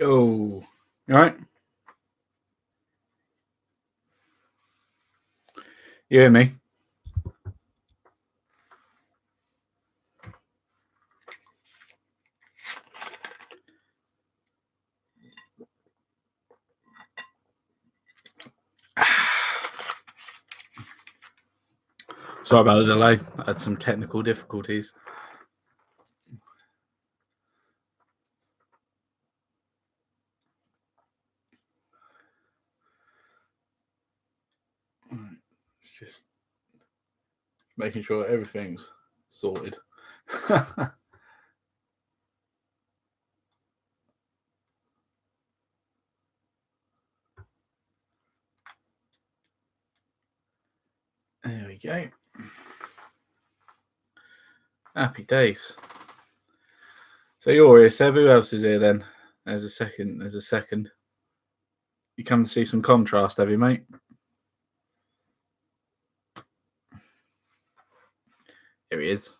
Oh, all right. You hear me? Sorry about the delay. I had some technical difficulties. It's just making sure everything's sorted. There we go. Happy days. So you're here, Seb. Who else is here then? There's a second. You come to see some contrast, have you, mate? Here he is.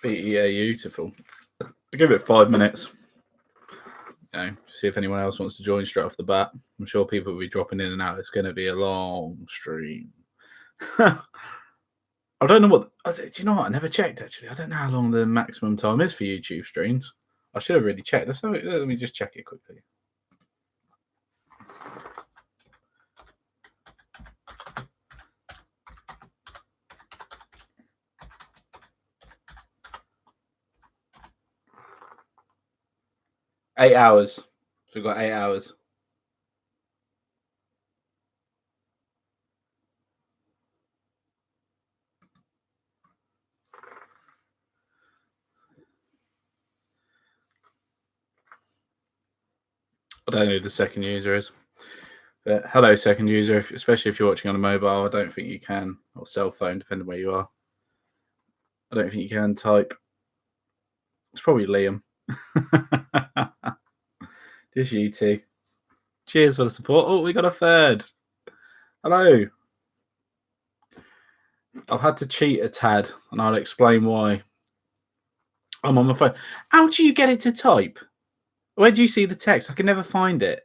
Beautiful. I'll give it 5 minutes. See if anyone else wants to join straight off the bat. I'm sure people will be dropping in and out. It's going to be a long stream. I don't know what. Do you know what? I never checked actually. I don't know how long the maximum time is for YouTube streams. I should have really checked. Let me just check it quickly. Eight hours. So we've got 8 hours. I don't know who the second user is. But hello, second user. Especially if you're watching on a mobile, I don't think you can, or cell phone, depending where you are. I don't think you can type. It's probably Liam. Just you two. Cheers for the support. Oh, we got a third. Hello. I've had to cheat a tad, and I'll explain why. I'm on my phone. How do you get it to type? Where do you see the text? I can never find it.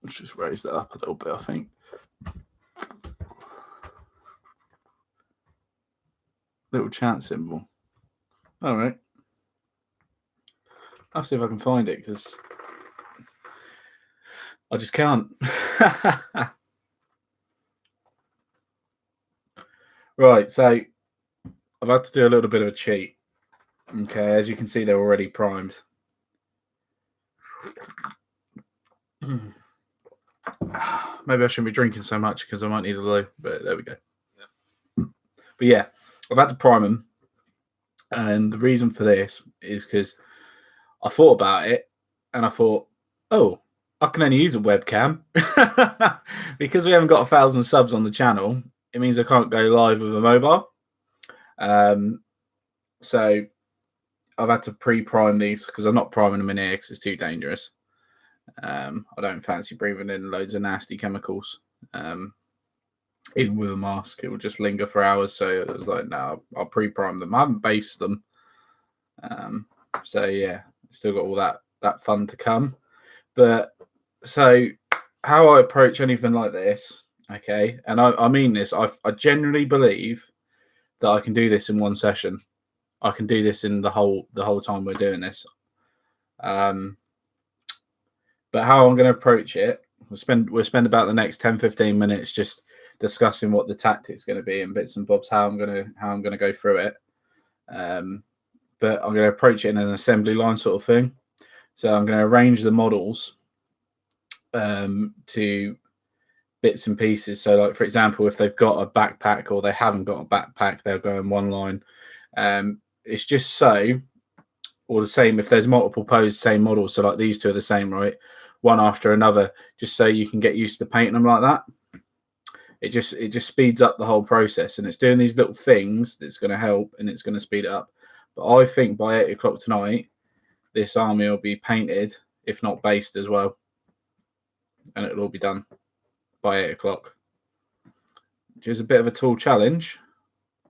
Let's just raise that up a little bit, I think. Little chat symbol. All right. I'll see if I can find it because I just can't. Right, so I've had to do a little bit of a cheat. Okay, as you can see, they're already primed. Maybe I shouldn't be drinking so much because I might need a loo, but there we go. But yeah, I've had to prime them. And the reason for this is because I thought about it and I thought, oh, I can only use a webcam because we haven't got 1,000 subs on the channel. It means I can't go live with a mobile. So I've had to pre-prime these because I'm not priming them in here because it's too dangerous. I don't fancy breathing in loads of nasty chemicals. Even with a mask, it will just linger for hours. So it was like, no, I'll pre-prime them. I haven't based them. So yeah, still got all that fun to come. But so how I approach anything like this, okay, and I mean this, I genuinely believe that I can do this in one session. I can do this in the whole time we're doing this. But how I'm going to approach it, we'll spend about the next 10-15 minutes just discussing what the tactic's going to be and bits and bobs, how I'm going to go through it. But I'm going to approach it in an assembly line sort of thing. So I'm going to arrange the models to bits and pieces. So, like for example, if they've got a backpack or they haven't got a backpack, they'll go in one line. It's just so, or the same if there's multiple poses, same model. So like these two are the same, right? One after another, just so you can get used to painting them like that. It just speeds up the whole process, and it's doing these little things that's going to help, and it's going to speed it up. But I think by 8 o'clock tonight, this army will be painted, if not based as well, and it'll all be done by 8 o'clock, which is a bit of a tall challenge,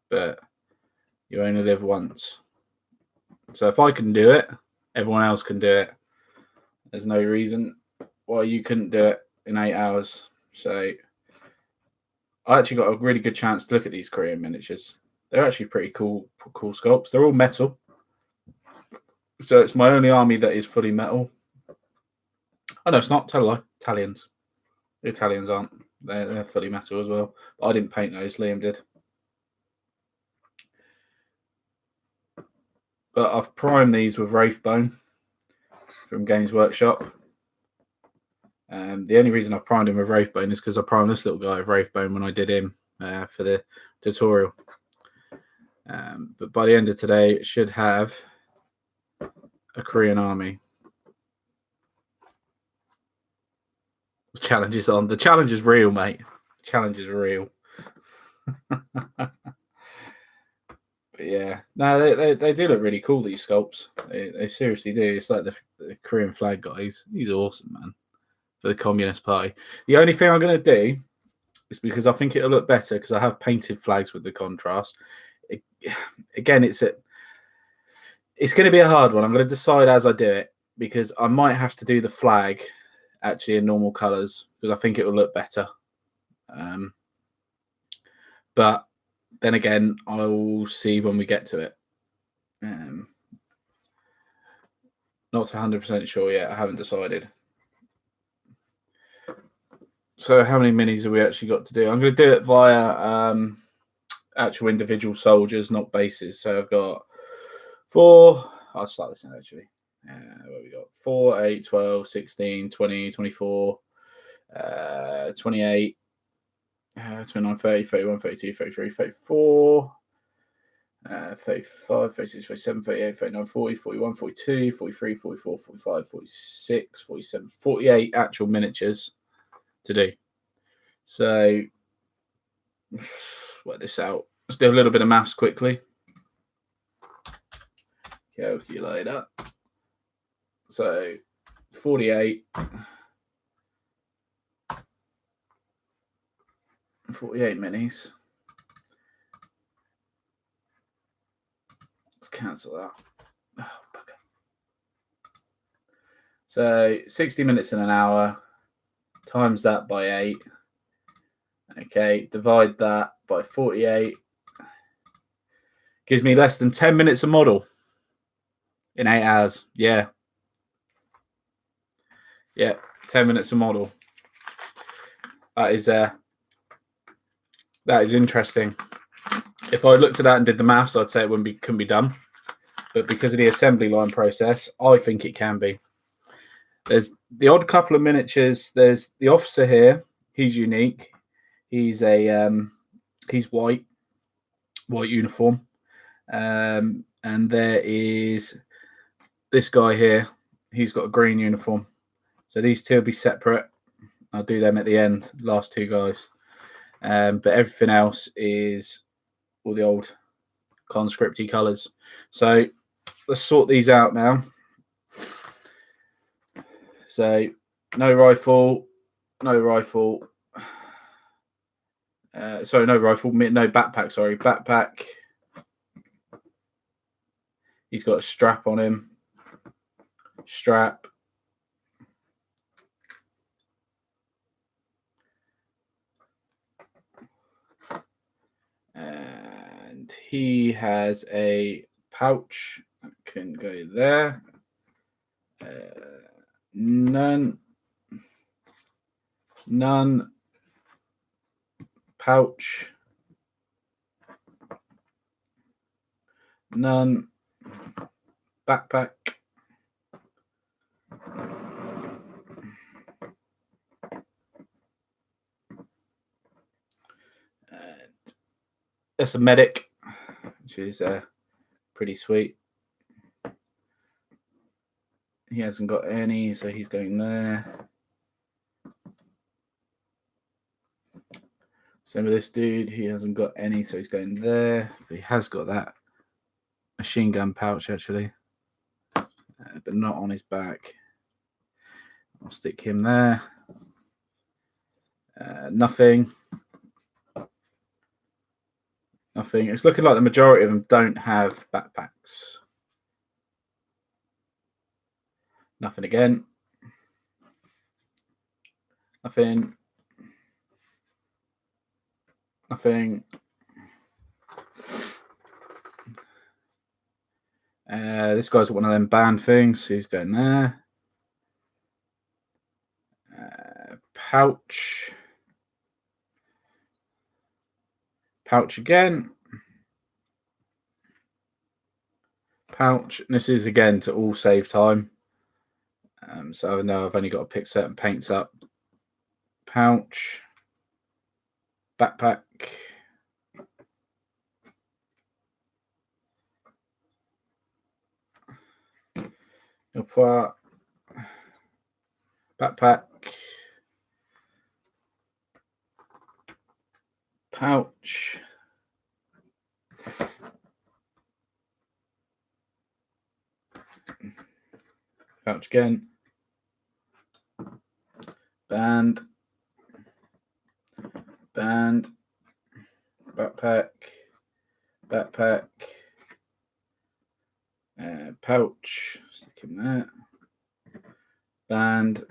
but you only live once. So if I can do it, everyone else can do it. There's no reason why you couldn't do it in 8 hours. So I actually got a really good chance to look at these Korean miniatures. They're actually pretty cool sculpts. They're all metal. So it's my only army that is fully metal. Oh no, it's not. Tell a lie. Italians. The Italians aren't. They're fully metal as well. But I didn't paint those. Liam did. But I've primed these with Wraithbone from Games Workshop. The only reason I primed him with Wraithbone is because I primed this little guy with Wraithbone when I did him for the tutorial. But by the end of today, it should have a Korean army. The challenge is on. The challenge is real, mate. The challenge is real. But yeah, no, they do look really cool, these sculpts. They seriously do. It's like the Korean flag guys. He's awesome, man. For the Communist Party. The only thing I'm going to do is, because I think it'll look better, because I have painted flags with the contrast. Again, it's going to be a hard one. I'm going to decide as I do it, because I might have to do the flag actually in normal colours, because I think it will look better. But then again, I'll see when we get to it. Not 100% sure yet. I haven't decided. So how many minis have we actually got to do? I'm going to do it via actual individual soldiers, not bases. So I've got 4. I'll start this in actually. What we got? 4, 8, 12, 16, 20, 24, 28, 29, 30, 31, 32, 33, 34, 35, 36, 37, 38, 39, 40, 41, 42, 43, 44, 45, 46, 47, 48 actual miniatures to do. So work this out. Let's do a little bit of maths quickly. Calculator. So 48 minis. Let's cancel that. Oh, bugger. So 60 minutes in an hour, times that by 8. Okay, divide that by 48. Gives me less than 10 minutes a model in 8 hours. Yeah. Yeah, 10 minutes a model. That is interesting. If I looked at that and did the maths, I'd say it couldn't be done. But because of the assembly line process, I think it can be. There's the odd couple of miniatures. There's the officer here. He's unique. He's he's white uniform. And there is this guy here. He's got a green uniform. So these two will be separate. I'll do them at the end, last two guys. But everything else is all the old conscripty colours. So let's sort these out now. So no rifle. Sorry, no rifle, no backpack, sorry. Backpack. He's got a strap on him. Strap. And he has a pouch that can go there. None. Pouch. None. Backpack. That's a medic, which is pretty sweet. He hasn't got any, so he's going there. Same with this dude. He hasn't got any, so he's going there. But he has got that machine gun pouch, actually. But not on his back. I'll stick him there. Nothing. Nothing. It's looking like the majority of them don't have backpacks. Nothing again. Nothing. Nothing. This guy's one of them band things. He's going there. Pouch. Pouch again. Pouch. And this is again to all save time. So I know I've only got to pick certain paints up. Pouch. Backpack. Backpack. Pouch. Pouch again. Band. Band. Backpack. Backpack. Pouch. Stick him there. Band.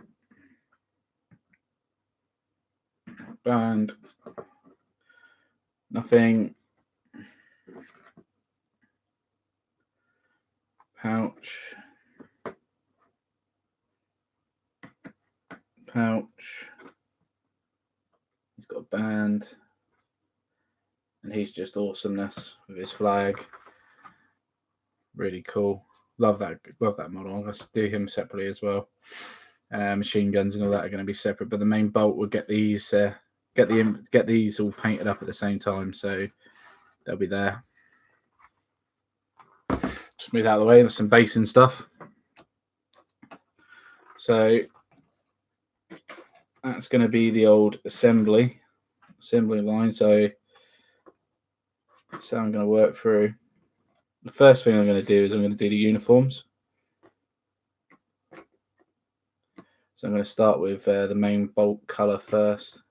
Band. Nothing. Pouch. Pouch. He's got a band. And he's just awesomeness with his flag. Really cool. Love that model. Let's do him separately as well. Machine guns and all that are going to be separate, but the main bolt will get these get these all painted up at the same time, so they'll be there. Just move out of the way. There's some basing stuff. So that's going to be the old assembly line. So I'm going to work through. The first thing I'm going to do is I'm going to do the uniforms. So I'm going to start with the main bolt color first.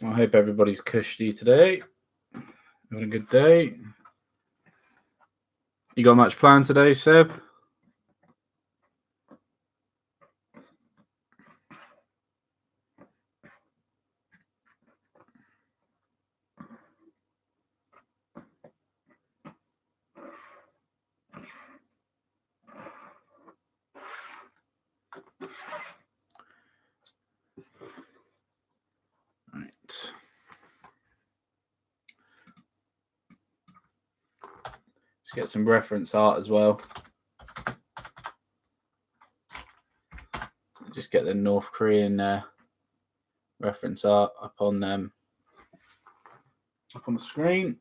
I hope everybody's cushy today. Having a good day. You got much planned today, Seb? Right. Let's get some reference art as well. Just get the North Korean reference art up on the screen.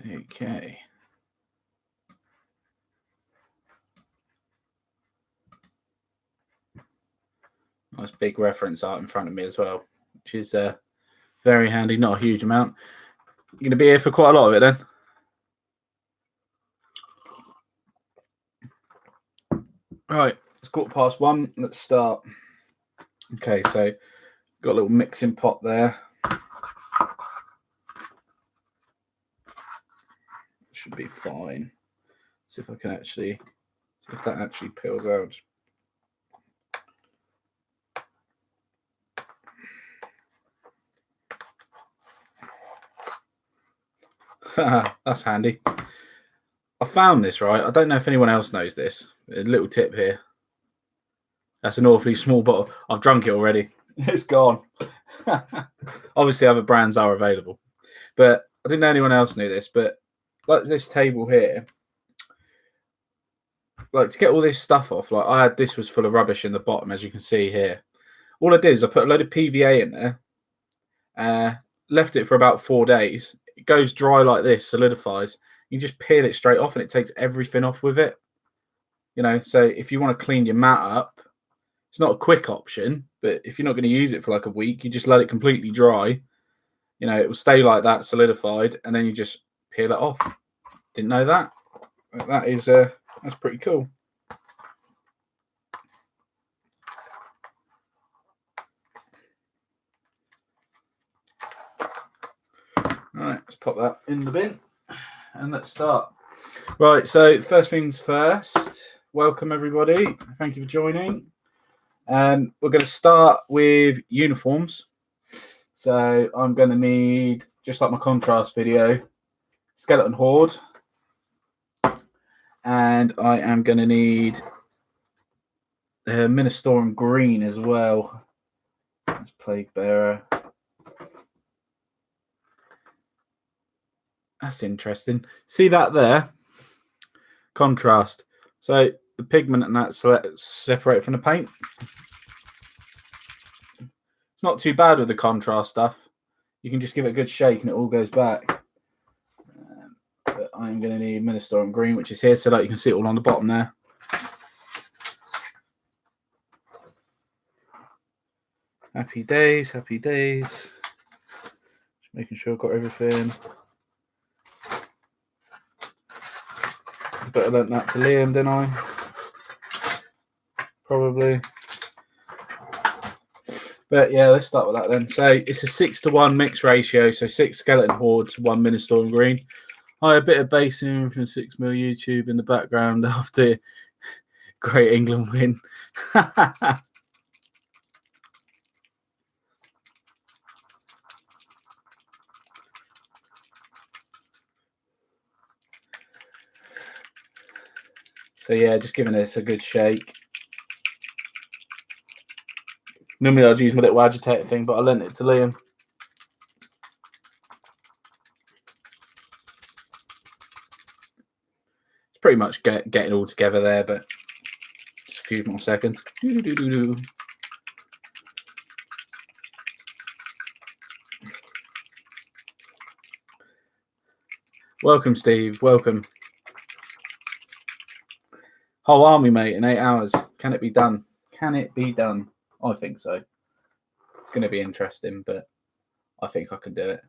Okay. Nice big reference art in front of me as well, which is very handy. Not a huge amount. You're going to be here for quite a lot of it then. Right, it's 1:15. Let's start. Okay, so got a little mixing pot there. Should be fine. See if I can actually, see if that actually peels out. That's handy. I found this, right? I don't know if anyone else knows this. A little tip here. That's an awfully small bottle. I've drunk it already. It's gone. Obviously, other brands are available. But I didn't know anyone else knew this. But like this table here, like to get all this stuff off, like I had this was full of rubbish in the bottom, as you can see here. All I did is I put a load of PVA in there, left it for about 4 days. It goes dry like this, solidifies. You just peel it straight off and it takes everything off with it. You know, so if you want to clean your mat up, it's not a quick option, but if you're not going to use it for like a week, you just let it completely dry. You know, it will stay like that, solidified, and then you just peel it off. Didn't know that. That is that's pretty cool. All right, let's pop that in the bin and let's start. Right, so first things first, welcome everybody. Thank you for joining. We're going to start with uniforms. So I'm going to need, just like my contrast video, Skeleton Horde. And I am going to need Ministorum Green as well. That's Plague Bearer. That's interesting. See that there? Contrast. So the pigment and that's separated from the paint. It's not too bad with the contrast stuff. You can just give it a good shake and it all goes back. But I'm going to need Ministorum Green, which is here, so that you can see it all on the bottom there. Happy days, happy days. Just making sure I've got everything. Better lent that to Liam, didn't I? Probably. But yeah, let's start with that then. So it's a 6-to-1 mix ratio. So 6 Skeleton Horde to 1 Ministorum Green. Hi, a bit of bass in from 6 mil YouTube in the background after Great England win. So yeah, just giving this a good shake. Normally I'd use my little agitator thing, but I lent it to Liam. It's pretty much getting all together there, but just a few more seconds. Welcome, Steve. Welcome. Whole army, mate, in 8 hours. Can it be done? Can it be done? I think so. It's going to be interesting, but I think I can do it.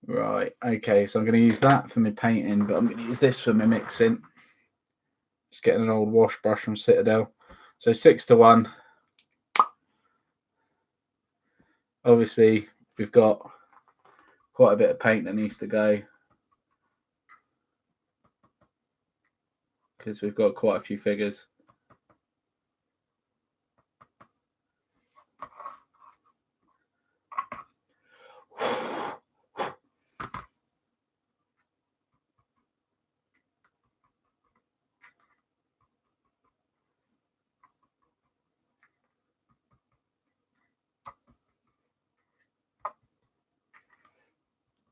Right. Okay, so I'm going to use that for my painting, but I'm going to use this for my mixing. Just getting an old wash brush from Citadel. So 6-to-1. Obviously, we've got quite a bit of paint that needs to go, because we've got quite a few figures.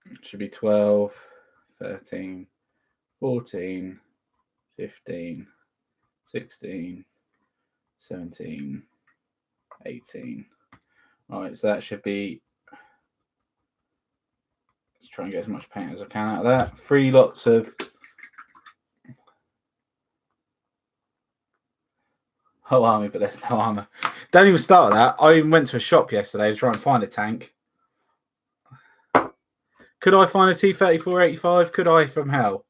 It should be 12, 13, 14, 15, 16, 17, 18. All right, so that should be, let's try and get as much paint as I can out of that. 3 lots of whole army, but there's no armor. Don't even start with that. I even went to a shop yesterday to try and find a tank. Could I find a T-34-85? Could I from hell?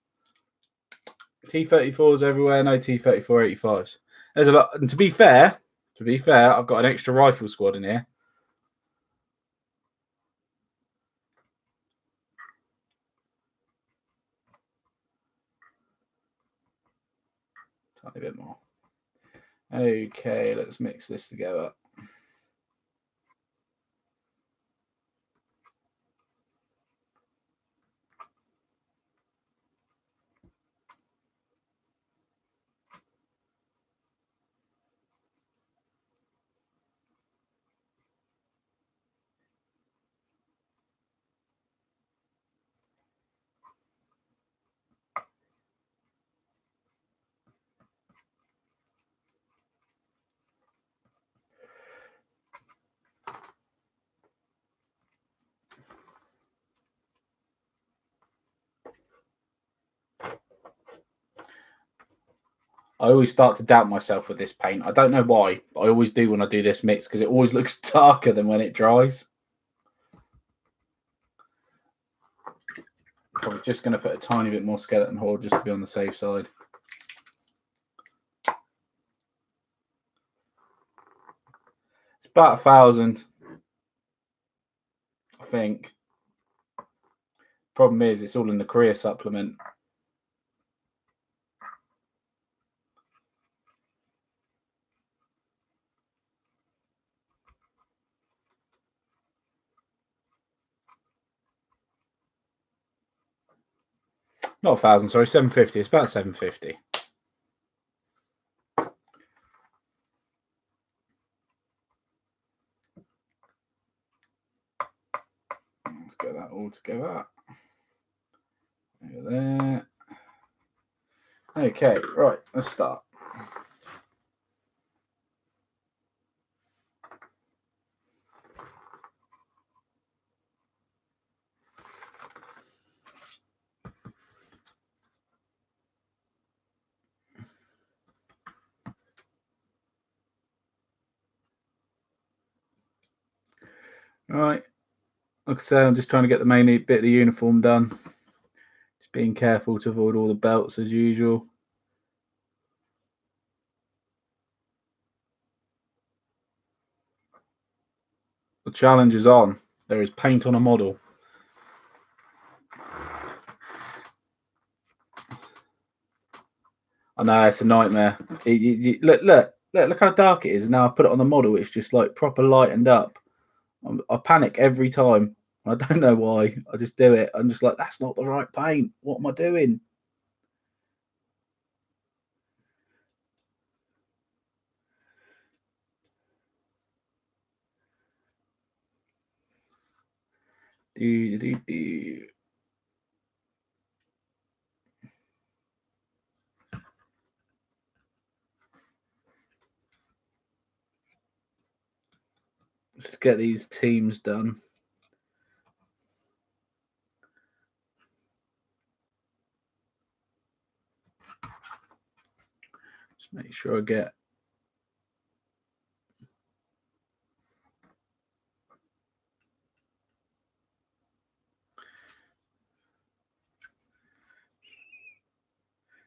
T-34s everywhere, no T-34-85s. There's a lot. And to be fair, I've got an extra rifle squad in here. Tiny bit more. Okay, let's mix this together. I always start to doubt myself with this paint. I don't know why, but I always do when I do this mix because it always looks darker than when it dries. Probably just going to put a tiny bit more skeleton horde just to be on the safe side. It's about 1,000, I think. Problem is, it's all in the career supplement. Not 1,000, sorry, 750. It's about 750. Let's get that all together. Over there. Okay, right, let's start. All right, like I say, I'm just trying to get the main bit of the uniform done. Just being careful to avoid all the belts as usual. The challenge is on. There is paint on a model. I know, it's a nightmare. Look how dark it is. And now I put it on the model. It's just like proper lightened up. I panic every time. I don't know why. I just do it. I'm just like, that's not the right paint. What am I doing? Let's get these teams done. Just make sure I get.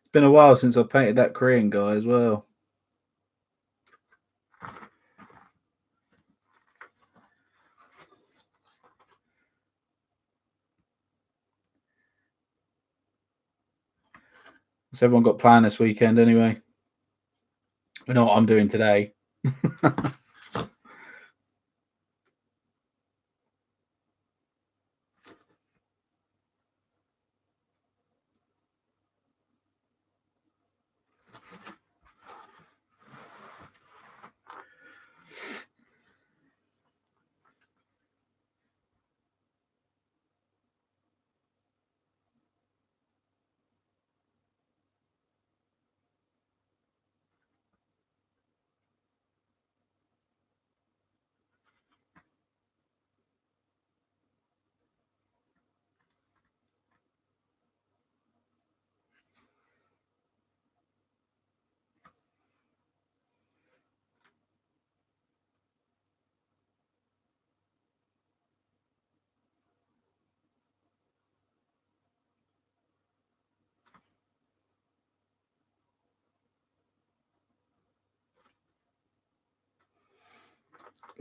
It's been a while since I painted that Korean guy as well. What's everyone got planned this weekend anyway? I know what I'm doing today.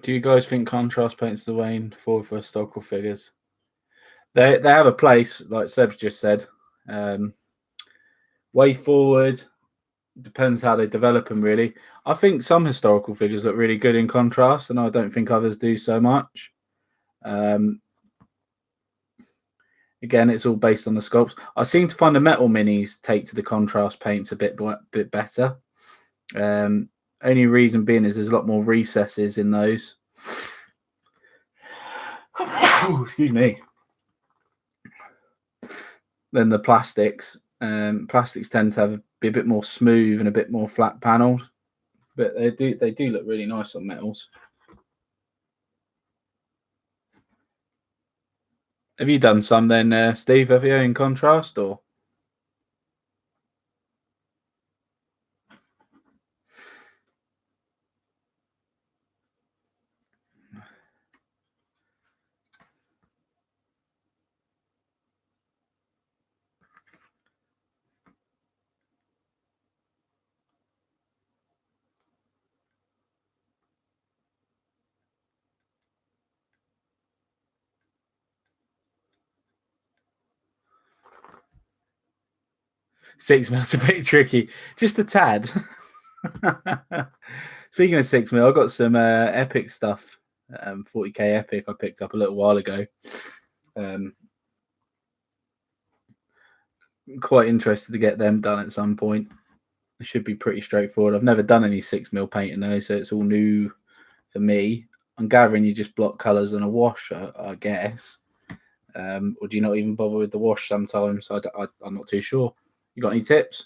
Do you guys think contrast paint's the way forward for historical figures? They have a place, like Seb just said. Way forward depends how they develop them. Really, I think some historical figures look really good in contrast, and I don't think others do so much. Again, it's all based on the sculpts. I seem to find the metal minis take to the contrast paints a bit better. Only reason being is there's a lot more recesses in those. Ooh, excuse me. Than the plastics. Plastics tend to be a bit more smooth and a bit more flat panels, but they do look really nice on metals. Have you done some then, Steve? Have you in contrast or? 6 mils a bit tricky. Just a tad. Speaking of 6 mil, I got some Epic stuff. 40k Epic I picked up a little while ago. Quite interested to get them done at some point. It should be pretty straightforward. I've never done any 6 mil painting though, so it's all new for me. I'm gathering you just block colours on a wash, I guess. Or do you not even bother with the wash sometimes? I'm not too sure. You got any tips?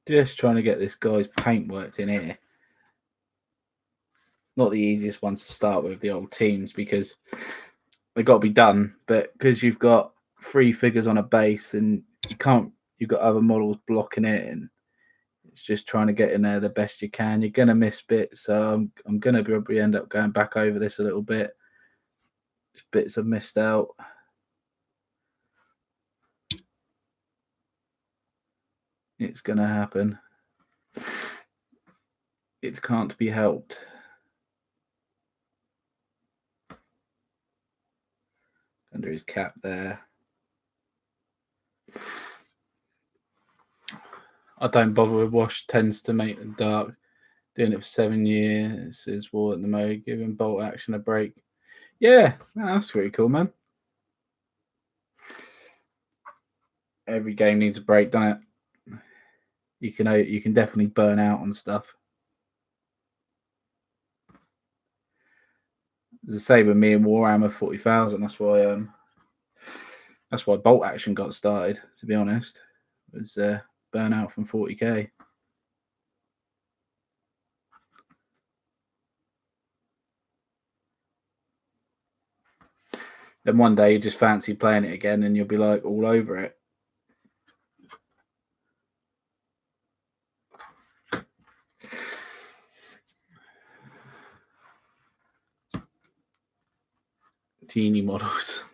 Just trying to get this guy's paint worked in here. Not the easiest ones to start with, the old teams, because they got to be done. But because you've got 3 figures on a base and you've got other models blocking it, and it's just trying to get in there the best you can. You're gonna miss bits, so I'm gonna probably end up going back over this a little bit. Just bits I've missed out. It's gonna happen. It can't be helped. Under his cap there. I don't bother with wash. Tends to make them dark. Doing it for 7 years is war at the mode. Giving bolt action a break. Yeah, that's pretty cool, man. Every game needs a break, doesn't it? You can definitely burn out on stuff. As I say with me and Warhammer 40,000, that's why bolt action got started. To be honest, it was burnout from 40k. Then one day you just fancy playing it again, and you'll be like all over it. Teeny models.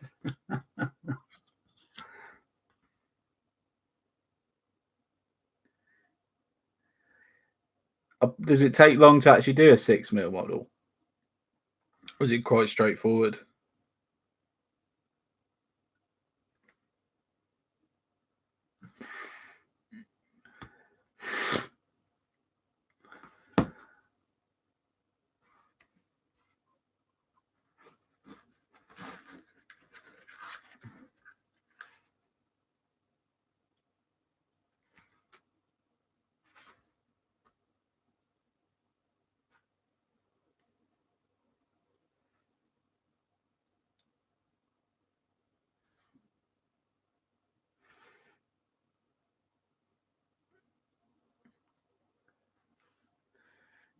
Does it take long to actually do a 6 mil model? Or is it quite straightforward?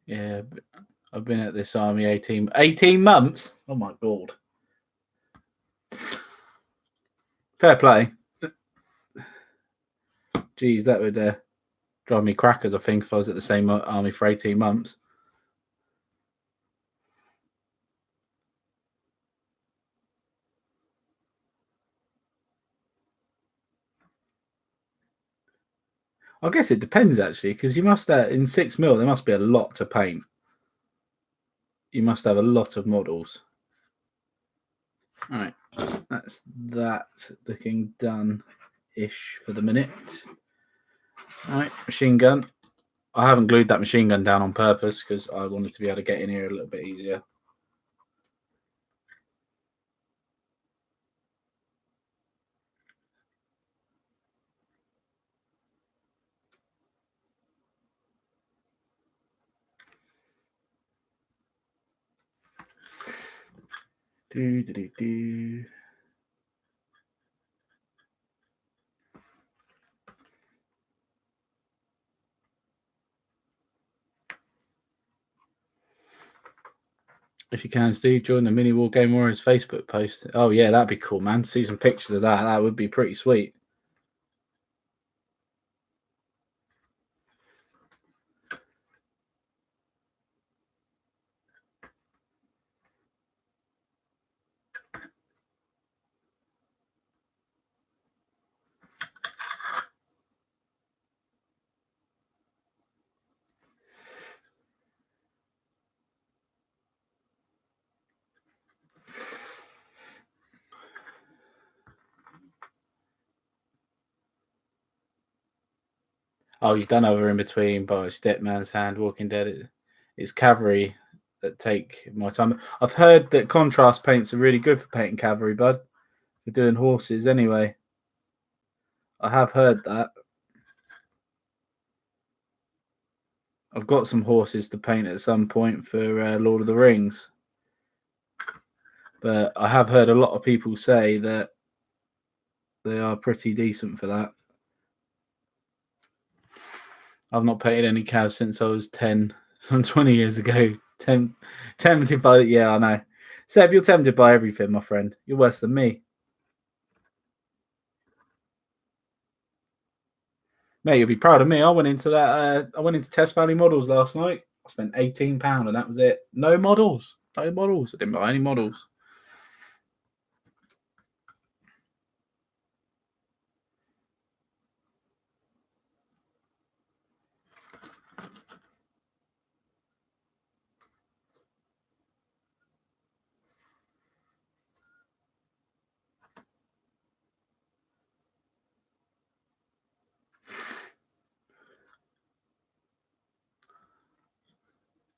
Yeah, I've been at this army 18 months. Oh my god. Fair play. Geez, that would drive me crackers, I think, if I was at the same army for 18 months. I guess it depends, actually, because you must in 6 mil, there must be a lot to paint. You must have a lot of models. All right, that's that looking done-ish for the minute. All right, machine gun. I haven't glued that machine gun down on purpose because I wanted to be able to get in here a little bit easier. Do, do, do, do. If you can, Steve, join the Mini War Game Warriors Facebook post. Oh, yeah, that'd be cool, man. See some pictures of that. That would be pretty sweet. Oh, you've done over in between, Bosh, Dead Man's Hand, Walking Dead. It's cavalry that take my time. I've heard that contrast paints are really good for painting cavalry, bud. For doing horses, anyway. I have heard that. I've got some horses to paint at some point for Lord of the Rings. But I have heard a lot of people say that they are pretty decent for that. I've not painted any calves since I was 10, some 20 years ago. Tempted by, yeah, I know. Seb, you're tempted by everything, my friend. You're worse than me. Mate, you'll be proud of me. I went into that. I went into Test Valley Models last night. I spent £18 and that was it. No models. No models. I didn't buy any models.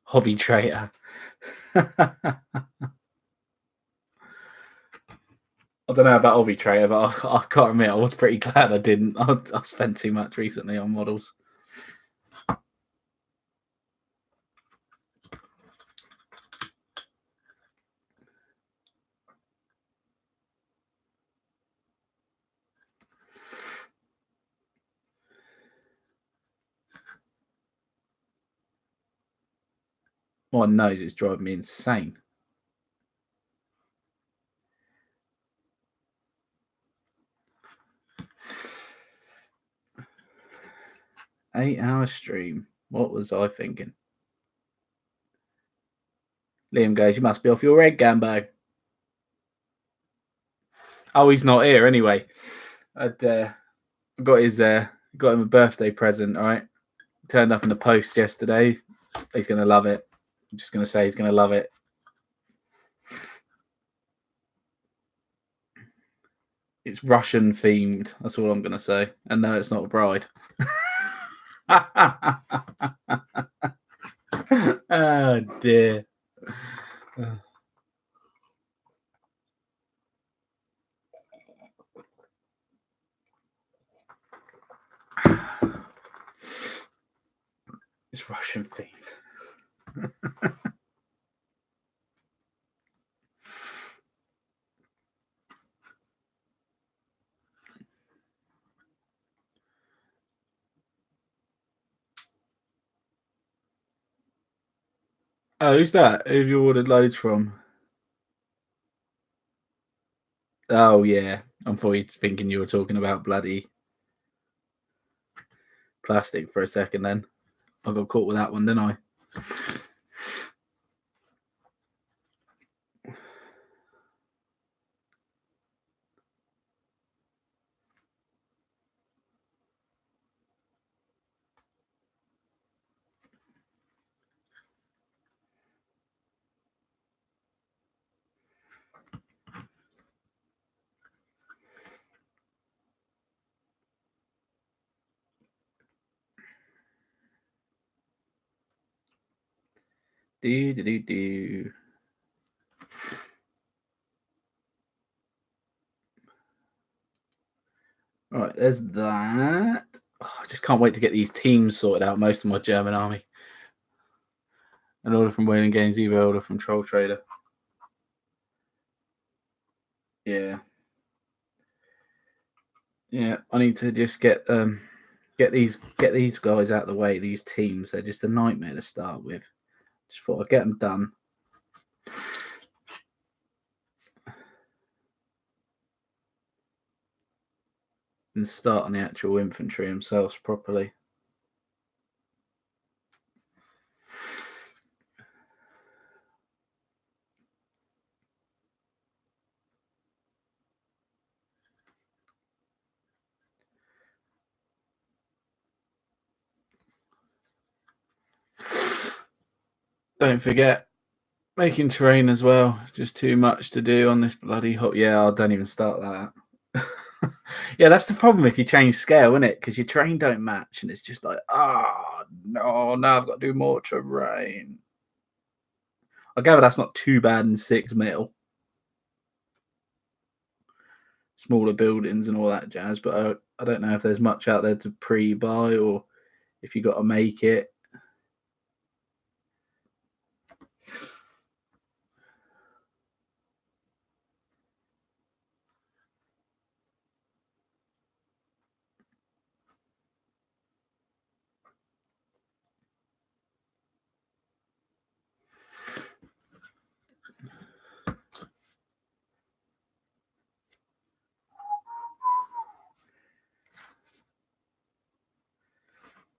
Hobby traitor. I don't know about hobby traitor, but I can't admit I was pretty glad I didn't. I spent too much recently on models. My nose is driving me insane. Eight-hour stream. What was I thinking? Liam goes, you must be off your egg, Gambo. Oh, he's not here anyway. I'd got him a birthday present, all right? Turned up in the post yesterday. He's going to love it. I'm just going to say he's going to love it. It's Russian themed. That's all I'm going to say. And no, it's not a bride. Oh, dear. It's Russian themed. Oh, who's that? Who have you ordered loads from? Oh, yeah. I'm probably thinking you were talking about bloody plastic for a second then. I got caught with that one, didn't I? Do. All right, there's that. Oh, I just can't wait to get these teams sorted out. Most of my German army. An order from Wayland Games, eBay order from Troll Trader. Yeah. Yeah, I need to just get these guys out of the way. These teams, they're just a nightmare to start with. Just thought I'd get them done. And start on the actual infantry themselves properly. Don't forget, making terrain as well. Just too much to do on this bloody hot. Yeah, I don't even start that. Yeah, that's the problem if you change scale, isn't it? Because your terrain don't match, and it's just like, no, now I've got to do more terrain. I gather that's not too bad in 6 mil. Smaller buildings and all that jazz, but I don't know if there's much out there to pre-buy or if you got to make it.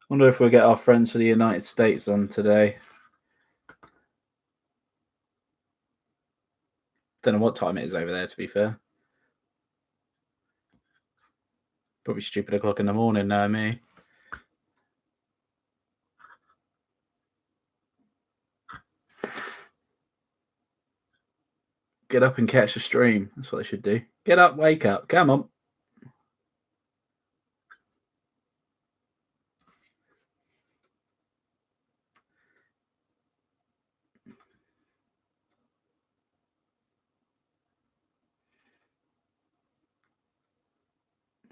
Wonder if we'll get our friends for the United States on today. Don't know what time it is over there, to be fair. Probably stupid o'clock in the morning, no me. Get up and catch the stream. That's what they should do. Get up, wake up. Come on.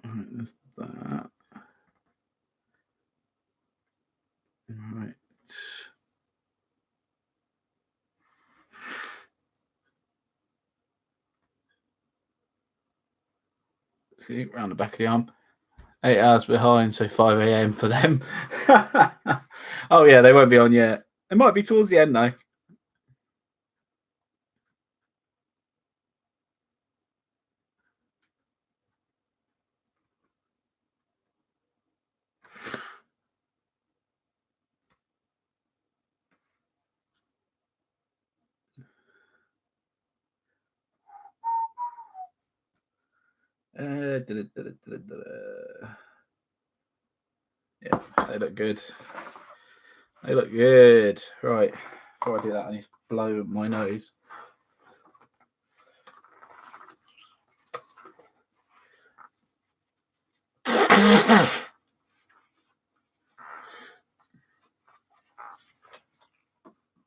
All right, there's that. All right. See, round the back of the arm. 8 hours behind, so 5 a.m. for them. Oh, yeah, they won't be on yet. It might be towards the end, though. Yeah, they look good. They look good. Right. Before I do that, I need to blow my nose.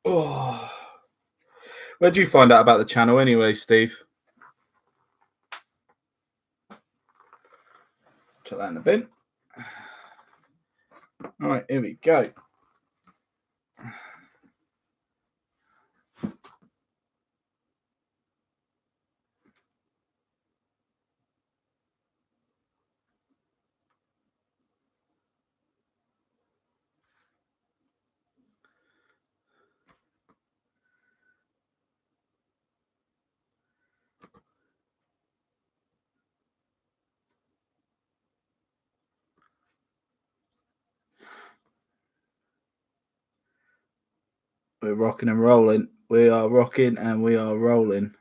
Oh. Where'd you find out about the channel anyway, Steve? Chuck that in the bin. All right, here we go. We're rocking and rolling. We are rocking and we are rolling.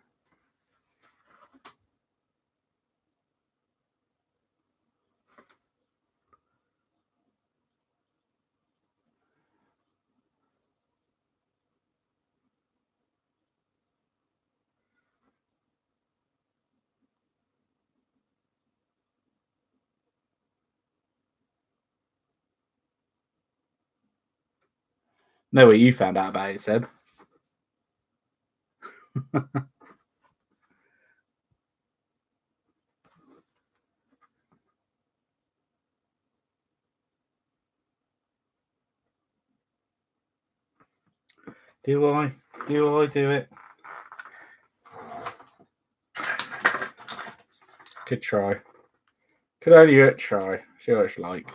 Know what you found out about it, Seb? Do I? Do I do it? Could try. Could only try. See what it's like.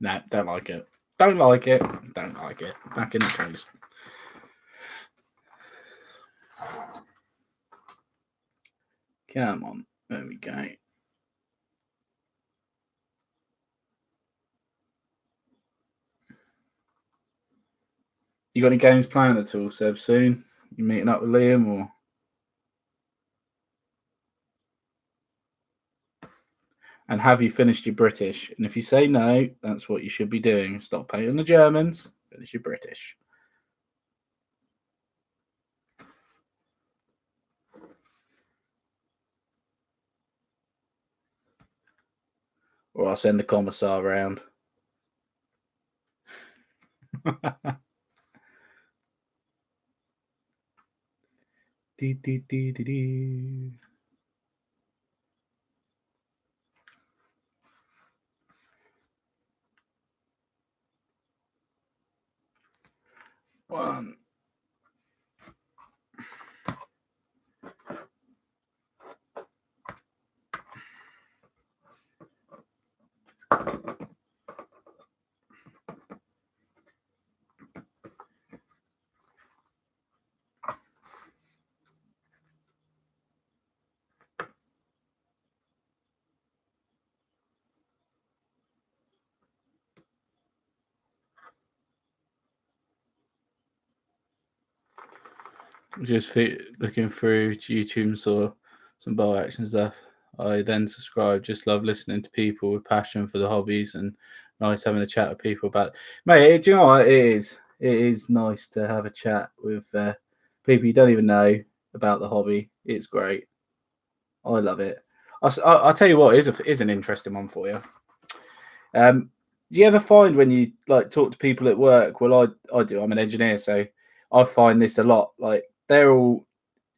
No, don't like it. Don't like it. Don't like it. Back in the toast. Come on. There we go. You got any games planned at all, Seb, soon? You meeting up with Liam or? And have you finished your British? And if you say no, that's what you should be doing. Stop paying the Germans, finish your British. Or I'll send the commissar round. Dee, dee, dee, dee, dee. One. Just looking through YouTube and saw some bow action stuff. I then subscribed. Just love listening to people with passion for the hobbies and nice having a chat with people about. Mate, do you know what it is? It is nice to have a chat with people you don't even know about the hobby. It's great. I love it. I'll tell you what is an interesting one for you. Do you ever find when you like talk to people at work? Well, I do. I'm an engineer, so I find this a lot. Like they're all.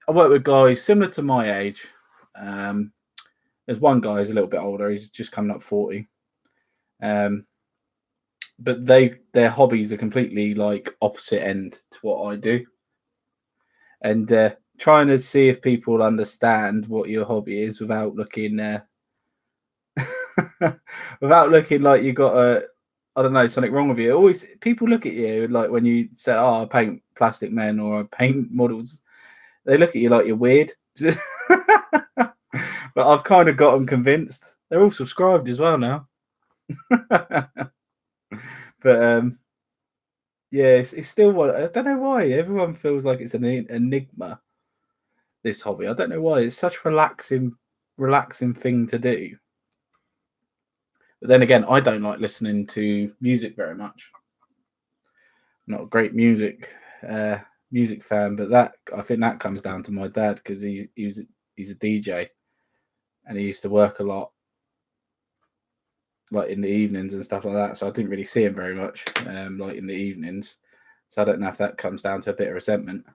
I work with guys similar to my age. There's one guy who's a little bit older. He's just coming up 40. But their hobbies are completely like opposite end to what I do. And trying to see if people understand what your hobby is without looking without looking like you got I don't know, something wrong with you. Always people look at you like when you say, "Oh, I paint plastic men or I paint models." They look at you like you're weird. But I've kind of got them convinced. They're all subscribed as well now. But yeah, it's still what I don't know why everyone feels like it's an enigma. This hobby, I don't know why it's such a relaxing thing to do. But then again, I don't like listening to music very much. I'm not a great music fan, but that I think that comes down to my dad because he's a DJ and he used to work a lot like in the evenings and stuff like that. So I didn't really see him very much like in the evenings. So I don't know if that comes down to a bit of resentment.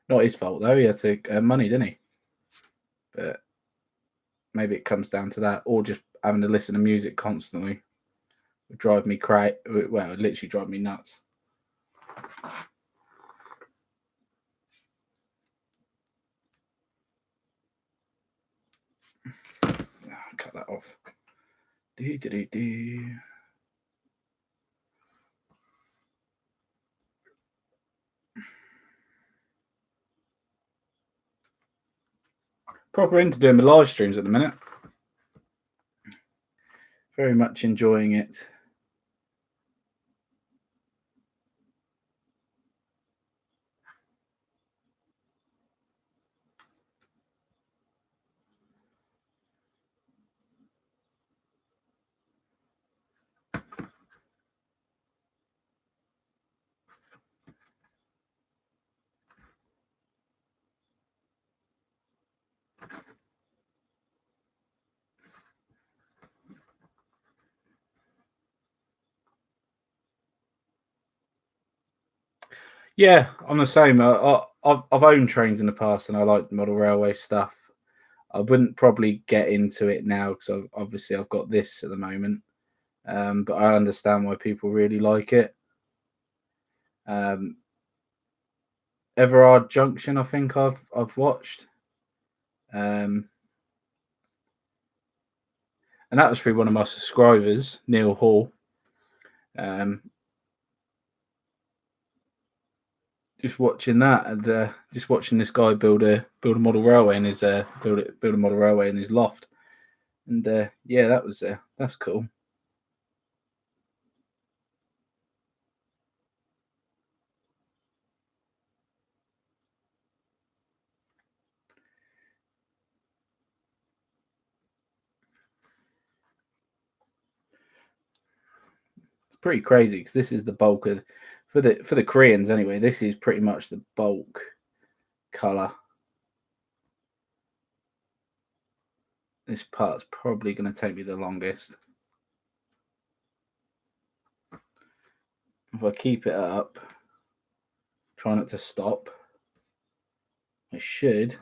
Not his fault though. He had to earn money, didn't he? But maybe it comes down to that, or just having to listen to music constantly would drive me crazy. Well, it literally drive me nuts. Cut that off. Proper into doing my live streams at the minute. Very much enjoying it. Yeah, I'm the same. I've owned trains in the past, and I like model railway stuff. I wouldn't probably get into it now because obviously I've got this at the moment. But I understand why people really like it. Everard Junction, I think I've watched. And that was through one of my subscribers, Neil Hall. Just watching that and just watching this guy build a model railway in his build a model railway in his loft, and yeah, that's cool. It's pretty crazy because this is the bulk of for the Koreans anyway. This is pretty much the bulk color. This part's probably going to take me the longest. If I keep it up, try not to stop, I should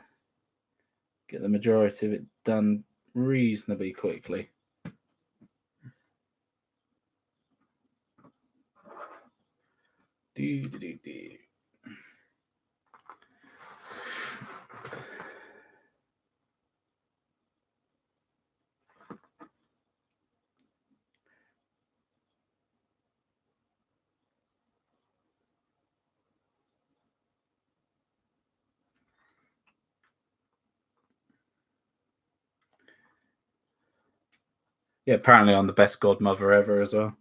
get the majority of it done reasonably quickly. Do. Yeah, apparently I'm the best godmother ever as well.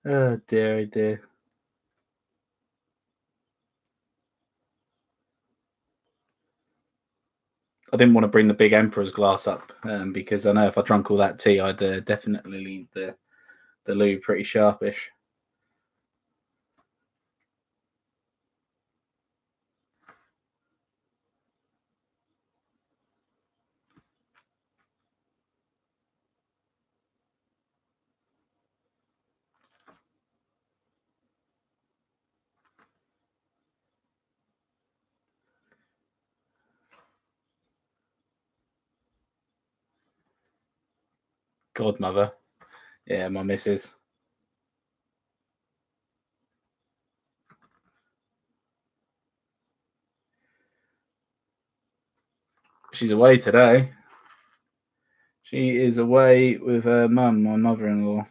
Oh dear, oh dear. I didn't want to bring the big Emperor's glass up because I know if I drank all that tea, I'd definitely leave the loo pretty sharpish. Godmother. Yeah, my missus. She's away today. She is away with her mum, my mother-in-law.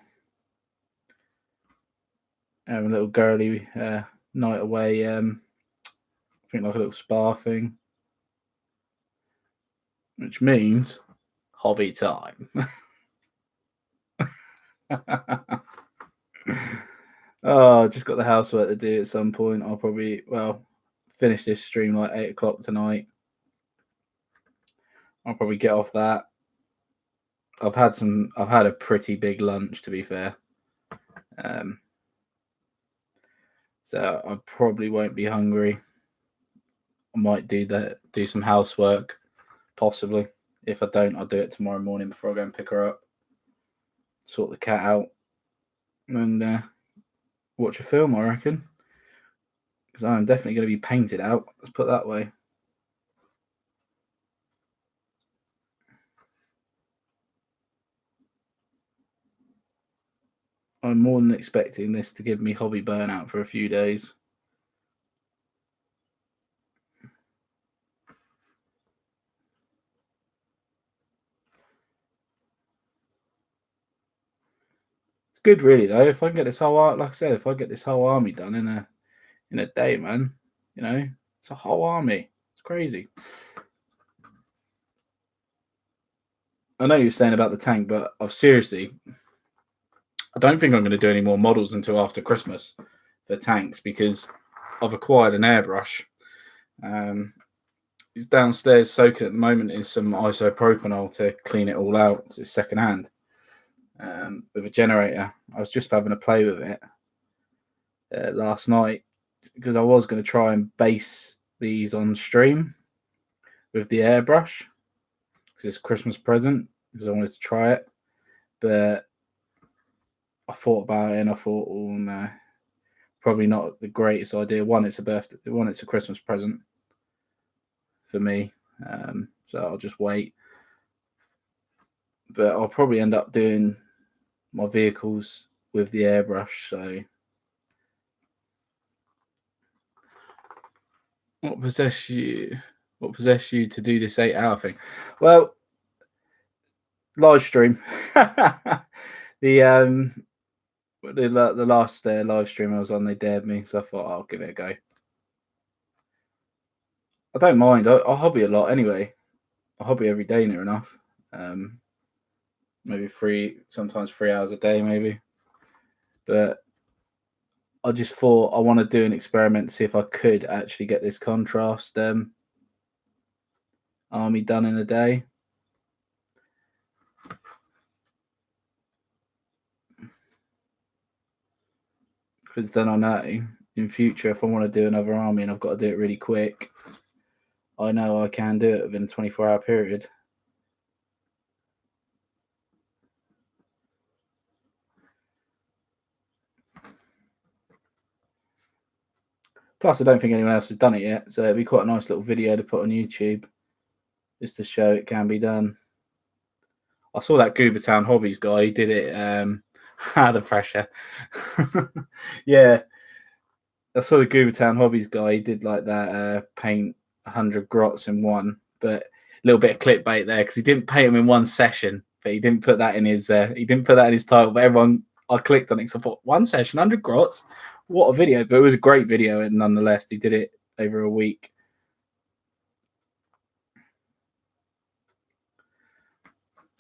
Having a little girly night away. I think like a little spa thing. Which means hobby time. Oh, just got the housework to do at some point. I'll probably finish this stream like 8 o'clock tonight. I'll probably get off that. I've had a pretty big lunch, to be fair. So I probably won't be hungry. I might do some housework, possibly. If I don't, I'll do it tomorrow morning before I go and pick her up. Sort the cat out and watch a film, I reckon. Because I'm definitely going to be painted out. Let's put it that way. I'm more than expecting this to give me hobby burnout for a few days. It's good, really, though. If I can get this whole like I said, if I get this whole army done in a day, man, it's a whole army. It's crazy. I know you're saying about the tank, but I don't think I'm going to do any more models until after Christmas for tanks because I've acquired an airbrush. It's downstairs soaking at the moment in some isopropanol to clean it all out. It's second hand with a generator. I was just having a play with it last night because I was going to try and base these on stream with the airbrush because it's a Christmas present because I wanted to try it. But I thought about it and I thought, oh no, probably not the greatest idea. One, it's a birthday. One, it's a Christmas present. for me. So I'll just wait. But I'll probably end up doing my vehicles with the airbrush. So what possessed you? What possessed you to do this 8-hour thing? Well, live stream. the last live stream I was on, they dared me, so I thought I'll give it a go. I don't mind. I hobby a lot anyway. I hobby every day near enough. Maybe sometimes 3 hours a day, maybe. But I just thought I want to do an experiment to see if I could actually get this contrast army done in a day. Because then I know in future if I want to do another army and I've got to do it really quick, I know I can do it within a 24-hour period. Plus, I don't think anyone else has done it yet, so it'd be quite a nice little video to put on YouTube, just to show it can be done. I saw that Goobertown Hobbies guy. He did it. The pressure. Yeah, I saw the Goobertown Hobbies guy. He did like that. Paint 100 grots in one, but a little bit of clickbait there because he didn't paint them in one session. But he didn't put that in his. He didn't put that in his title. But everyone, I clicked on it because I thought 1 session, 100 grots. What a video! But it was a great video, and nonetheless, he did it over a week.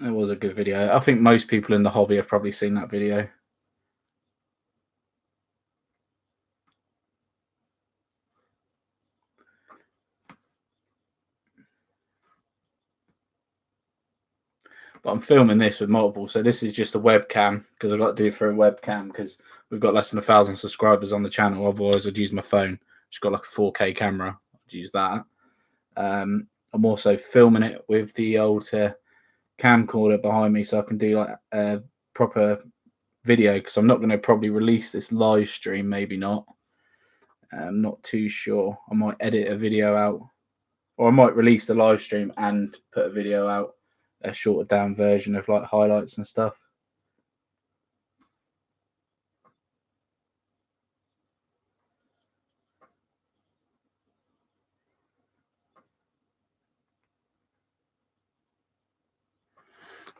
It was a good video. I think most people in the hobby have probably seen that video. But I'm filming this with multiple, so this is just a webcam because I've got to do it for a webcam because we've got less than 1,000 subscribers on the channel. Otherwise, I'd use my phone. Just got like a 4K camera. I'd use that. I'm also filming it with the old camcorder behind me, so I can do like a proper video because I'm not going to probably release this live stream. Maybe not. I'm not too sure. I might edit a video out, or I might release the live stream and put a video out, a shorter down version of like highlights and stuff.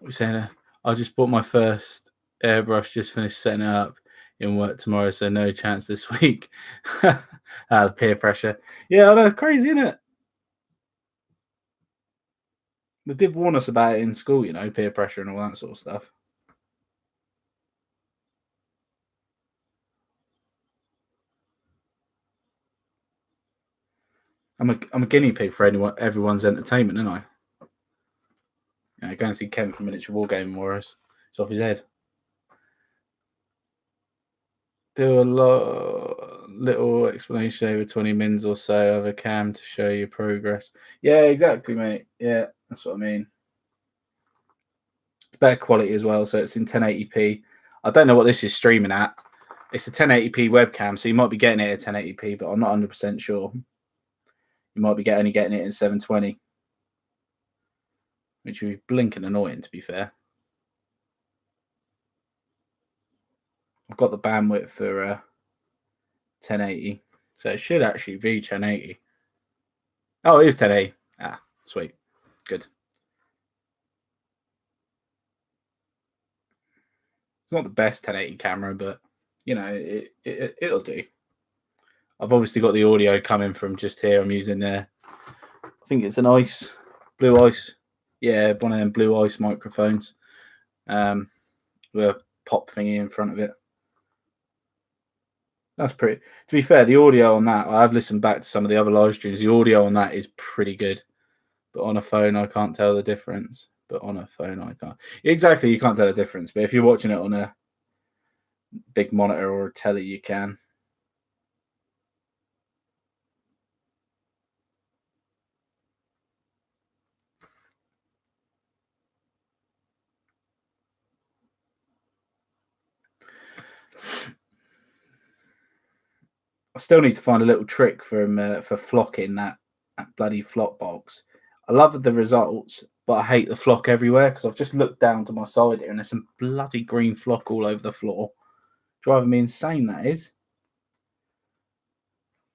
We're saying I just bought my first airbrush, just finished setting it up in work tomorrow, so no chance this week. The peer pressure. Yeah, I know, it's crazy, isn't it? They did warn us about it in school, you know, peer pressure and all that sort of stuff. I'm a guinea pig for everyone's entertainment, aren't I? You know, go and see Kevin from Miniature Wargaming Warriors. It's off his head. Do a little explanation over 20 mins or so of a cam to show your progress. Yeah, exactly, mate. Yeah, that's what I mean. It's better quality as well, so it's in 1080p. I don't know what this is streaming at. It's a 1080p webcam, so you might be getting it at 1080p, but I'm not 100% sure. You might be only getting it in 720, which would be blinking annoying, to be fair. I've got the bandwidth for 1080, so it should actually be 1080. Oh, it is 1080. Ah, sweet. Good. It's not the best 1080 camera, but you know, it'll do. I've obviously got the audio coming from just here. I'm using I think it's an Blue Ice. Yeah, one of them Blue Ice microphones. With a pop thingy in front of it. That's pretty. To be fair, the audio on that, I've listened back to some of the other live streams. The audio on that is pretty good, but on a phone, I can't tell the difference. But on a phone, I can't. Exactly, you can't tell the difference. But if you're watching it on a big monitor or a telly, you can. I still need to find a little trick for flocking that that bloody flock box. I love the results, but I hate the flock everywhere because I've just looked down to my side here and there's some bloody green flock all over the floor. Driving me insane, that is.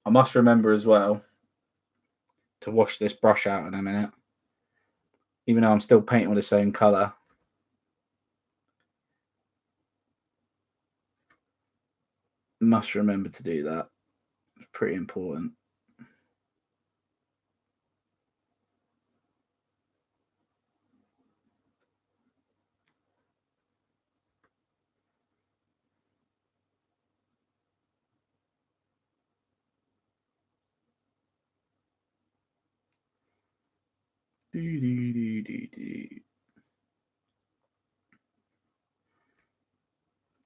I must remember as well to wash this brush out in a minute. Even though I'm still painting with the same colour. Must remember to do that. It's pretty important.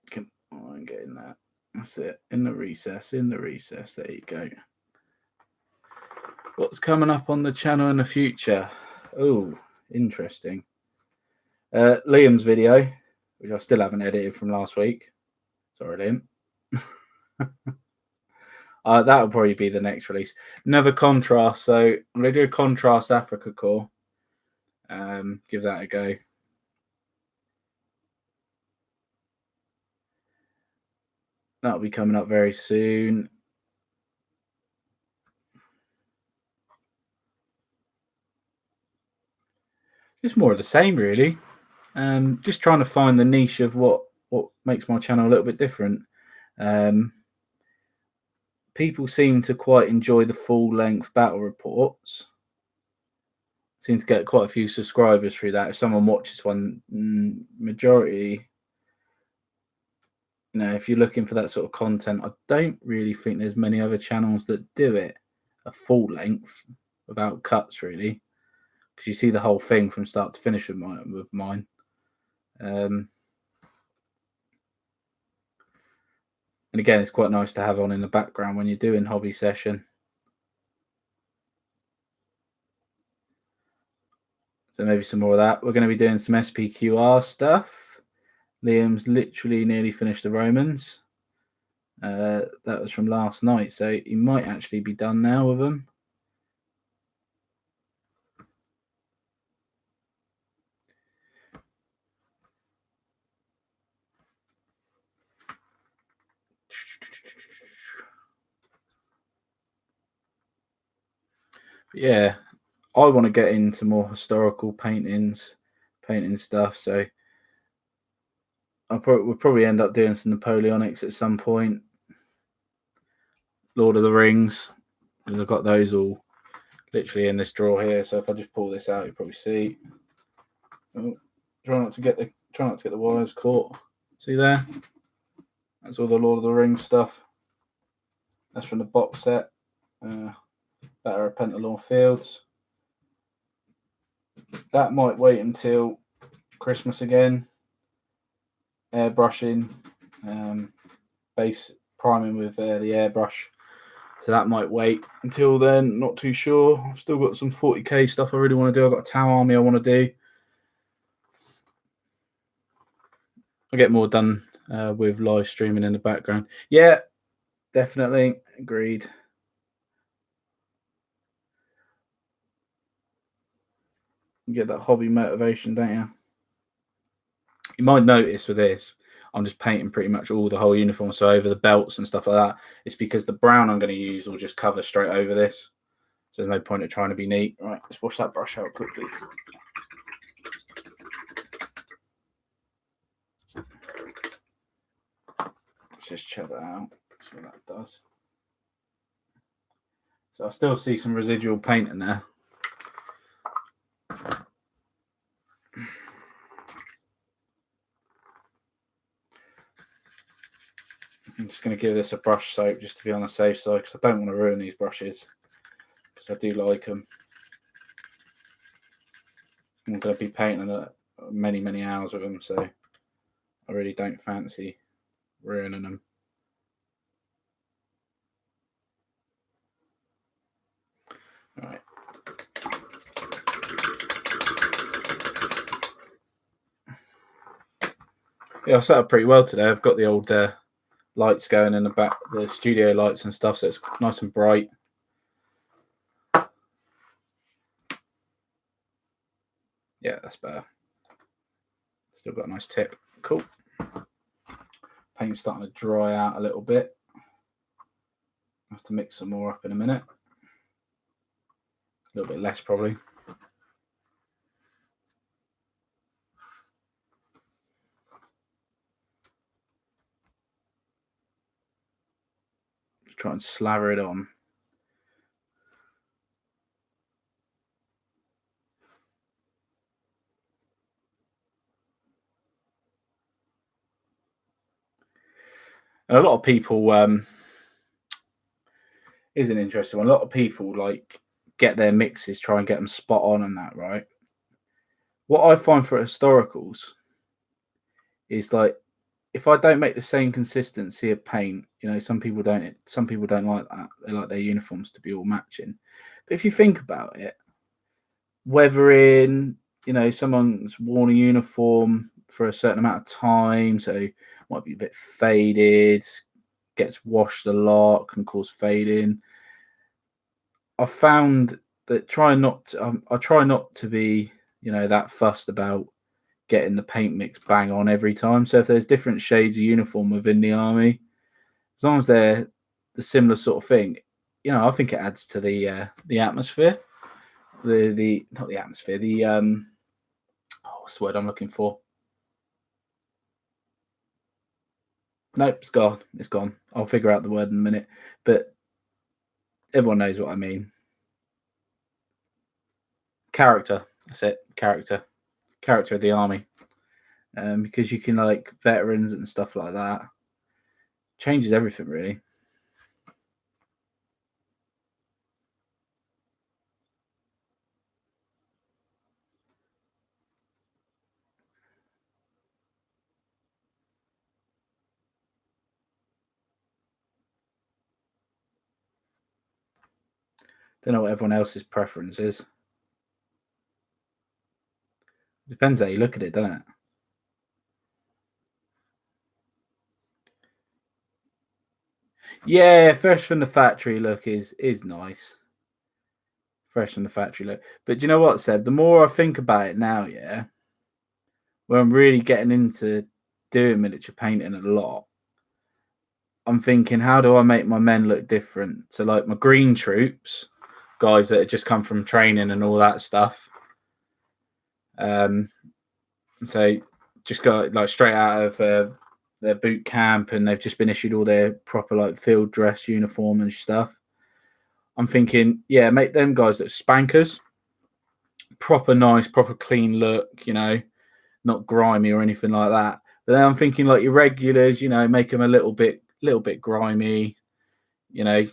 Come on, getting that. That's it. In the recess. There you go. What's coming up on the channel in the future? Oh, interesting. Liam's video, which I still haven't edited from last week. Sorry, Liam. That'll probably be the next release. Another contrast. So I'm going to do a contrast Africa core. Give that a go. That'll be coming up very soon. Just more of the same, really. Just trying to find the niche of what makes my channel a little bit different. People seem to quite enjoy the full-length battle reports. Seem to get quite a few subscribers through that. If someone watches one, majority, you know, if you're looking for that sort of content, I don't really think there's many other channels that do it a full length without cuts, really, because you see the whole thing from start to finish with mine. And again, it's quite nice to have on in the background when you're doing hobby session. So maybe some more of that. We're going to be doing some SPQR stuff. Liam's literally nearly finished the Romans. That was from last night, so he might actually be done now with them. Yeah, I want to get into more historical painting stuff, so we'll probably end up doing some Napoleonics at some point. Lord of the Rings, because I've got those all literally in this drawer here. So if I just pull this out, you'll probably see. Oh, try not to get the wires caught. See there? That's all the Lord of the Rings stuff. That's from the box set. Battle of Pentalore Fields. That might wait until Christmas again. Airbrushing, base priming with the airbrush. So that might wait until then. Not too sure. I've still got some 40k stuff I really want to do. I've got a Tau army I want to do. I'll get more done with live streaming in the background. Yeah, definitely. Agreed. You get that hobby motivation, don't you? You might notice with this, I'm just painting pretty much all the whole uniform. So over the belts and stuff like that, it's because the brown I'm going to use will just cover straight over this. So there's no point of trying to be neat. Right, let's wash that brush out quickly. Let's just check that out. That's what that does. So I still see some residual paint in there. I'm just going to give this a brush soak just to be on the safe side, because I don't want to ruin these brushes, because I do like them. I'm going to be painting many hours with them, so I really don't fancy ruining them. All right. Yeah, I set up pretty well today. I've got the old lights going in the back, the studio lights and stuff, so it's nice and bright. Yeah, that's better. Still got a nice tip. Cool. Paint's starting to dry out a little bit. I have to mix some more up in a minute. A little bit less probably. Just try and slather it on. And a lot of people is an interesting one. A lot of people like get their mixes, try and get them spot on and that, right? What I find for historicals is like if I don't make the same consistency of paint, you know, some people don't like that. They like their uniforms to be all matching. But if you think about it, whether in, you know, someone's worn a uniform for a certain amount of time, so it might be a bit faded, gets washed a lot, can cause fading. I've found that I try not to be, you know, that fussed about getting the paint mix bang on every time. So if there's different shades of uniform within the army, as long as they're the similar sort of thing, you know, I think it adds to the atmosphere. The not the atmosphere, the what's the word I'm looking for? Nope, it's gone. It's gone. I'll figure out the word in a minute. But everyone knows what I mean. Character. That's it. Character of the army. Because you can like veterans and stuff like that. Changes everything really. Don't know what everyone else's preference is. Depends how you look at it, doesn't it? Yeah, fresh from the factory look is nice. Fresh from the factory look. But do you know what, Seb? The more I think about it now, yeah, where I'm really getting into doing miniature painting a lot, I'm thinking, how do I make my men look different? So, like my green troops, guys that had just come from training and all that stuff. So just got like straight out of their boot camp, and they've just been issued all their proper like field dress uniform and stuff. I'm thinking, yeah, make them guys that spankers, proper nice, proper clean look, you know, not grimy or anything like that. But then I'm thinking like your regulars, you know, make them a little bit grimy, you know.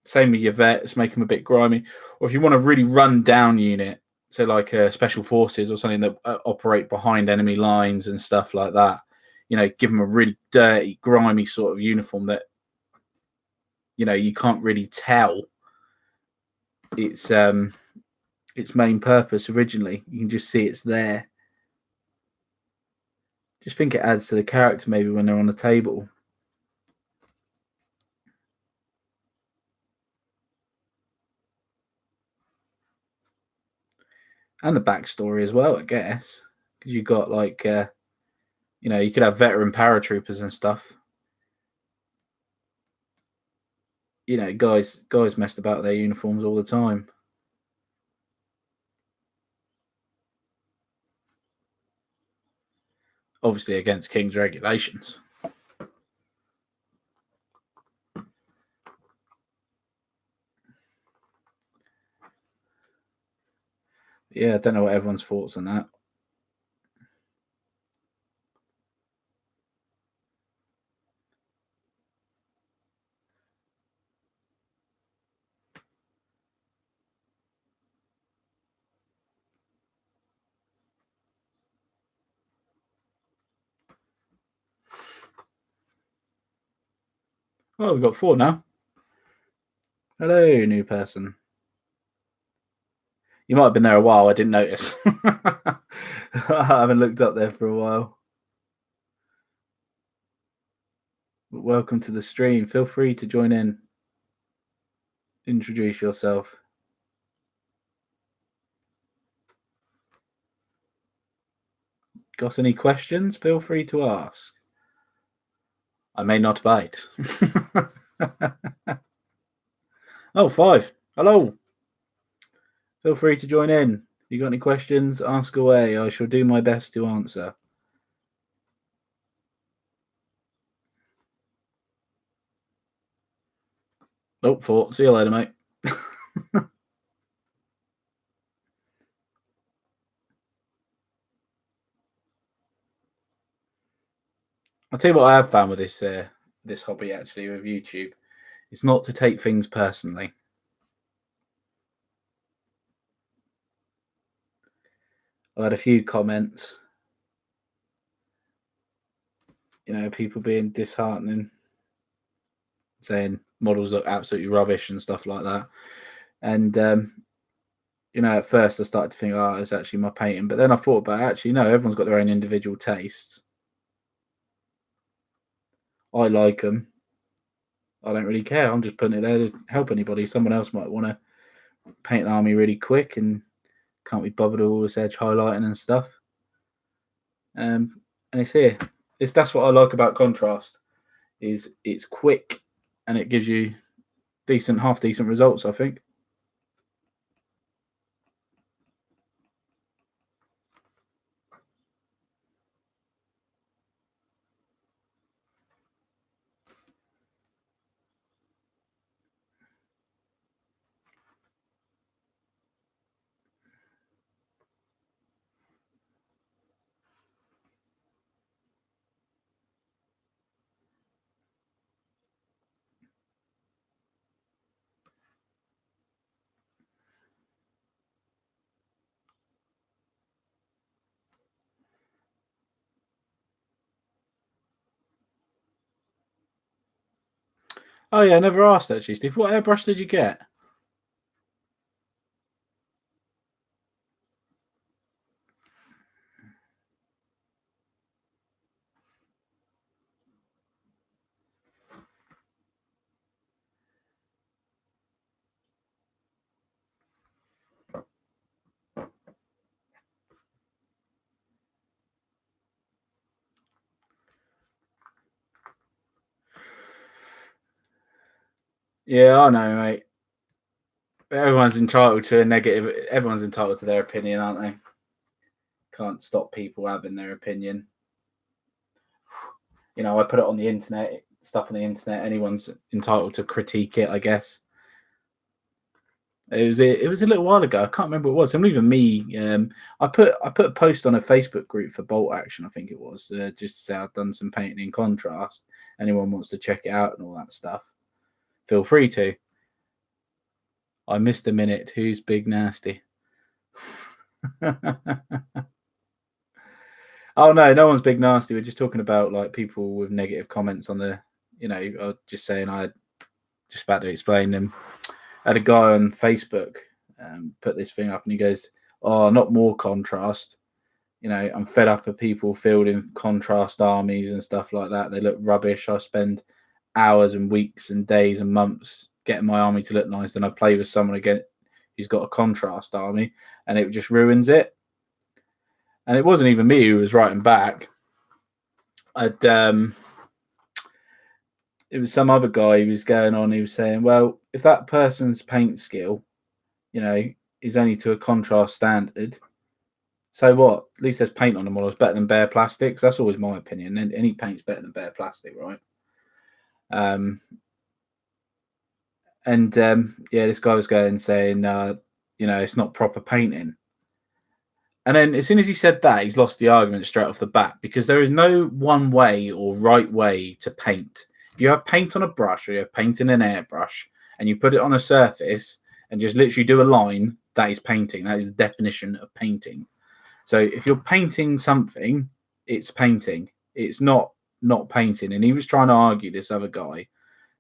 Same with your vets, make them a bit grimy. Or if you want a really run down unit, so like special forces or something that operate behind enemy lines and stuff like that, you know, give them a really dirty, grimy sort of uniform that, you know, you can't really tell its main purpose originally. You can just see it's there. Just think it adds to the character maybe when they're on the table. And the backstory as well, I guess, because you got like, you know, you could have veteran paratroopers and stuff. You know, guys messed about their uniforms all the time. Obviously against King's regulations. Yeah, I don't know what everyone's thoughts on that. Oh, we've got 4 now. Hello, new person. You might have been there a while. I didn't notice. I haven't looked up there for a while. But welcome to the stream. Feel free to join in. Introduce yourself. Got any questions? Feel free to ask. I may not bite. Oh, 5. Hello. Feel free to join in. If you got any questions, ask away. I shall do my best to answer. Oh, 4. See you later, mate. I'll tell you what I have found with this hobby, actually, with YouTube. It's not to take things personally. I've had a few comments, people being disheartening, saying models look absolutely rubbish and stuff like that. And, at first I started to think, oh, it's actually my painting. But then I thought about, actually, no, everyone's got their own individual tastes. I like them. I don't really care. I'm just putting it there to help anybody. Someone else might want to paint an army really quick and can't be bothered with all this edge highlighting and stuff. And it's here. That's what I like about contrast. Is it's quick and it gives you half decent results, I think. Oh yeah, I never asked actually, Steve. What airbrush did you get? Yeah, I know, mate. Everyone's entitled to everyone's entitled to their opinion, aren't they? Can't stop people having their opinion. I put it on the internet, stuff on the internet. Anyone's entitled to critique it, I guess. It was a little while ago. I can't remember what it was. And even me, I put a post on a Facebook group for Bolt Action, I think it was, just to say I've done some painting in contrast. Anyone wants to check it out and all that stuff, feel free to. I missed a minute. Who's Big Nasty? Oh no one's Big Nasty. We're just talking about like people with negative comments on the, I was just saying I just about to explain them. I had a guy on Facebook put this thing up and he goes, "Oh, not more contrast. I'm fed up of people fielding contrast armies and stuff like that. They look rubbish. I spend hours and weeks and days and months getting my army to look nice. Then I play with someone again who's got a contrast army and it just ruins it." And it wasn't even me who was writing back. It was some other guy who was going on. He was saying, well, if that person's paint skill, is only to a contrast standard, so what? At least there's paint on the model. It's better than bare plastics. That's always my opinion. Any paint's better than bare plastic, right? This guy was going saying, it's not proper painting. And then as soon as he said that, he's lost the argument straight off the bat, because there is no one way or right way to paint. If you have paint on a brush or you have paint in an airbrush and you put it on a surface and just literally do a line, that is painting. That is the definition of painting. So if you're painting something, it's painting. It's not painting. And he was trying to argue, this other guy,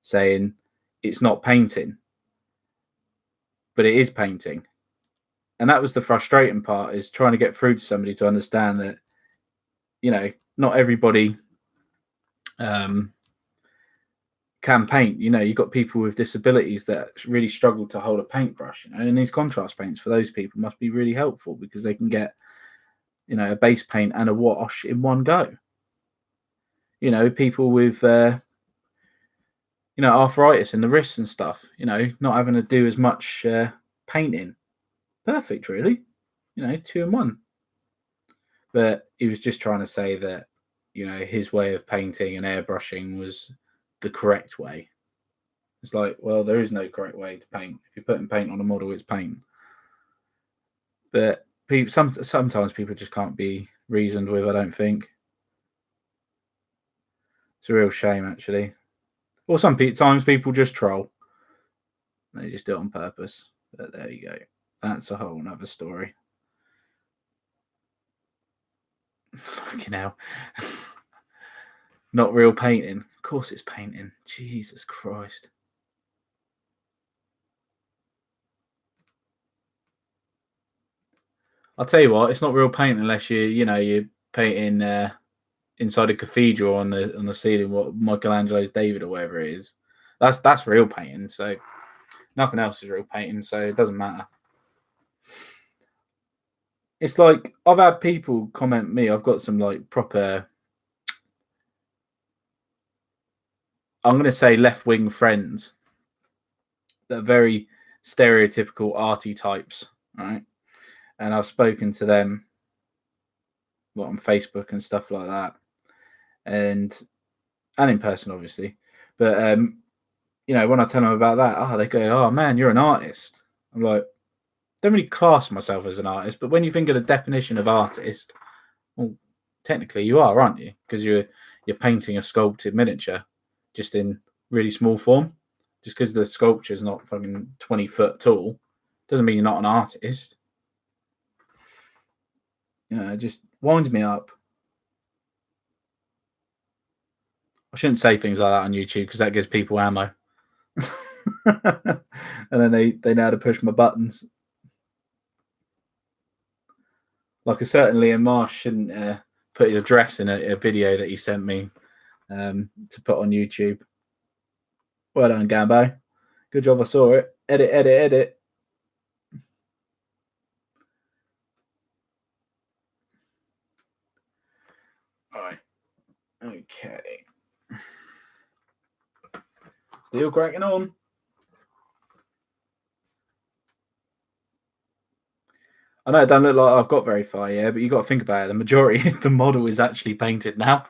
saying it's not painting, but it is painting. And that was the frustrating part, is trying to get through to somebody to understand that, not everybody can paint. You've got people with disabilities that really struggle to hold a paintbrush, and these contrast paints for those people must be really helpful, because they can get a base paint and a wash in one go. People with arthritis in the wrists and stuff. Not having to do as much painting. Perfect, really. 2 in 1. But he was just trying to say that his way of painting and airbrushing was the correct way. It's like, well, there is no correct way to paint. If you're putting paint on a model, it's paint. But sometimes people just can't be reasoned with, I don't think. It's a real shame, actually. Or sometimes people just troll. They just do it on purpose. But there you go. That's a whole nother story. Fucking hell. Not real painting. Of course it's painting. Jesus Christ. I'll tell you what, it's not real painting unless you're painting inside a cathedral on the ceiling, what Michelangelo's David or whatever it is. That's real painting. So nothing else is real painting, so it doesn't matter. It's like I've had people comment me. I've got some like proper, I'm going to say left-wing friends that are very stereotypical arty types, right? And I've spoken to them on Facebook and stuff like that, and in person, obviously. But when I tell them about that, they go, "Oh man, you're an artist." I'm like, don't really class myself as an artist, but when you think of the definition of artist, well, technically you are, aren't you? Because you're painting a sculpted miniature, just in really small form. Just because the sculpture is not fucking 20 foot tall, doesn't mean you're not an artist. It just winds me up. I shouldn't say things like that on YouTube because that gives people ammo. And then they know how to push my buttons. Like a certain Liam Marsh shouldn't put his address in a video that he sent me to put on YouTube. Well done, Gambo. Good job I saw it. Edit. All right. Okay. Still cracking on. I know it doesn't look like I've got very far, yeah, but you got to think about it. The majority of the model is actually painted now.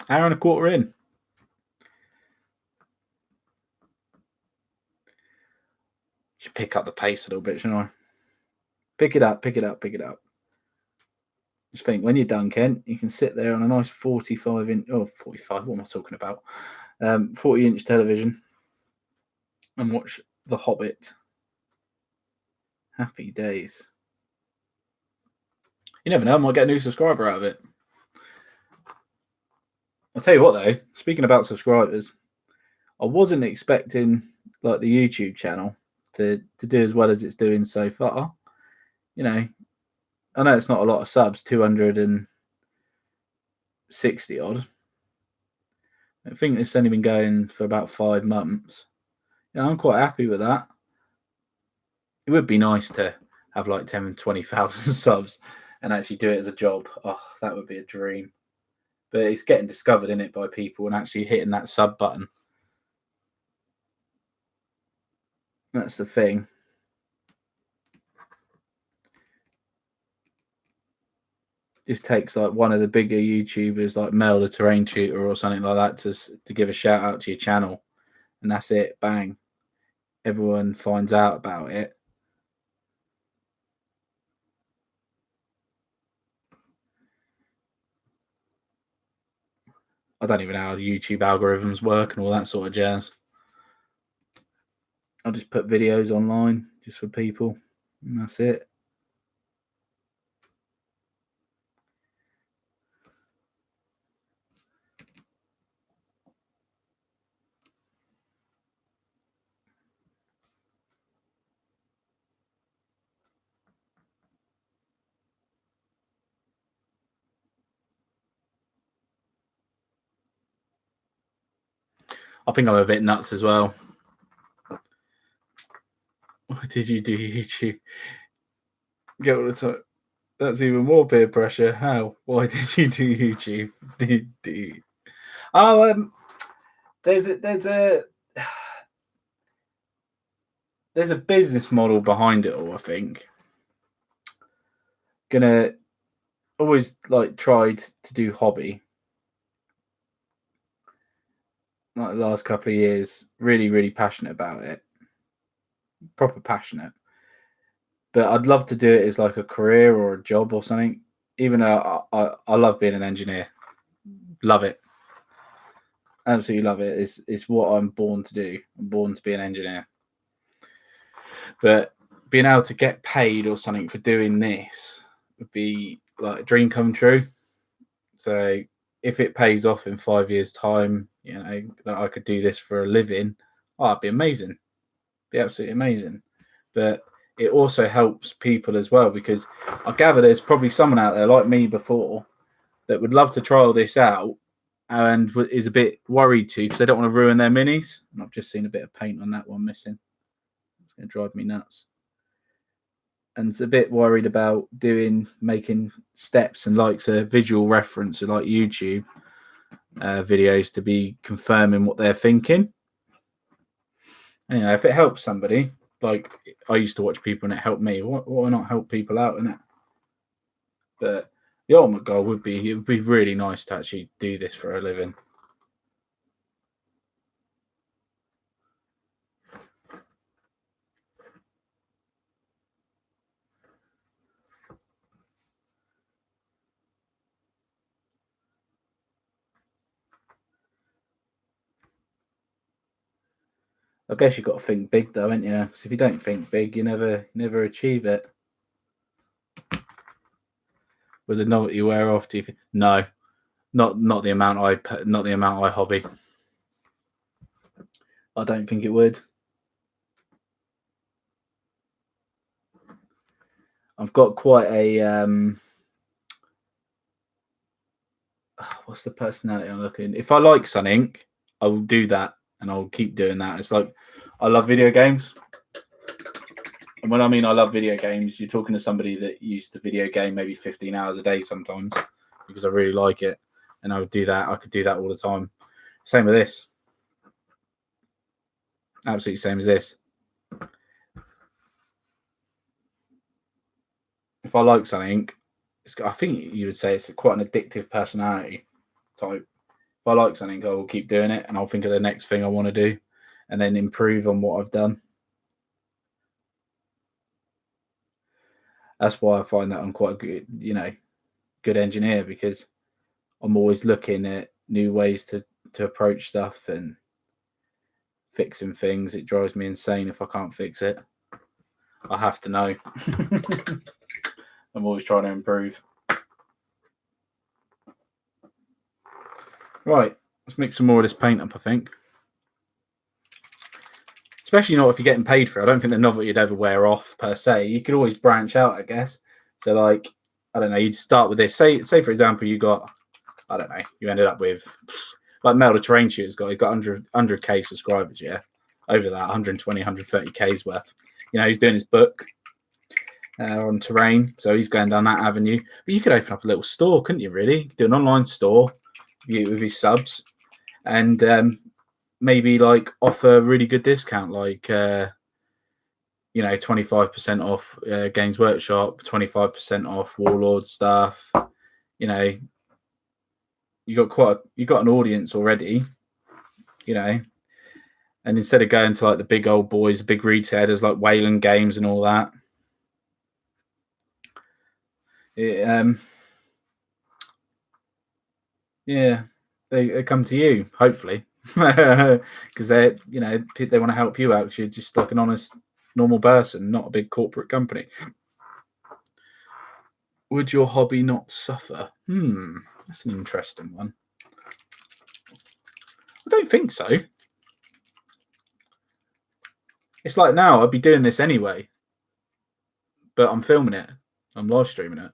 Hour and a quarter in. Should pick up the pace a little bit, shouldn't I? Pick it up. Just think, when you're done, Kent, you can sit there on a nice 45-inch, 45, what am I talking about? 40-inch television and watch The Hobbit. Happy days. You never know, I might get a new subscriber out of it. I'll tell you what, though, speaking about subscribers, I wasn't expecting like the YouTube channel to do as well as it's doing so far. I know it's not a lot of subs, 260 odd. I think it's only been going for about 5 months. I'm quite happy with that. It would be nice to have like 10 and 20,000 subs and actually do it as a job. Oh, that would be a dream. But it's getting discovered in it by people and actually hitting that sub button. That's the thing. Just takes like one of the bigger YouTubers like Mel the Terrain Tutor or something like that to give a shout out to your channel, and that's it. Bang, everyone finds out about it. I don't even know how YouTube algorithms work and all that sort of jazz. I'll just put videos online just for people, and that's it. I think I'm a bit nuts as well. Why did you do YouTube? Get all the time. That's even more peer pressure. How? Why did you do YouTube? Did. Oh, there's a business model behind it all. I think. Gonna always like tried to do hobby. Like the last couple of years, really passionate about it. Proper passionate. But I'd love to do it as like a career or a job or something. Even though I love being an engineer. Love it. Absolutely love it. It's what I'm born to do. I'm born to be an engineer. But being able to get paid or something for doing this would be like a dream come true. So if it pays off in 5 years' time, you know, that I could do this for a living, it'd be amazing. Be absolutely amazing. But it also helps people as well, because I gather there's probably someone out there like me before that would love to trial this out and is a bit worried too because they don't want to ruin their minis. And I've just seen a bit of paint on that one missing. It's going to drive me nuts. And it's a bit worried about making steps and likes a visual reference, like YouTube videos, to be confirming what they're thinking. And, you know, if it helps somebody, like I used to watch people and it helped me, why not help people out, innit? But the ultimate goal would be, it would be really nice to actually do this for a living. I guess you've got to think big, though, ain't you? Because if you don't think big, you never achieve it. With the novelty wear off, do you think? No, not the amount I hobby. I don't think it would. I've got quite a what's the personality I'm looking? If I like something, I will do that, and I'll keep doing that. It's like I love video games. And when I mean I love video games, you're talking to somebody that used to video game maybe 15 hours a day sometimes, because I really like it. And I would do that. I could do that all the time. Same with this. Absolutely same as this. If I like something, I think you would say it's quite an addictive personality type. If I like something, I will keep doing it, and I'll think of the next thing I want to do, and then improve on what I've done. That's why I find that I'm quite a good, good engineer, because I'm always looking at new ways to approach stuff and fixing things. It drives me insane if I can't fix it. I have to know. I'm always trying to improve. Right, let's mix some more of this paint up, I think. Especially not if you're getting paid for it. I don't think the novelty would ever wear off per se. You could always branch out, I guess. So, like, I don't know, you'd start with this. Say for example, you got, I don't know, you ended up with, like Mel the Terrain Shooter's got, he's got 100k subscribers, yeah? Over that, 120, 130k's worth. You know, he's doing his book on terrain, so he's going down that avenue. But you could open up a little store, couldn't you, really? Do an online store with his subs, and maybe like offer a really good discount, like 25% off Games Workshop, 25% off Warlord stuff. You know, you got an audience already, and instead of going to like the big old boys, big retailers like Wayland Games and all that, they come to you, hopefully, because they want to help you out, because you're just like an honest, normal person, not a big corporate company. Would your hobby not suffer? That's an interesting one. I don't think so. It's like now I'd be doing this anyway, but I'm filming it. I'm live streaming it.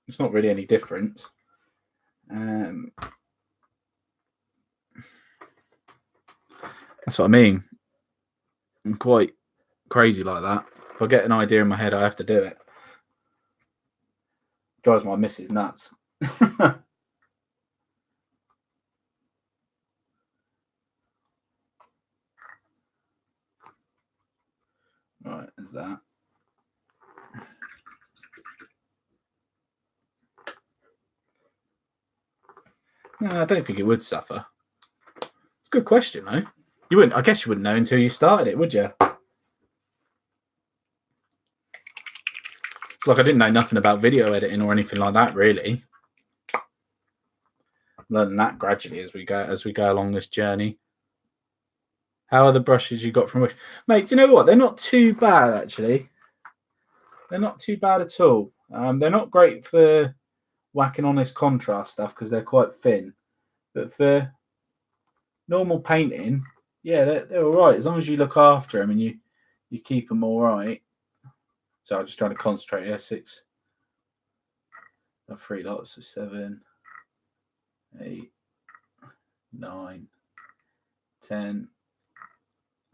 It's not really any difference. That's what I mean. I'm quite crazy like that. If I get an idea in my head, I have to do it. Drives my missus nuts. Right, there's that. No, I don't think it would suffer. It's a good question, though. You wouldn't. I guess you wouldn't know until you started it, would you? Like I didn't know nothing about video editing or anything like that, really. Learning that gradually as we go along this journey. How are the brushes you got from Wish? Mate, do you know what? They're not too bad, actually. They're not too bad at all. They're not great for whacking on this contrast stuff because they're quite thin. But for normal painting, yeah, they're all right. As long as you look after them and you keep them all right. So I'm just trying to concentrate here. 6. 3 lots, so 7, 8, 9, 10,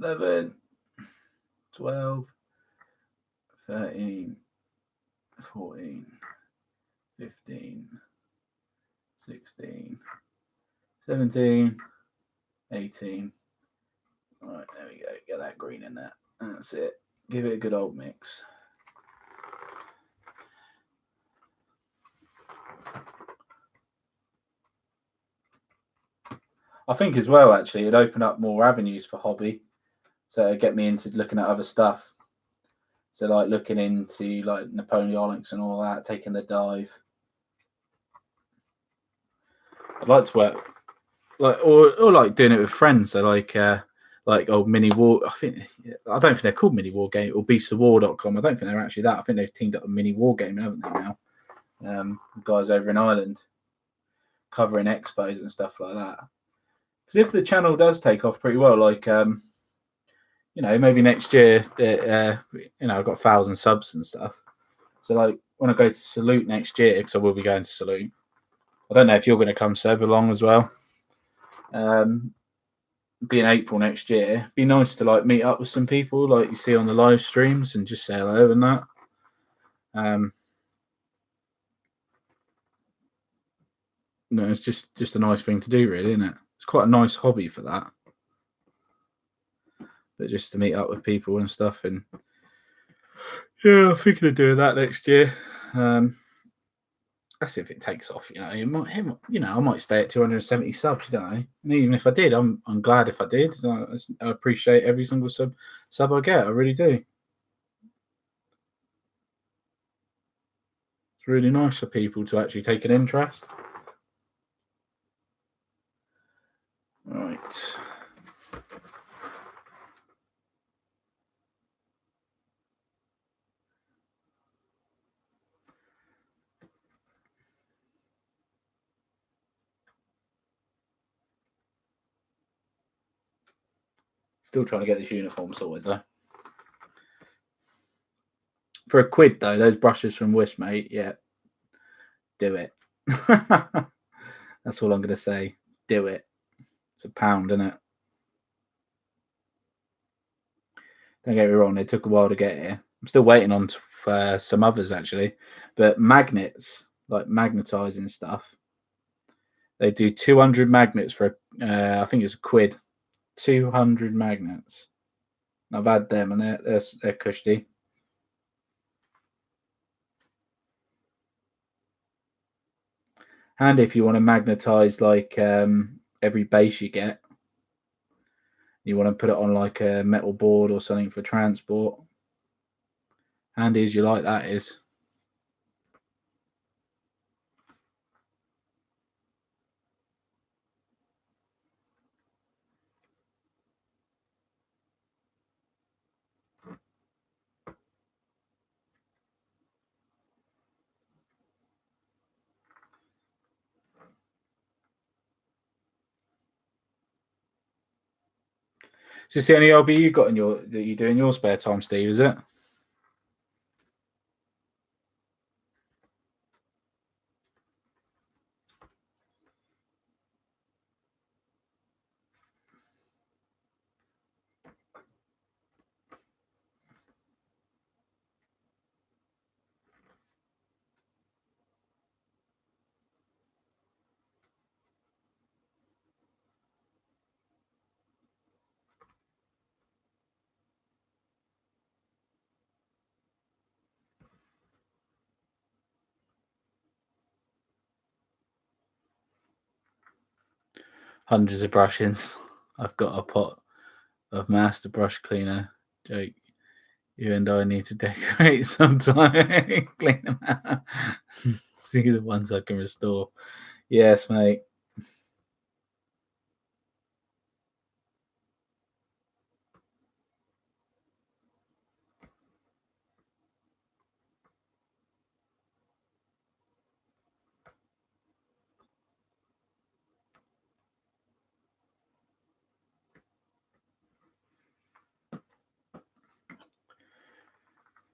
11, 12, 13, 14, 15, 16, 17, 18. Right, there we go. Get that green in there. That's it. Give it a good old mix. I think as well, actually, it'd open up more avenues for hobby. So it'd get me into looking at other stuff. So like looking into like Napoleonics and all that, taking the dive. I'd like to work like or like doing it with friends. So like old mini war. I don't think they're called mini war game or beastofwar.com. I don't think they're actually that. I think they've teamed up a mini war game, haven't they now? Guys over in Ireland covering expos and stuff like that. Because if the channel does take off pretty well, like maybe next year, I've got 1,000 subs and stuff. So like when I go to Salute next year, because I will be going to Salute. I don't know if you're going to come, Seb, along as well. Be in April next year. Be nice to like meet up with some people like you see on the live streams and just say hello and that. No, it's just a nice thing to do, really, isn't it? It's quite a nice hobby for that. But just to meet up with people and stuff, and yeah, I'm thinking of doing that next year. That's if it takes off, I might stay at 270 subs, And even if I did, I'm glad if I did. I appreciate every single sub I get. I really do. It's really nice for people to actually take an interest. Right. Still trying to get this uniform sorted though. For a quid though, those brushes from Wish, mate, yeah, do it. That's all I'm going to say. Do it. It's £1, isn't it? Don't get me wrong, it took a while to get here. I'm still waiting on some others actually, but magnets, like magnetizing stuff. They do 200 magnets for I think it's £1. 200 magnets. I've had them and they're cushy. Handy if you want to magnetize like every base you get. You want to put it on like a metal board or something for transport. Handy as you like that is. Is this the only hobby you got that you do in your spare time, Steve? Is it? hundreds of brushings. I've got a pot of master brush cleaner. Jake, you and I need to decorate sometime. Clean them out. See the ones I can restore. Yes, mate.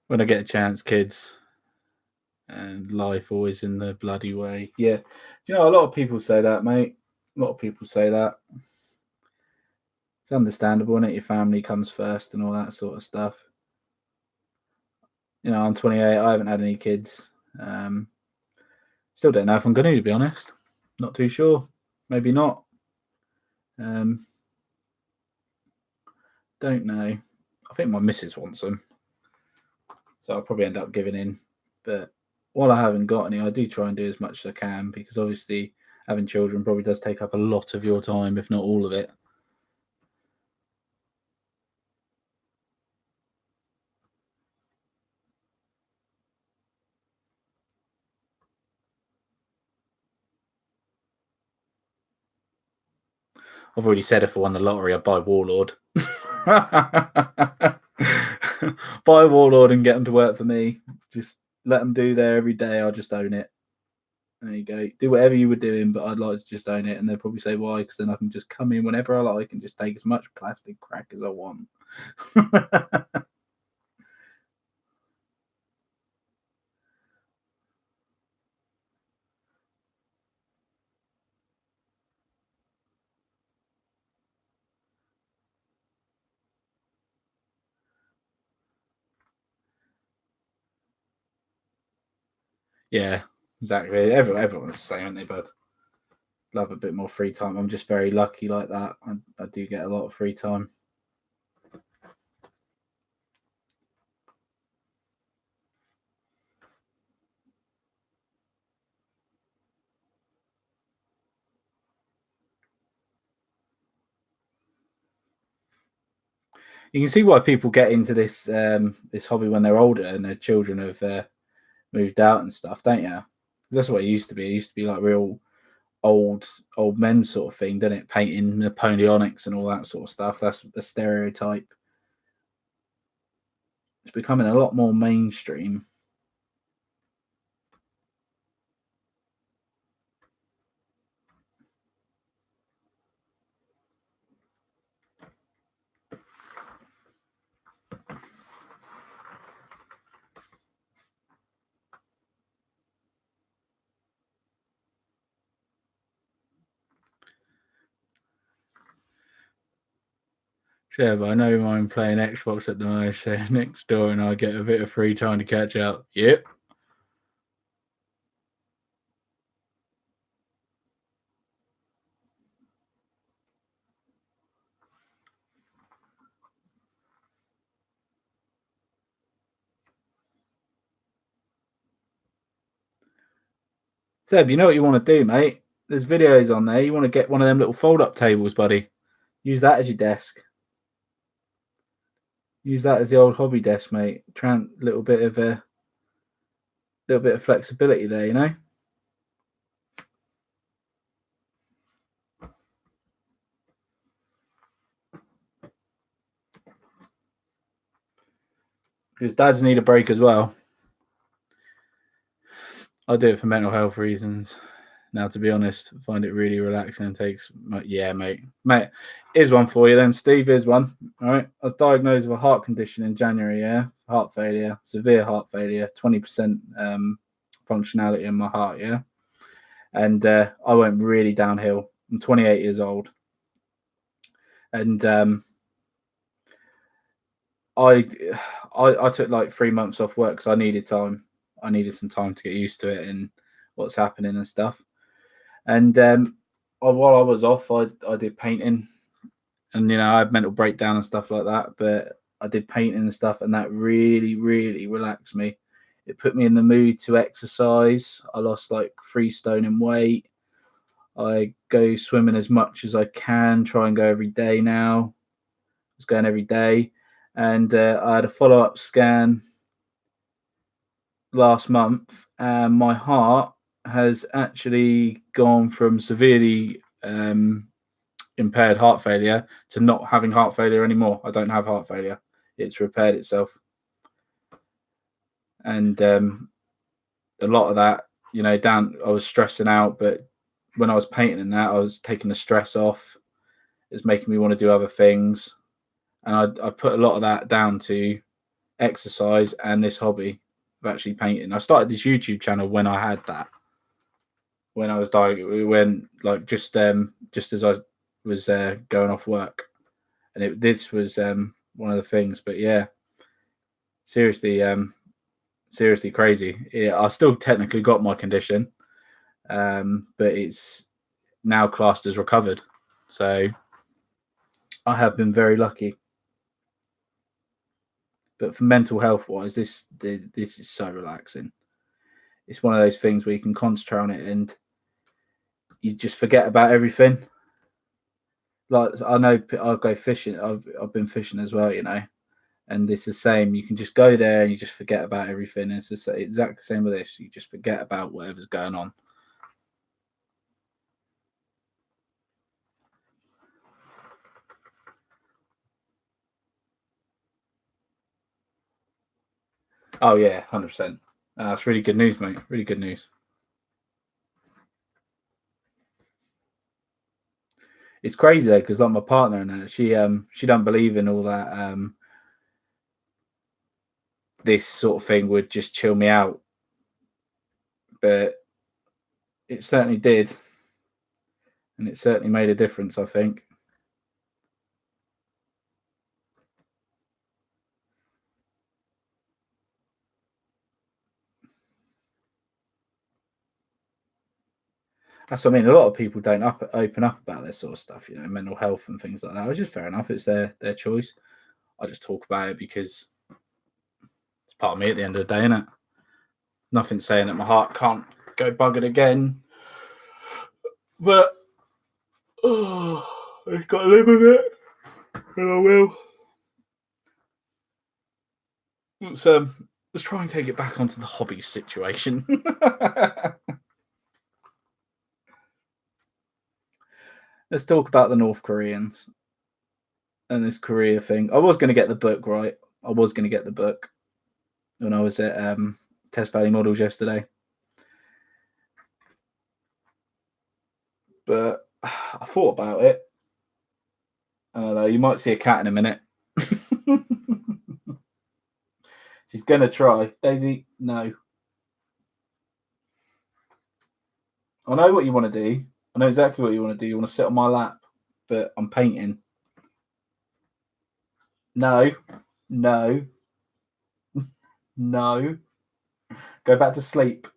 When I get a chance, kids. And life always in the bloody way. Yeah. Do you know, a lot of people say that, mate. A lot of people say that. It's understandable, isn't it? Your family comes first and all that sort of stuff. You know, I'm 28. I haven't had any kids. Still don't know if I'm going to be honest. Not too sure. Maybe not. Don't know. I think my missus wants them. So I'll probably end up giving in. But while I haven't got any, I do try and do as much as I can because obviously having children probably does take up a lot of your time, if not all of it. I've already said if I won the lottery, I'd buy Warlord. Buy Warlord and get them to work for me. Just let them do there every day. I'll just own it. There you go. Do whatever you were doing, but I'd like to just own it. And they'll probably say why, because then I can just come in whenever I like and just take as much plastic crack as I want. Yeah, exactly. Everyone's the same, aren't they, bud? Love a bit more free time. I'm just very lucky like that. I do get a lot of free time. You can see why people get into this this hobby when they're older and their children have moved out and stuff, don't you? 'Cause that's what it used to be. It used to be like real old men sort of thing, didn't it? Painting Napoleonics and all that sort of stuff. That's the stereotype. It's becoming a lot more mainstream. Yeah, but I know I'm playing Xbox at the moment, so next door, and I get a bit of free time to catch up. Yep. Seb, you know what you want to do, mate? There's videos on there. You want to get one of them little fold-up tables, buddy. Use that as your desk. Use that as the old hobby desk, mate. Try a little bit of flexibility there, you know. Because dads need a break as well. I do it for mental health reasons. Now, to be honest, I find it really relaxing and takes. Yeah, mate. Here's one for you then, Steve. Here's one. All right. I was diagnosed with a heart condition in January. Yeah, heart failure, severe heart failure, 20% functionality in my heart. Yeah, and I went really downhill. I'm 28 years old, and I took like 3 months off work because I needed time. I needed some time to get used to it and what's happening and stuff. And while I was off, I did painting, and I had mental breakdown and stuff like that. But I did painting and stuff, and that really, really relaxed me. It put me in the mood to exercise. I lost like 3 stone in weight. I go swimming as much as I can. Try and go every day now. I was going every day, and I had a follow-up scan last month, and my heart has actually gone from severely impaired heart failure to not having heart failure anymore. I don't have heart failure. It's repaired itself. And a lot of that, you know, I was stressing out, but when I was painting and that, I was taking the stress off. It's making me want to do other things. And I put a lot of that down to exercise and this hobby of actually painting. I started this YouTube channel when I had that. When I was just as I was going off work, and this was one of the things. But yeah, seriously crazy. Yeah, I still technically got my condition, but it's now classed as recovered. So I have been very lucky. But for mental health wise, this is so relaxing. It's one of those things where you can concentrate on it and you just forget about everything. Like, I know I'll go fishing. I've been fishing as well, you know, and it's the same. You can just go there and you just forget about everything. It's just exactly the same with this. You just forget about whatever's going on. Oh yeah, 100%. That's really good news, mate. Really good news. It's crazy though, because like my partner and that, she don't believe in all that. This sort of thing would just chill me out, but it certainly did, and it certainly made a difference, I think. That's what I mean. A lot of people don't open up about this sort of stuff, you know, mental health and things like that. Which is fair enough. It's their choice. I just talk about it because it's part of me at the end of the day, innit? Nothing saying that my heart can't go buggered again, but I've got to live with it, and I will. Let's try and take it back onto the hobby situation. Let's talk about the North Koreans and this Korea thing. I was going to get the book, right? I was going to get the book when I was at Test Valley Models yesterday. But I thought about it. I don't know, you might see a cat in a minute. She's going to try. Daisy, no. I know what you want to do. I know exactly what you want to do. You want to sit on my lap, but I'm painting. No. No. No. Go back to sleep.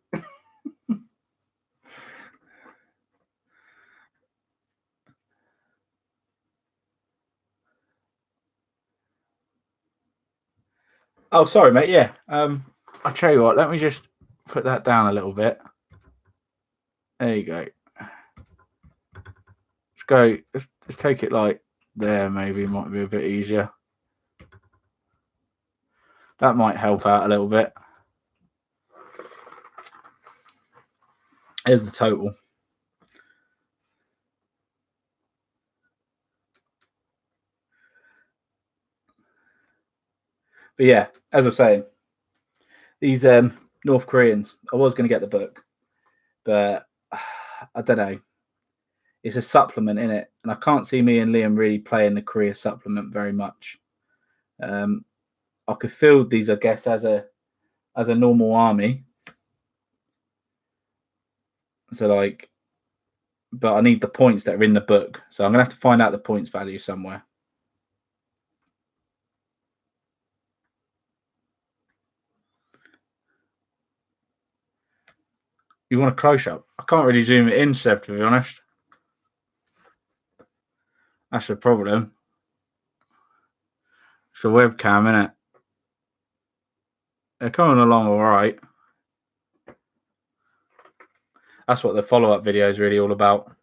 Oh, sorry, mate. Yeah. I'll tell you what. Let me just put that down a little bit. There you go. Let's go. Let's take it like there. Maybe it might be a bit easier. That might help out a little bit. Here's the total. But yeah, as I was saying, these North Koreans, I was going to get the book, but I don't know. It's a supplement in it, and I can't see me and Liam really playing the Korea supplement very much. I could field these, I guess, as a normal army. So like, but I need the points that are in the book. So I'm gonna have to find out the points value somewhere. You want a close up? I can't really zoom it in, Seb, to be honest. That's the problem. It's a webcam, isn't it? They're coming along all right. That's what the follow-up video is really all about.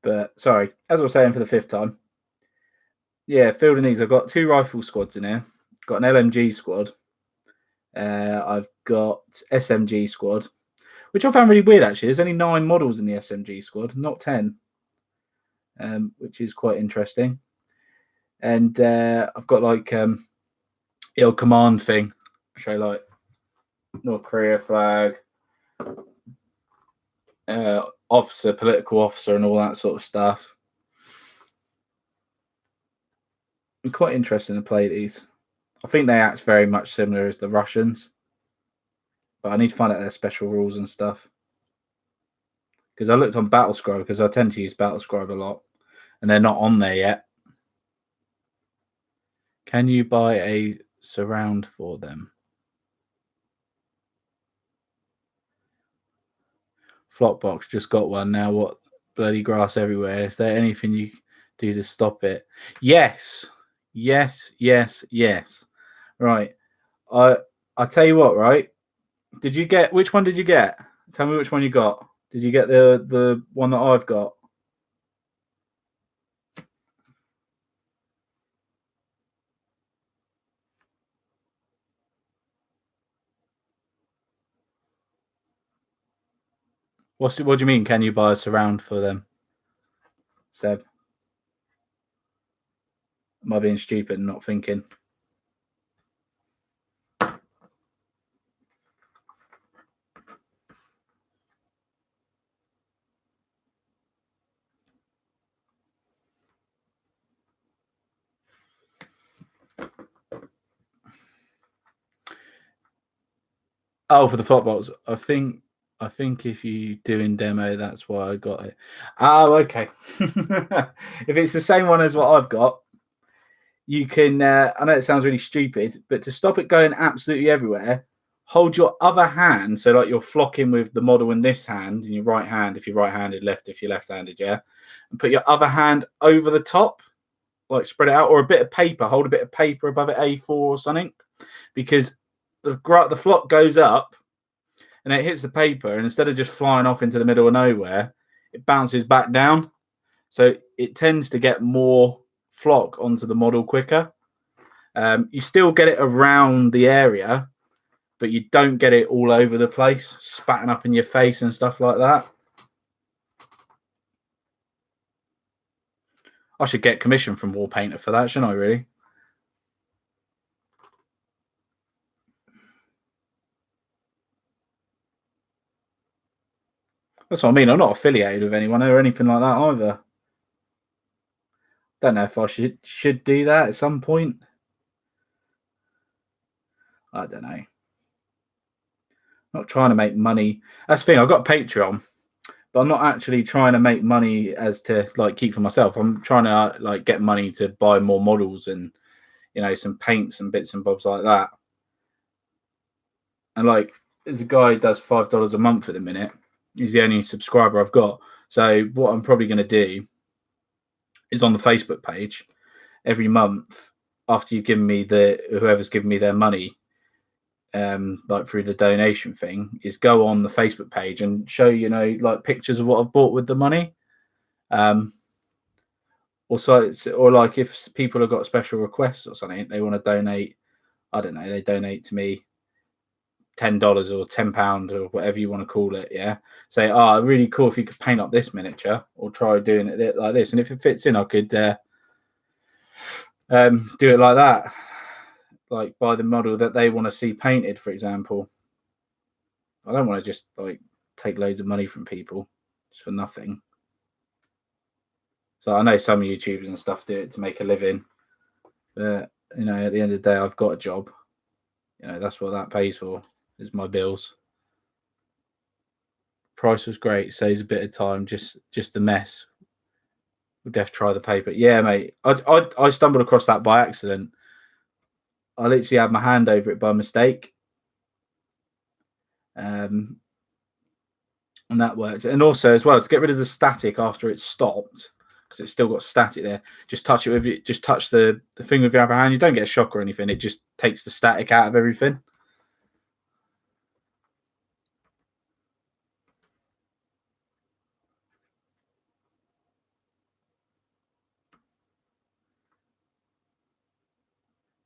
But sorry, as I was saying for the fifth time, yeah, fielding these, I've got 2 rifle squads in here. Got an LMG squad. I've got SMG squad, which I found really weird actually. There's only 9 models in the SMG squad, not 10, which is quite interesting. And I've got like ill command thing, show like North Korea flag, officer, political officer, and all that sort of stuff. It's quite interesting to play these. I think they act very much similar as the Russians, but I need to find out their special rules and stuff. Because I looked on Battlescribe, because I tend to use Battlescribe a lot, and they're not on there yet. Can you buy a surround for them? Flopbox just got one now. What bloody grass everywhere? Is there anything you do to stop it? Yes, yes, yes, yes. Right. I tell you what. Right. Did you get which one? Did you get? Tell me which one you got. Did you get the one that I've got? What do you mean? Can you buy a surround for them, Seb? Am I being stupid and not thinking? Oh, for the flopbox, I think if you do in demo, that's why I got it. Oh, okay. If it's the same one as what I've got, you can. I know it sounds really stupid, but to stop it going absolutely everywhere, hold your other hand. So, like you're flocking with the model in this hand, in your right hand, if you're right-handed, left if you're left-handed, yeah. And put your other hand over the top, like spread it out, or a bit of paper. Hold a bit of paper above it, A4 or something, because the flock goes up and it hits the paper, and instead of just flying off into the middle of nowhere, it bounces back down. So it tends to get more flock onto the model quicker. You still get it around the area, but you don't get it all over the place, spatting up in your face and stuff like that. I should get commission from Warpainter for that, shouldn't I, really? That's what I mean. I'm not affiliated with anyone or anything like that either. Don't know if I should do that at some point. I don't know. Not trying to make money. That's the thing. I've got Patreon, but I'm not actually trying to make money as to like keep for myself. I'm trying to like get money to buy more models and some paints and bits and bobs like that. And like there's a guy who does $5 a month at the minute. He's the only subscriber I've got. So what I'm probably going to do is on the Facebook page every month after you've given me whoever's given me their money, like through the donation thing, is go on the Facebook page and show like pictures of what I've bought with the money. Or like if people have got special requests or something, they want to donate. I don't know. They donate to me $10 or £10 or whatever you want to call it. Yeah. Say, really cool if you could paint up this miniature or try doing it like this. And if it fits in, I could do it like that. Like buy the model that they want to see painted, for example. I don't want to just like take loads of money from people just for nothing. So I know some YouTubers and stuff do it to make a living, but at the end of the day, I've got a job. That's what that pays for, is my bills. Price was great. Saves a bit of time. Just the mess. We'll def try the paper. Yeah, mate. I stumbled across that by accident. I literally had my hand over it by mistake. And that works. And also as well, to get rid of the static after it's stopped, because it's still got static there, just touch it with it. Just touch the thing with your other hand. You don't get a shock or anything. It just takes the static out of everything.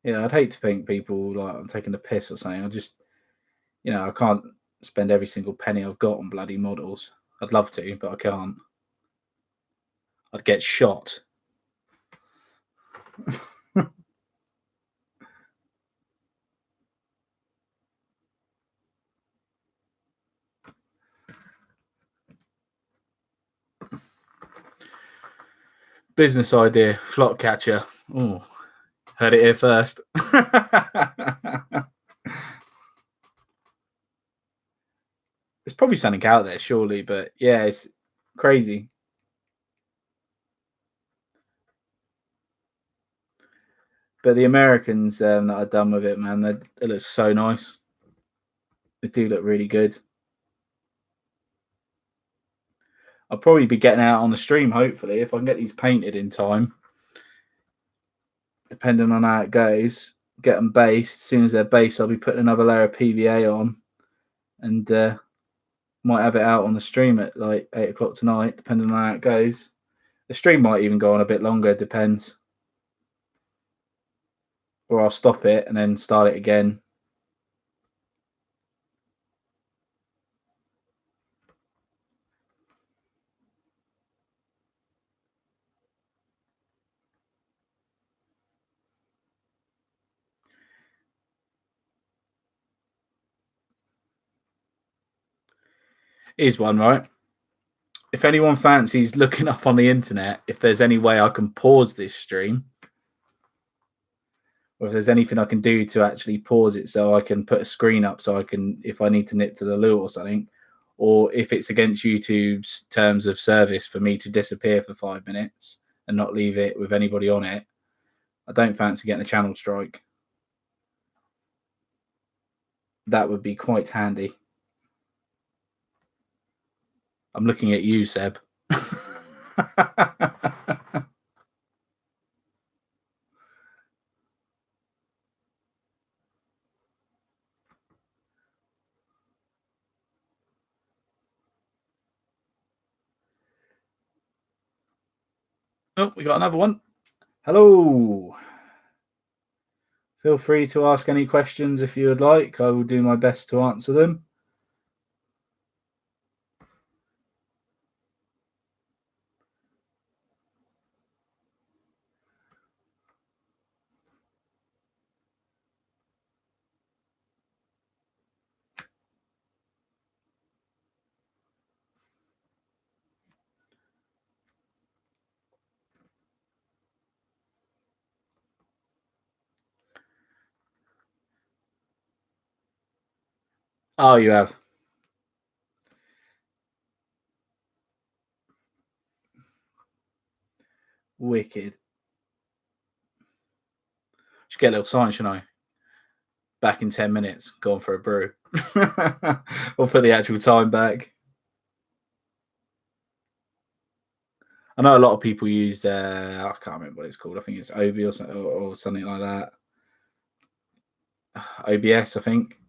I'd hate to think people like I'm taking the piss or something. I just, I can't spend every single penny I've got on bloody models. I'd love to, but I can't. I'd get shot. Business idea, flock catcher. Oh, heard it here first. There's probably something out there, surely, but yeah, it's crazy. But the Americans that are done with it, man, they look so nice. They do look really good. I'll probably be getting out on the stream, hopefully, if I can get these painted in time. Depending on how it goes, get them based. As soon as they're based, I'll be putting another layer of PVA on, and might have it out on the stream at like 8 o'clock tonight, depending on how it goes. The stream might even go on a bit longer, it depends. Or I'll stop it and then start it again. Is one, right? If anyone fancies looking up on the internet if there's any way I can pause this stream, or if there's anything I can do to actually pause it so I can put a screen up so I can, if I need to nip to the loo or something, or if it's against YouTube's terms of service for me to disappear for 5 minutes and not leave it with anybody on it, I don't fancy getting a channel strike. That would be quite handy. I'm looking at you, Seb. Oh, we got another one. Hello. Feel free to ask any questions if you would like. I will do my best to answer them. Oh, you have. Wicked. Should get a little sign, shouldn't I? Back in 10 minutes, going for a brew. Or put the actual time back. I know a lot of people use, I can't remember what it's called. I think it's Obi or something like that. OBS, I think.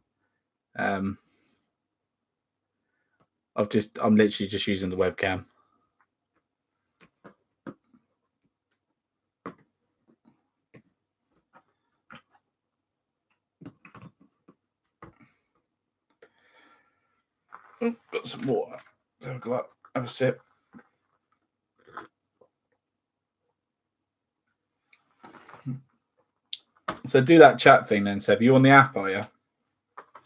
I'm literally just using the webcam. Oh, got some water. Have a sip. So do that chat thing then, Seb. You on the app, are you?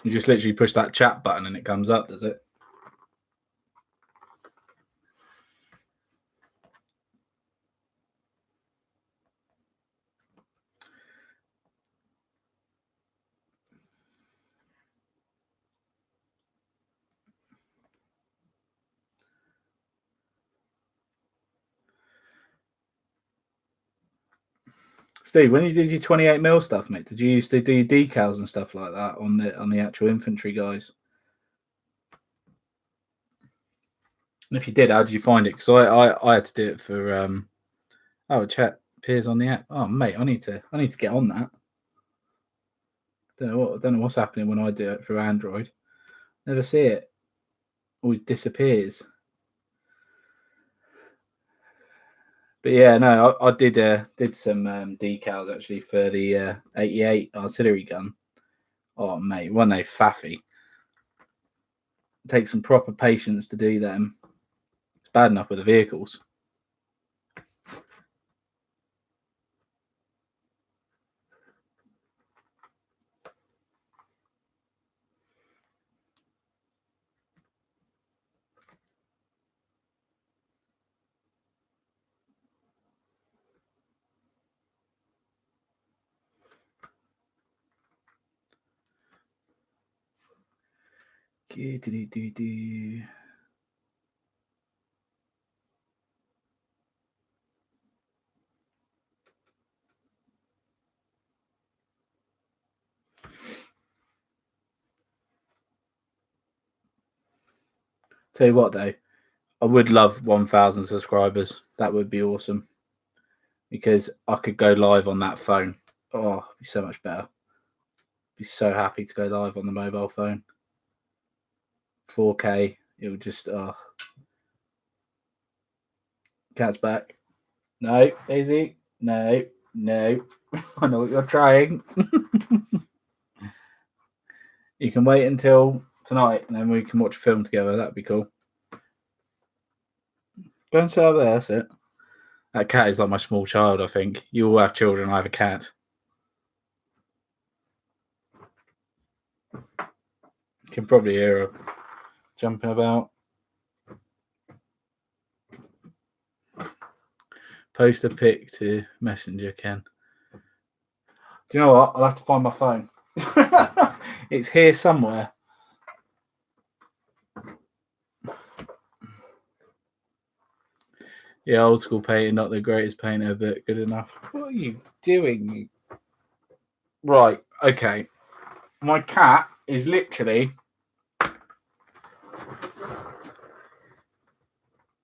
You just literally push that chat button and it comes up, does it? Steve, when you did your 28mm stuff, mate, did you used to do your decals and stuff like that on the actual infantry guys? And if you did, how did you find it? Because I had to do it for chat appears on the app. Oh mate, I need to get on that. Don't know what's happening when I do it through Android. Never see it. Always disappears. But yeah, no, I did some decals actually for the 88 artillery gun. Oh mate, when they faffy, take some proper patience to do them. It's bad enough with the vehicles. Tell you what though, I would love 1,000 subscribers. That would be awesome because I could go live on that phone. Oh, it'd be so much better. Be so happy to go live on the mobile phone. 4K. It would just Cat's back. No, Daisy. No. I know what you're trying. You can wait until tonight and then we can watch a film together. That'd be cool. Go and sit over there, that's it. That cat is like my small child, I think. You all have children, I have a cat. You can probably hear her jumping about. Post a pic to Messenger, Ken. Do you know what? I'll have to find my phone. It's here somewhere. Yeah, old school painting, not the greatest painter, but good enough. What are you doing? Right, okay. My cat is literally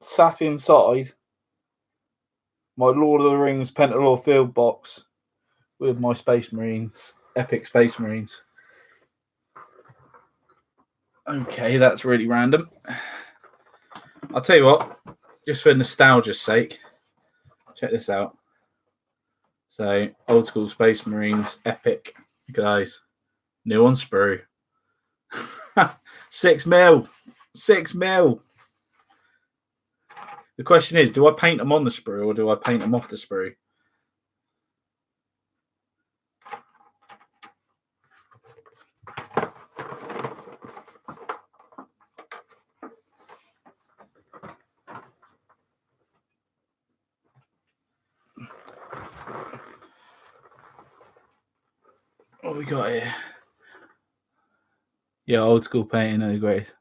sat inside my Lord of the Rings Pentalore field box with my Space Marines, Epic Space Marines. Okay, that's really random. I'll tell you what, just for nostalgia's sake, check this out. So, old school Space Marines, Epic, guys, new on sprue. 6 mil. 6 mil. The question is, do I paint them on the sprue or do I paint them off the sprue? What we got here? Yeah, old school painting, no great.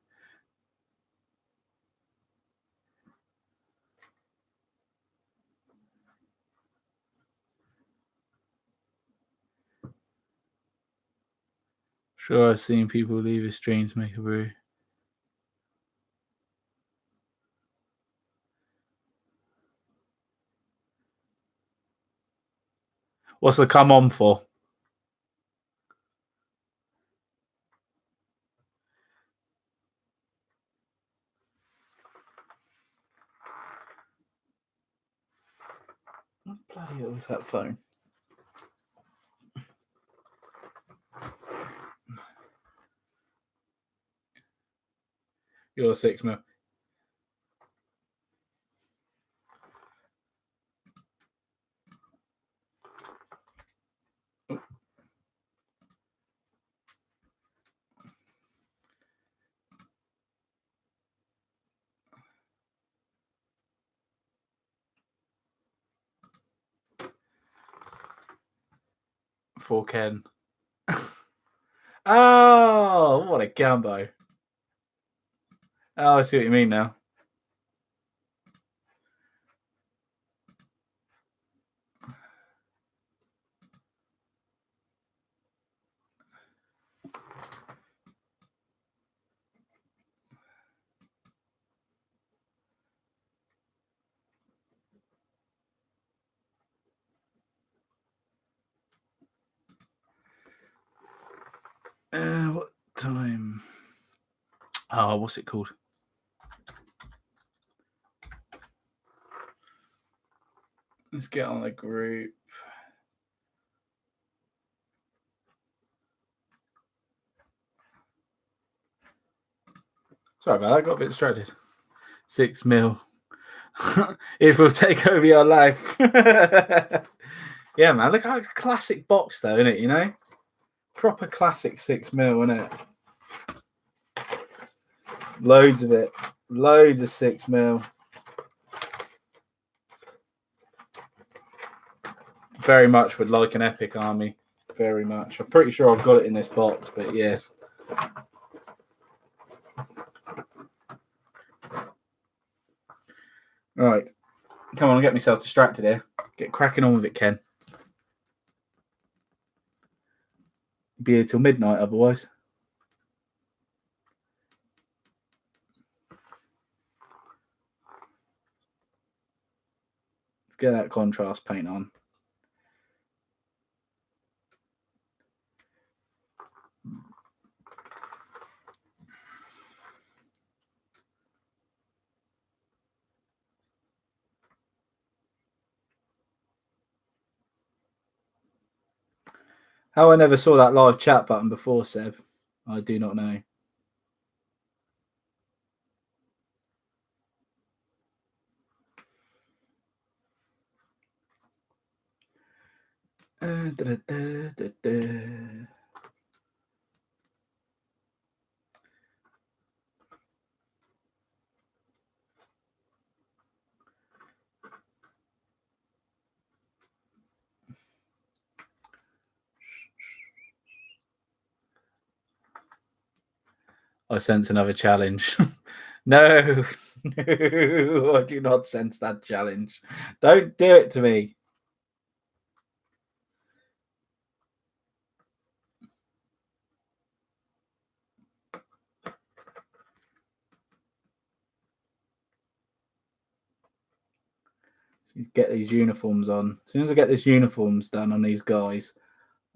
Sure, I've seen people leave his stream to make a brew. What's the come on for? What bloody hell was that phone? You're 6 mil. Oh. For Ken. Oh, what a gumbo. Oh, I see what you mean now. What time? Oh, what's it called? Let's get on the group. Sorry about that. I got a bit distracted. 6 mil. It will take over your life. Yeah, man. Look at a classic box, though, isn't it? You know, proper classic 6 mil, isn't it? Loads of it. Loads of 6 mil. Very much would like an Epic Army. Very much. I'm pretty sure I've got it in this box, but yes. Right. Come on, I'll get myself distracted here. Get cracking on with it, Ken. Be here till midnight otherwise. Let's get that contrast paint on. How I never saw that live chat button before, Seb, I do not know. I sense another challenge. No, no, I do not sense that challenge. Don't do it to me. Get these uniforms on. As soon as I get these uniforms done on these guys,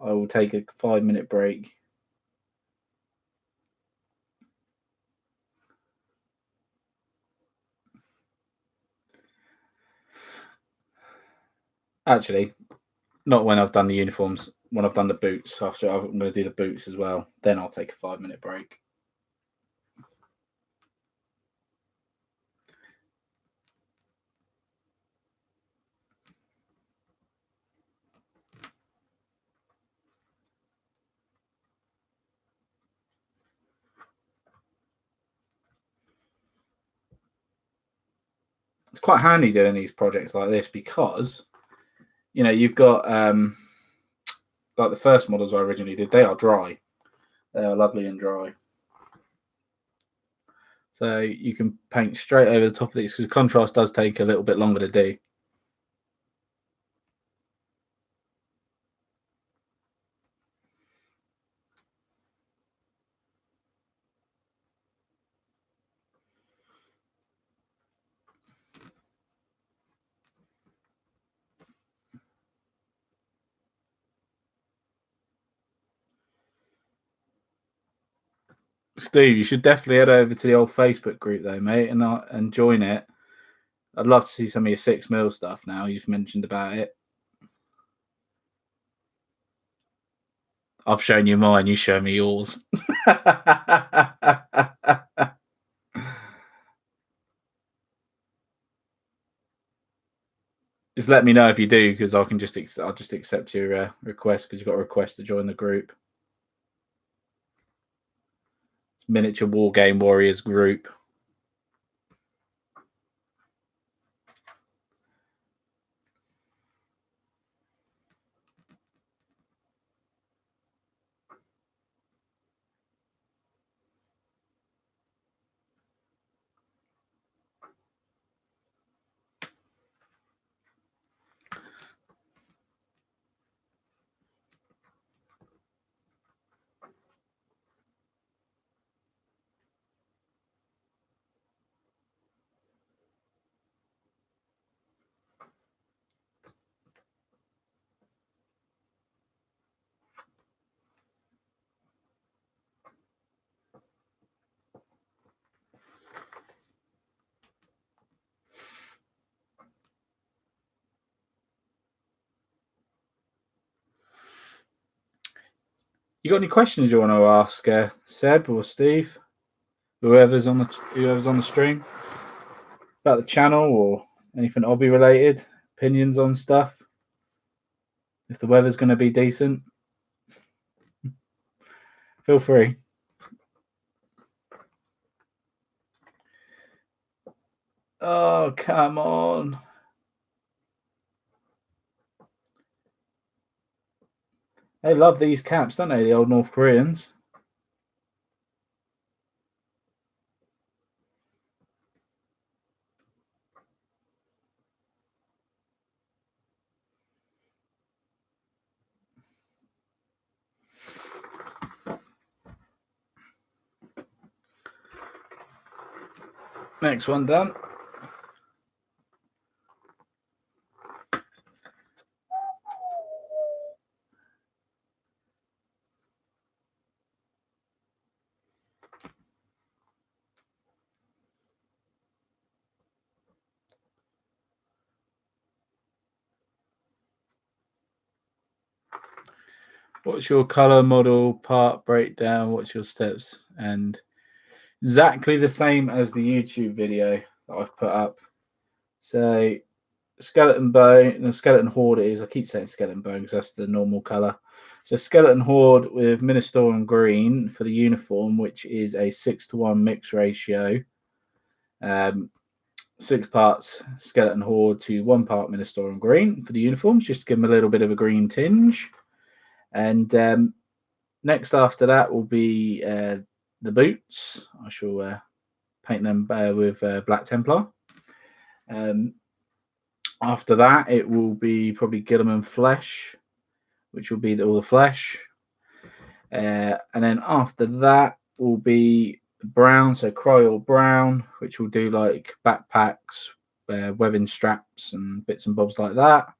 I will take a 5-minute break. Actually, not when I've done the uniforms. When I've done the boots, after I'm going to do the boots as well. Then I'll take a 5-minute break. It's quite handy doing these projects like this because, you know, you've got like the first models I originally did. They are dry. They are lovely and dry. So you can paint straight over the top of these because contrast does take a little bit longer to do. Steve, you should definitely head over to the old Facebook group though, mate, and join it. I'd love to see some of your 6 mil stuff now. You've mentioned about it. I've shown you mine, you show me yours. Just let me know if you do, because I'll just accept your request because you've got a request to join the group. Miniature War Game Warriors group. You got any questions you want to ask Seb or Steve, whoever's on the stream, about the channel or anything hobby related, opinions on stuff? If the weather's going to be decent, feel free. Oh, come on. They love these caps, don't they, the old North Koreans? Next one done. What's your color model part breakdown? What's your steps? And exactly the same as the YouTube video that I've put up. So skeleton bone, no, skeleton horde it is. I keep saying skeleton bone because that's the normal color. So skeleton horde with Ministorum green for the uniform, which is a 6-to-1 mix ratio. 6 parts skeleton horde to 1 part Ministorum green for the uniforms, just to give them a little bit of a green tinge. And next after that will be the boots. I shall paint them with Black Templar. After that, it will be probably Guilliman Flesh, which will be all the flesh. And then after that will be brown, so Cryoll brown, which will do like backpacks, webbing straps, and bits and bobs like that.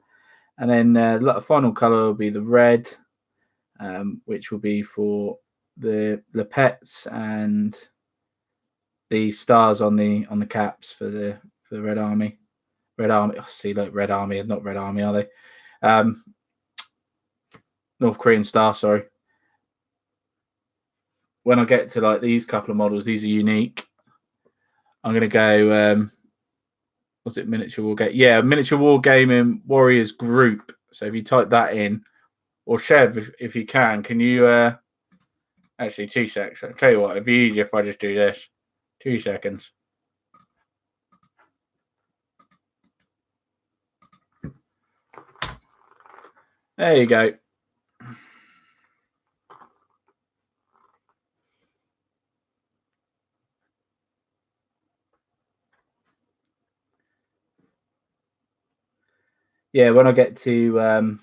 And then the final color will be the red, which will be for the lappets and the stars on the caps for the Red Army. Red Army. I see, like Red Army, not Red Army, are they? North Korean star. Sorry. When I get to like these couple of models, these are unique. I'm gonna go. What's it? Miniature War Game. Yeah, Miniature War Gaming Warriors Group. So if you type that in, or Chev, if you can you? Actually, 2 seconds. I'll tell you what. It'd be easier if I just do this. 2 seconds. There you go. Yeah, when I get to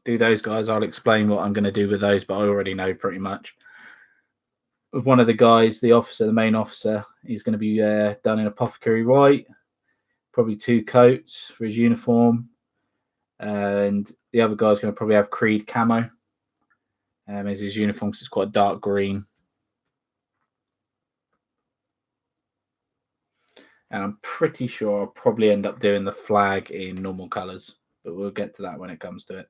do those guys, I'll explain what I'm going to do with those, but I already know pretty much. With one of the guys, the officer, the main officer, he's going to be done in apothecary white, probably 2 coats for his uniform, and the other guy's going to probably have Creed camo as his uniform, because it's quite dark green. And I'm pretty sure I'll probably end up doing the flag in normal colours, but we'll get to that when it comes to it.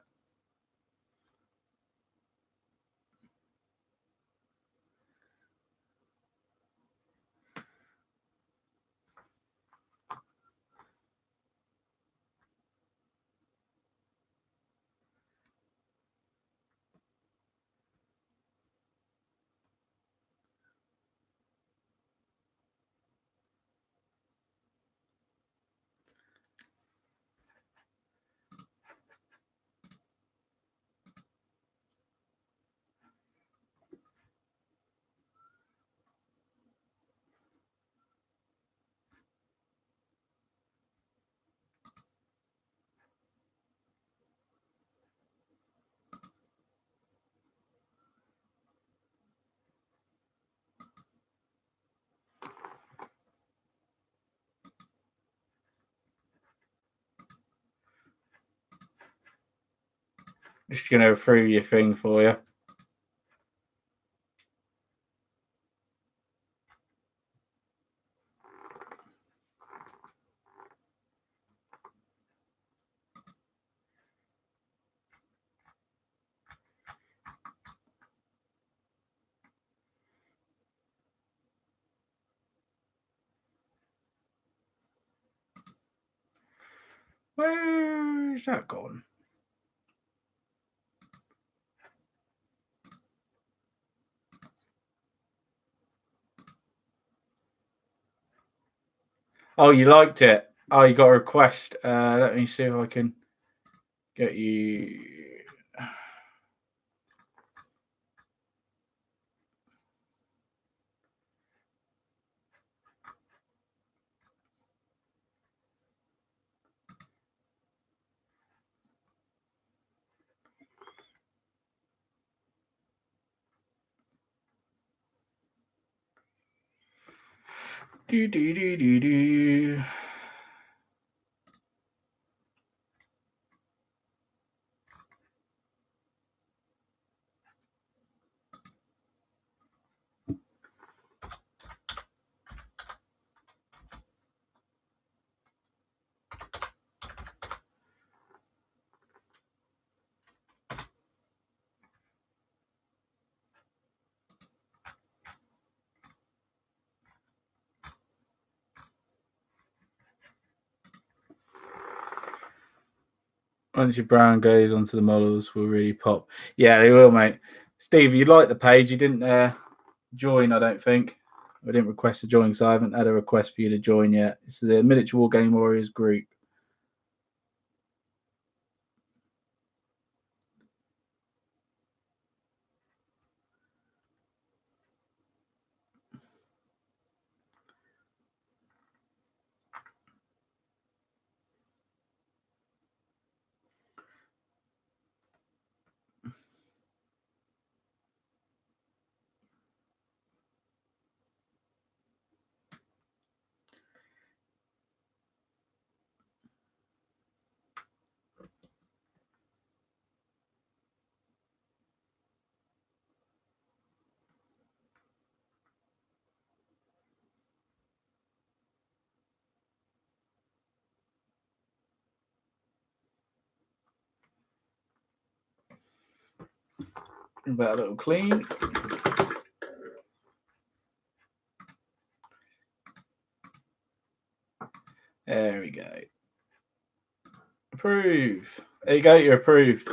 Just going to go through your thing for you. Where's that gone? Oh, you liked it. Oh, you got a request. Let me see if I can get you. Do. Once your brown goes onto the models, will really pop. Yeah, they will, mate. Steve, you like the page? You didn't join, I don't think. I didn't request to join, so I haven't had a request for you to join yet. It's the Miniature War Game Warriors group. About a little clean. There we go. Approve. There you go, you're approved.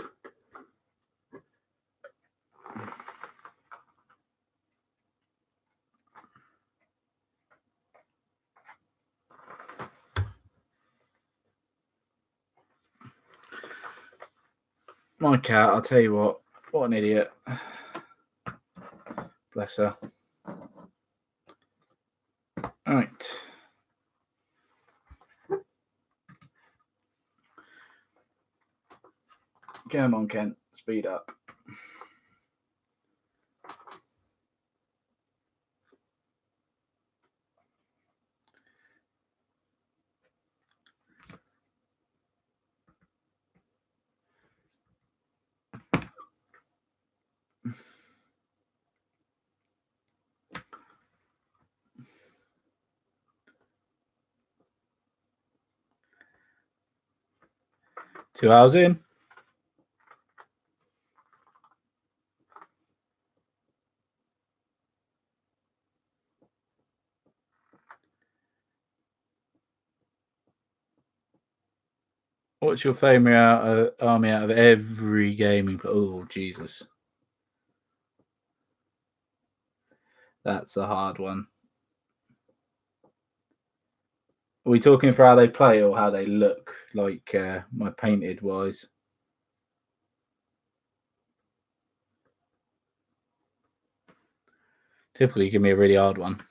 My cat, I'll tell you what an idiot. Bless her. All right. Come on, Kent. Speed up. Two hours in. What's your favourite army out of every gaming? Oh, Jesus. That's a hard one. Are we talking for how they play or how they look? Like my painted wise. Typically, give me a really hard one.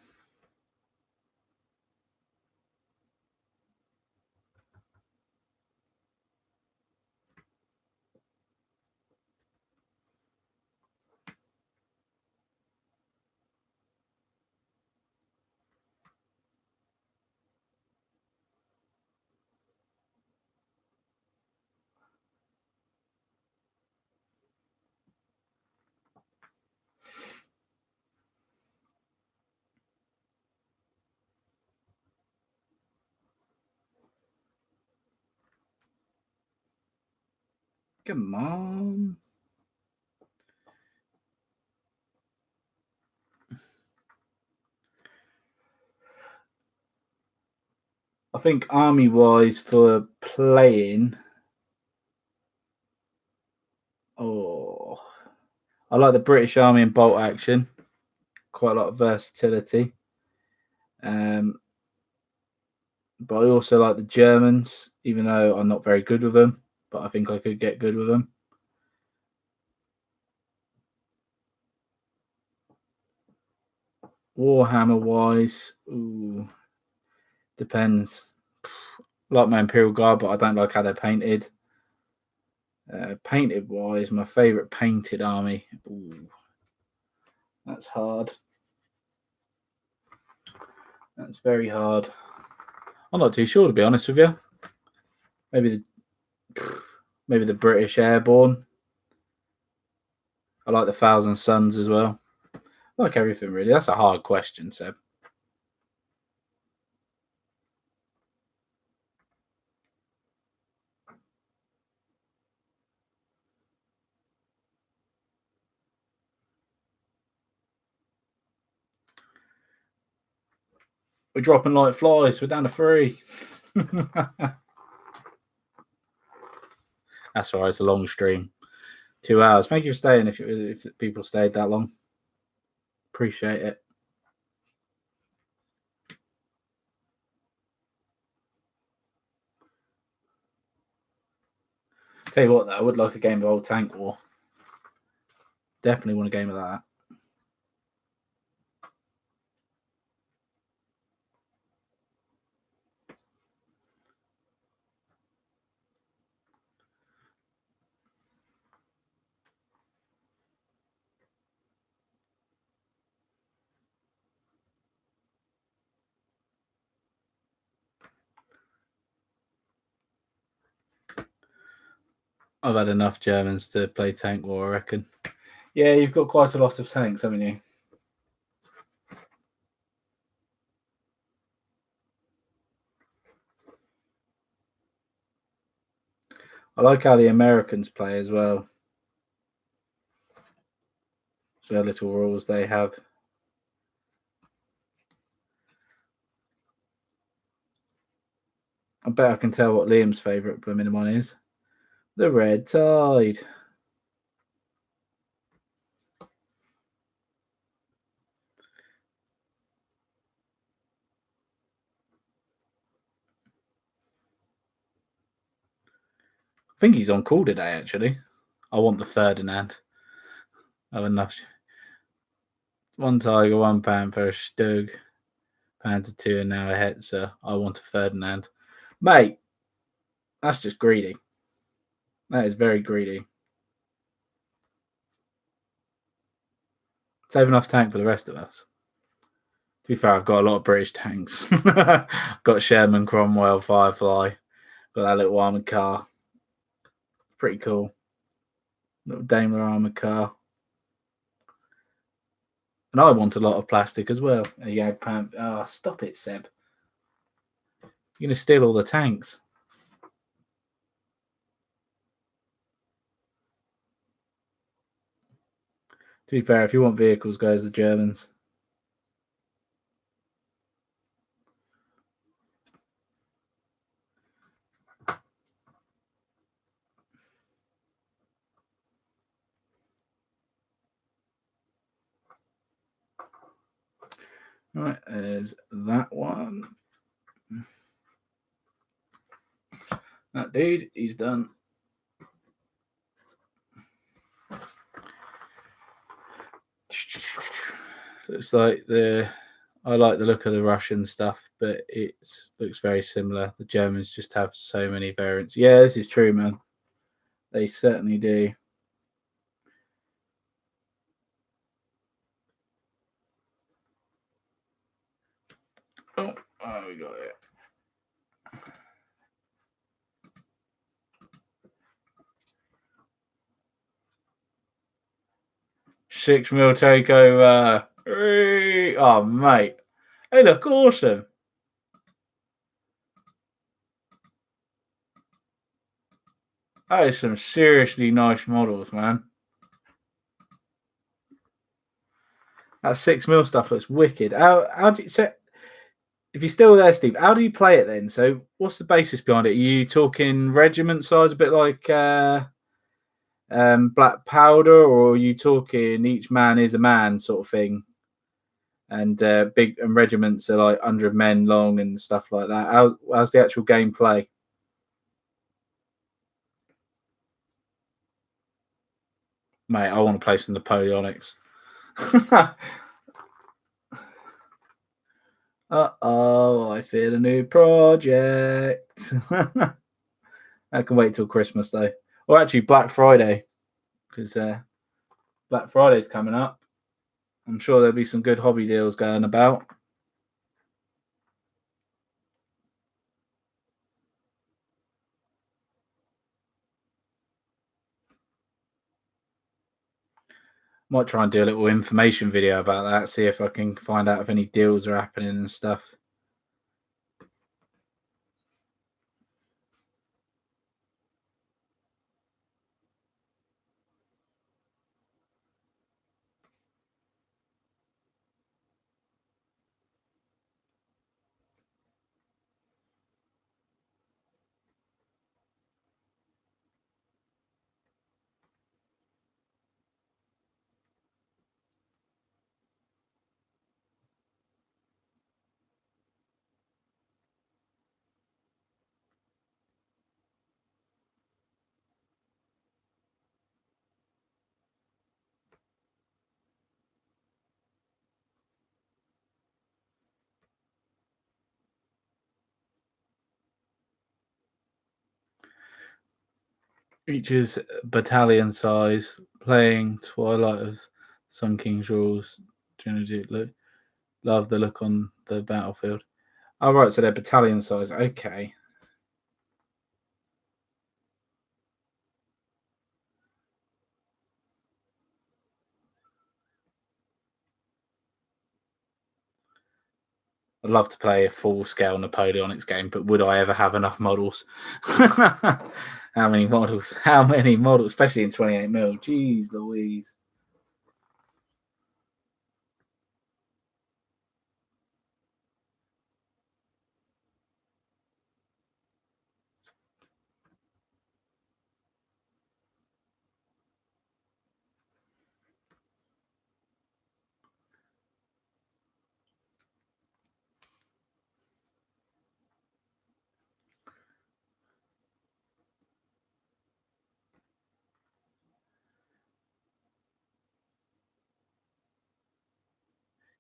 Come on. I think army wise for playing. Oh, I like the British Army and bolt action. Quite a lot of versatility. But I also like the Germans, even though I'm not very good with them. But I think I could get good with them. Warhammer wise, depends. Like my Imperial Guard, but I don't like how they're painted. Painted wise, my favourite painted army. Ooh, that's hard. That's very hard. I'm not too sure, to be honest with you. Maybe the British Airborne. I like the Thousand Suns as well. I like everything really. That's a hard question, Seb. We're dropping like flies. We're down to 3. That's all right. It's a long stream. 2 hours. Thank you for staying. If people stayed that long, appreciate it. Tell you what, though, I would like a game of Old Tank War. Definitely want a game of that. I've had enough Germans to play Tank War, I reckon. Yeah, you've got quite a lot of tanks, haven't you? I like how the Americans play as well. Their little rules they have. I bet I can tell what Liam's favourite blooming one is. The Red Tide. I think he's on call today, actually. I want the Ferdinand. I have enough. 1 Tiger, 1 Panther, Stug, Panther 2, and now a Hetzer. I want a Ferdinand. Mate, that's just greedy. That is very greedy. Save enough tank for the rest of us. To be fair, I've got a lot of British tanks. Got Sherman, Cromwell, Firefly. Got that little armoured car. Pretty cool. Little Daimler armoured car. And I want a lot of plastic as well. A Jagdpanther. Oh, stop it, Seb. You're going to steal all the tanks. To be fair, if you want vehicles, go as the Germans. Right, there's that one. That dude, he's done. It's like I like the look of the Russian stuff, but it looks very similar. The Germans just have so many variants. Yeah, this is true, man. They certainly do. Oh, we got it. $6 million takeover. Oh, mate. They look awesome. That is some seriously nice models, man. That $6 million stuff looks wicked. How do you say? If you're still there, Steve, how do you play it then? So, what's the basis behind it? Are you talking regiment size, a bit like Black Powder, or are you talking each man is a man sort of thing? And big and regiments are like 100 men long and stuff like that. How's the actual gameplay? Mate, I want to play some Napoleonics. Uh-oh, I feel a new project. I can wait till Christmas, though. Or actually, Black Friday, because Black Friday's coming up. I'm sure there'll be some good hobby deals going about. Might try and do a little information video about that, see if I can find out if any deals are happening and stuff. Each is battalion size, playing Twilight of Sun King's rules. Love the look on the battlefield. Oh, right, so they're battalion size. Okay. I'd love to play a full-scale Napoleonics game, but would I ever have enough models? How many models? How many models? Especially in 28mm. Jeez Louise.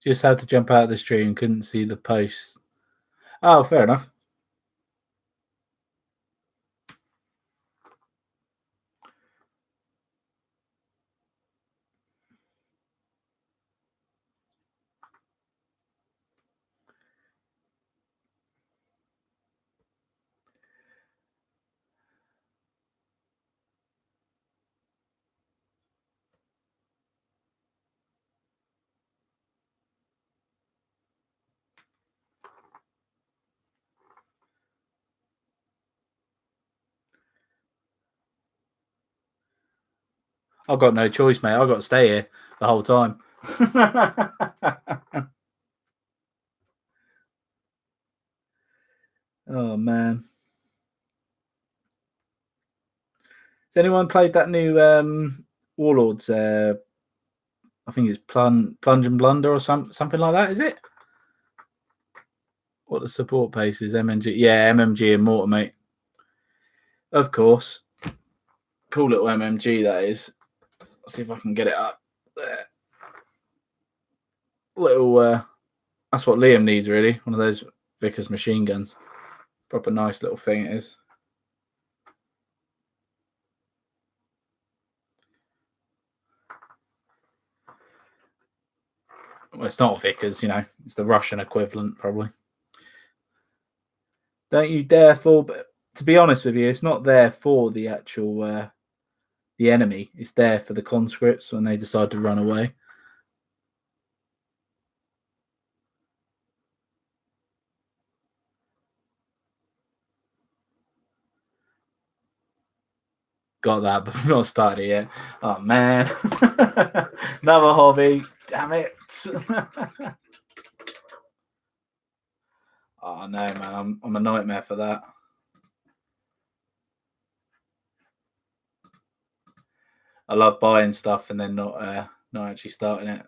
Just had to jump out of the stream, couldn't see the posts. Oh, fair enough. I've got no choice, mate. I've got to stay here the whole time. Oh, man. Has anyone played that new Warlords? I think it's Plunge and Blunder or something like that, is it? What the support pace is? MMG. Yeah, MMG and Mortar, mate. Of course. Cool little MMG, that is. Let's see if I can get it up there. Little, that's what Liam needs, really. One of those Vickers machine guns. Proper nice little thing it is. Well, it's not Vickers, you know. It's the Russian equivalent, probably. Don't you dare fall. But to be honest with you, it's not there for the actual the enemy. It's there for the conscripts when they decide to run away. Got that, but we've not started it yet. Oh, man. Another hobby. Damn it. Oh no, man, I'm a nightmare for that. I love buying stuff and then not actually starting it.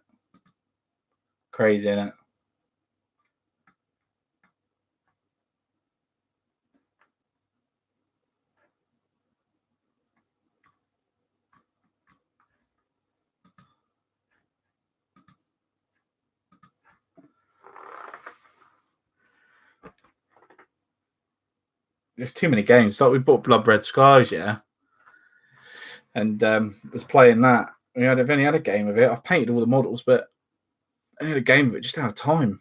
Crazy, isn't it? There's too many games. Like we bought Blood Red Skies, yeah, and was playing that. I've only had a game of it. I've painted all the models, but I only had a game of it. Just out of time.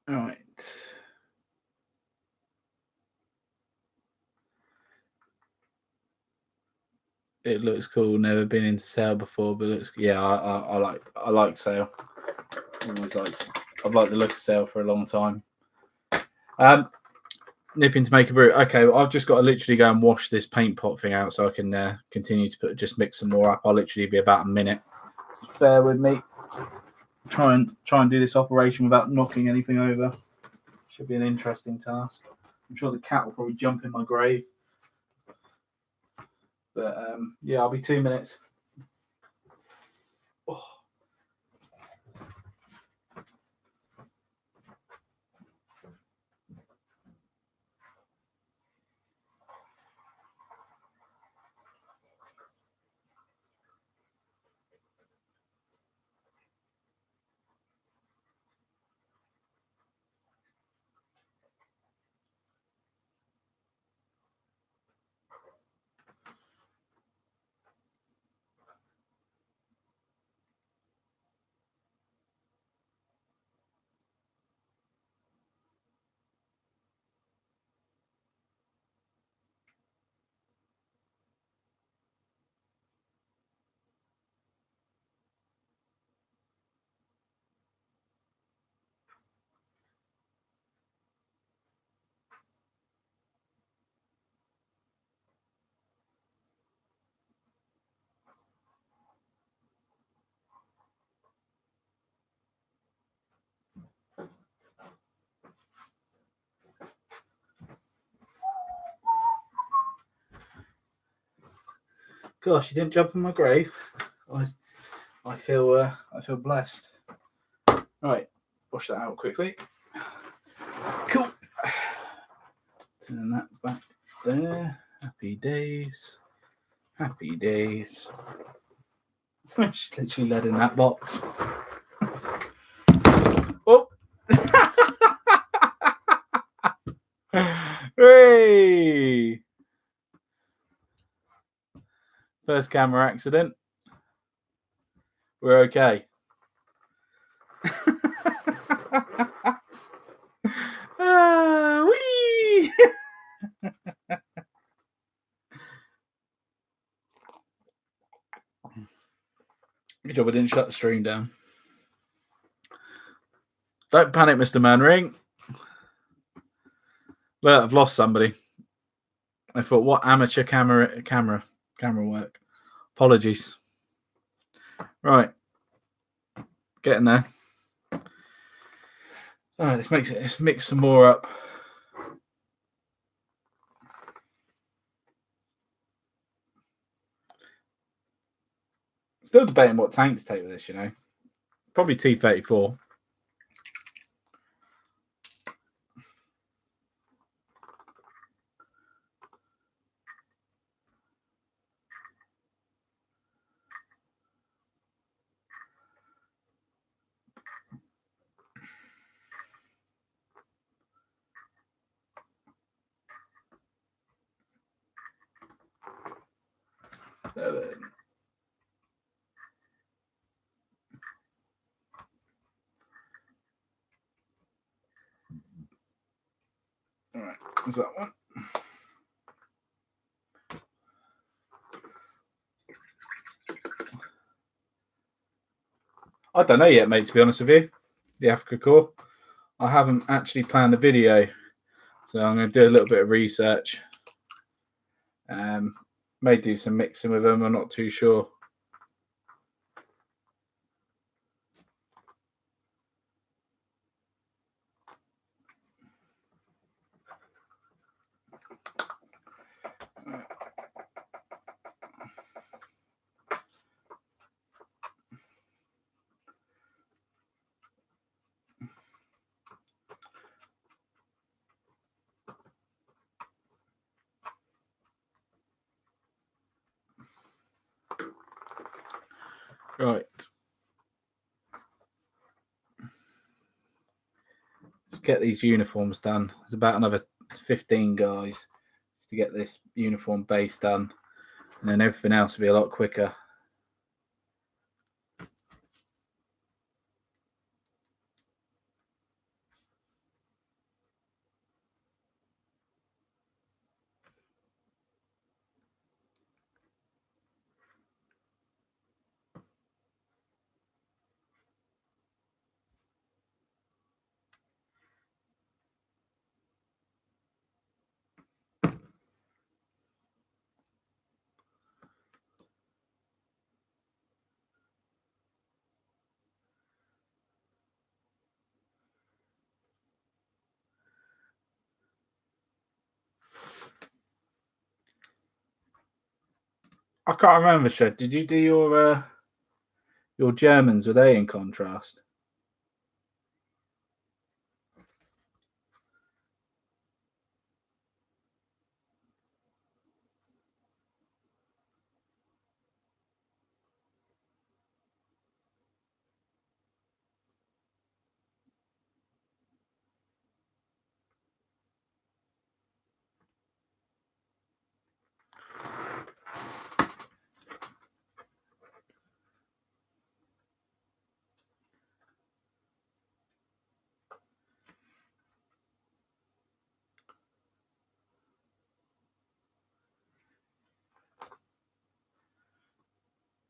All right. It looks cool. Never been in sale before, but looks I like sale. I've liked the look of sale for a long time. Nipping to make a brew. Okay, well, I've just got to literally go and wash this paint pot thing out so I can continue to just mix some more up. I'll literally be about a minute. Just bear with me. Try and do this operation without knocking anything over. Should be an interesting task. I'm sure the cat will probably jump in my grave. But yeah, I'll be 2 minutes. Oh. Gosh, you didn't jump in my grave. I feel blessed. Right, wash that out quickly. Cool. Turn that back there. Happy days. Happy days. She's literally led in that box. Oh. Hey. First camera accident. We're okay. Wee. Good job I didn't shut the stream down. Don't panic, Mr. Manring. Look, I've lost somebody. I thought, what amateur camera work. Apologies. Right. Getting there. All right, let's mix some more up. Still debating what tank to take with this, Probably T-34. 7. All right, is that one? I don't know yet, mate, to be honest with you. The Africa core. I haven't actually planned the video, so I'm going to do a little bit of research. May do some mixing with them, I'm not too sure. Right. Let's get these uniforms done. There's about another 15 guys to get this uniform base done, and then everything else will be a lot quicker. I can't remember, Shed. Did you do your Germans? Were they in contrast?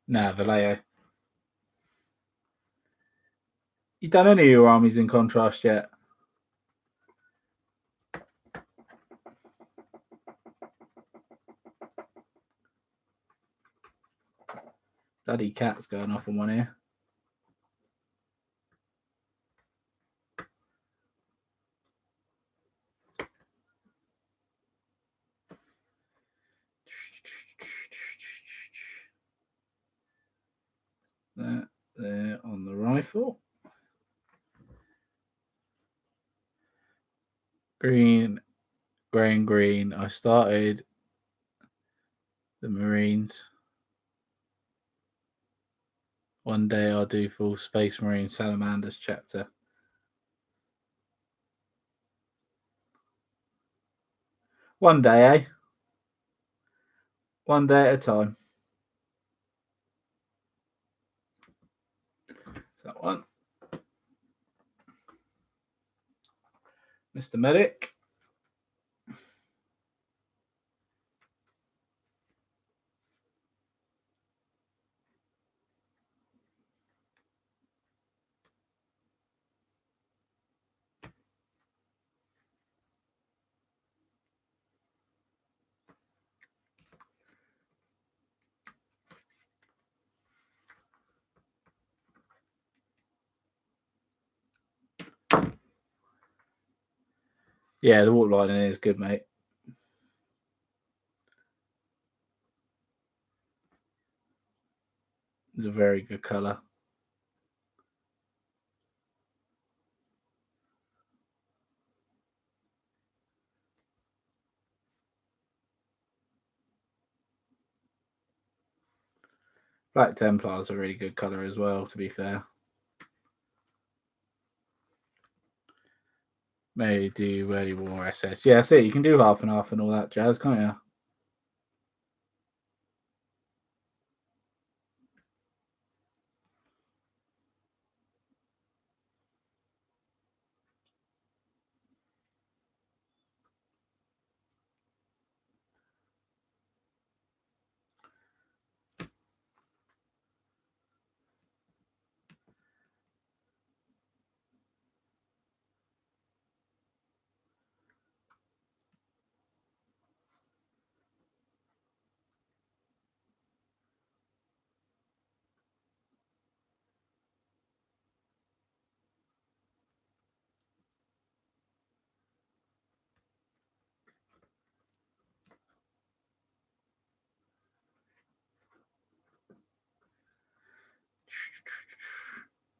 Nah, Vallejo. You done any of your armies in contrast yet? Bloody cat's going off in one ear. That there on the rifle. Green, grey and green. I started the Marines. One day I'll do full Space Marine Salamanders chapter. One day, eh? One day at a time. That one. Mr. Medic. Yeah, the warp lining is good, mate. It's a very good colour. Black Templar is a really good colour as well, to be fair. May do early war SS. Yeah, see, you can do half and all that jazz, can't you?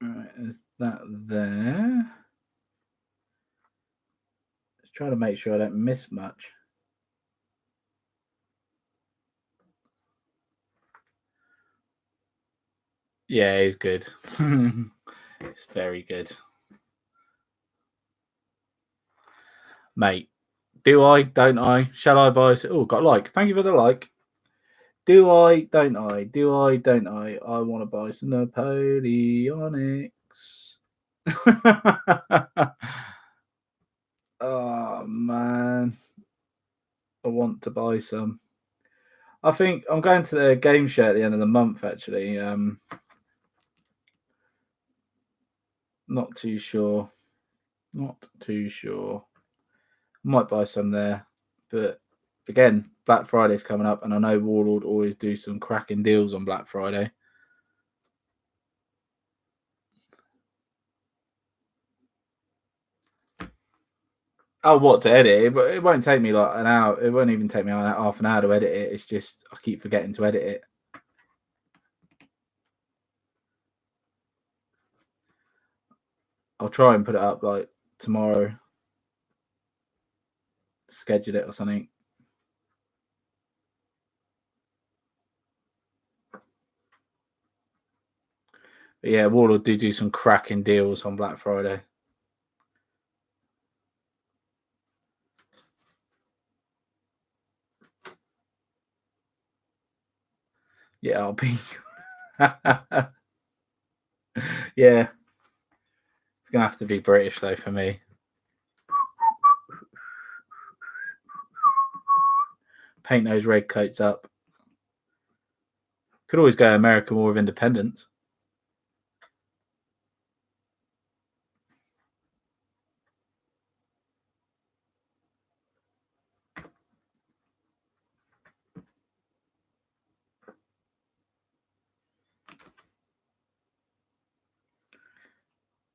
Right, is that there? Just trying to make sure I don't miss much. Yeah, he's good. It's very good. Mate, do I? Don't I? Shall I buy? Oh, got a like. Thank you for the like. Do I? Don't I? Do I? Don't I? I want to buy some Napoleonics. Oh man, I want to buy some. I think I'm going to the game show at the end of the month. Actually, not too sure. Not too sure. Might buy some there, but again, Black Friday's coming up, and I know Warlord always do some cracking deals on Black Friday. Oh, what to edit it? But it won't take me like an hour. It won't even take me half an hour to edit it. It's just I keep forgetting to edit it. I'll try and put it up like tomorrow. Schedule it or something. But yeah, Warlord do some cracking deals on Black Friday. Yeah, I'll be. Yeah, it's gonna have to be British though for me. Paint those red coats up. Could always go American War of Independence.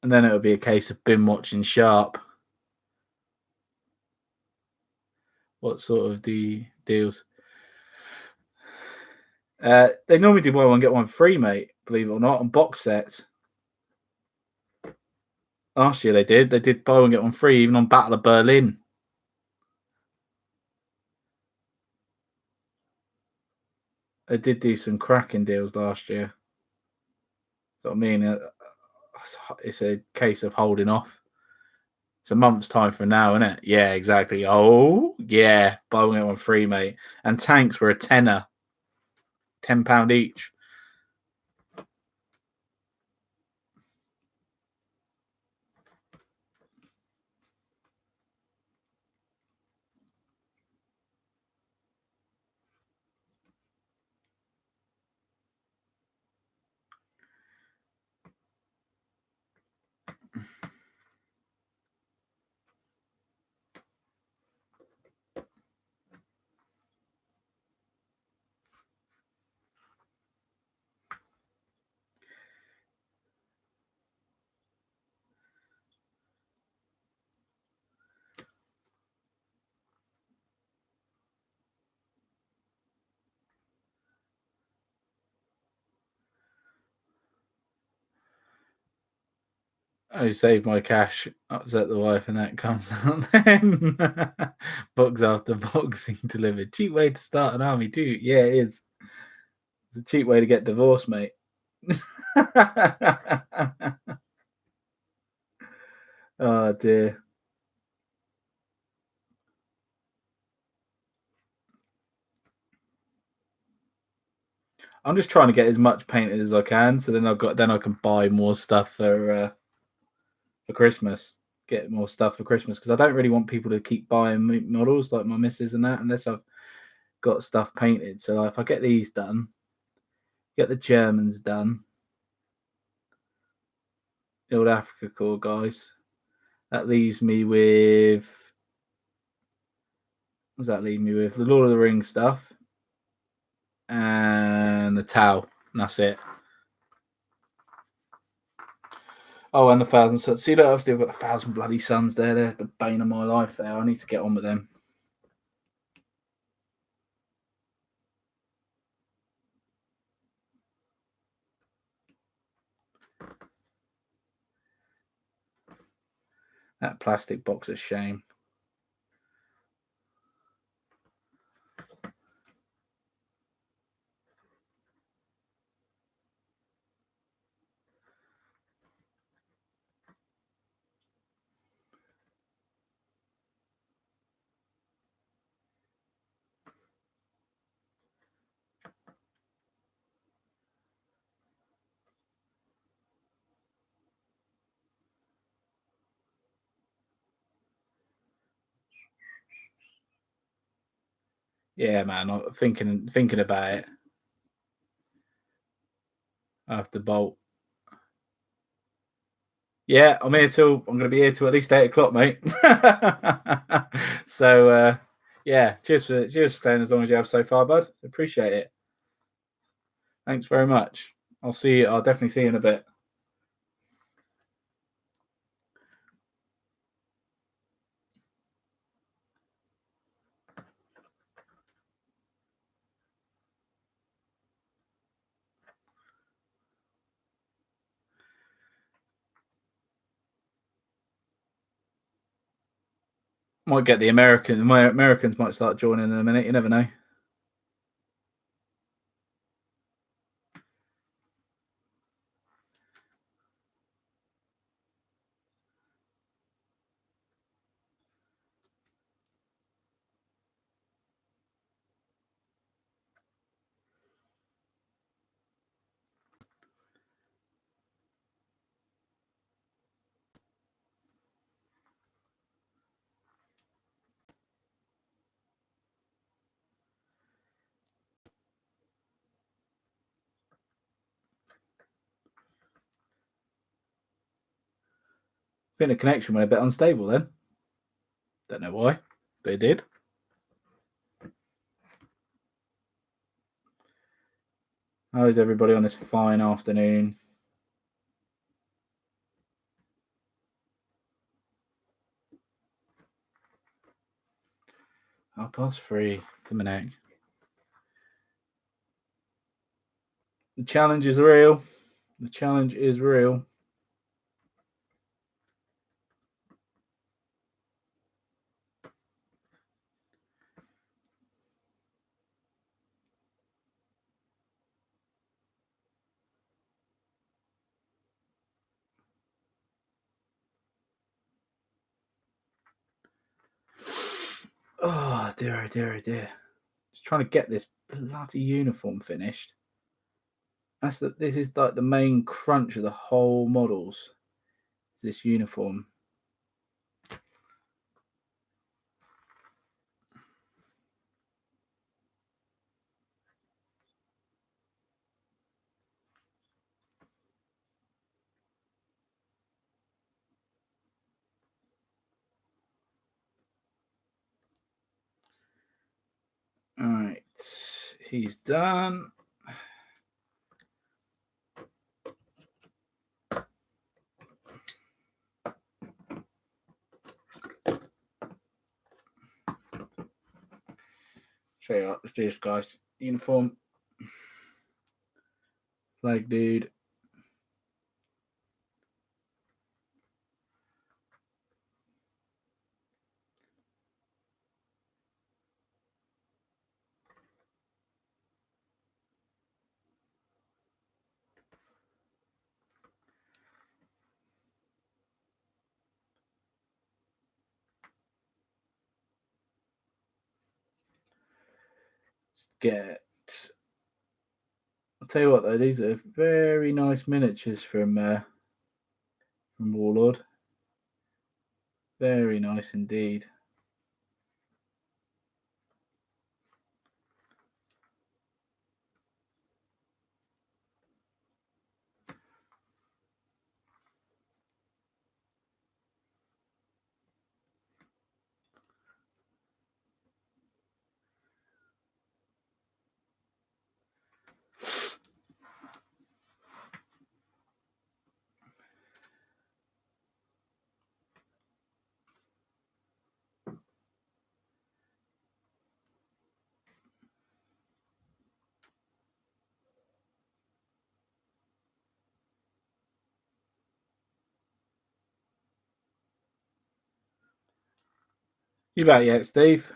And then it would be a case of bin watching Sharp. What sort of the deals? They normally do buy one get one free, mate. Believe it or not, on box sets. Last year they did. They did buy one get one free, even on Battle of Berlin. They did do some cracking deals last year. So I mean, it's a case of holding off. It's a month's time from now, isn't it? Yeah, exactly. Oh, yeah. Buy one get one free, mate. And tanks were a tenner, £10 each. I saved my cash, upset the wife, and that comes out then. Box after boxing delivered. Cheap way to start an army, too. Yeah, it is. It's a cheap way to get divorced, mate. Oh, dear. I'm just trying to get as much painted as I can, so then I can buy more stuff for Christmas. Get more stuff for Christmas because I don't really want people to keep buying models like my missus and that unless I've got stuff painted. So like, if I get these done, get the Germans done, the old Africa Corps guys. That leaves me with. What does that leave me with? The Lord of the Rings stuff and the Tau. And that's it. Oh, and the Thousand Suns. See, look, I've still got 1,000 bloody suns there. They're the bane of my life there. I need to get on with them. That plastic box is shame. Yeah, man. I'm thinking about it. I have to bolt. Yeah, I'm going to be here till at least 8 o'clock, mate. So, yeah, cheers for staying as long as you have so far, bud. Appreciate it. Thanks very much. I'll definitely see you in a bit. Might get the Americans. My Americans might start joining in a minute. You never know. I think the connection went a bit unstable then. Don't know why, but it did. How is everybody on this fine afternoon? 3:30. Come on. The challenge is real. The challenge is real. Oh dear, oh dear, oh dear. Just trying to get this bloody uniform finished. This is like the main crunch of the whole models. This uniform. All right, he's done. Show you what, let's do this, guys. Uniform. Flag dude. I'll tell you what though, these are very nice miniatures from Warlord. Very nice indeed. You back yet, Steve?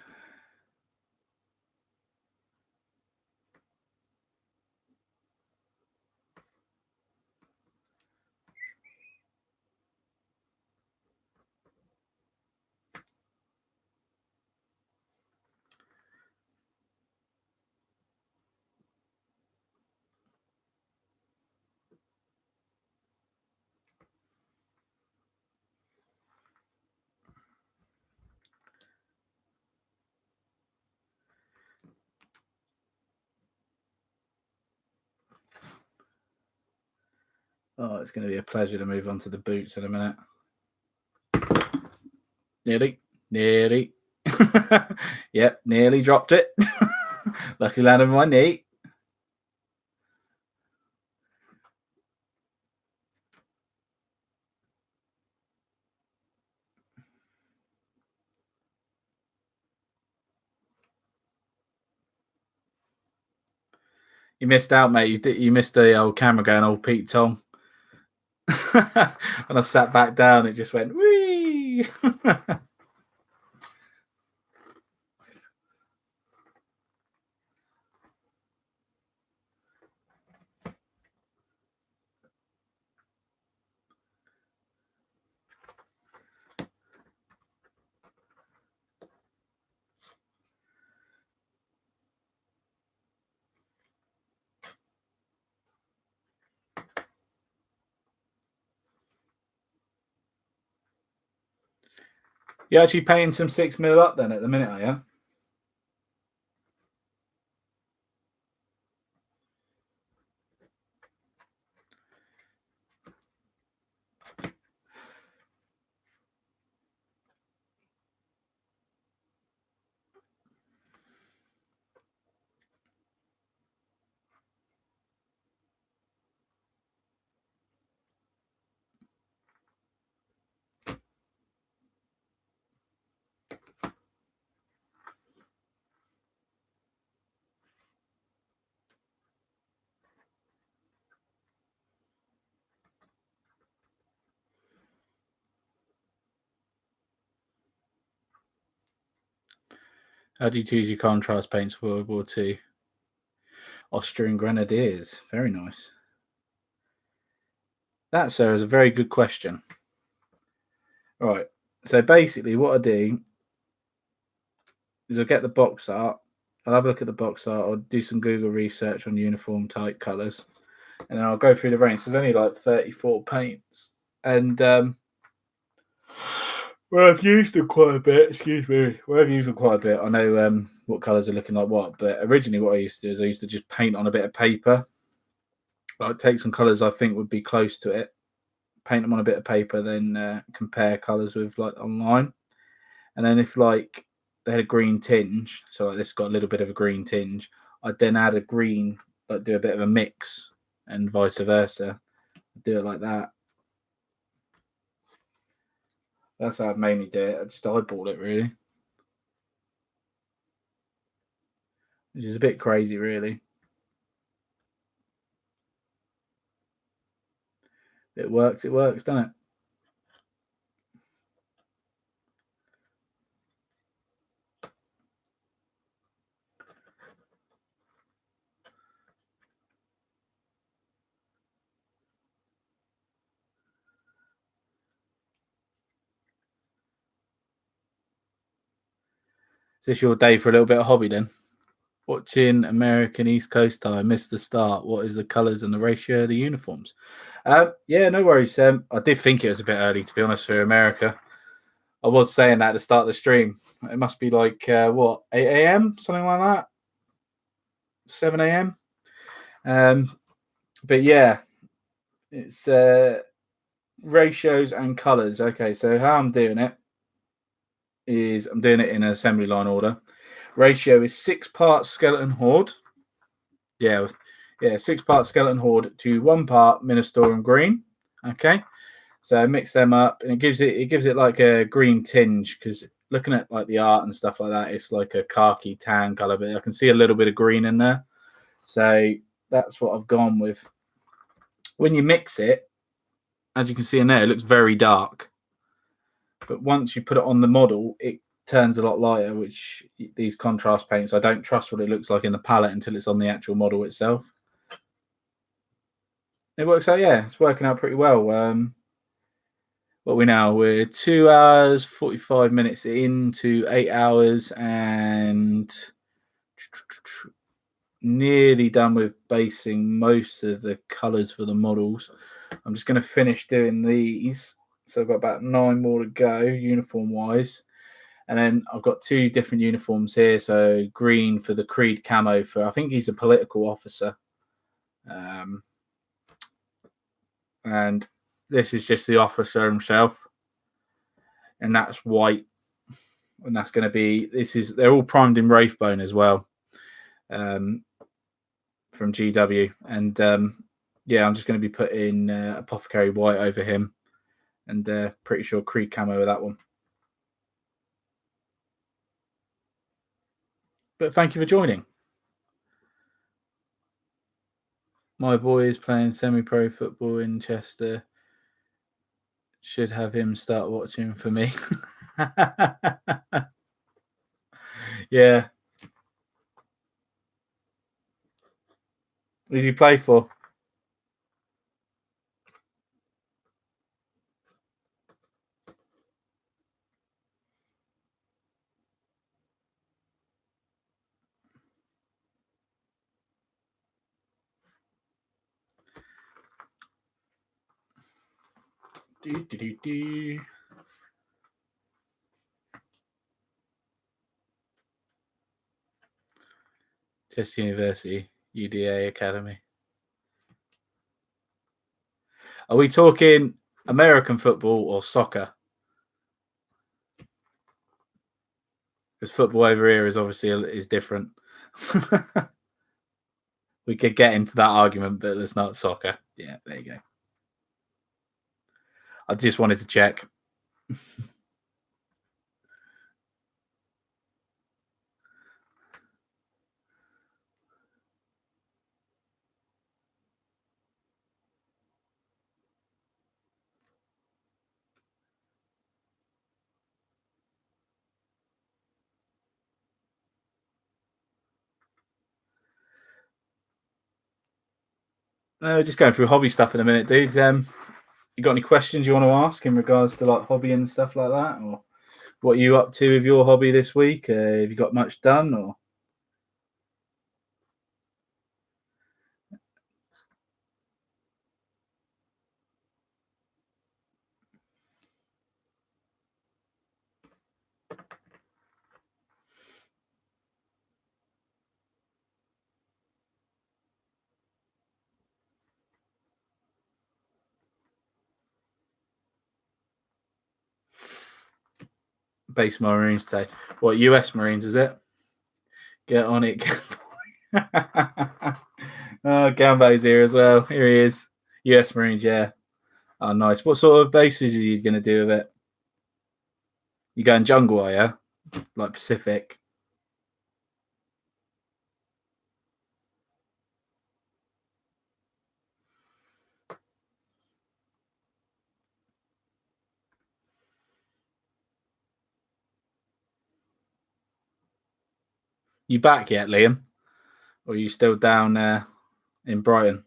Oh, it's going to be a pleasure to move on to the boots in a minute. Nearly. Yep, nearly dropped it. Luckily landed on my knee. You missed out, mate. You missed the old camera going old Pete Tong. When I sat back down, it just went whee. You're actually paying some 6 mil up then at the minute, are you? How do you choose your contrast paints for World War II? Austrian Grenadiers. Very nice. That, sir, is a very good question. Right. So basically, what I do is I'll get the box art. I'll have a look at the box art. I'll do some Google research on uniform type colours. And then I'll go through the range. There's only like 34 paints. And well, I've used them quite a bit. Well, I've used them quite a bit. I know what colours are looking like what. But originally what I used to do is I used to just paint on a bit of paper. Like take some colours I think would be close to it, paint them on a bit of paper, then compare colours with like online. And then if like they had a green tinge, so like this got a little bit of a green tinge, I'd then add a green, like do a bit of a mix and vice versa. Do it like that. That's how it made me do it. I just eyeballed it really. Which is a bit crazy really. It works, doesn't it? Is this your day for a little bit of hobby then? Watching American East Coast time, missed the start. What is the colours and the ratio of the uniforms? Yeah, no worries. I did think it was a bit early, to be honest, for America. I was saying that at the start of the stream. It must be like, 8 a.m., something like that? 7 a.m.? But yeah, it's ratios and colours. Okay, so how I'm doing it is I'm doing it in assembly line order. Ratio is 6 parts skeleton horde. Yeah, 6 parts skeleton horde to 1 part Ministorum green. Okay, so I mix them up, and it gives it like a green tinge, because looking at like the art and stuff like that, it's like a khaki tan color, but I can see a little bit of green in there. So that's what I've gone with. When you mix it, as you can see in there, it looks very dark. But once you put it on the model, it turns a lot lighter, which these contrast paints, I don't trust what it looks like in the palette until it's on the actual model itself. It works out, yeah, it's working out pretty well. What we now? We're 2 hours 45 minutes into 8 hours and nearly done with basing most of the colors for the models. I'm just going to finish doing these. So I've got about 9 more to go uniform wise. And then I've got 2 different uniforms here. So green for the Creed camo for, I think he's a political officer. And this is just the officer himself. And that's white. And that's going to be, they're all primed in Wraithbone as well. From GW. And yeah, I'm just going to be putting Apothecary White over him. And pretty sure Creed camo with that one. But thank you for joining. My boy is playing semi-pro football in Chester. Should have him start watching for me. Yeah. Who does he play for? Chester University, UDA Academy. Are we talking American football or soccer? Because football over here is obviously different. We could get into that argument, but it's not soccer. Yeah, there you go. I just wanted to check. Just going through hobby stuff in a minute, dudes. You got any questions you want to ask in regards to like hobby and stuff like that, or what are you up to with your hobby this week? Have you got much done, or? Base Marines today. What, US Marines, is it? Get on it. Oh, Gambo's here as well. Here he is. US Marines, yeah. Oh, nice. What sort of bases are you going to do with it? You going jungle, are you? Like Pacific? You back yet, Liam? Or are you still down in Brighton?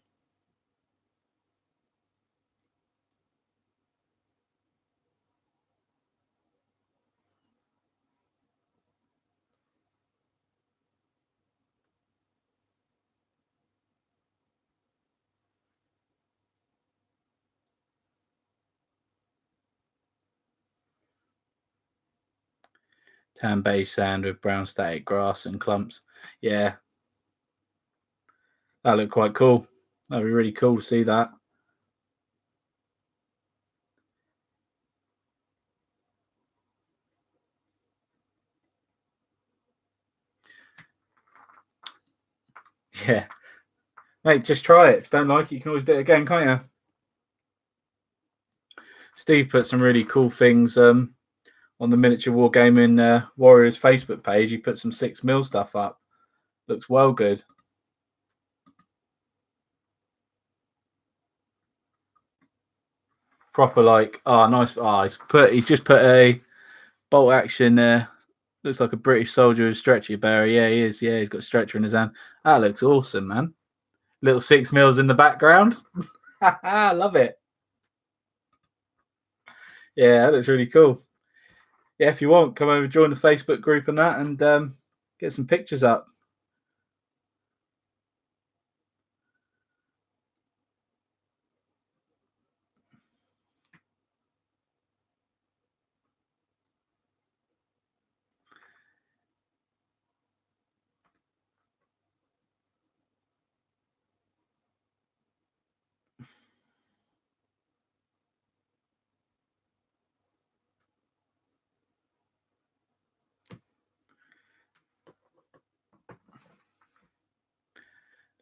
Tan beige sand with brown static grass and clumps. Yeah. That looked quite cool. That'd be really cool to see that. Yeah. Mate, just try it. If you don't like it, you can always do it again, can't you? Steve put some really cool things on the Miniature Wargaming Warriors Facebook page. He put some 6mm stuff up. Looks well good. Proper like, oh, nice. Oh, he's just put a bolt action Looks like a British soldier with a stretcher bearer. Yeah, he is. Yeah, he's got a stretcher in his hand. That looks awesome, man. Little 6 mils in the background. I love it. Yeah, that looks really cool. Yeah, if you want, come over, join the Facebook group and that, and get some pictures up.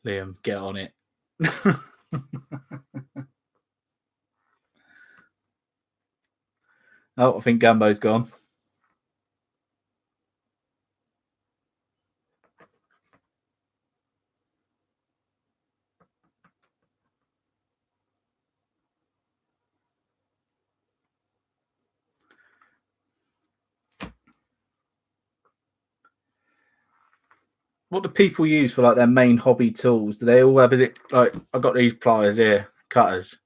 Liam, get on it. Oh, I think Gumbo's gone. What do people use for like their main hobby tools? Do they all have it? Like, I've got these pliers here, cutters.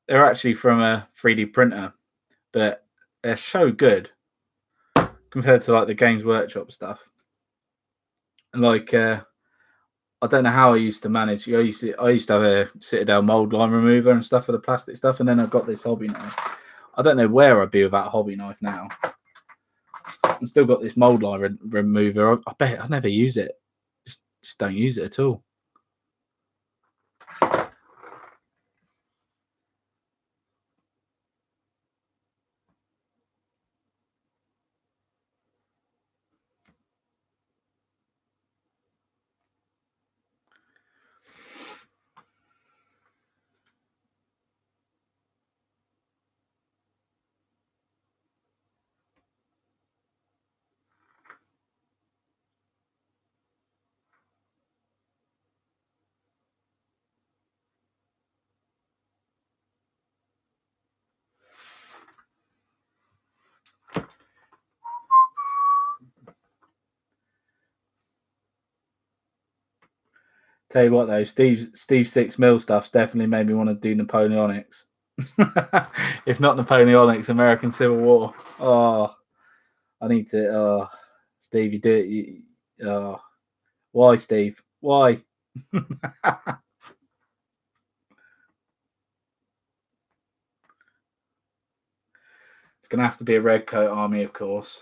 They're actually from a 3D printer, but they're so good compared to like the Games Workshop stuff. Like, I don't know how I used to manage. I used to have a Citadel mold line remover and stuff for the plastic stuff, and then I got this hobby knife. I don't know where I'd be without a hobby knife now. I've still got this mold line remover. I bet I never use it. Just don't use it at all. Tell you what though, Steve's 6 mil stuff's definitely made me want to do Napoleonics. If not Napoleonics, American Civil War. Oh, I need to. Oh, Steve, you do it. Oh, why, Steve? Why? It's gonna have to be a red coat army, of course.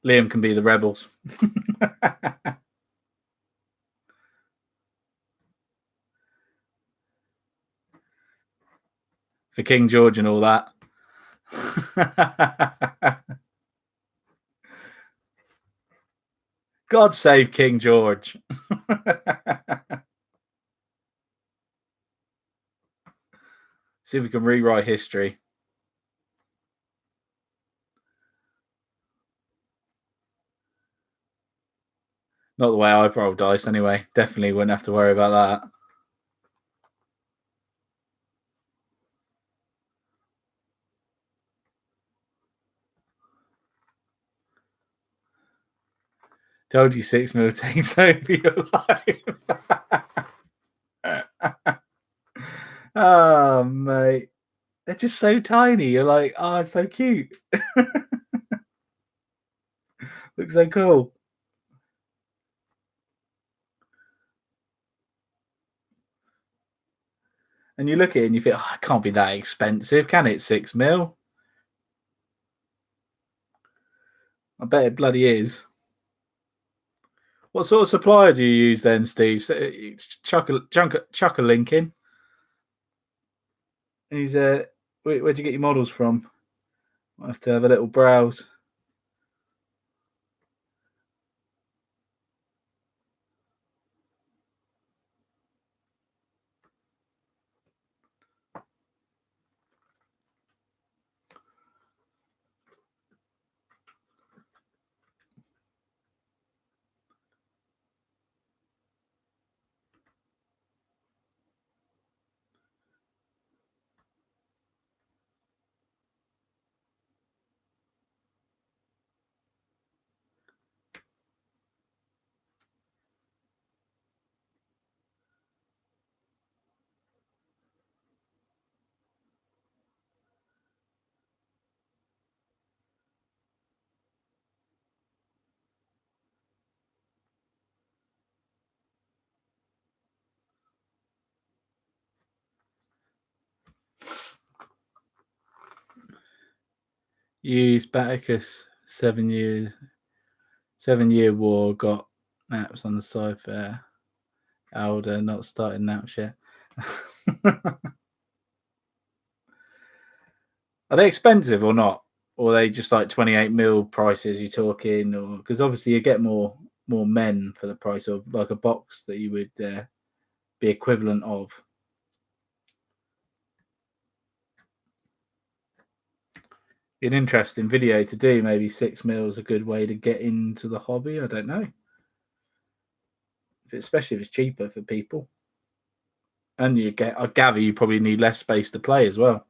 Liam can be the rebels. For King George and all that. God save King George. See if we can rewrite history. Not the way I've rolled dice, anyway. Definitely wouldn't have to worry about that. Told you 6 mil takes over your life. Oh, mate. They're just so tiny. You're like, oh, it's so cute. Looks so cool. And you look at it and you think, oh, it can't be that expensive, can it? 6 mil? I bet it bloody is. What sort of supplier do you use then, Steve? Chuck a link in. He's where'd you get your models from? I have to have a little browse. Used Batticus 7 years. 7-year war, got naps on the side there. Alder not starting naps yet. Are they expensive or not? Or are they just like 28 mil prices you're talking? Or because obviously you get more men for the price of like a box that you would be equivalent of. An interesting video to do. Maybe 6 mil is a good way to get into the hobby. I don't know. Especially if it's cheaper for people. And I gather you probably need less space to play as well.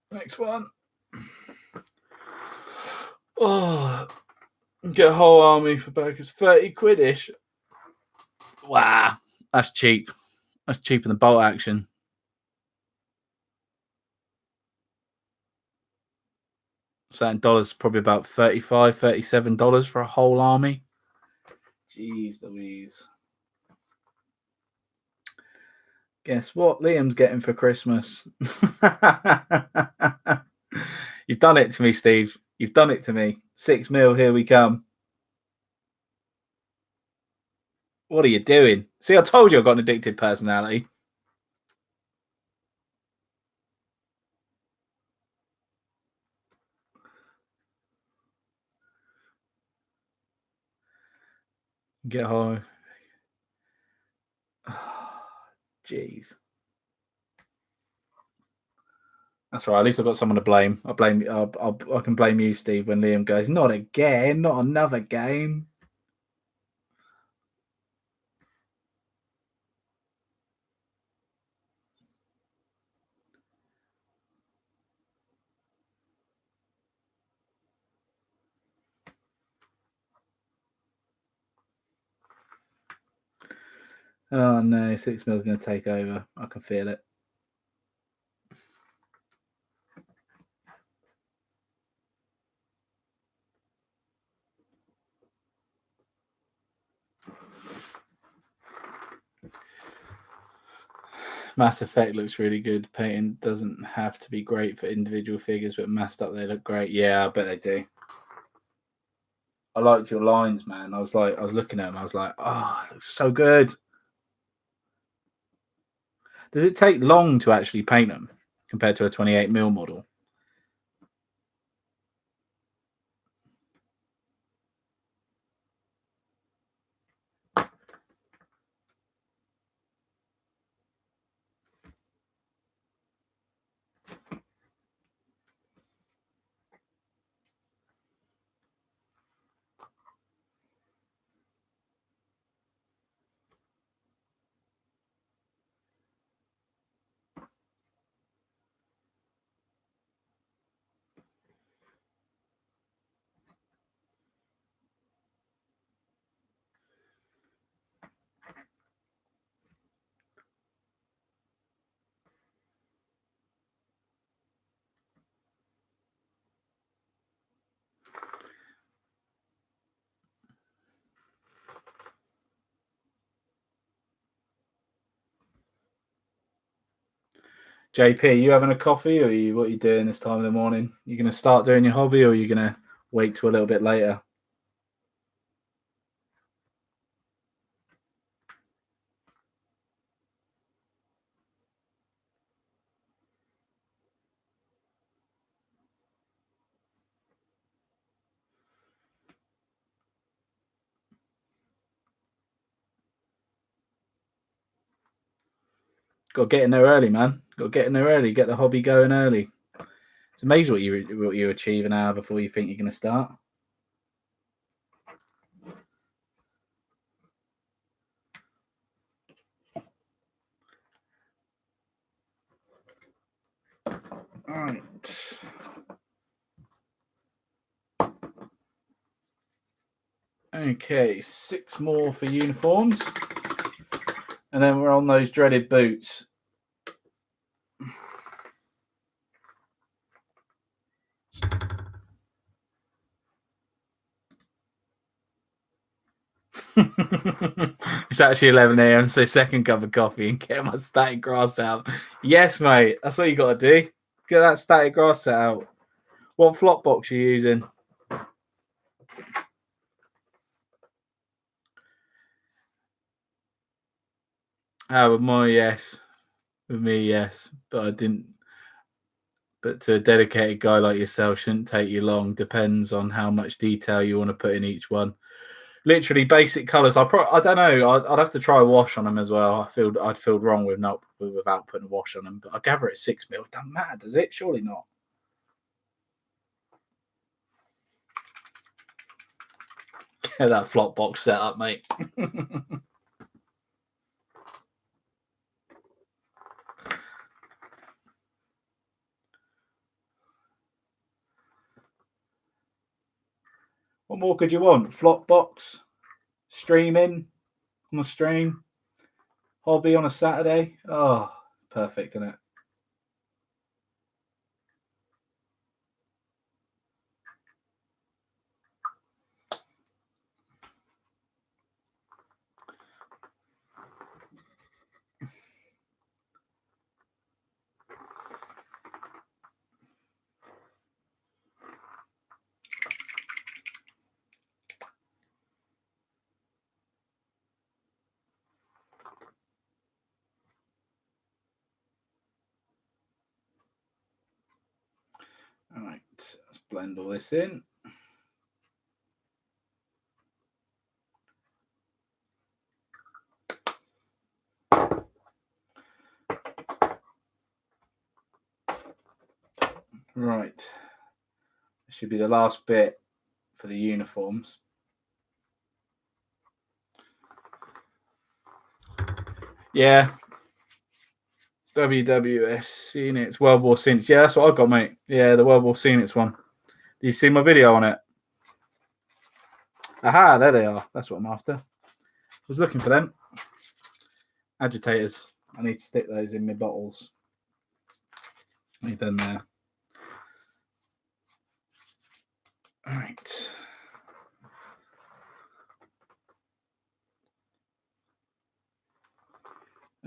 Next one. Oh, get a whole army for Bogus. 30 quid-ish. Wow, that's cheap. That's cheaper than bolt action. So in dollars, probably about $35, $37 for a whole army. Jeez Louise. Guess what Liam's getting for Christmas? You've done it to me, Steve. You've done it to me. 6 mil, here we come. What are you doing? See, I told you I've got an addictive personality. Get home. Jeez. That's right. At least I've got someone to blame. I can blame you, Steve, when Liam goes, not again, not another game. Oh no, 6 mil's going to take over. I can feel it. Mass Effect looks really good. Painting doesn't have to be great for individual figures, but massed up they look great. Yeah, I bet they do. I liked your lines, man. I was looking at them. I was like, oh, it looks so good. Does it take long to actually paint them compared to a 28 mil model? JP, you having a coffee, or what are you doing this time of the morning? You going to start doing your hobby, or are you going to wait till a little bit later? Got to get in there early, man. Got to get in there early. Get the hobby going early. It's amazing what you achieve an hour before you think you're going to start. All right. Okay, 6 more for uniforms. And then we're on those dreaded boots. It's actually 11 a.m, so second cup of coffee and get my static grass out. Yes, mate, that's what you got to do. Get that static grass out. What flop box are you using? With my yes. With me, yes. But I didn't. But to a dedicated guy like yourself, shouldn't take you long. Depends on how much detail you want to put in each one. Literally basic colours. I don't know. I'd have to try a wash on them as well. I'd feel wrong without putting a wash on them. But I gather it's 6 mil. It doesn't matter, does it? Surely not. Get that flop box set up, mate. What more could you want? Flop box, streaming on the stream, hobby on a Saturday. Oh, perfect, isn't it? All right, let's blend all this in. Right, this should be the last bit for the uniforms. Yeah. WWS Scenics, World War Scenics. Yeah, that's what I got, mate. Yeah, the World War Scenics one. Do you see my video on it? Aha, there they are. That's what I'm after. I was looking for them. Agitators. I need to stick those in my bottles. Need them there. All right.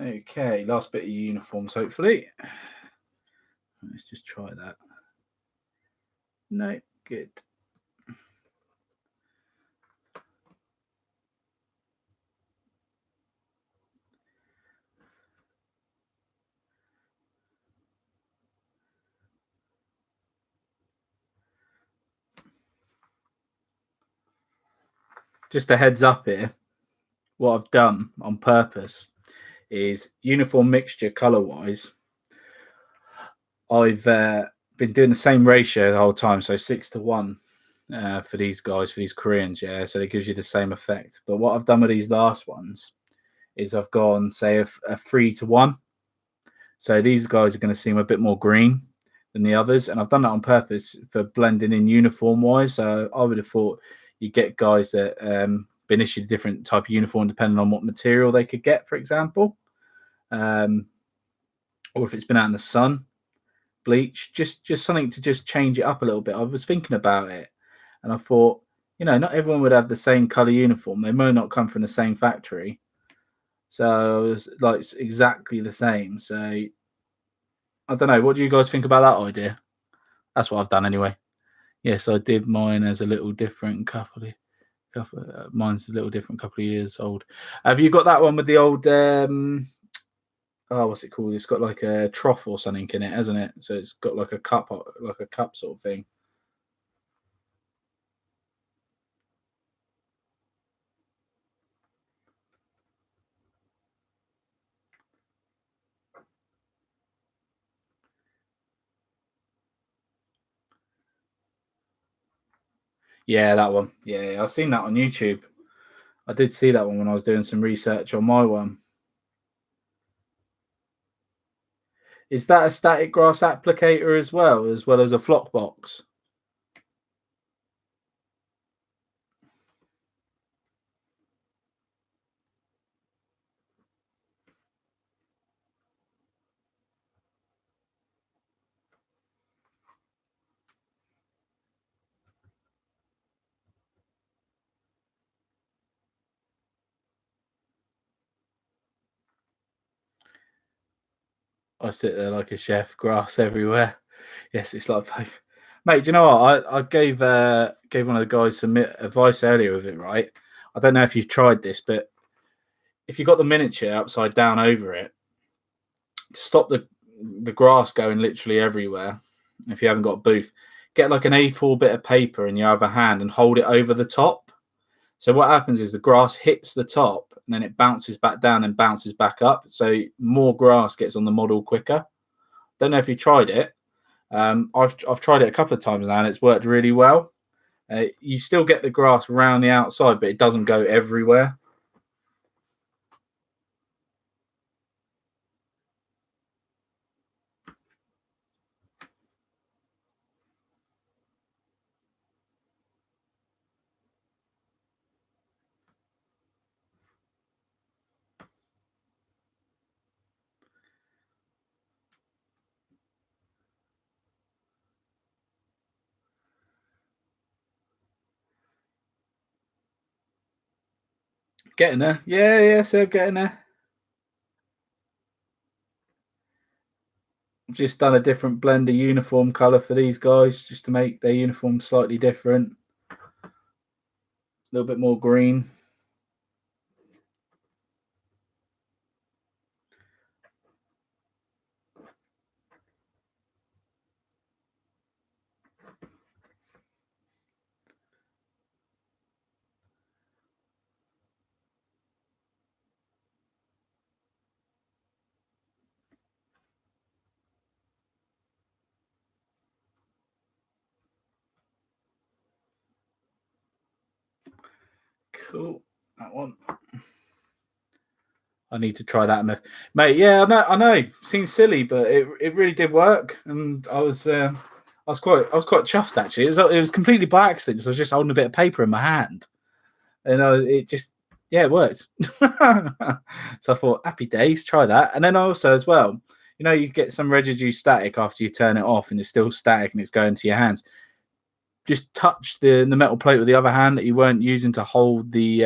Okay, last bit of uniforms, hopefully. Let's just try that. No, good. Just a heads up here. What I've done on purpose is uniform mixture color-wise. I've been doing the same ratio the whole time, so 6-1 for these guys, for these Koreans, yeah. So it gives you the same effect. But what I've done with these last ones is I've gone, say, a 3-1. So these guys are going to seem a bit more green than the others, and I've done that on purpose for blending in uniform-wise. So I would have thought you get guys that been issued a different type of uniform depending on what material they could get, for example, or if it's been out in the sun. Bleach, just something to just change it up a little bit. I was thinking about it and I thought, not everyone would have the same color uniform. They may not come from the same factory. So it was like exactly the same. So I don't know. What do you guys think about that idea? That's what I've done anyway. Yes, I did mine as a little different mine's a little different couple of years old. Have you got that one with the old what's it called? It's got like a trough or something in it, hasn't it? So it's got like a cup sort of thing. Yeah, that one. Yeah, I've seen that on YouTube. I did see that one when I was doing some research on my one. Is that a static grass applicator as well as a flock box? I sit there like a chef, grass everywhere. Yes, it's like both. Mate, do you know what? I gave one of the guys some advice earlier with it, right? I don't know if you've tried this, but if you've got the miniature upside down over it, to stop the grass going literally everywhere, if you haven't got a booth, get like an A4 bit of paper in your other hand and hold it over the top. So what happens is the grass hits the top and then it bounces back down and bounces back up. So more grass gets on the model quicker. Don't know if you tried it. I've tried it a couple of times now and it's worked really well. You still get the grass around the outside, but it doesn't go everywhere. Getting there. Yeah, so getting there. I've just done a different blend of uniform colour for these guys just to make their uniform slightly different. A little bit more green. Cool. That one. I need to try that, mate. Yeah, I know. Seems silly, but it really did work, and I was quite chuffed actually. It was completely by accident. So I was just holding a bit of paper in my hand, and it just it worked. So I thought, happy days, try that. And then also as well, you get some residue static after you turn it off, and it's still static, and it's going to your hands. Just touch the metal plate with the other hand that you weren't using to hold the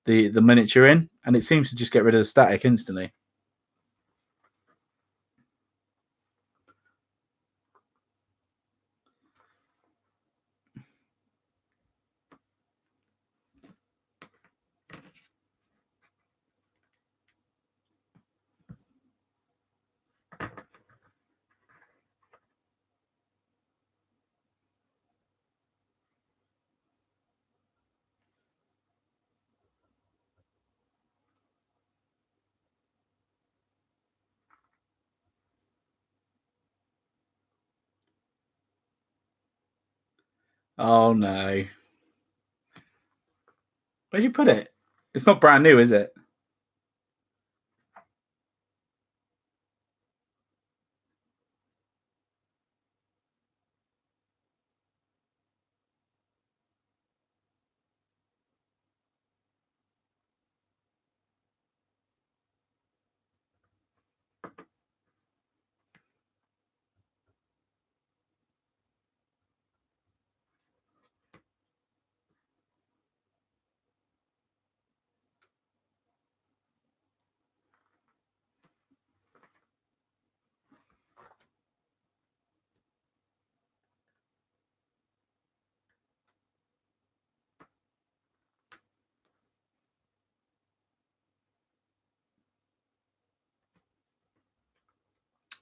miniature in, and it seems to just get rid of the static instantly. Oh no. Where'd you put it? It's not brand new, is it?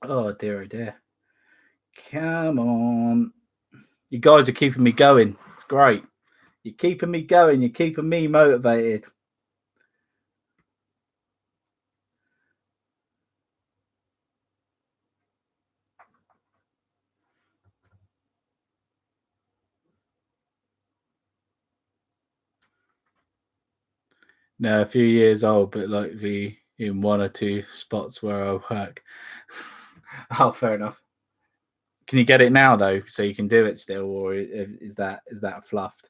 Oh dear, oh dear. Come on. You guys are keeping me going. It's great. You're keeping me going. You're keeping me motivated. No, a few years old, but likely in one or two spots where I work. Oh, fair enough. Can you get it now though, so you can do it still, or is that fluffed?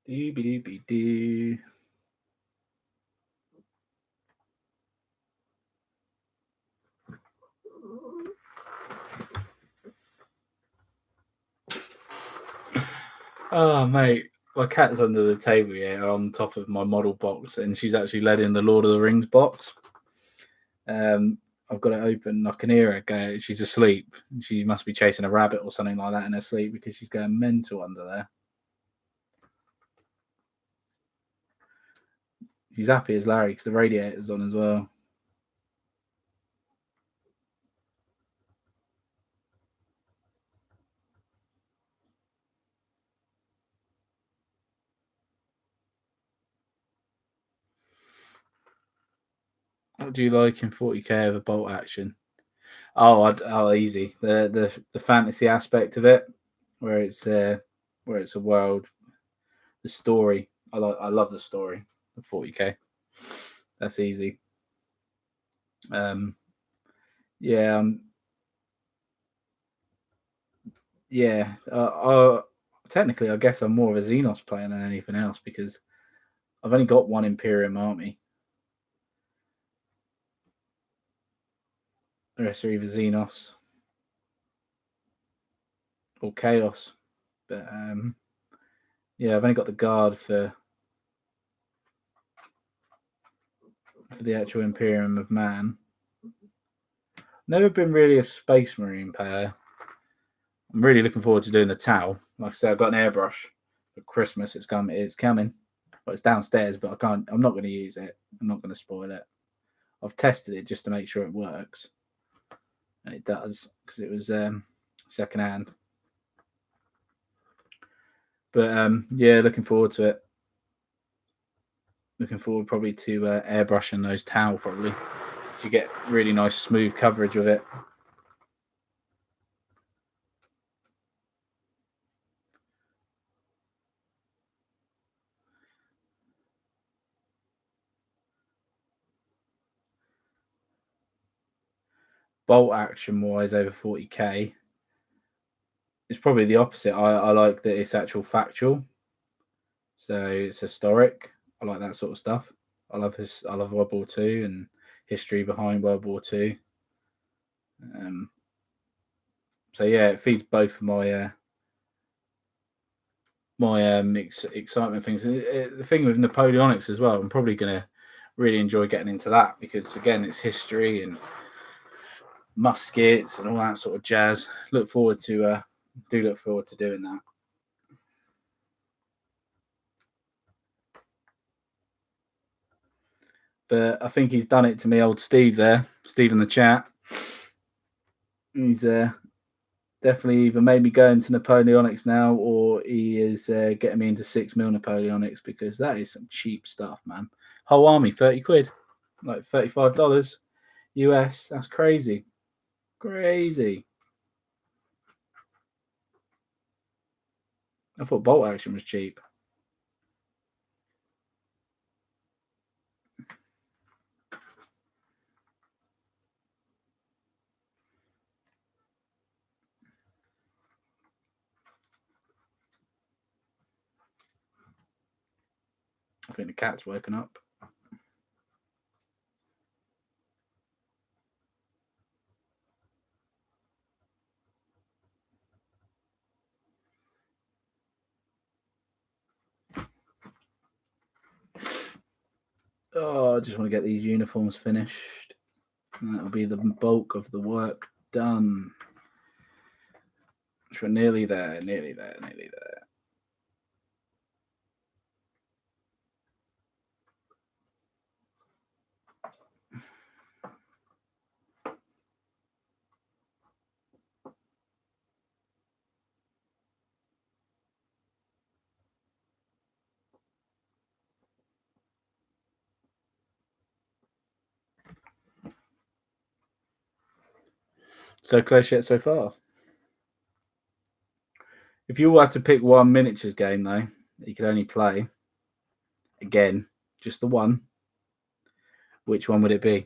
Doo-be-doo-be-doo. Oh, mate, my cat's under the table here on top of my model box, and she's actually led in the Lord of the Rings box. I've got it open. I can hear her go. She's asleep. She must be chasing a rabbit or something like that in her sleep because she's going mental under there. She's happy as Larry because the radiator's on as well. What do you like in 40k of a bolt action? Oh, easy. The fantasy aspect of it, where it's a world, the story. I love the story of 40k. That's easy. Um, yeah, yeah. Technically, I guess I'm more of a Xenos player than anything else because I've only got one Imperium army. The rest are either Xenos or Chaos. But yeah, I've only got the Guard for the actual Imperium of Man. Never been really a Space Marine player. I'm really looking forward to doing the Tau. Like I said, I've got an airbrush for Christmas. It's coming. It's coming. Well, it's downstairs, but I can't. I'm not going to use it. I'm not going to spoil it. I've tested it just to make sure it works, and it does because it was second hand. But yeah, looking forward to it. Looking forward probably to airbrushing those Tau probably. You get really nice smooth coverage with it. Bolt action wise over 40k, it's probably the opposite. I like that it's actual factual, so it's historic. I like that sort of stuff. I love World War Two and history behind World War Two. Um, so yeah, it feeds both of my excitement things. The thing with Napoleonics as well, I'm probably gonna really enjoy getting into that because again, it's history and muskets and all that sort of jazz. Look forward to doing that. But I think he's done it to me, old Steve there, Steve in the chat. He's definitely either made me go into Napoleonics now or he is getting me into 6 mil Napoleonics because that is some cheap stuff, man. Whole army, 30 quid, like $35 US. That's crazy. Crazy. I thought bolt action was cheap. I think the cat's woken up. Oh, I just want to get these uniforms finished. And that'll be the bulk of the work done. Which we're nearly there, nearly there, nearly there. So close yet so far. If you were to pick one miniatures game, though, that you could only play, again, just the one, which one would it be?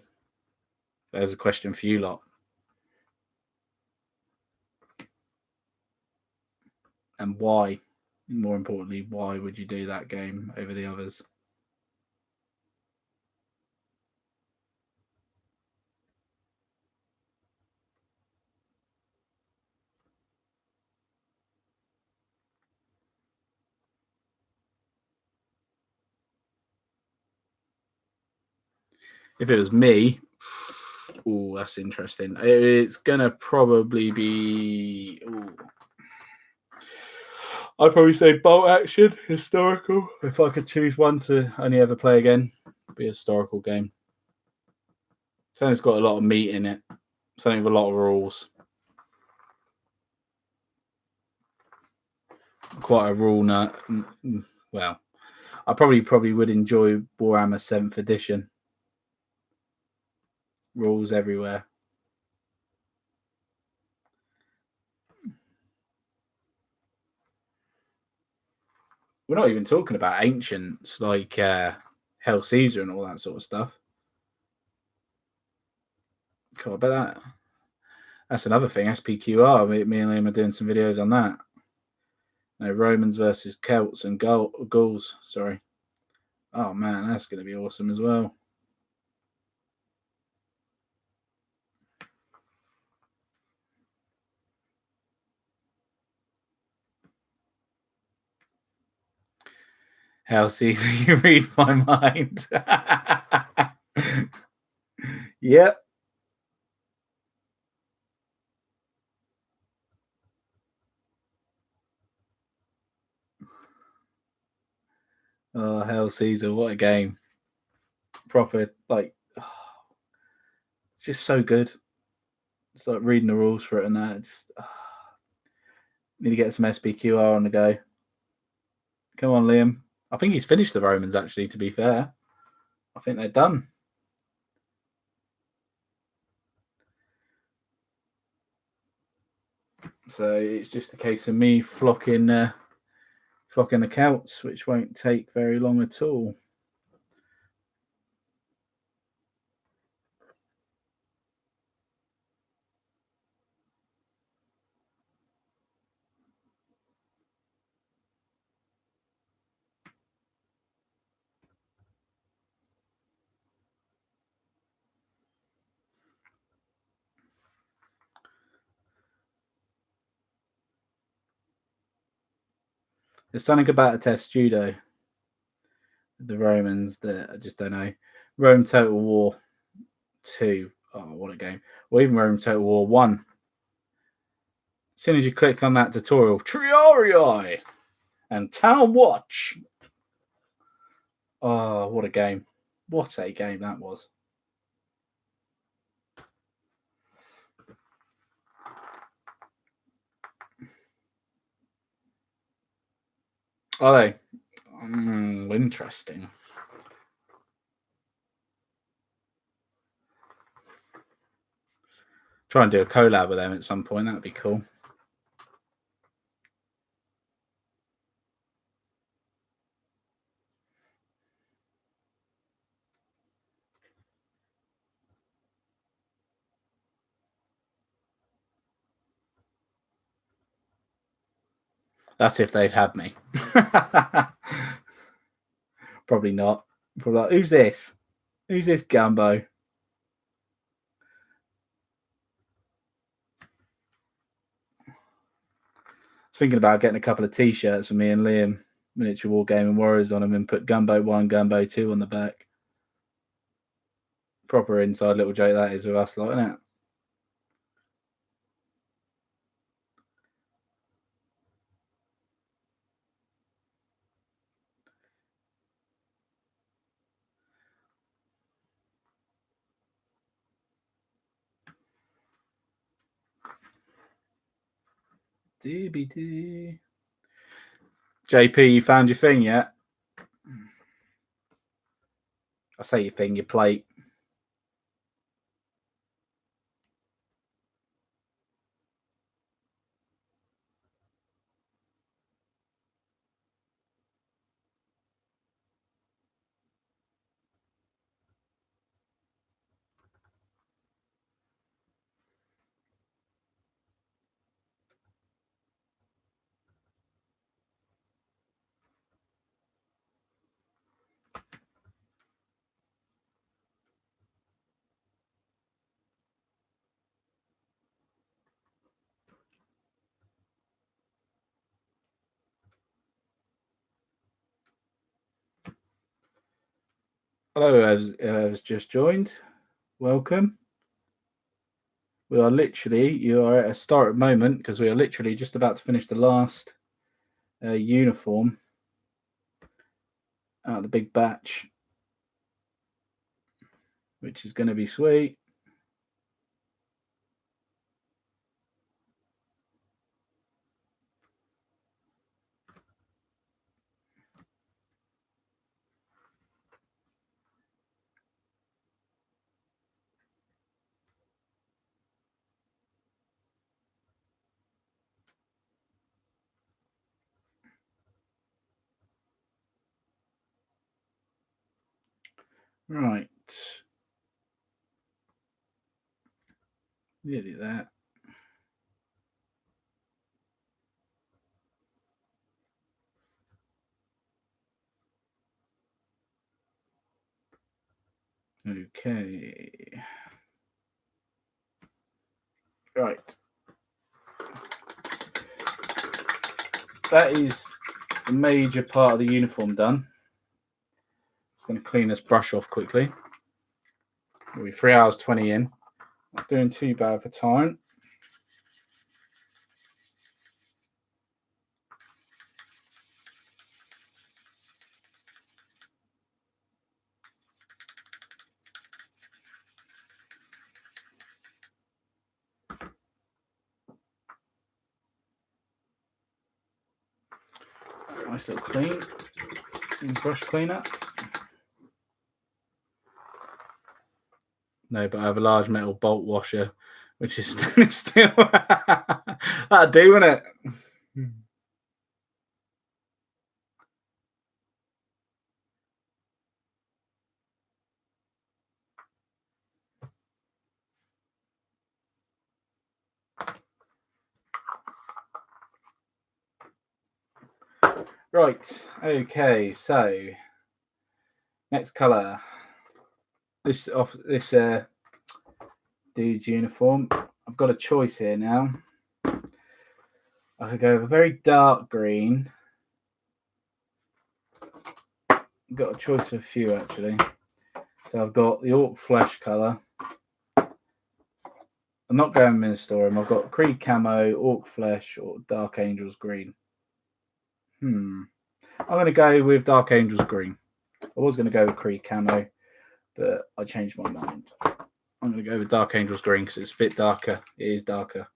There's a question for you lot. And why? More importantly, why would you do that game over the others? If it was me, oh, that's interesting. It's gonna probably be. Ooh. I'd probably say Bolt Action, historical. If I could choose one to only ever play again, it'd be a historical game. Something that's got a lot of meat in it. Something with a lot of rules. Quite a rule nut. Well, I probably would enjoy Warhammer 7th edition. Rules everywhere. We're not even talking about ancients like Hell Caesar and all that sort of stuff. Cool, I bet that's another thing. SPQR. Me and Liam are doing some videos on that. No, Romans versus Celts and Gauls. Sorry. Oh man, that's going to be awesome as well. Hell Caesar, you read my mind. Yep. Oh, Hell Caesar, what a game. Proper, like, it's just so good. It's like reading the rules for it and that. Just need to get some SPQR on the go. Come on, Liam. I think he's finished the Romans, actually, to be fair. I think they're done. So it's just a case of me flocking the Celts, which won't take very long at all. There's something about a test judo, the Romans, that I just don't know. Rome Total War 2. Oh, what a game. Or even Rome Total War 1. As soon as you click on that tutorial, Triarii and Town Watch. Oh, what a game. What a game that was. Are they? Interesting. Try and do a collab with them at some point. That'd be cool. That's if they'd have me. Probably not. Probably like, who's this? Who's this Gumbo? I was thinking about getting a couple of t-shirts for me and Liam, Miniature Wargaming Warriors on them, and put Gumbo 1, Gumbo 2 on the back. Proper inside little joke that is with us, like, isn't it? Doobie-doo. JP, you found your thing yet? I say your thing, your plate. Hello, whoever's just joined. Welcome. We are literally, you are at a historic moment because we are literally just about to finish the last uniform out of the big batch, which is going to be sweet. Right. Nearly that. Okay. Right. That is the major part of the uniform done. Just going to clean this brush off quickly. We'll be 3 hours 20 in. Not doing too bad for time. Nice little clean. Brush cleaner. No, but I have a large metal bolt washer, which is stainless steel. That'd do, wouldn't it? Right. Okay. So next colour. This dude's uniform. I've got a choice here now. I could go with a very dark green. I've got a choice of a few actually. So I've got the Orc Flesh colour. I'm not going Ministorum. I've got Creed Camo, Orc Flesh, or Dark Angels Green. I'm going to go with Dark Angels Green. I was going to go with Creed Camo, but I changed my mind. I'm going to go with Dark Angels Green because it's a bit darker. It is darker.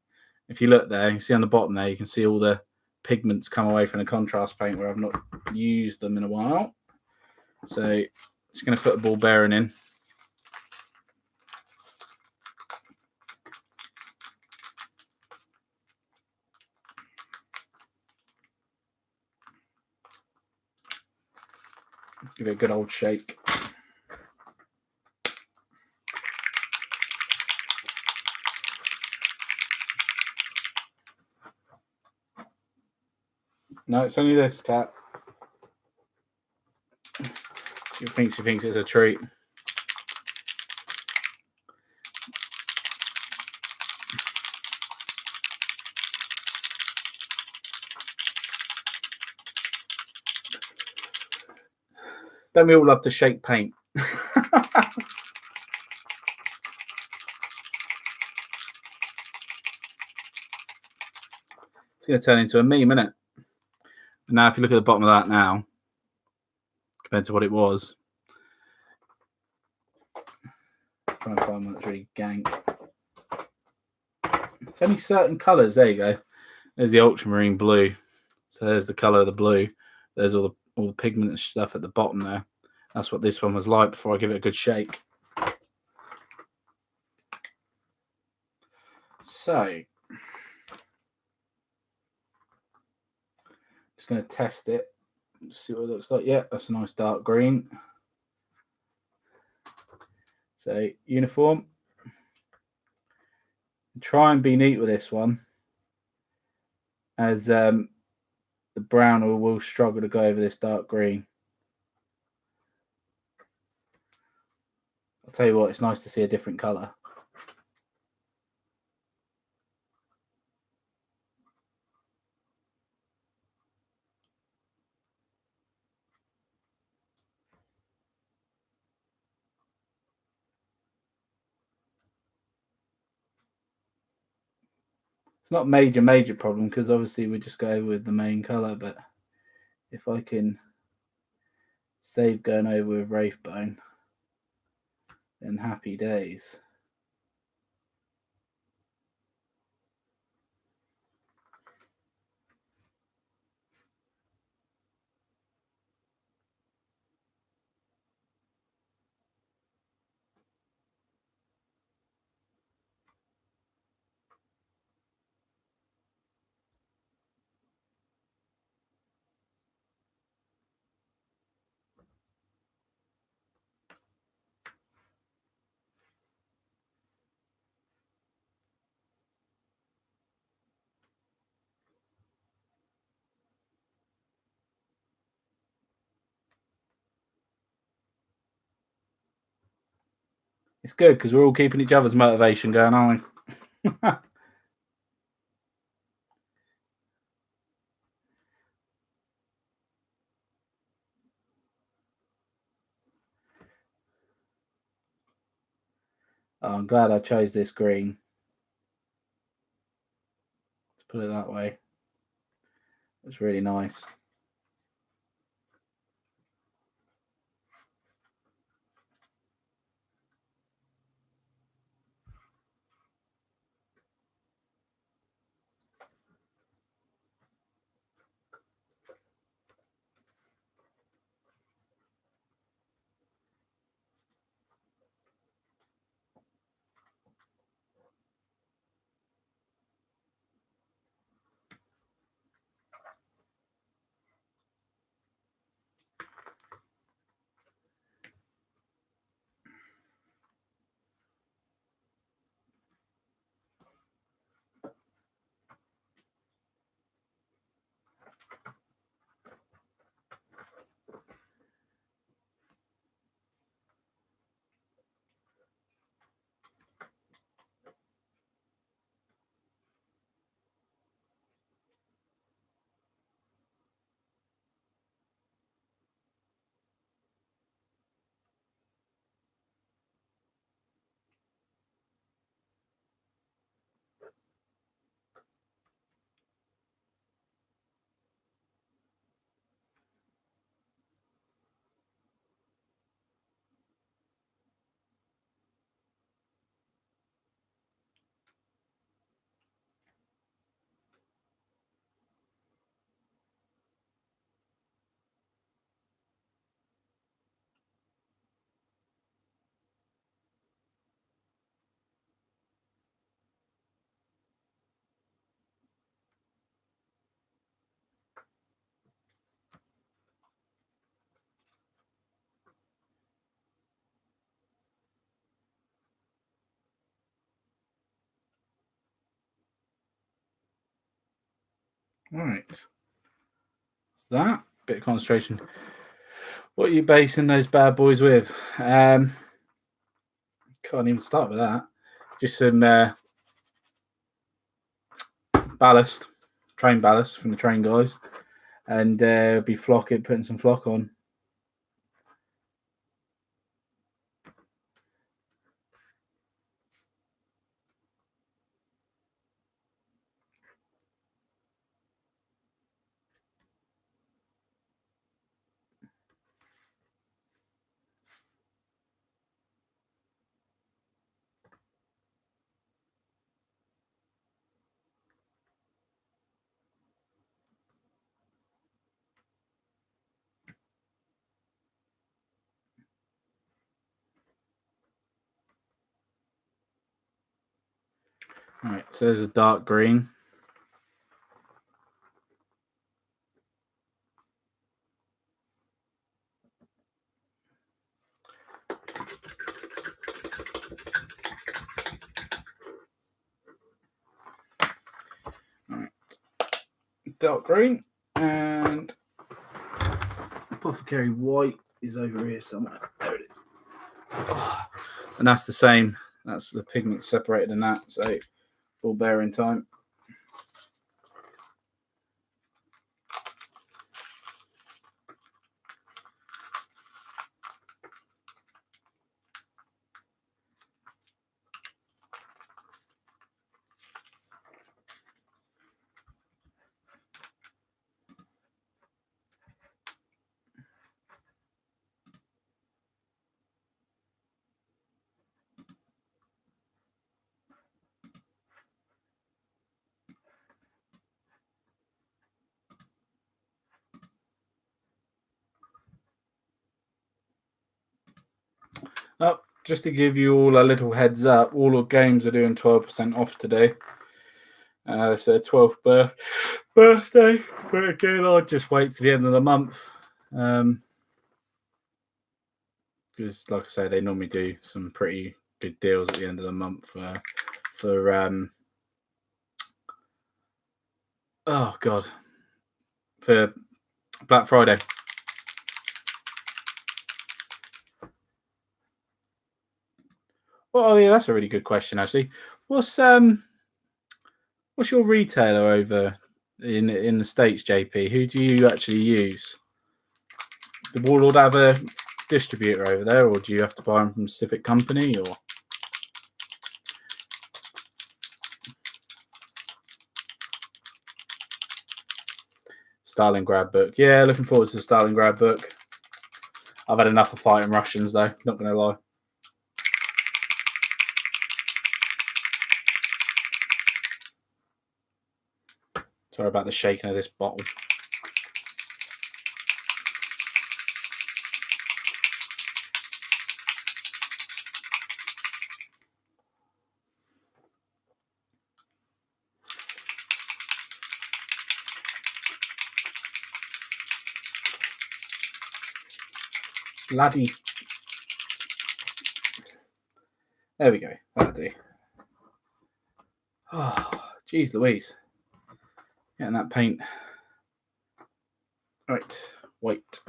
If you look there, you can see on the bottom there, you can see all the pigments come away from the contrast paint where I've not used them in a while. So just going to put a ball bearing in. Give it a good old shake. No, it's only this, cat. She thinks it's a treat. Don't we all love to shake paint? It's going to turn into a meme, isn't it? Now, if you look at the bottom of that now, compared to what it was, trying to find one that's really gank. It's only certain colours. There you go. There's the ultramarine blue. So there's the colour of the blue. There's all the pigment and stuff at the bottom there. That's what this one was like before I give it a good shake. So, just going to test it. See what it looks like. Yeah, that's a nice dark green. So, uniform. Try and be neat with this one, as the brown will struggle to go over this dark green. I'll tell you what, it's nice to see a different colour. It's not major problem because obviously we just go with the main colour, but if I can save going over with Wraithbone, then happy days. It's good because we're all keeping each other's motivation going, aren't we? Oh, I'm glad I chose this green. Let's put it that way. It's really nice. All right. It's that bit of concentration. What are you basing those bad boys with? Can't even start with that. Just some ballast, train ballast from the train guys, and be putting some flock on. All right, so there's a dark green. All right, dark green, and Apothecary white is over here somewhere. There it is. And that's the same. That's the pigment separated in that, so full bearing time. Oh, just to give you all a little heads up, all the games are doing 12% off today. It's their 12th birthday, but again, I'll just wait to the end of the month. Because, like I say, they normally do some pretty good deals at the end of the month for Black Friday. Well, yeah, that's a really good question, actually. What's your retailer over in the States, JP? Who do you actually use? The Warlord have a distributor over there, or do you have to buy them from a specific company? Or Stalingrad book? Yeah, looking forward to the Stalingrad book. I've had enough of fighting Russians, though. Not going to lie. Sorry about the shaking of this bottle. Laddie. There we go. That'll do. Oh, geez Louise. Getting that paint. Right, white.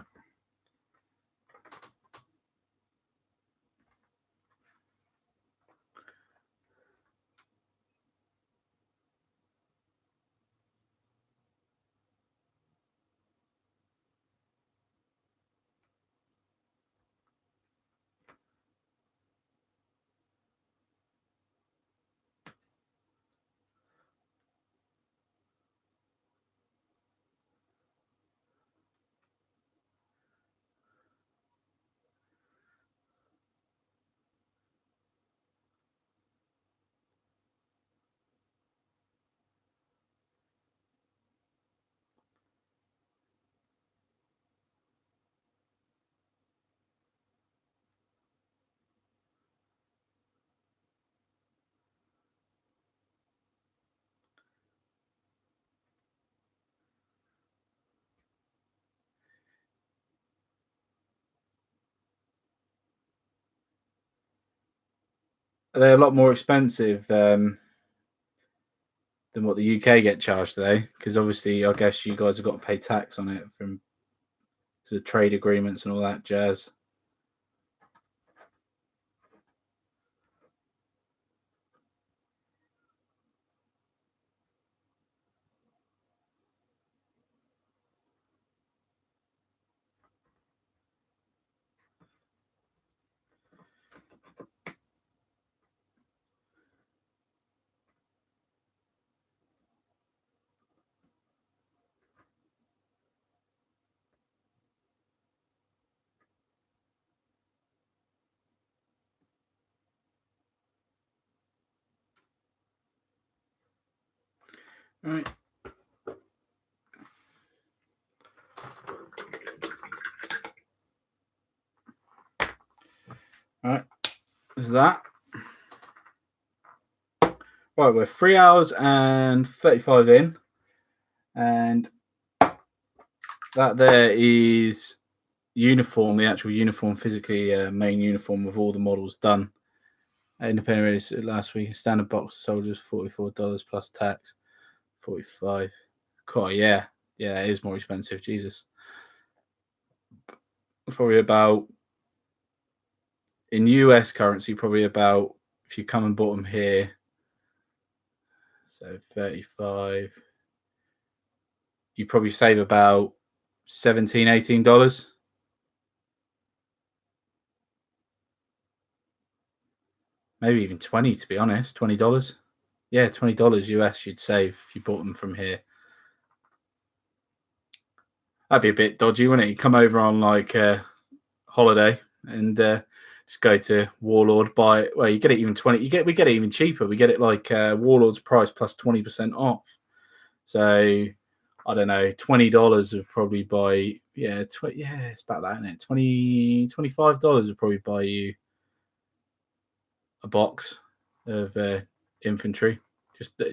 They're a lot more expensive than what the UK get charged today, because obviously I guess you guys have got to pay tax on it from the trade agreements and all that jazz. All right. All right. There's that. Right, we're 3 hours and 35 in, and that there is uniform, the actual uniform, physically main uniform of all the models done. Independent race last week, standard box of soldiers, $44 plus tax, 45. Cool, yeah, it is more expensive. Jesus, it's probably about in US currency, probably about if you come and bought them here. So 35, you probably save about $17, $18. Maybe even 20, to be honest. $20. Yeah, $20 US you'd save if you bought them from here. That'd be a bit dodgy, wouldn't it? You come over on like a holiday and just go to Warlord, buy it. Well, you get it even 20. We get it even cheaper. We get it like Warlord's price plus 20% off. So I don't know, $20 would probably buy. Yeah, it's about that, isn't it? $25 would probably buy you a box of infantry.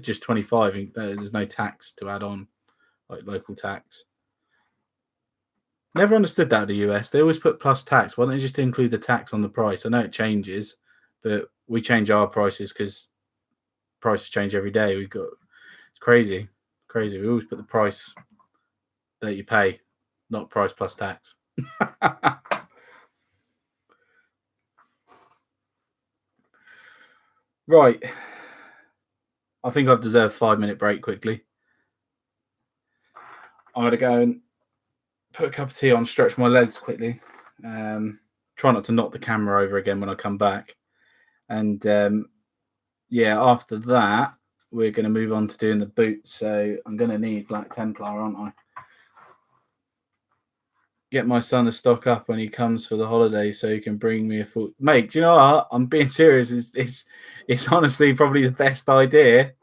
Just 25. There's no tax to add on, like local tax. Never understood that at the US. They always put plus tax. Why don't they just include the tax on the price? I know it changes, but we change our prices because prices change every day. It's crazy. We always put the price that you pay, not price plus tax. Right. I think I've deserved a 5-minute break quickly. I'm going to go and put a cup of tea on, stretch my legs quickly. Try not to knock the camera over again when I come back. And after that, we're going to move on to doing the boots. So I'm going to need Black Templar, aren't I? Get my son to stock up when he comes for the holiday so he can bring me a full... Mate, do you know what? I'm being serious. It's honestly probably the best idea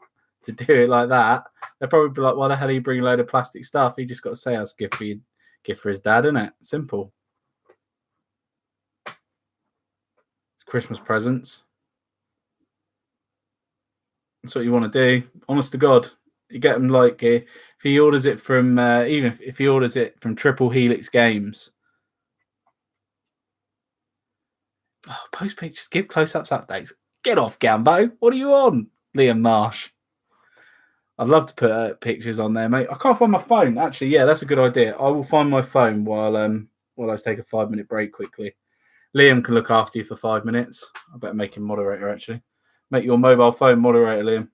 to do it like that. They'll probably be like, why the hell are you bringing a load of plastic stuff? He just got to say that's gift for his dad, isn't it? Simple. It's Christmas presents. That's what you want to do. Honest to God. You get him like if he orders it from even if he orders it from Triple Helix Games. Oh, post pictures, give close-ups updates. Get off, Gambo. What are you on, Liam Marsh? I'd love to put pictures on there, mate. I can't find my phone. Actually, yeah, that's a good idea. I will find my phone while I take a 5-minute break quickly. Liam can look after you for 5 minutes. I better make him moderator, actually. Make your mobile phone moderator, Liam.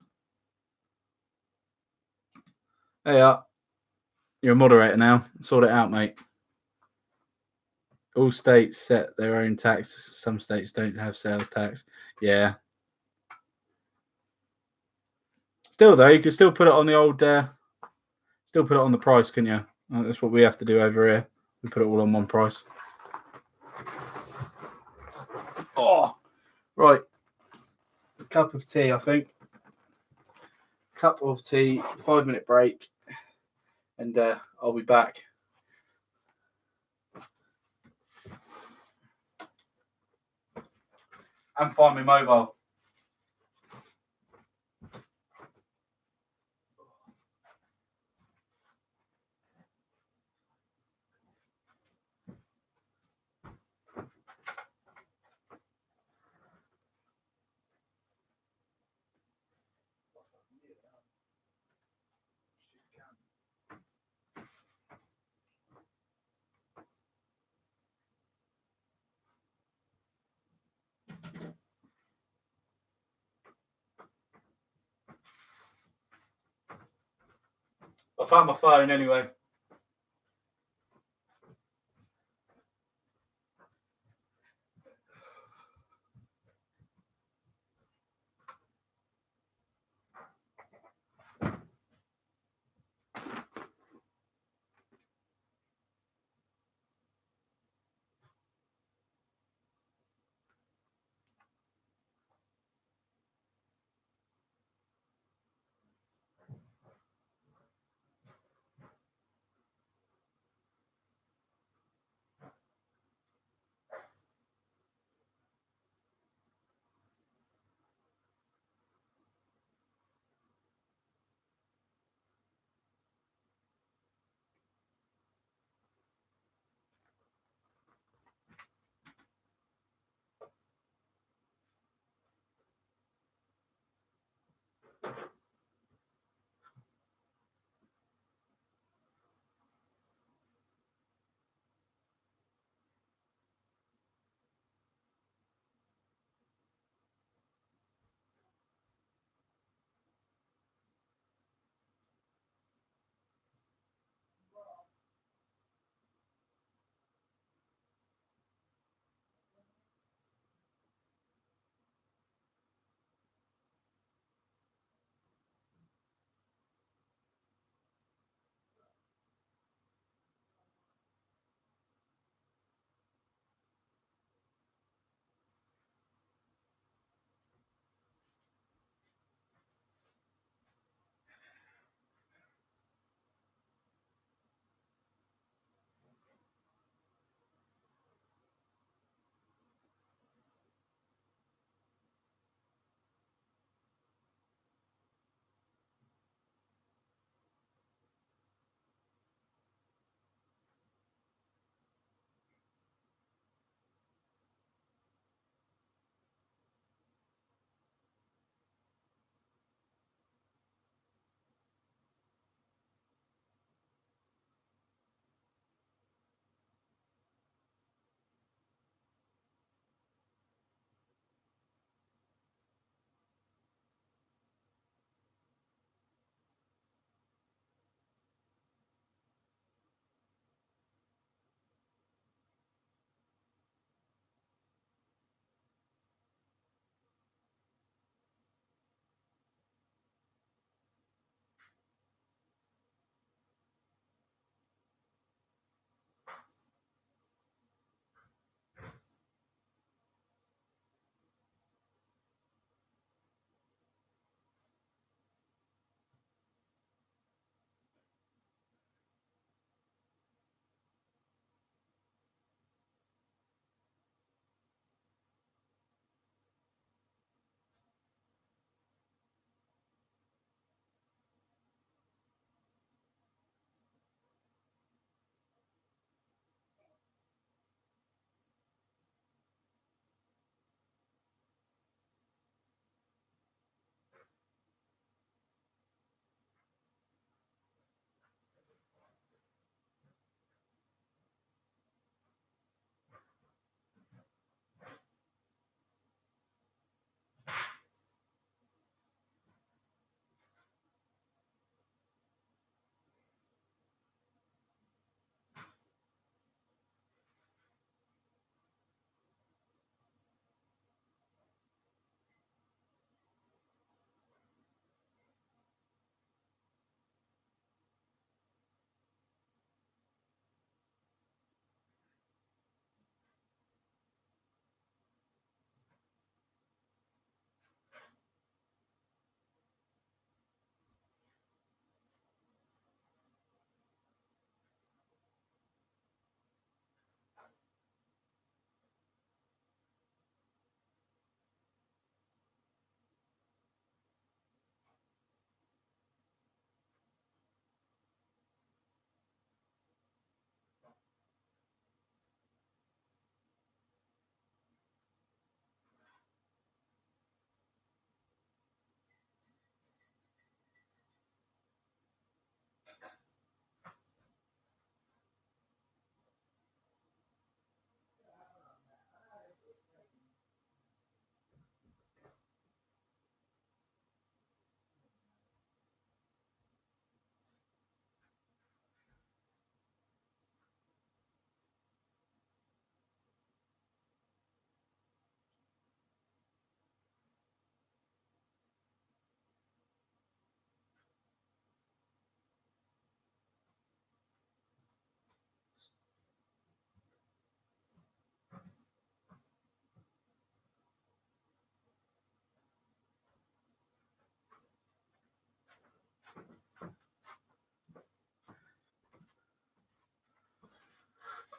There you are. You're a moderator now. Sort it out, mate. All states set their own taxes. Some states don't have sales tax. Yeah. Still, though, you can still put it on the old... still put it on the price, can you? That's what we have to do over here. We put it all on one price. Oh, right. A cup of tea, I think. Cup of tea, 5-minute break, and I'll be back. And find my mobile. I found my phone anyway.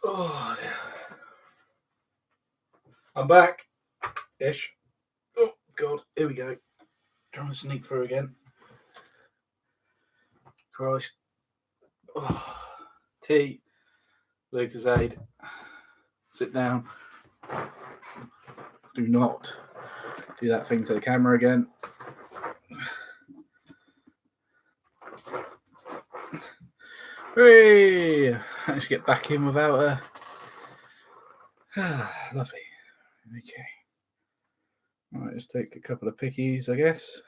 Oh, yeah. I'm back. Ish. Oh, God. Here we go. Trying to sneak through again. Christ. Oh. Tea. Lucozade. Sit down. Do not do that thing to the camera again. Hey, let's get back in without a. Lovely. Okay. All right, let's take a couple of pickies, I guess.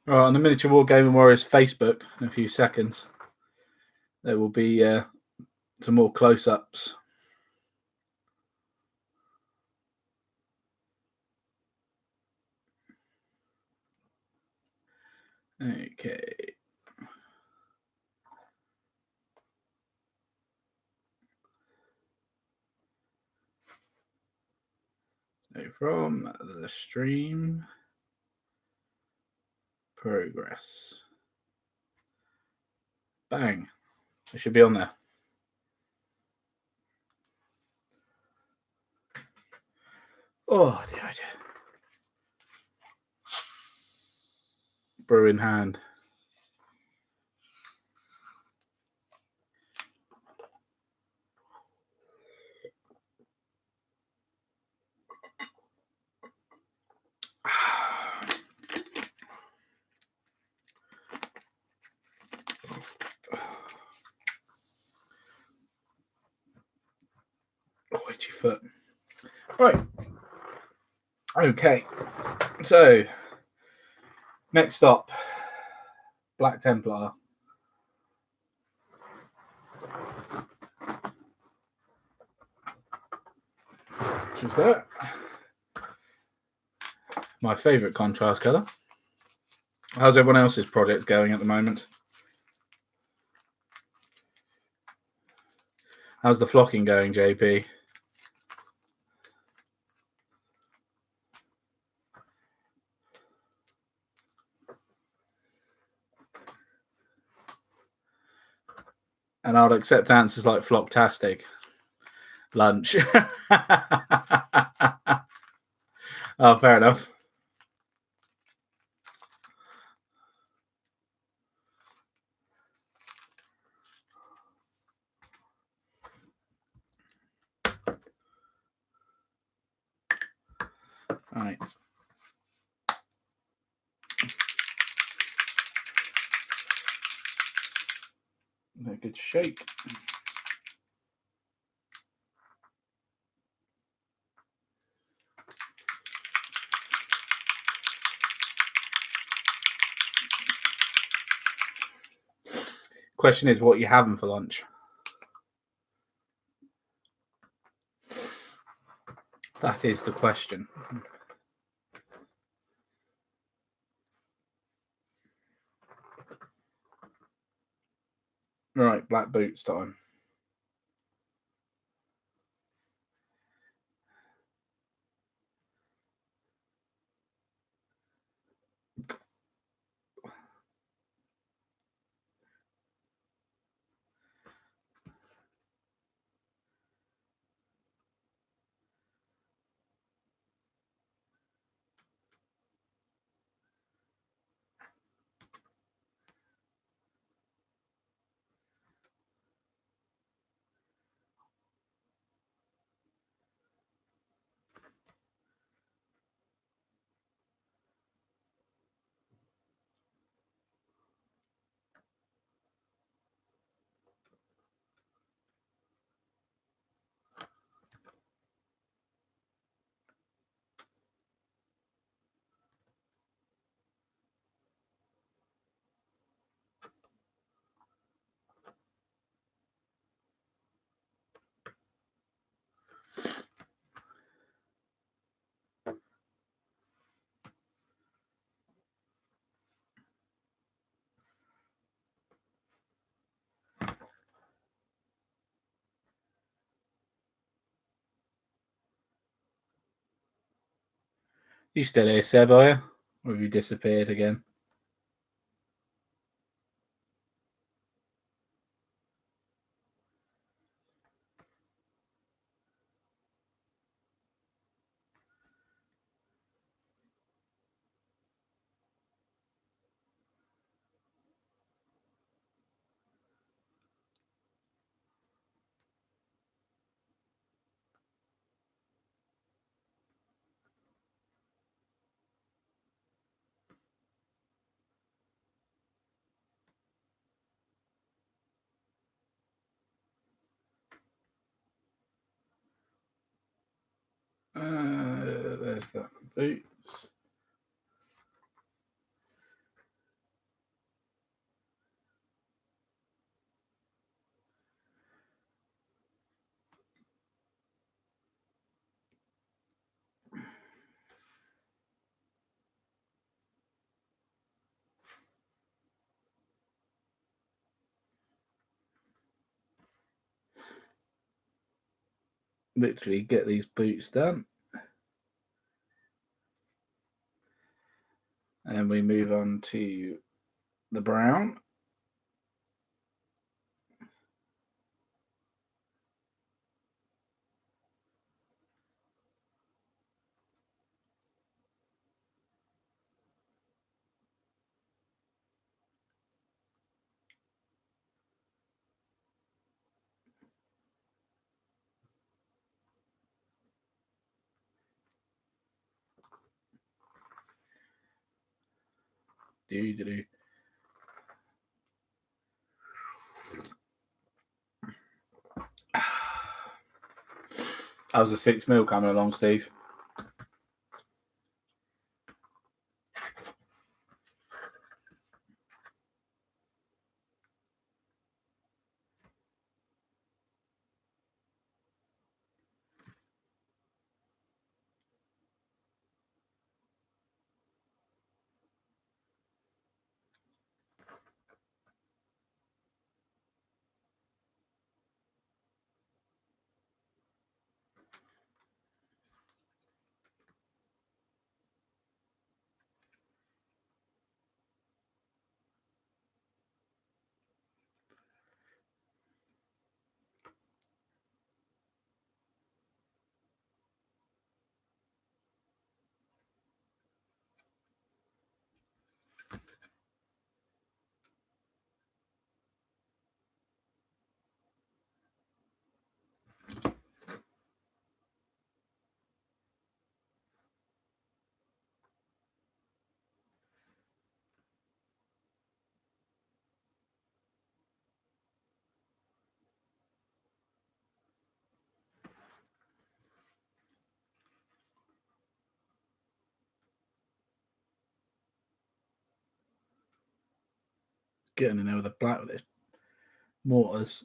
All right, on the Miniature Wargaming Warriors Facebook in a few seconds, there will be some more close-ups. Okay. So from the stream progress. Bang. It should be on there. Oh, dear, dear. Brew in hand. Oh, itchy foot. Right. Okay. So, next up, Black Templar. Which is that? My favourite contrast colour. How's everyone else's project going at the moment? How's the flocking going, JP? And I'll accept answers like flocktastic. Lunch. Oh, fair enough. Right. A good shake. Question is, what are you having for lunch? That is the question. Right, black boots time. You still here, Seb, are you? Or have you disappeared again? There's that boots. Literally get these boots done. And we move on to the brown. Do. How's the 6 mil coming along, Steve? Getting in there with the black with this mortars.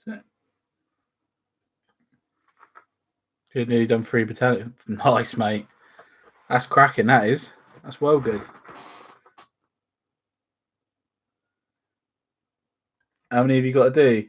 So, good, nearly done 3 battalion. Nice, mate. That's cracking, that is. That's well good. How many have you got to do?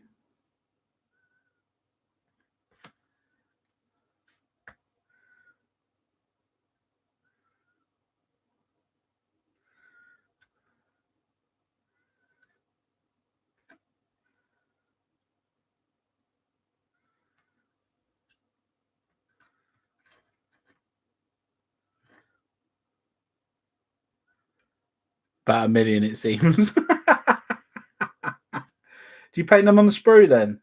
About 1 million, it seems. Do you paint them on the sprue then?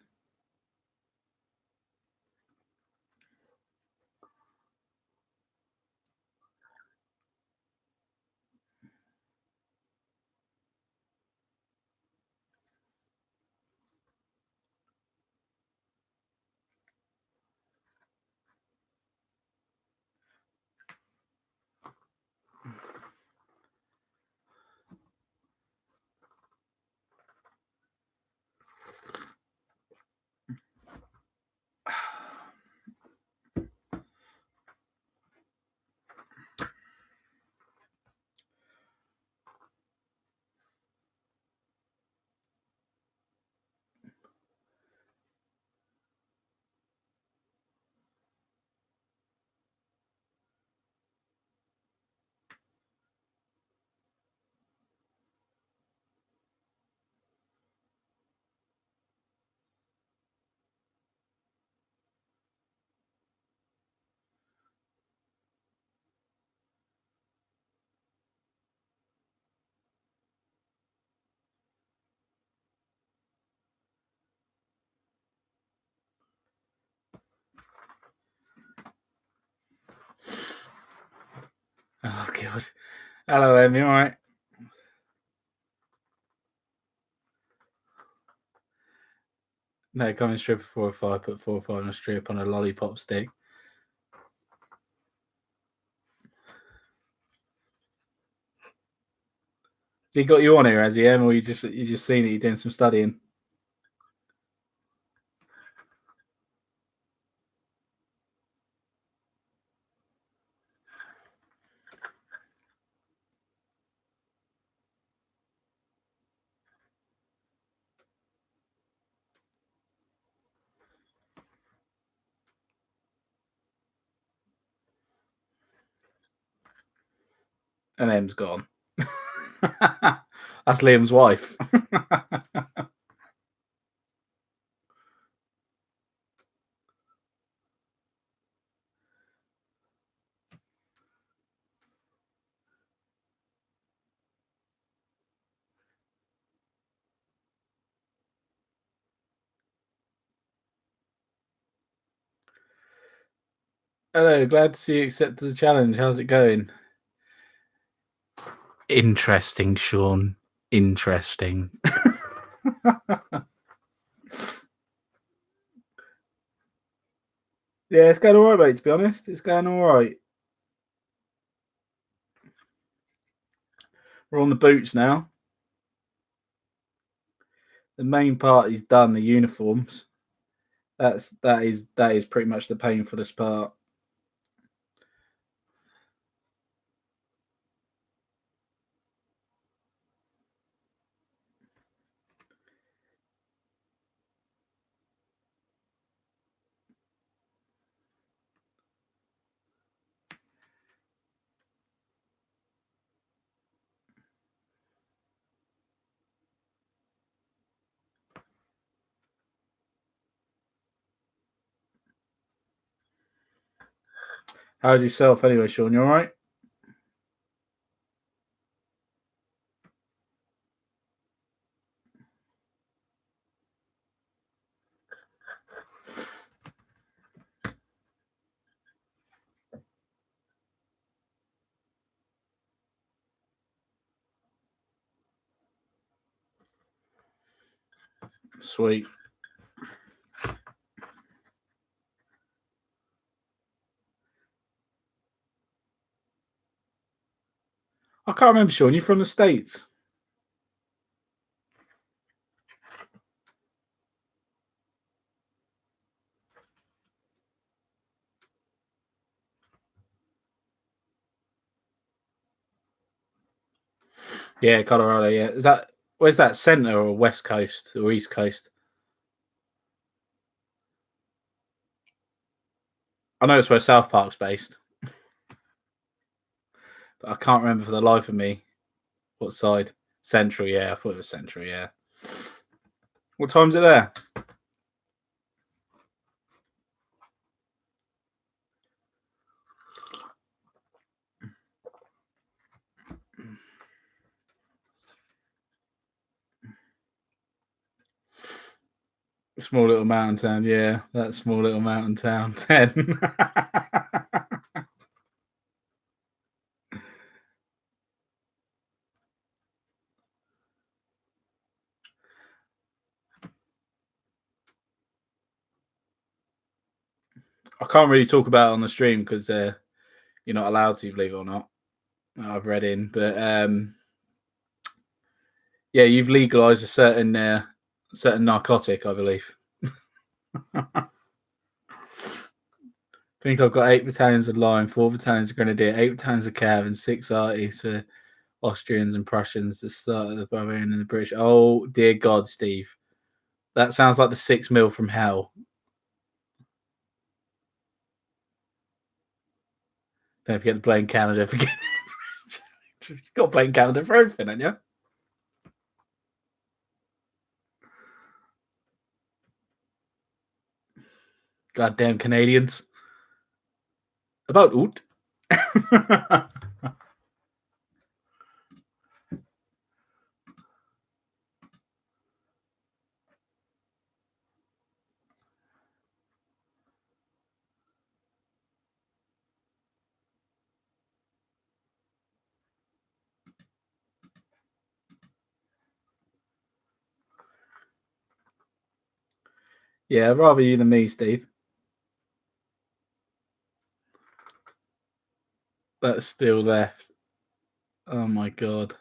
God. Hello, Em. You all right? No, come and strip a 4 or 5, put 4 or 5 on a strip on a lollipop stick. Has he got you on here, has he, Em, or you just seen it, you're doing some studying? And Em's gone. That's Liam's wife. Hello, glad to see you accepted the challenge. How's it going? Interesting, Sean. Interesting. Yeah, it's going all right, mate, to be honest. It's going all right. We're on the boots now. The main part is done, the uniforms. That is pretty much the painfulest part. How's yourself anyway, Sean? You all right? Sweet. I can't remember, Sean. You're from the States? Yeah, Colorado. Yeah, where's that, center or West Coast or East Coast? I know it's where South Park's based, but I can't remember for the life of me what side. Central. Yeah, I thought it was Central. Yeah. What time's it there? Small little mountain town. Yeah, that small little mountain town. 10. I can't really talk about it on the stream because you're not allowed to, believe it or not. I've read in, but yeah, you've legalized a certain narcotic, I believe. I think I've got 8 battalions of line, 4 battalions of grenadier, 8 battalions of cav, and 6 arties for Austrians and Prussians, the start of the Bavarian and the British. Oh dear God, Steve, that sounds like the 6 mil from hell. Don't forget to blame Canada for getting. You've got to blame Canada for everything, haven't you? Goddamn Canadians. About oot. Yeah, rather you than me, Steve. That's still left. Oh my god.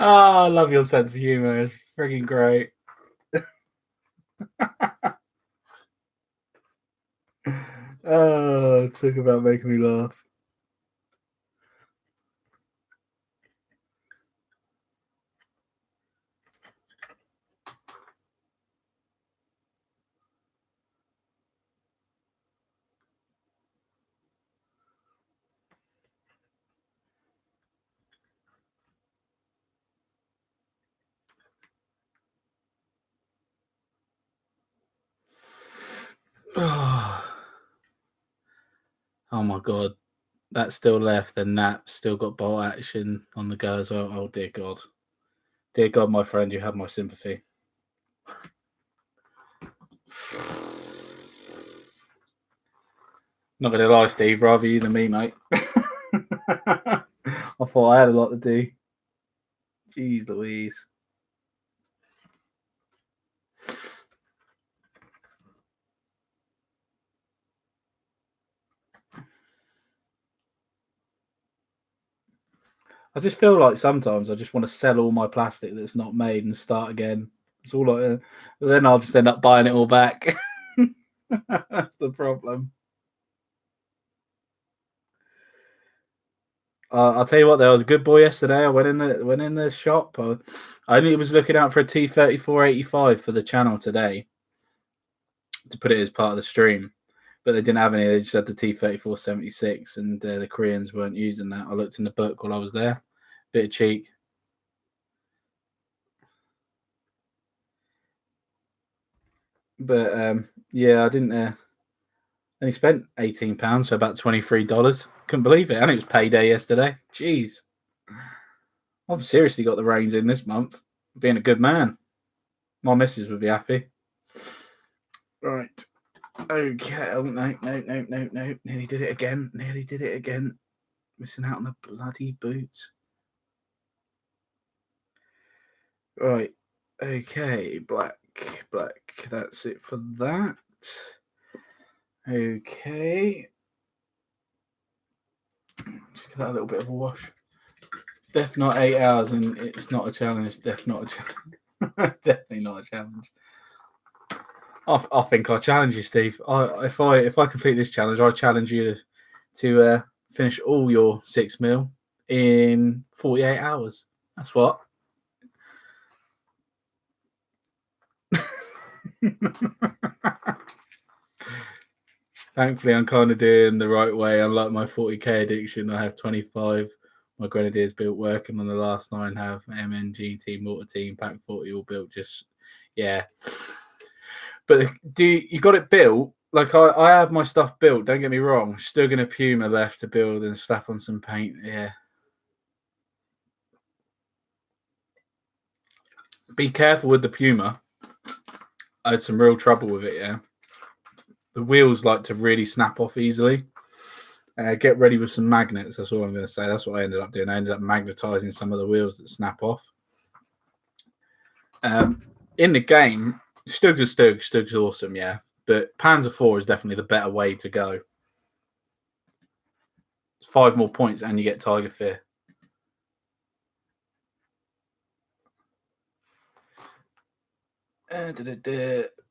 Oh, I love your sense of humor. It's freaking great. Oh, talk about making me laugh. Oh, my god. That's still left, and Nap's still got bolt action on the go as well. Oh dear God. Dear God, my friend, you have my sympathy. Not gonna lie, Steve, rather you than me, mate. I thought I had a lot to do. Jeez Louise. I just feel like sometimes I just want to sell all my plastic that's not made and start again. It's all like, then I'll just end up buying it all back. That's the problem. I'll tell you what, there was a good boy yesterday. I went in the shop. I only was looking out for a T3485 for the channel today to put it as part of the stream, but they didn't have any. They just had the T3476, and the Koreans weren't using that. I looked in the book while I was there. Bit of cheek. But yeah, I didn't. Only spent £18, so about $23. Couldn't believe it, and it was payday yesterday. Jeez, I've seriously got the reins in this month. Being a good man, my missus would be happy. Right. Okay. Oh no! Nearly did it again. Missing out on the bloody boots. Right. Okay. Black. That's it for that. Okay. Just give that a little bit of a wash. Def not 8 hours, and it's not a challenge. Def not a challenge. Definitely not a challenge. I think I challenge you, Steve. If I complete this challenge, I challenge you to finish all your 6 mil in 48 hours. That's what. Thankfully, I'm kind of doing the right way. Unlike my 40k addiction, I have 25. My Grenadiers built working on the last 9 have MNG team, Mortar team, Pack 40 all built. Just yeah. But you got it built? Like I have my stuff built. Don't get me wrong. Still gonna Puma left to build and slap on some paint. Yeah. Be careful with the Puma. I had some real trouble with it. Yeah. The wheels like to really snap off easily. Get ready with some magnets. That's all I'm going to say. That's what I ended up doing. I ended up magnetizing some of the wheels that snap off. In the game, Stug's a Stug. Stug's awesome, yeah. But Panzer 4 is definitely the better way to go. 5 more points and you get Tiger Fear.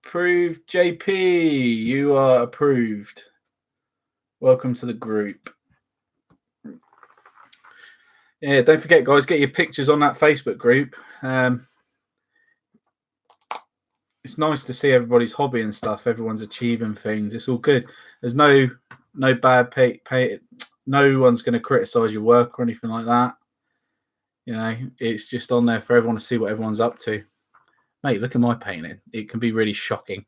Approved. JP, you are approved. Welcome to the group. Yeah, don't forget, guys, get your pictures on that Facebook group. It's nice to see everybody's hobby and stuff. Everyone's achieving things. It's all good. There's no bad pay. No one's going to criticize your work or anything like that. You know, it's just on there for everyone to see what everyone's up to. Mate, look at my painting. It can be really shocking.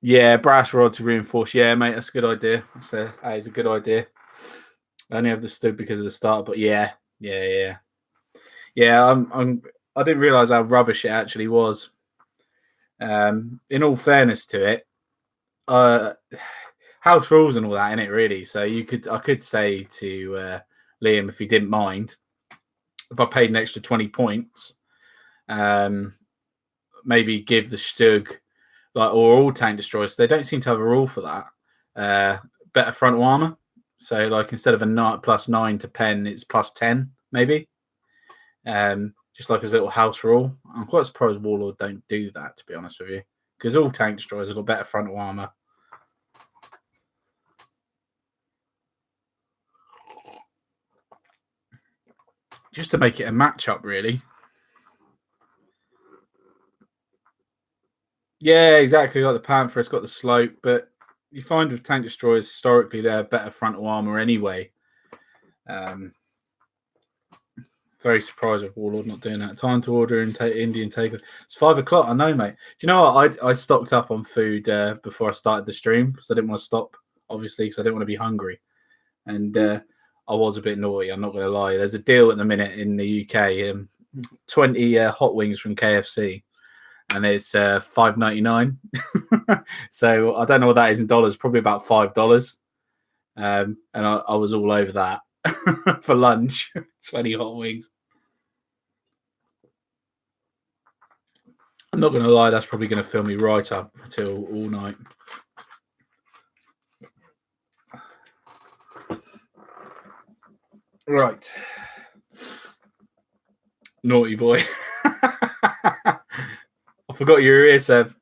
Yeah, brass rod to reinforce. Yeah, mate, that's a good idea. That is a good idea. I only have the Stug because of the start, but yeah. Yeah, I didn't realise how rubbish it actually was. In all fairness to it, uh, house rules and all that in it really. So I could say to Liam if he didn't mind if I paid an extra 20 points, um, maybe give the Stug like or all tank destroyers. They don't seem to have a rule for that. Better frontal armor. So like instead of a +9 to pen, it's +10 maybe. Just like as a little house rule. I'm quite surprised Warlord don't do that to be honest with you, because all tank destroyers have got better frontal armor. Just to make it a matchup, really. Yeah, exactly. Like the Panther, it's got the slope, but you find with tank destroyers historically they have better frontal armor anyway. Very surprised with Warlord not doing that. Time to order Indian takeover. It's 5 o'clock. I know, mate. Do you know what? I stocked up on food before I started the stream because I didn't want to stop, obviously, because I didn't want to be hungry. And I was a bit naughty. I'm not going to lie. There's a deal at the minute in the UK. 20 hot wings from KFC, and it's $5.99. So I don't know what that is in dollars. Probably about $5. And I was all over that for lunch. 20 hot wings. I'm not going to lie. That's probably going to fill me right up until all night. Right. Naughty boy. I forgot your ear, Seb.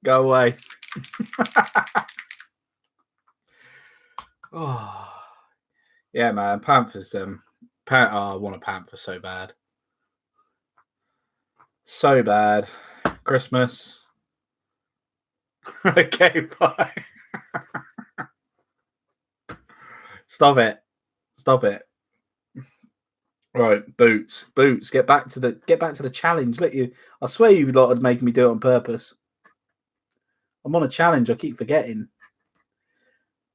Go away. Oh, yeah, man. Panthers. I want a Panther so bad. So bad. Christmas. Okay, bye. Stop it. Stop it. Right, boots. Get back to the challenge. Let you. I swear you lot are making me do it on purpose. I'm on a challenge. I keep forgetting.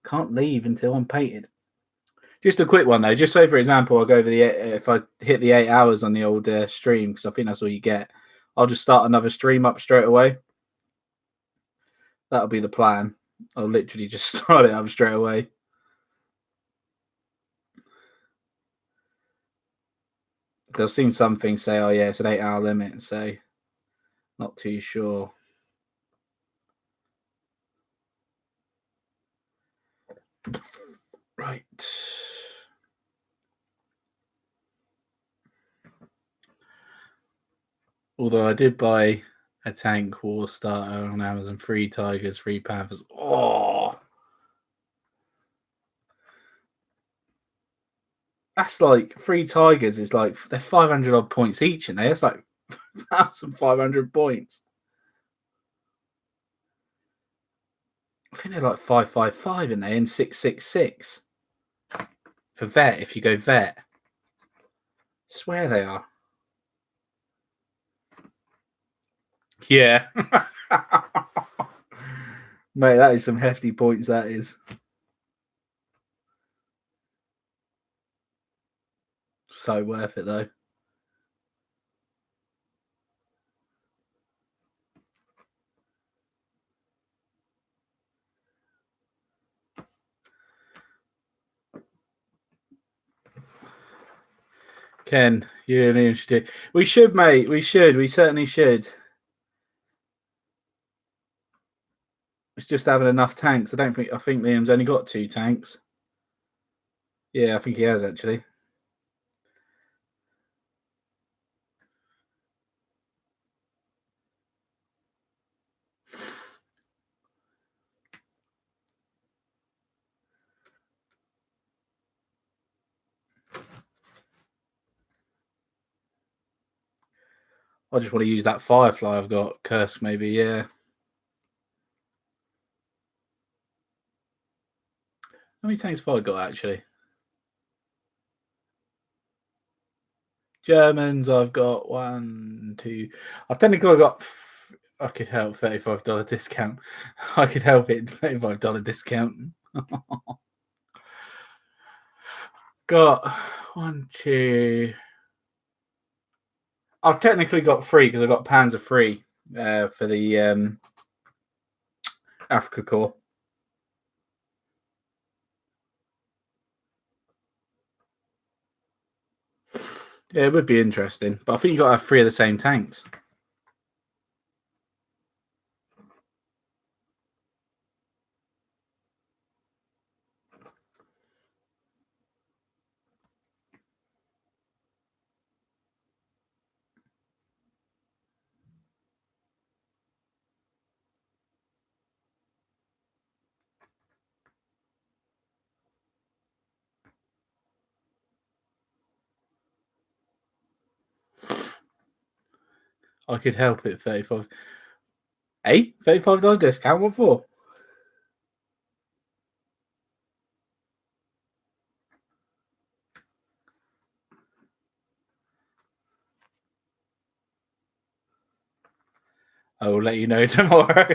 Can't leave until I'm painted. Just a quick one though. Just say for example, I'll go over the if I hit the 8 hours on the old stream because I think that's all you get. I'll just start another stream up straight away. That'll be the plan. I'll literally just start it up straight away. I've seen some things say, "Oh yeah, it's an 8-hour limit," so not too sure. Right. Although I did buy a tank war starter on Amazon, 3 Tigers, 3 Panthers. Oh, that's like 3 Tigers is like they're 500 odd points each, and that's like 1,500 points. I think they're like 555 in there and 666 for vet. If you go vet, I swear they are. Yeah, mate, that is some hefty points. That is so worth it though. Ken, you and him should do. We should, mate. We should. We certainly should. It's just having enough tanks. I think Liam's only got 2 tanks. Yeah, I think he has actually. I just want to use that Firefly I've got. Curse, maybe, yeah. How many tanks have I got, actually? Germans, I've got 1, 2. I've technically got... I could help $35 discount. I could help it, $35 discount. Got 1, 2... I've technically got 3 because I've got Panzer 3 for the Africa Corps. Yeah, it would be interesting, but I think you got to have 3 of the same tanks. I could help it. 35. Hey, $35 discount. What for? I will let you know tomorrow.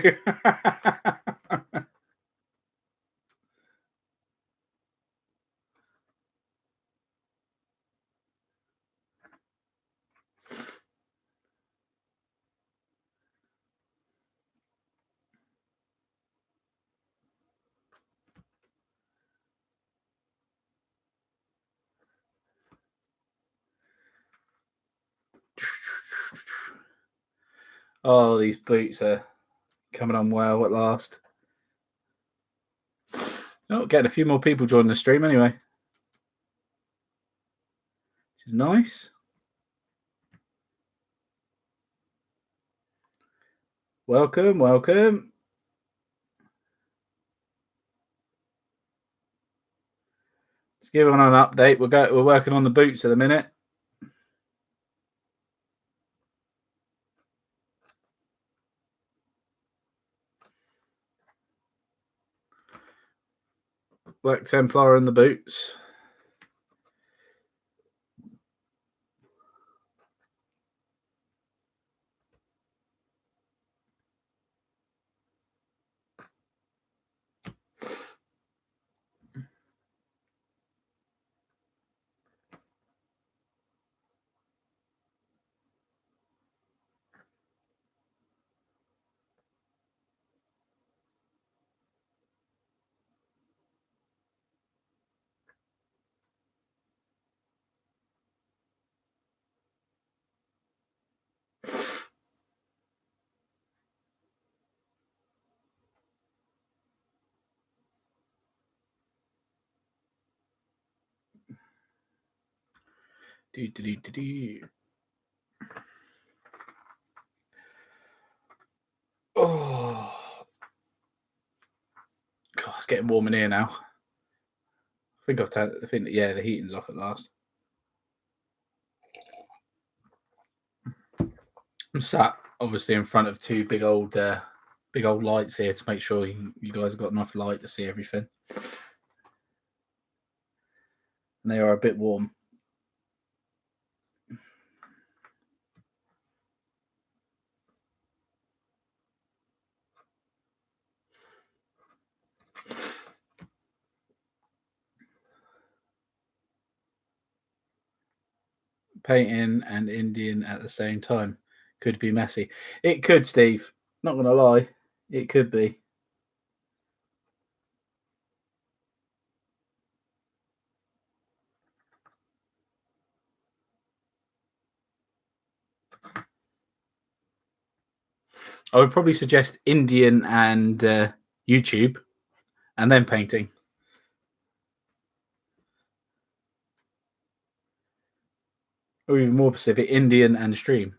Oh, these boots are coming on well at last. Oh, getting a few more people joining the stream anyway, which is nice. Welcome, welcome. Let's give on an update. We're working on the boots at the minute. Black Templar and the boots. Oh, God, it's getting warm in here now. I think yeah, the heating's off at last. I'm sat obviously in front of 2 big old lights here to make sure you guys have got enough light to see everything. And they are a bit warm. Painting and Indian at the same time could be messy. It could, Steve. Not gonna lie, it could be. I would probably suggest Indian and YouTube, and then painting. Or even more specific, Indian and stream.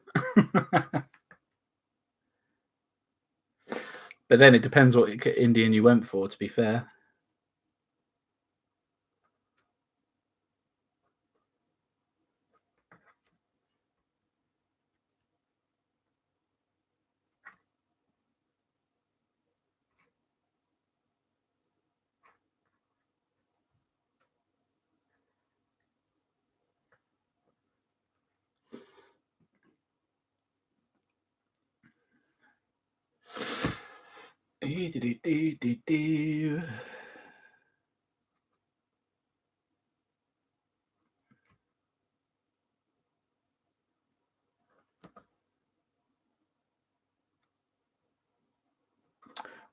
But then it depends what Indian you went for, to be fair.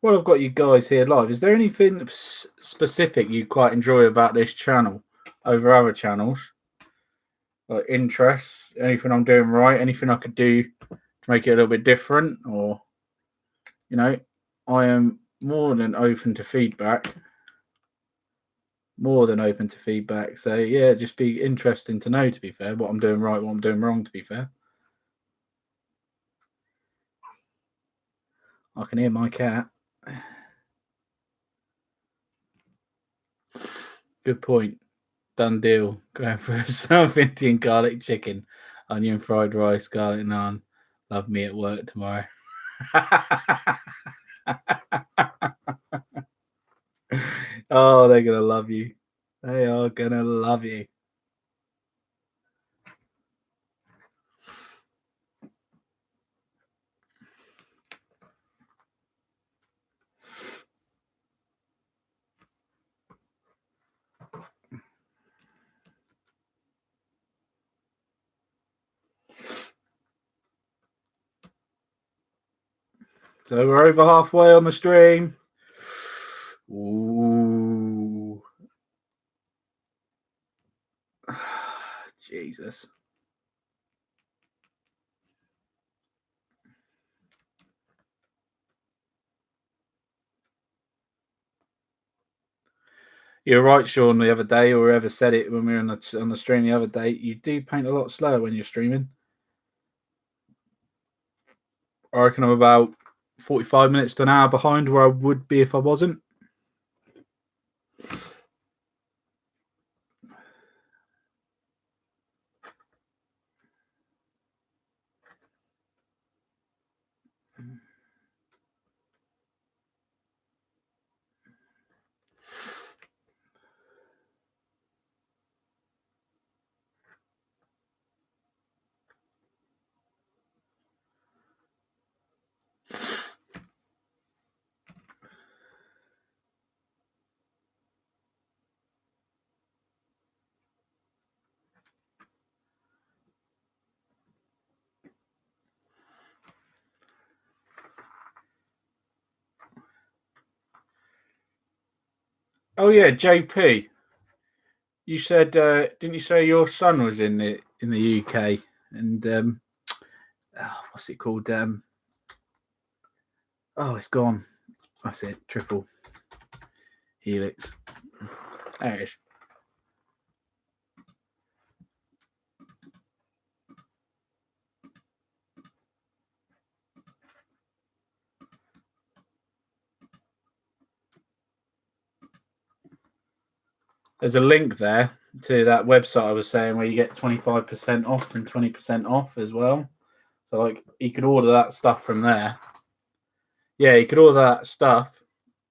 Well, I've got you guys here live. Is there anything specific you quite enjoy about this channel over other channels? Like interests, anything I'm doing right, anything I could do to make it a little bit different, or I am more than open to feedback. More than open to feedback. So yeah, just be interesting to know, to be fair, what I'm doing right, what I'm doing wrong, to be fair. I can hear my cat. Good point. Done deal. Going for a South Indian garlic chicken, onion fried rice, garlic naan. Love me at work tomorrow. Oh, they're gonna love you. They are gonna love you. So we're over halfway on the stream. Ooh. Jesus. You're right, Sean. The other day, or whoever said it when we were on the stream the other day, you do paint a lot slower when you're streaming. I reckon I'm about 45 minutes to an hour behind where I would be if I wasn't. Oh yeah, JP. You said, didn't you say your son was in the UK? And what's it called? It's gone. That's it. Triple Helix. There it is. There's a link there to that website I was saying where you get 25% off and 20% off as well. So like you could order that stuff from there. Yeah, you could order that stuff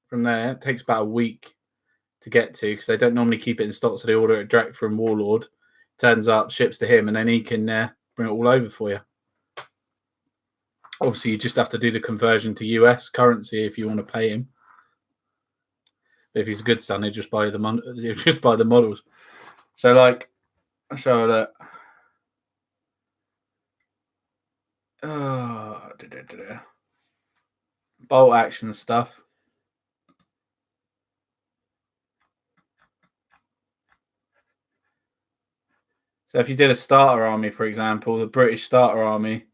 from there. It takes about a week to get to because they don't normally keep it in stock, so they order it direct from Warlord. Turns up, ships to him, and then he can bring it all over for you. Obviously, you just have to do the conversion to US currency if you want to pay him. If he's a good son, he'll just buy the models. So like, that. Bolt action stuff. So if you did a starter army, for example, the British starter army,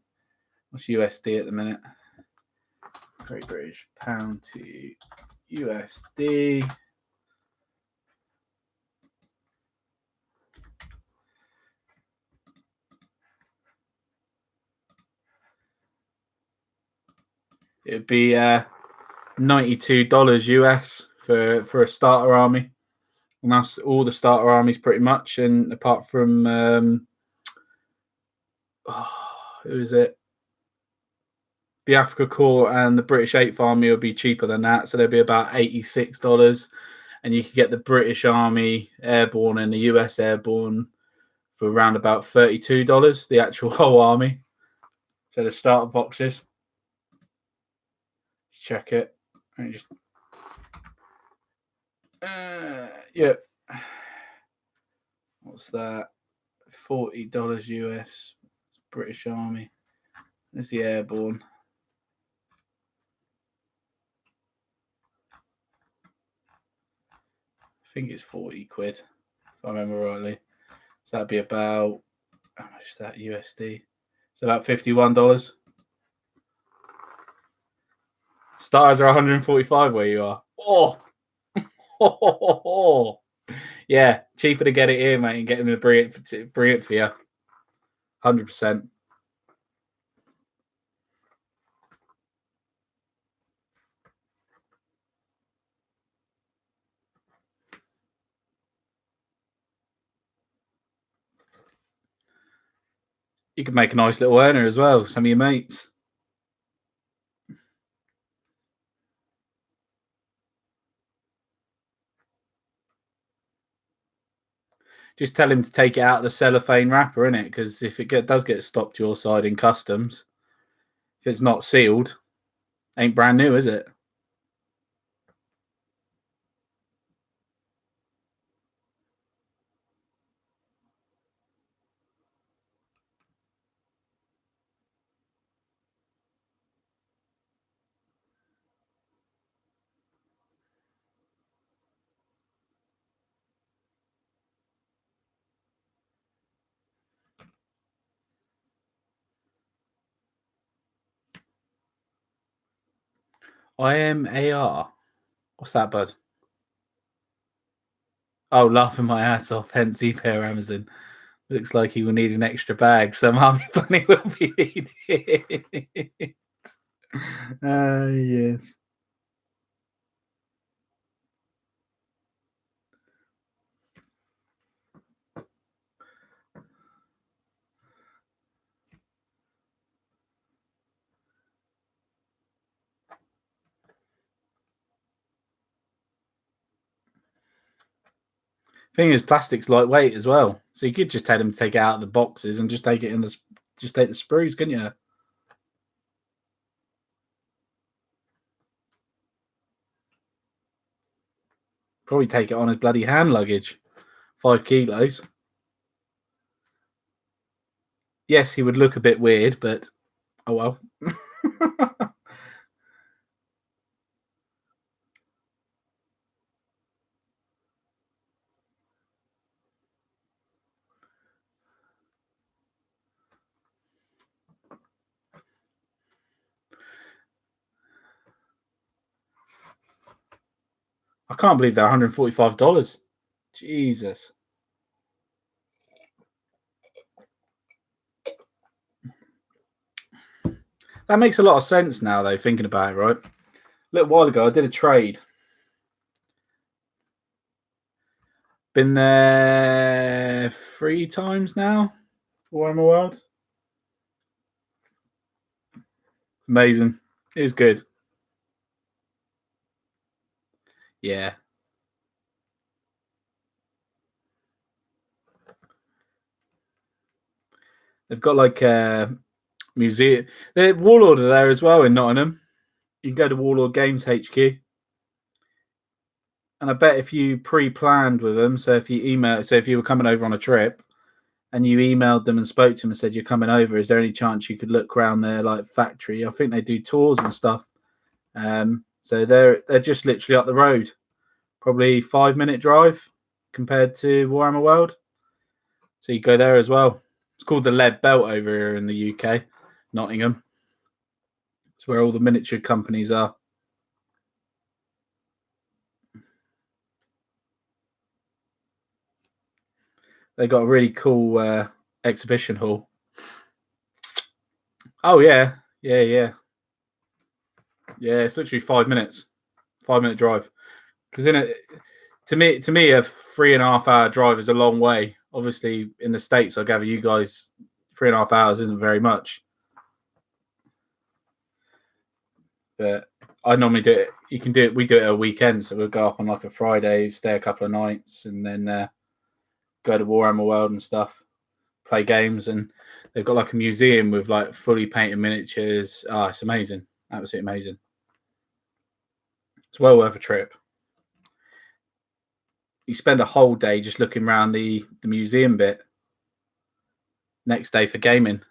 what's USD at the minute? Great British pound to USD. It'd be $92 US for a starter army, and that's all the starter armies pretty much. And apart from who is it? The Africa Corps and the British 8th Army will be cheaper than that, so they'll be about $86, and you can get the British Army Airborne and the US Airborne for around about $32. The actual whole army. So the starter boxes. Check it. And just yeah. What's that? $40 US. British Army. There's the Airborne. think it's 40 quid, if I remember rightly. So that'd be about, how much is that USD? It's about $51. Stars are 145 where you are. Oh, yeah, cheaper to get it here, mate, and get them to bring it for you. 100%. You could make a nice little earner as well, some of your mates. Just tell him to take it out of the cellophane wrapper, innit? Because if it does get stopped your side in customs, if it's not sealed, ain't brand new, is it? IMAR. What's that, bud? Oh, laughing my ass off. Hence, eBay or Amazon. Looks like he will need an extra bag. Some Army Bunny will be needed. Yes. Thing is, plastic's lightweight as well, so you could just tell them to take it out of the boxes and just take it in just take the sprues, couldn't you? Probably take it on as bloody hand luggage. 5 kilos. Yes, he would look a bit weird, but oh well. I can't believe they're $145. Jesus. That makes a lot of sense now, though, thinking about it, right? A little while ago, I did a trade. Been there 3 times now. Warhammer World. Amazing. It was good. Yeah. They've got like a museum. The Warlord are there as well in Nottingham. You can go to Warlord Games HQ. And I bet if you pre-planned with them, so if you were coming over on a trip and you emailed them and spoke to them and said you're coming over, is there any chance you could look around their like factory? I think they do tours and stuff. So they're just literally up the road, probably 5-minute drive compared to Warhammer World. So you go there as well. It's called the Lead Belt over here in the UK, Nottingham. It's where all the miniature companies are. They got a really cool exhibition hall. Oh yeah. Yeah. It's literally 5 minutes, 5-minute drive. Because to me, a 3.5 hour drive is a long way. Obviously, in the States, I gather you guys 3.5 hours isn't very much. But I normally do it. You can do it. We do it at a weekend, so we'll go up on like a Friday, stay a couple of nights, and then go to Warhammer World and stuff, play games, and they've got like a museum with like fully painted miniatures. Oh, it's amazing, absolutely amazing. It's well worth a trip. You spend a whole day just looking around the museum bit. Next day for gaming.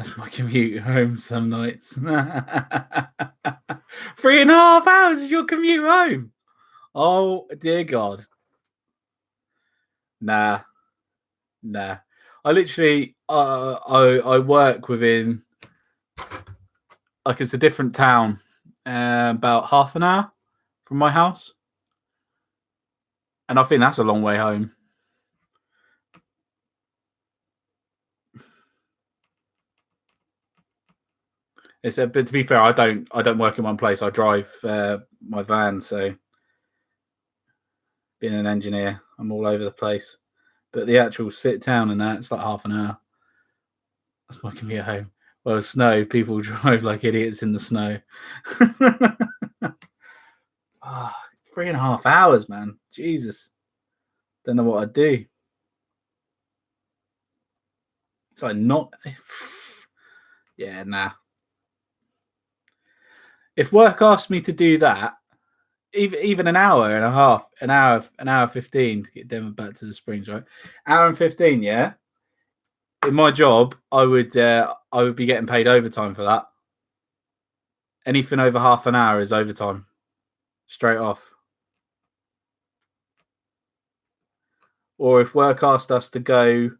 That's my commute home some nights. 3.5 hours is your commute home. Oh dear God. Nah. I literally, I work within, like, it's a different town, about half an hour from my house, and I think that's a long way home. It's a, but to be fair, I don't work in one place. I drive my van, so being an engineer, I'm all over the place. But the actual sit down and that, it's like half an hour. That's my commute home. Well, snow, people drive like idiots in the snow. 3.5 hours, man. Jesus. Don't know what I'd do. It's like not. Yeah, nah. If work asked me to do that, even an hour and a half, an hour 15 to get Denver back to the Springs, right? Hour and 15, yeah. In my job, I would be getting paid overtime for that. Anything over half an hour is overtime, straight off. Or if work asked us to go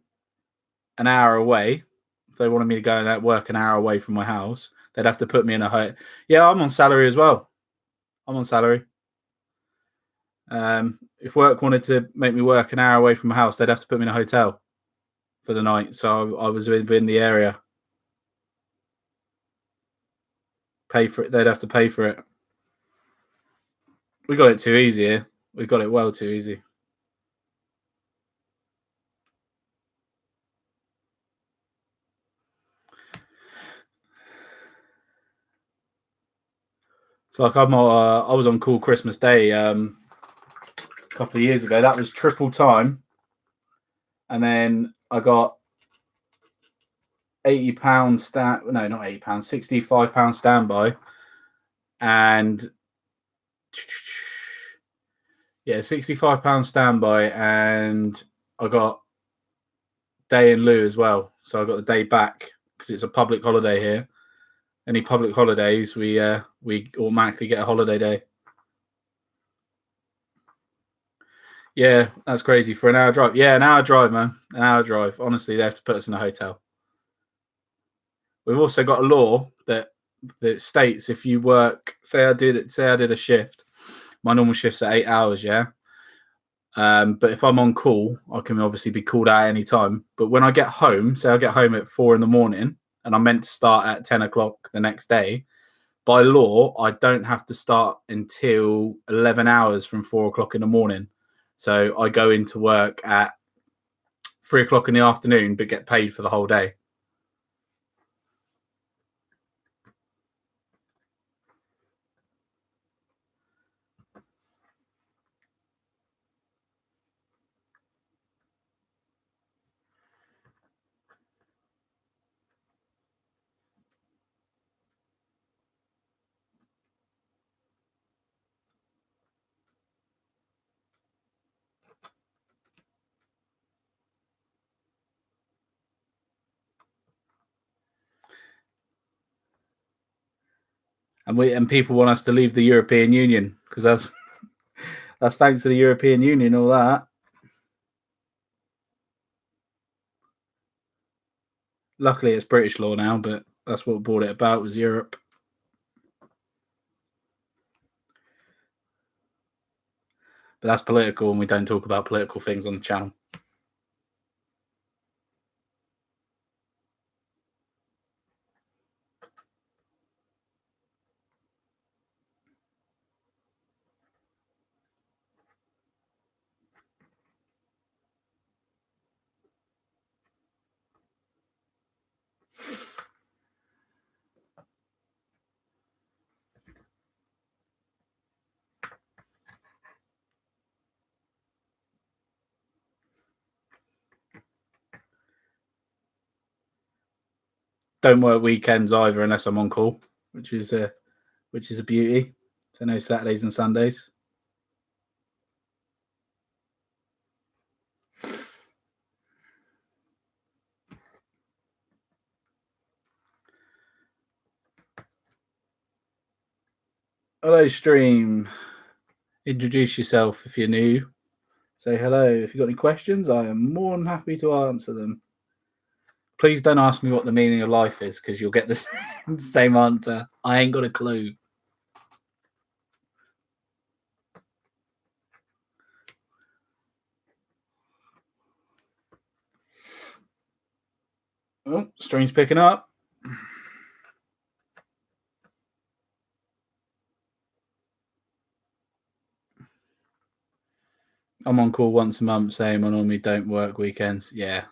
an hour away, if they wanted me to go and work an hour away from my house, they'd have to put me in a hotel. Yeah, I'm on salary as well. I'm on salary. If work wanted to make me work an hour away from my house, they'd have to put me in a hotel for the night. So I was within the area. Pay for it. They'd have to pay for it. We got it too easy here. We got it well too easy. It's like I was on call Christmas Day a couple of years ago. That was triple time, and then I got £80 no, not £80, £65 standby, and yeah, £65 standby, and I got day in lieu as well. So I got the day back because it's a public holiday here. Any public holidays, we automatically get a holiday day. Yeah, that's crazy for an hour drive. Yeah, an hour drive, man. An hour drive. Honestly, they have to put us in a hotel. We've also got a law that states if you work, say I did a shift, my normal shift's at 8 hours, yeah. But if I'm on call, I can obviously be called out any time. But when I get home, say I get home at 4 a.m, and I'm meant to start at 10 o'clock the next day, by law, I don't have to start until 11 hours from 4 o'clock in the morning. So I go into work at 3 o'clock in the afternoon, but get paid for the whole day. And people want us to leave the European Union because that's thanks to the European Union, all that. Luckily, it's British law now, but that's what brought it about was Europe. But that's political, and we don't talk about political things on the channel. Don't work weekends either unless I'm on call, which is a beauty. So no Saturdays and Sundays. Hello, stream. Introduce yourself if you're new. Say hello. If you've got any questions, I am more than happy to answer them. Please don't ask me what the meaning of life is, because you'll get the same answer. I ain't got a clue. Oh, stream's picking up. I'm on call once a month, same. I normally don't work weekends. Yeah.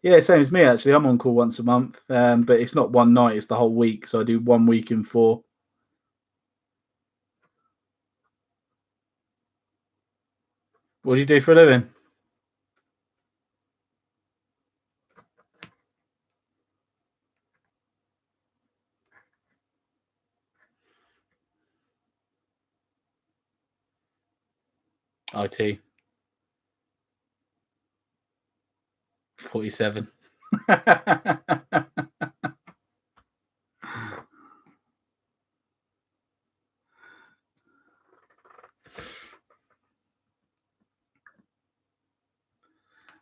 Yeah, same as me, actually. I'm on call once a month, but it's not one night, it's the whole week. So I do 1 week in 4. What do you do for a living? IT. 47.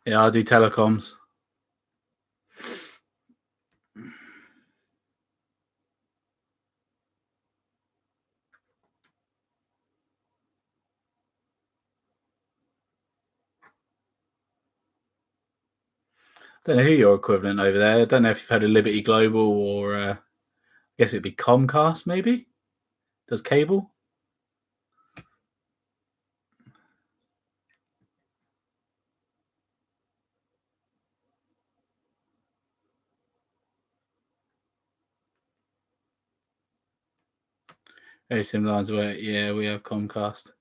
Yeah, I do telecoms. Don't know who your equivalent over there. I don't know if you've heard of Liberty Global or I guess it'd be Comcast, maybe? Does cable? Very similar lines where, yeah, we have Comcast.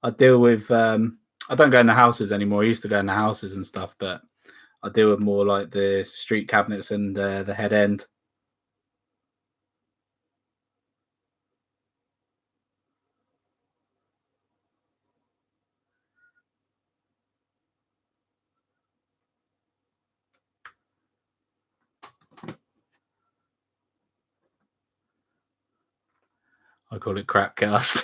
I deal with, I don't go in the houses anymore. I used to go in the houses and stuff, but I deal with more like the street cabinets and the head end. I call it Crapcast.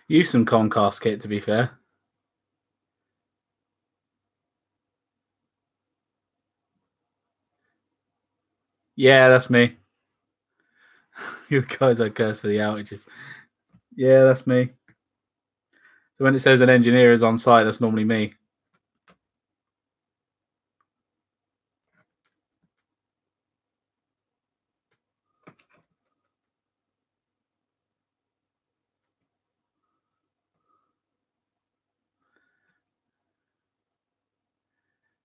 Use some Comcast kit, to be fair. Yeah, that's me. You guys I curse for the outages. Yeah, that's me. So when it says an engineer is on site, that's normally me.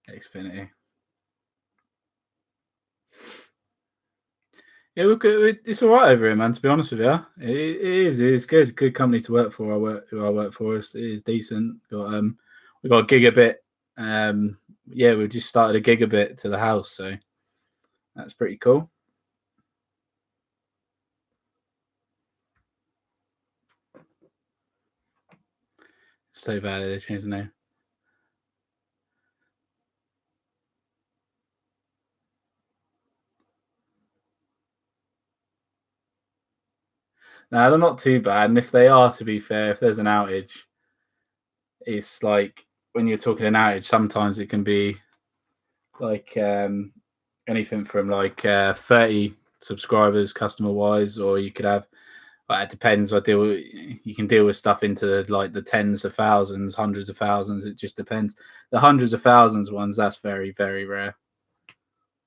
Xfinity. Yeah, look, it's all right over here, man. To be honest with you, it is. It's good. Good company to work for. Who I work for is decent. We got a gigabit. Yeah, we just started a gigabit to the house, so that's pretty cool. So bad they changed the name. No, they're not too bad. And if they are, to be fair, if there's an outage, it's like when you're talking an outage, sometimes it can be like anything from like 30 subscribers customer wise, or you could have, but it depends. You can deal with stuff into like the tens of thousands, hundreds of thousands. It just depends. The hundreds of thousands ones, that's very, very rare.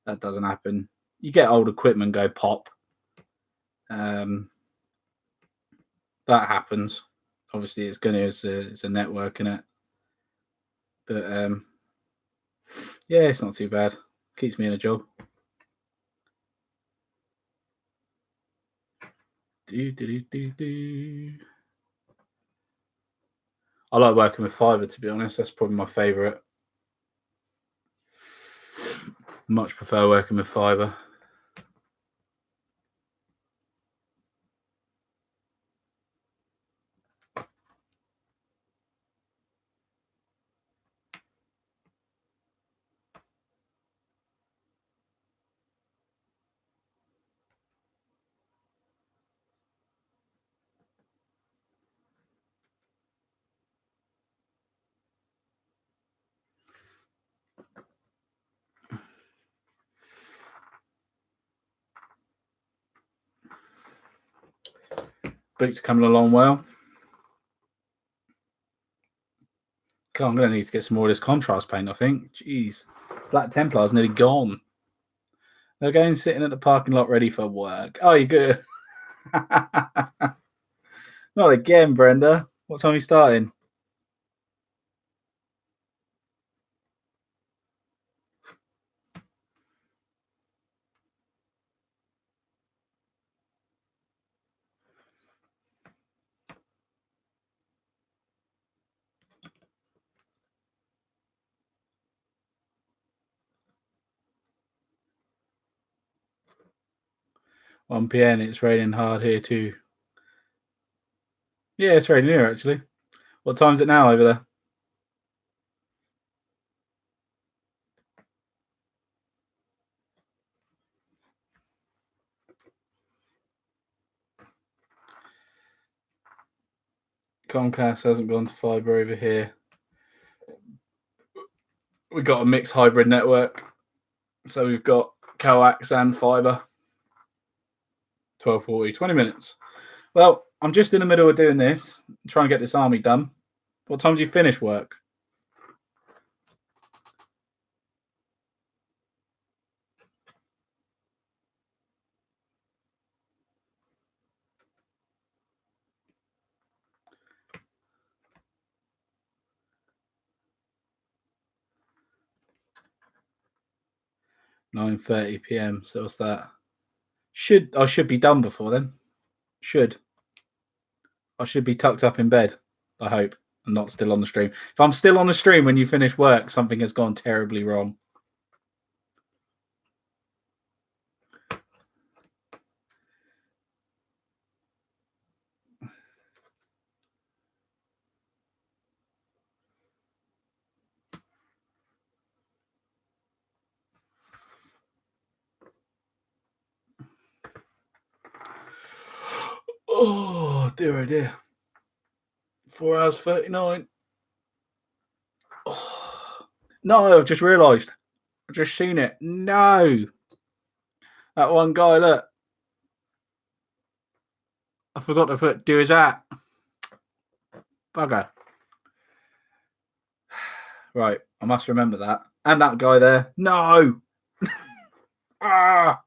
That doesn't happen. You get old equipment go pop. That happens. Obviously, it's a network in it, but yeah, it's not too bad. Keeps me in a job. I like working with fiber, to be honest. That's probably my favorite. Much prefer working with fibre. Boots coming along well. God, I'm going to need to get some more of this contrast paint, I think. Jeez. Black Templar's nearly gone. They're going sitting at the parking lot ready for work. Oh, you're good. Not again, Brenda. What time are you starting? PM. It's raining hard here too. Yeah, it's raining here actually. What time is it now over there? Comcast hasn't gone to fibre over here. We've got a mixed hybrid network. So we've got coax and fibre. 12:40, 20 minutes. Well, I'm just in the middle of doing this, trying to get this army done. What time do you finish work? (9:30 p.m.) So what's that? I should be done before then. I should be tucked up in bed. I hope. I'm not still on the stream. If I'm still on the stream when you finish work, something has gone terribly wrong. Oh dear, oh dear. 4 hours 39. Oh. No, I've just realised. I've just seen it. No. That one guy, look. I forgot to do his hat. Bugger. Right, I must remember that. And that guy there. No. Ah.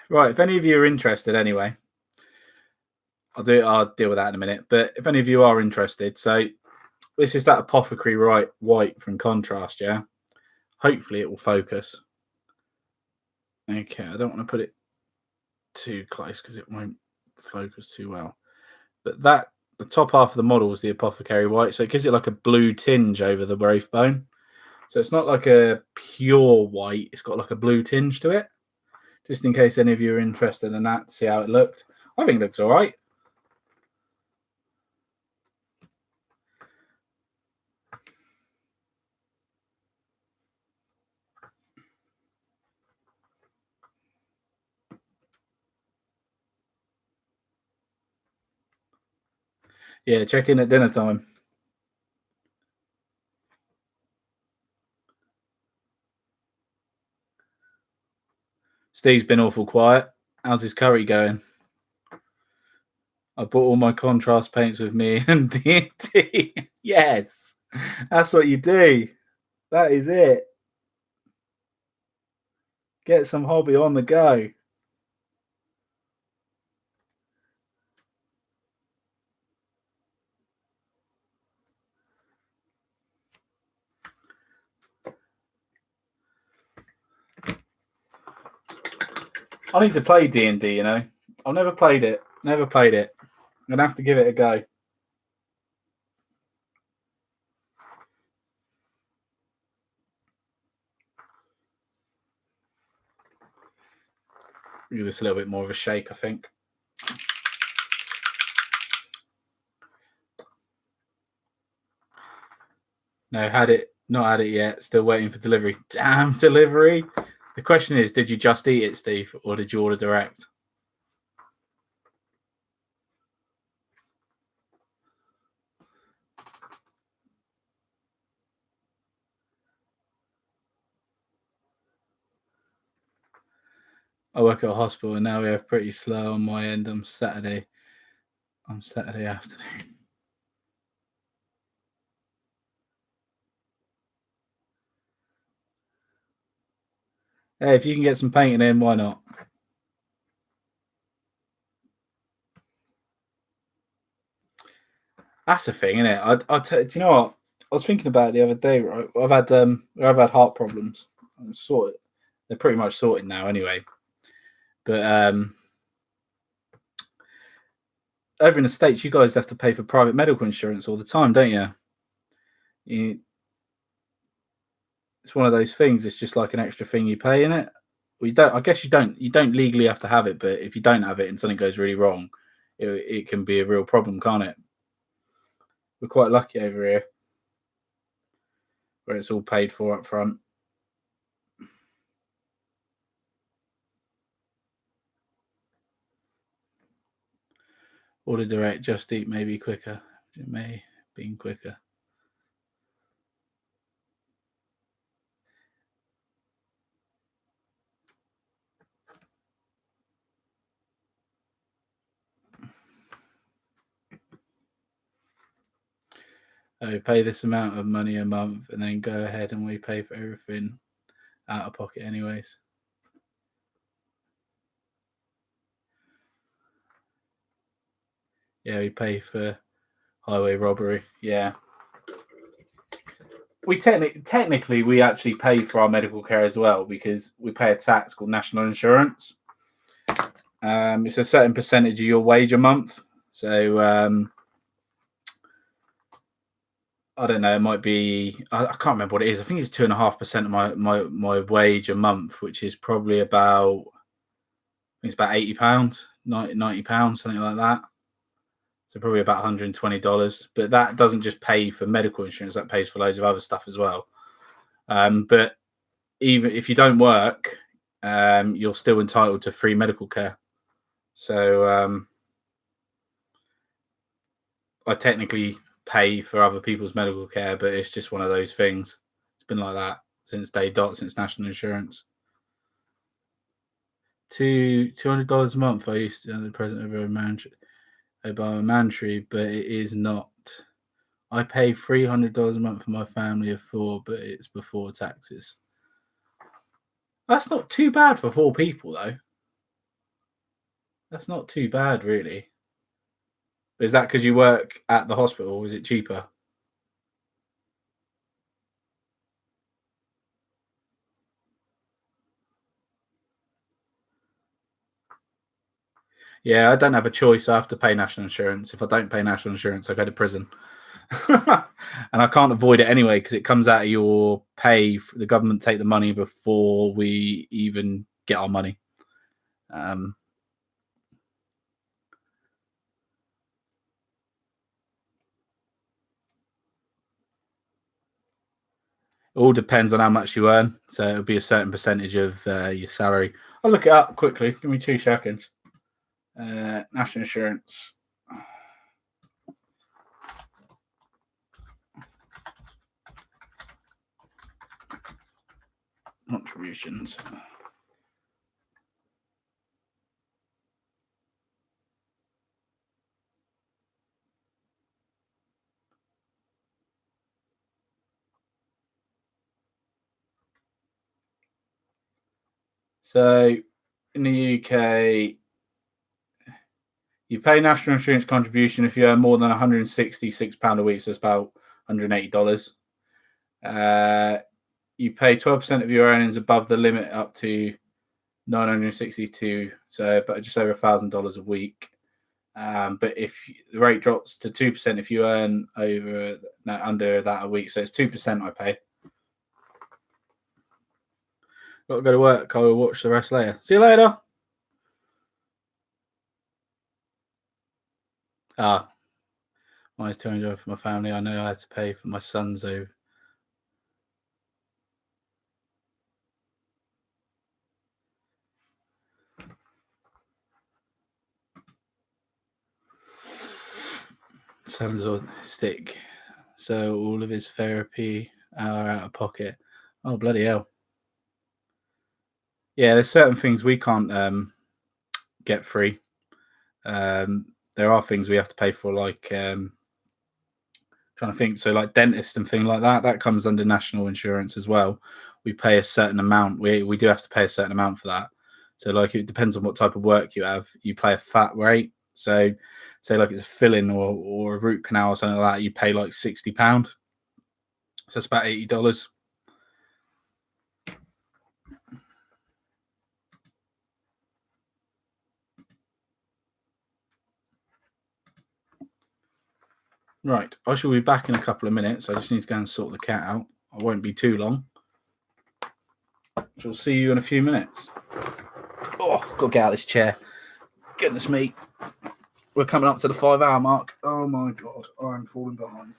Right, if any of you are interested anyway, I'll deal with that in a minute. But if any of you are interested, so this is that Apothecary white from Contrast, yeah? Hopefully it will focus. Okay, I don't want to put it too close because it won't focus too well. But the top half of the model is the Apothecary white, so it gives it like a blue tinge over the Wraith bone. So it's not like a pure white, it's got like a blue tinge to it. Just in case any of you are interested in that, to see how it looked. I think it looks all right. Yeah, check in at dinner time. Steve's been awful quiet. How's his curry going? I bought all my contrast paints with me and D&D. Yes, that's what you do. That is it. Get some hobby on the go. I need to play D&D, you know. I've never played it. I'm going to have to give it a go. Give this a little bit more of a shake, I think. No, not had it yet. Still waiting for delivery. Damn delivery. The question is, did you just eat it, Steve, or did you order direct? I work at a hospital and now we have pretty slow on my end on Saturday afternoon. Hey, if you can get some painting in, why not? That's the thing, isn't it? Do you know what? I was thinking about it the other day. Right, I've had heart problems. They're pretty much sorted now, anyway. But over in the States, you guys have to pay for private medical insurance all the time, don't you? It's one of those things. It's just like an extra thing you pay in it. Well, you don't. I guess you don't. You don't legally have to have it, but if you don't have it and something goes really wrong, it can be a real problem, can't it? We're quite lucky over here, where it's all paid for up front. Order direct, Just Eat may be quicker. It may be quicker. We pay this amount of money a month and then go ahead and we pay for everything out of pocket anyways. Yeah, we pay for highway robbery. Yeah. We technically we actually pay for our medical care as well because we pay a tax called national insurance. It's a certain percentage of your wage a month. So I don't know. It might be. I can't remember what it is. I think it's 2.5% of my wage a month, which is probably about. I think it's about £80, £90, something like that. So probably about $120. But that doesn't just pay for medical insurance; that pays for loads of other stuff as well. But even if you don't work, you're still entitled to free medical care. So I technically pay for other people's medical care, but it's just one of those things. It's been like that since day dot, since national insurance. $200 a month. I used to the president of Obama Mantry, but it is not. I pay $300 a month for my family of 4, but it's before taxes. That's not too bad for 4 people, though. That's not too bad, really. Is that because you work at the hospital? Or is it cheaper? Yeah, I don't have a choice. I have to pay national insurance. If I don't pay national insurance, I go to prison. And I can't avoid it anyway because it comes out of your pay. The government take the money before we even get our money. It all depends on how much you earn. So it'll be a certain percentage of your salary. I'll look it up quickly. Give me 2 seconds. National insurance. Contributions. So in the UK, you pay national insurance contribution if you earn more than £166 a week, so it's about $180. You pay 12% of your earnings above the limit up to 962, so but just over $1,000 a week. But if the rate drops to 2% if you earn under that a week, so it's 2% I pay. Got to go to work. I will watch the rest later. See you later. Ah, mine's 200 for my family. I know I had to pay for my son's over. Son's autistic, so all of his therapy are out of pocket. Oh, bloody hell. Yeah, there's certain things we can't get free. There are things we have to pay for, like trying to think. So, like dentist and thing like that, that comes under national insurance as well. We pay a certain amount. We do have to pay a certain amount for that. So, like, it depends on what type of work you have. You pay a fat rate. So, say like it's a filling or a root canal or something like that, you pay like £60. So it's about $80. Right, I shall be back in a couple of minutes. I just need to go and sort the cat out. I won't be too long. I shall see you in a few minutes. Oh, got to get out of this chair. Goodness me. We're coming up to the 5-hour mark. Oh my God, I'm falling behind.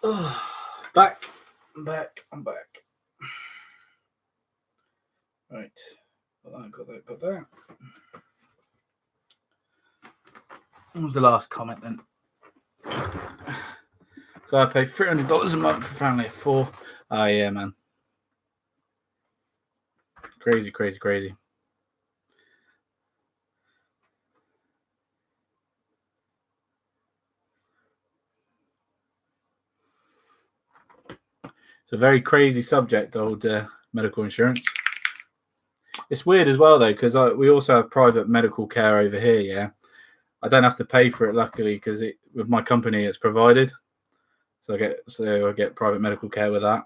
Oh, I'm back. Right. Got that. What was the last comment then? So I pay $300 a month for family of 4. Oh yeah, man. Crazy. It's a very crazy subject, old medical insurance. It's weird as well though, because we also have private medical care over here. Yeah, I don't have to pay for it, luckily, because with my company it's provided. So I get private medical care with that.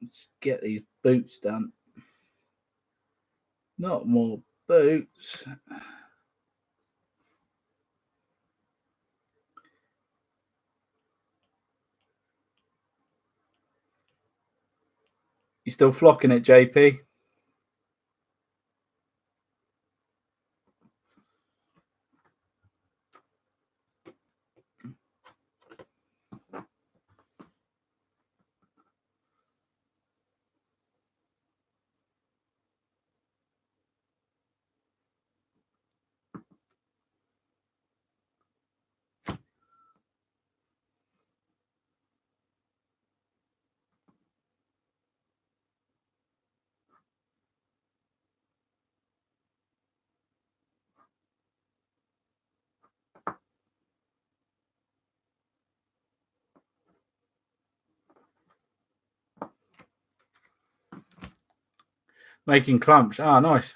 Let's get these boots done. Not more boots. You still flocking it, JP? Making clumps. Ah, nice.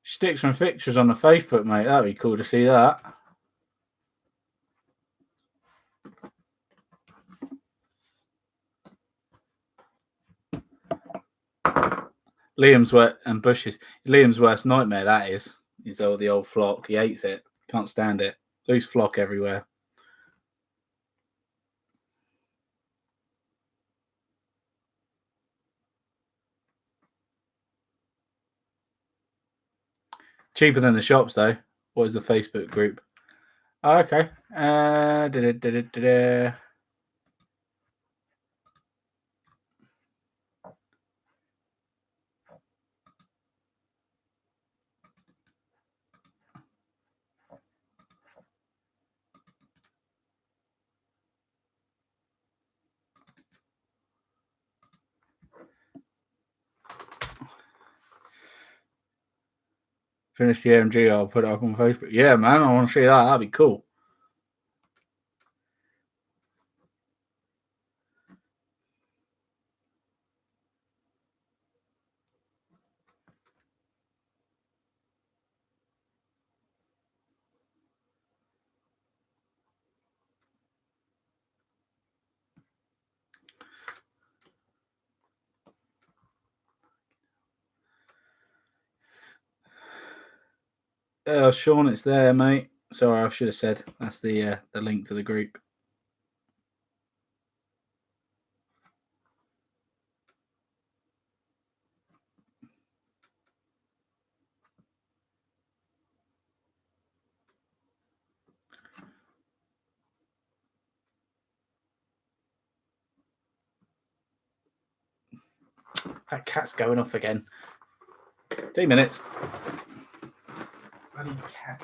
Stick some pictures on the Facebook, mate. That'd be cool to see that. Liam's worst nightmare, that is the old flock. He hates it. Can't stand it. Loose flock everywhere. Cheaper than the shops, though. What is the Facebook group? Oh, okay. Finish the AMG. I'll put it up on Facebook. Yeah, man. I want to see that. That'd be cool. Sean, it's there, mate. Sorry, I should have said that's the link to the group. That cat's going off again. 2 minutes. Bloody cat.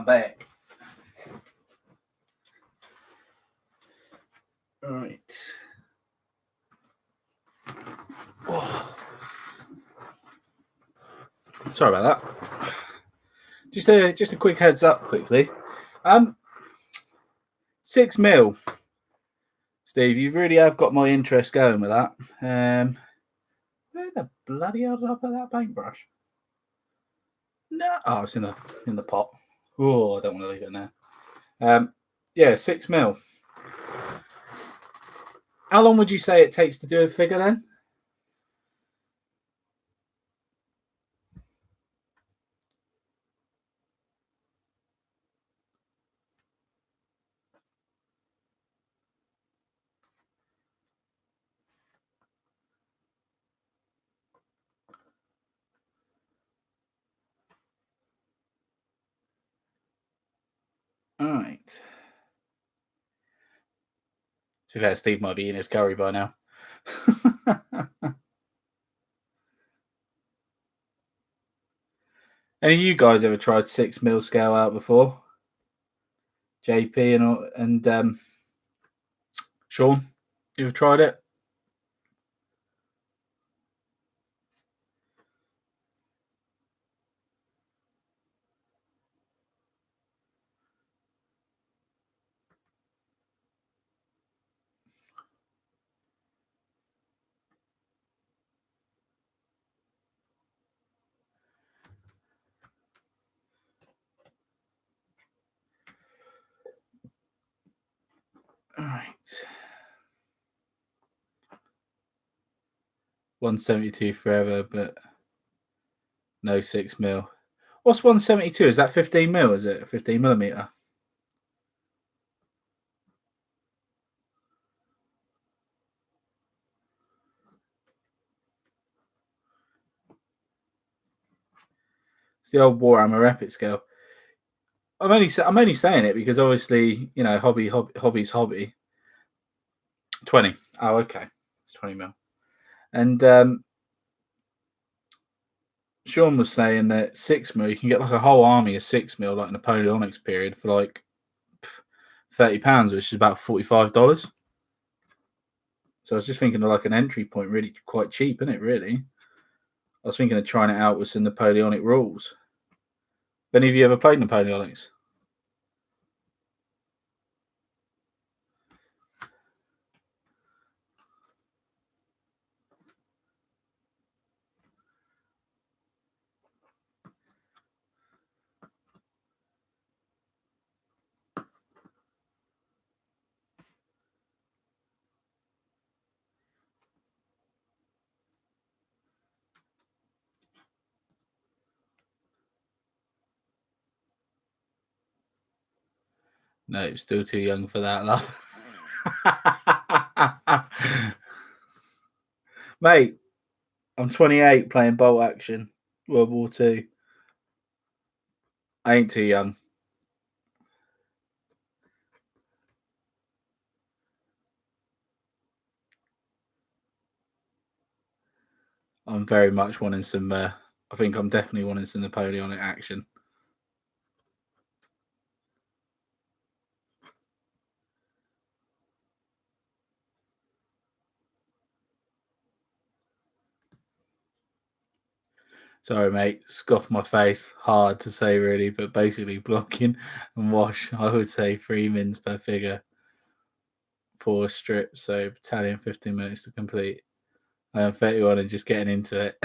I'm back. All right. Oh. Sorry about that. Just a quick heads up, quickly. 6 mil. Steve, you really have got my interest going with that. Where the bloody hell did I put that paintbrush? No, oh, it's in the pot. Oh, I don't want to leave it in there. Yeah, 6 mil. How long would you say it takes to do a figure then? All right. To be fair, Steve might be in his curry by now. Any of you guys ever tried 6 mil scale out before? JP and Sean, you ever tried it? All right. 172 forever, but no 6 mil. What's 172? Is that 15 mil? Is it 15 millimeter? It's the old Warhammer Epic scale. I'm only saying it because obviously, you know, hobby's hobby. 20. Oh, okay. It's 20 mil. And Sean was saying that 6 mil, you can get like a whole army of 6 mil, like Napoleonic's period, for like £30, which is about $45. So I was just thinking of like an entry point, really quite cheap, isn't it? Really, I was thinking of trying it out with some Napoleonic rules. Have any of you ever played Napoleonics? No, still too young for that, love. Mate, I'm 28 playing bolt action, World War Two. I ain't too young. I'm very much wanting some. I think I'm definitely wanting some Napoleonic action. Sorry, mate. Scoff my face. Hard to say, really, but basically blocking and wash. I would say 3 mins per figure, 4 strips. So battalion 15 minutes to complete. I am 31 and just getting into it.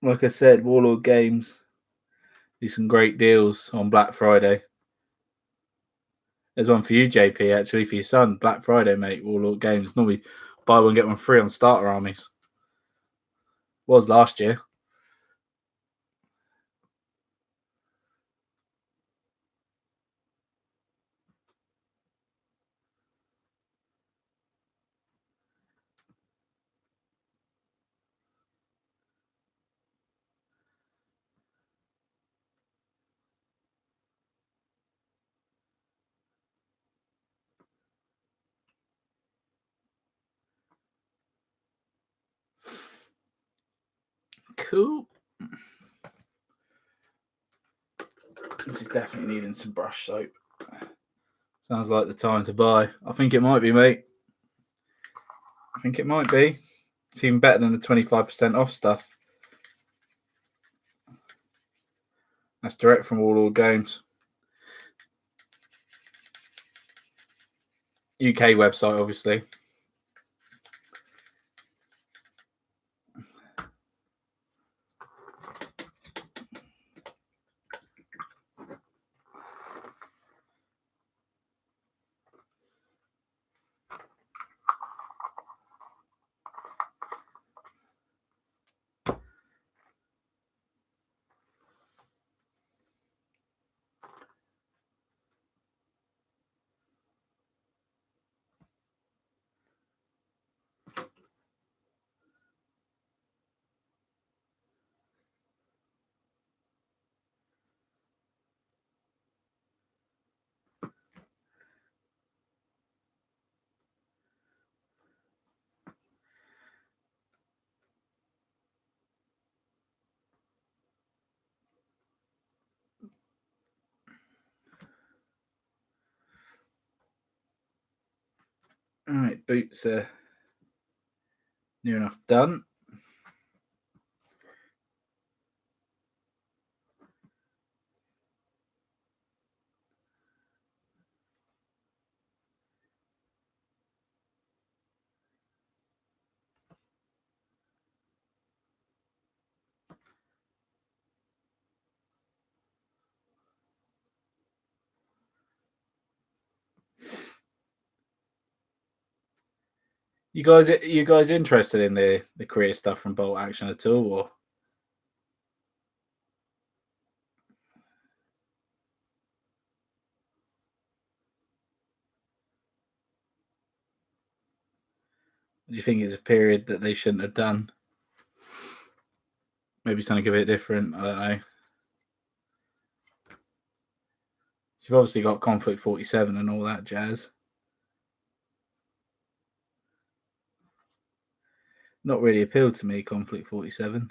Like I said, Warlord Games do some great deals on Black Friday. There's one for you, JP, actually, for your son. Black Friday, mate. Warlord Games. Normally buy one, get one free on starter armies. Was last year. Cool. This is definitely needing some brush soap. Sounds like the time to buy. I think it might be, mate. I think it might be. It's even better than the 25% off stuff. That's direct from All Games. UK website, obviously. All right, boots are near enough done. You guys interested in the career stuff from Bolt Action at all, or? Do you think it's a period that they shouldn't have done? Maybe something a bit different. I don't know. You've obviously got Conflict 47 and all that jazz. Not really appealed to me, Conflict 47.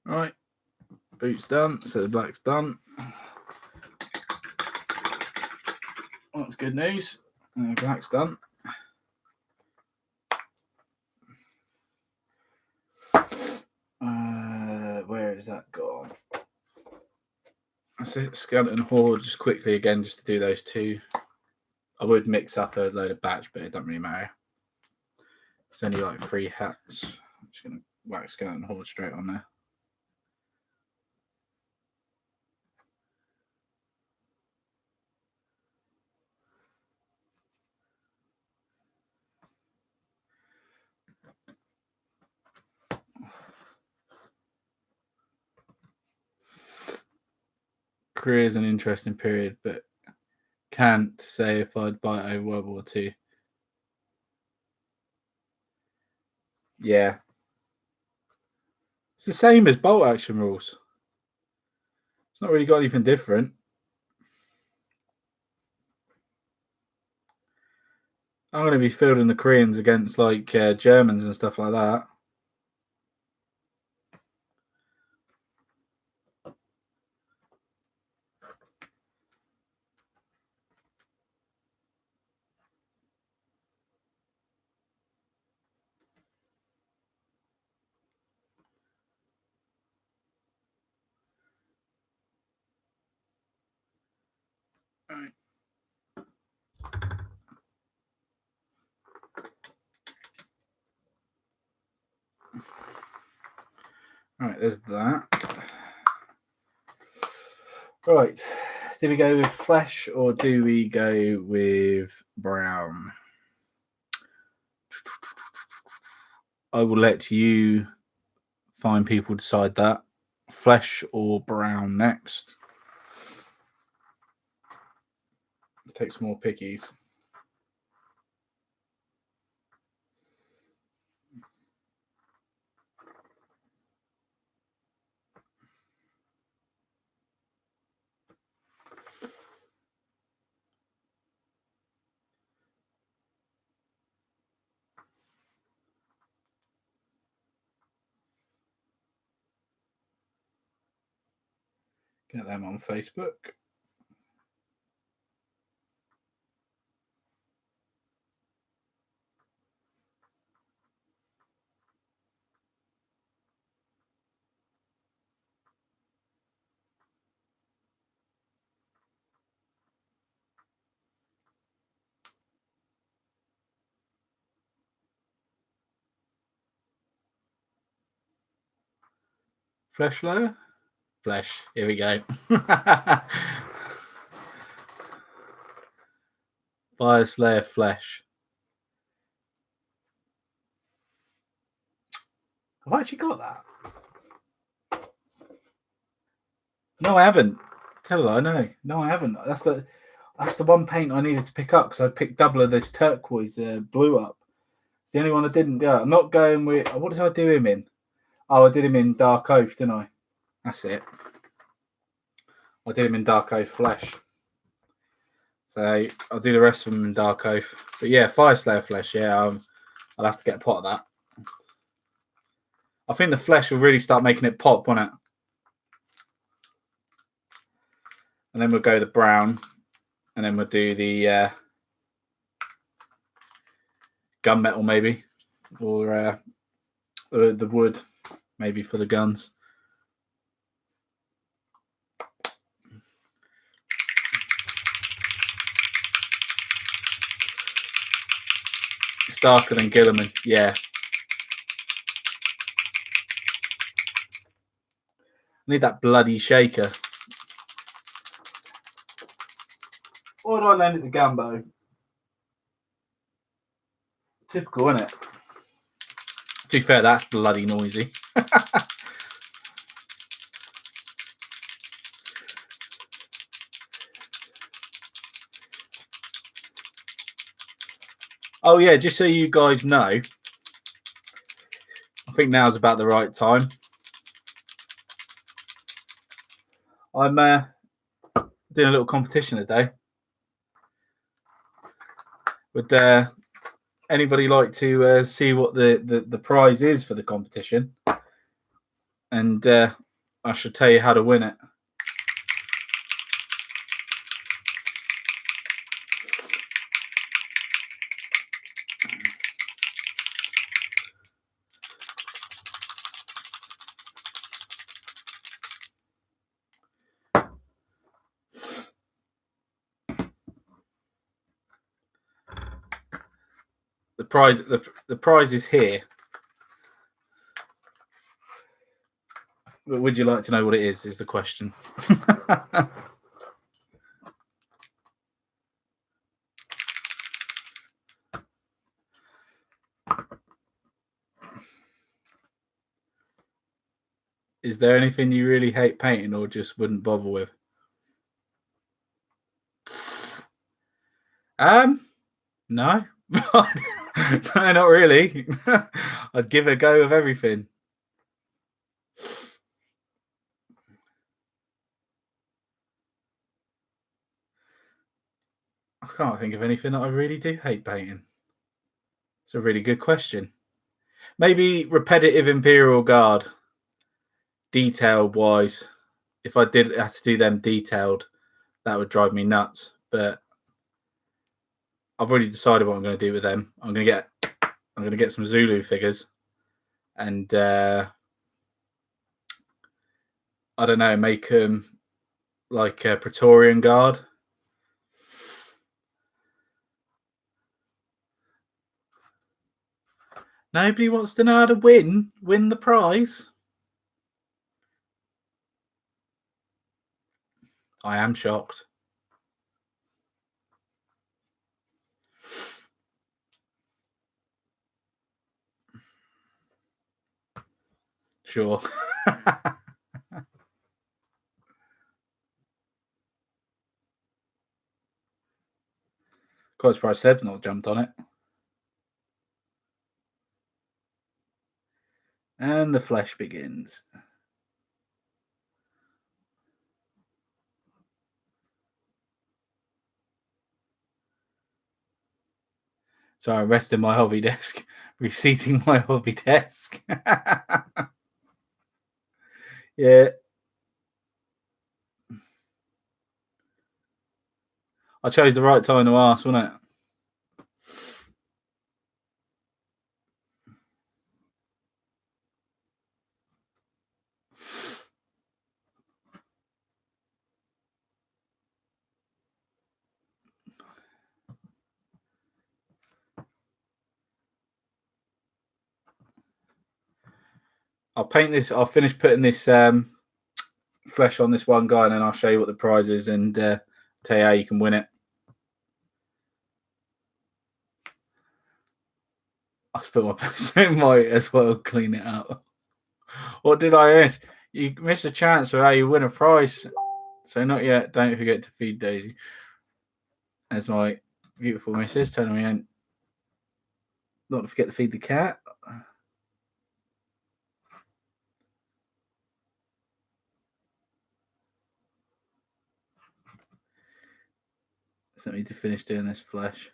All right, boots done, so the black's done. Well, that's good news. And the black's done. Where is that gone? That's it. Skeleton Horde, just quickly again, just to do those two. I would mix up a load of batch, but it doesn't really matter. It's only like 3 hats. I'm just going to whack Skeleton Horde straight on there. Career is an interesting period, but can't say if I'd buy it over World War II. Yeah. It's the same as Bolt Action rules. It's not really got anything different. I'm going to be fielding the Koreans against like Germans and stuff like that. All right, there's that. Right, do we go with flesh or do we go with brown? I will let you fine people decide that. Flesh or brown next. take some more pickies. Get them on Facebook. Flesh lower? Flesh. Here we go. Fire Slayer Flesh. Have I actually got that? No, I haven't. Tell her I know. No, I haven't. That's the one paint I needed to pick up because I picked double of this turquoise blue up. It's the only one I didn't go. I'm not going with. What did I do him in? Oh, I did him in Dark Oath, didn't I? That's it. I did him in Dark Oath Flesh. So I'll do the rest of them in Dark Oath. But yeah, Fire Slayer Flesh. Yeah, I'll have to get a pot of that. I think the flesh will really start making it pop, won't it? And then we'll go the brown. And then we'll do the gunmetal maybe. Or the wood maybe for the guns. It's darker than Guilliman, yeah. I need that bloody shaker. Why did I lend it to Gambo? Typical, isn't it? To be fair, that's bloody noisy. Oh yeah, just so you guys know, I think now's about the right time. I'm doing a little competition today. Would anybody like to see what the prize is for the competition? And I should tell you how to win it. The prize is here. But would you like to know what it is the question. Is there anything you really hate painting or just wouldn't bother with? No. No, not really. I'd give a go of everything. I can't think of anything that I really do hate painting. It's a really good question. Maybe repetitive Imperial Guard, detailed wise. If I did have to do them detailed, that would drive me nuts. But I've already decided what I'm going to do with them. I'm going to get some Zulu figures, and I don't know, make them like a Praetorian Guard. Nobody wants to know how to win the prize. I am shocked. Sure. Quite surprised Seb's not jumped on it. And the flesh begins. So I rest in my hobby desk, reseating my hobby desk. Yeah. I chose the right time to ask, wasn't it? I'll paint this. I'll finish putting this flesh on this one guy, and then I'll show you what the prize is and tell you how you can win it. I spilled my pencil. Might as well clean it up. What did I miss? You missed a chance for how you win a prize. So not yet. Don't forget to feed Daisy. As my beautiful missus telling me not to forget to feed the cat. So I need to finish doing this flesh.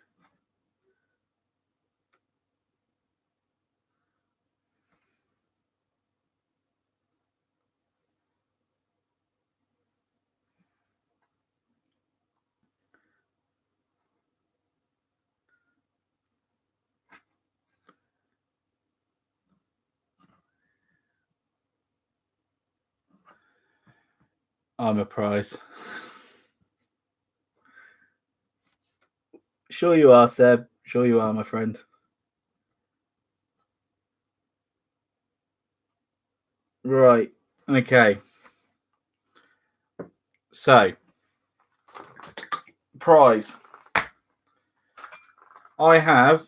I'm a prize. Sure you are, Seb. Sure you are, my friend. Right. Okay. So, prize. I have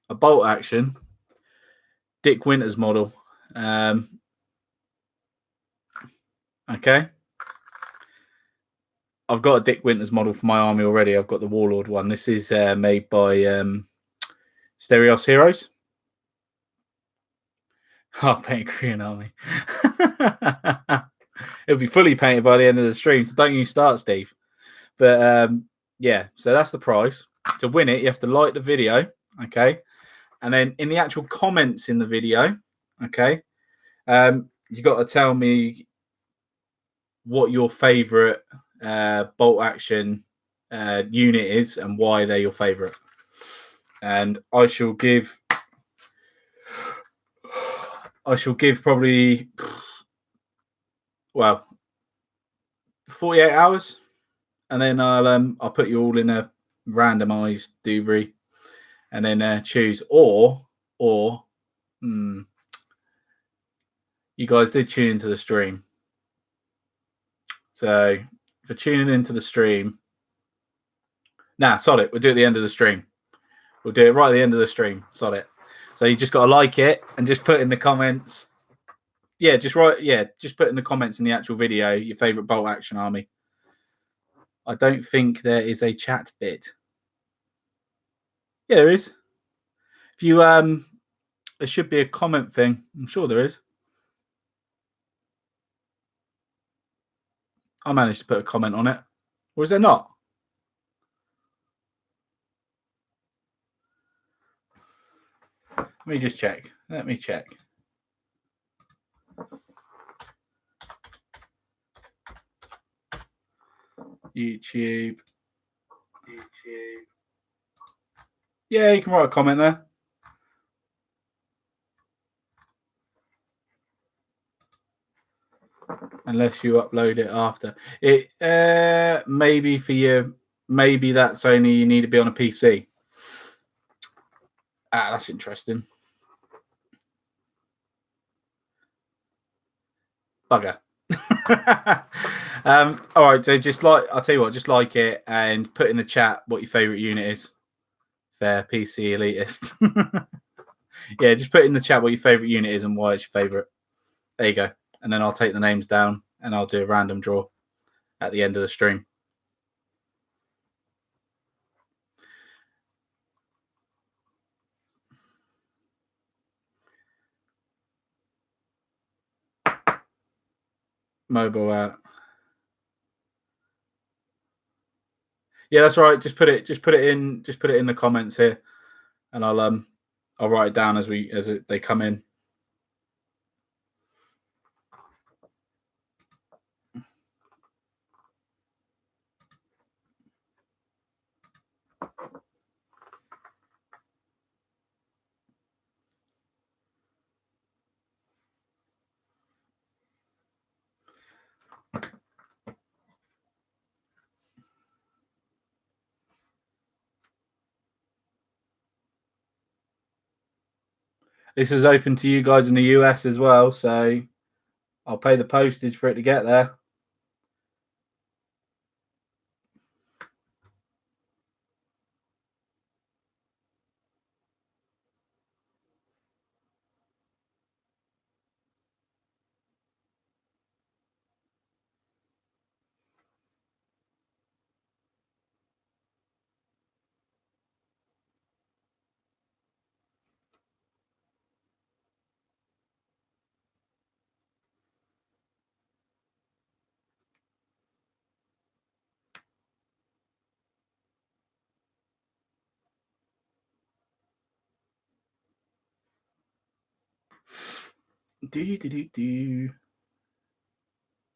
a bolt action Dick Winters model. Okay. I've got a Dick Winters model for my army already. I've got the Warlord one. This is made by Stereos Heroes. I'll paint Korean army. It'll be fully painted by the end of the stream, so don't you start, Steve. But yeah, so that's the prize. To win it, you have to like the video, okay? And then in the actual comments in the video, okay, you got to tell me what your favorite bolt action unit is and why they're your favorite. And I shall give probably 48 hours, and then I'll put you all in a randomized Dubry, and then choose or you guys did tune into the stream. So for tuning into the stream, sod it. We'll do it at the end of the stream. We'll do it right at the end of the stream. Sod it. So you just got to like it and just put in the comments. Yeah, just put in the comments in the actual video your favorite bolt action army. I don't think there is a chat bit. Yeah, there is. If you there should be a comment thing. I'm sure there is. I managed to put a comment on it. Or is there not? Let me just check. Let me check. YouTube. Yeah, you can write a comment there. Unless you upload it after. It maybe for you, maybe that's only you need to be on a PC. That's interesting. Bugger. All right, so I'll tell you what, just like it and put in the chat what your favorite unit is. Fair PC elitist. Yeah, just put in the chat what your favorite unit is and why it's your favorite. There you go. And then I'll take the names down and I'll do a random draw at the end of the stream. Mobile out. Yeah, that's all right. Just put it in the comments here, and I'll write it down they come in. This is open to you guys in the US as well, so I'll pay the postage for it to get there.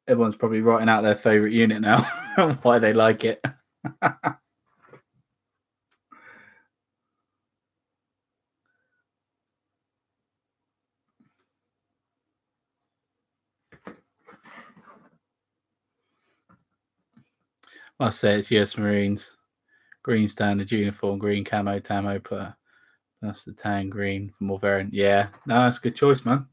Everyone's probably writing out their favorite unit now, why they like it. I say it's US Marines. Green standard uniform, green camo, tamo, that's the tan green for more variant. Yeah, no, that's a good choice, man.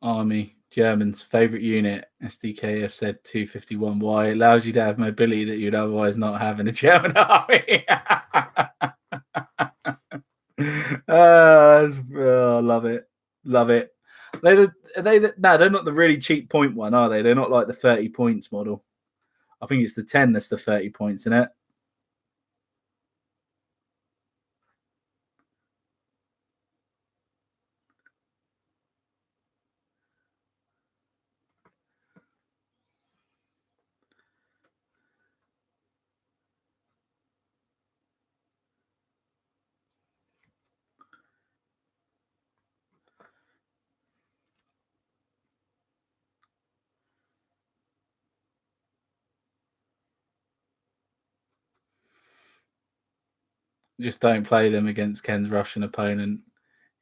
Army, Germans, favorite unit. SDKF said 251. Why? It allows you to have mobility that you'd otherwise not have in the German army. I love it. Love it. No, they're not the really cheap point one, are they? They're not like the 30 points model. I think it's the 10 that's the 30 points in it. Just don't play them against Ken's Russian opponent.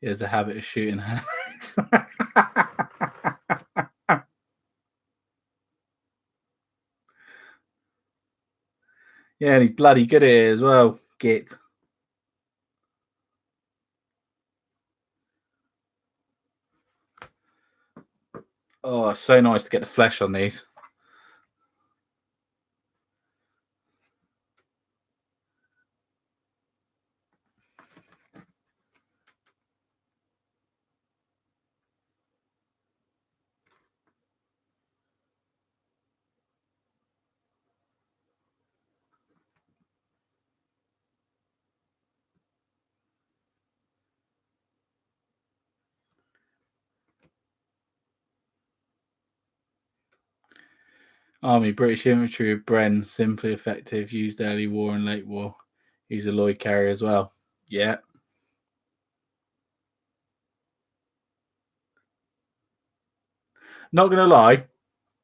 He has a habit of shooting handbags. Yeah, and he's bloody good at it as well. Git. Oh, so nice to get the flesh on these. Army, British infantry of Bren, simply effective, used early war and late war. He's a Lloyd carrier as well. Yeah. Not gonna lie,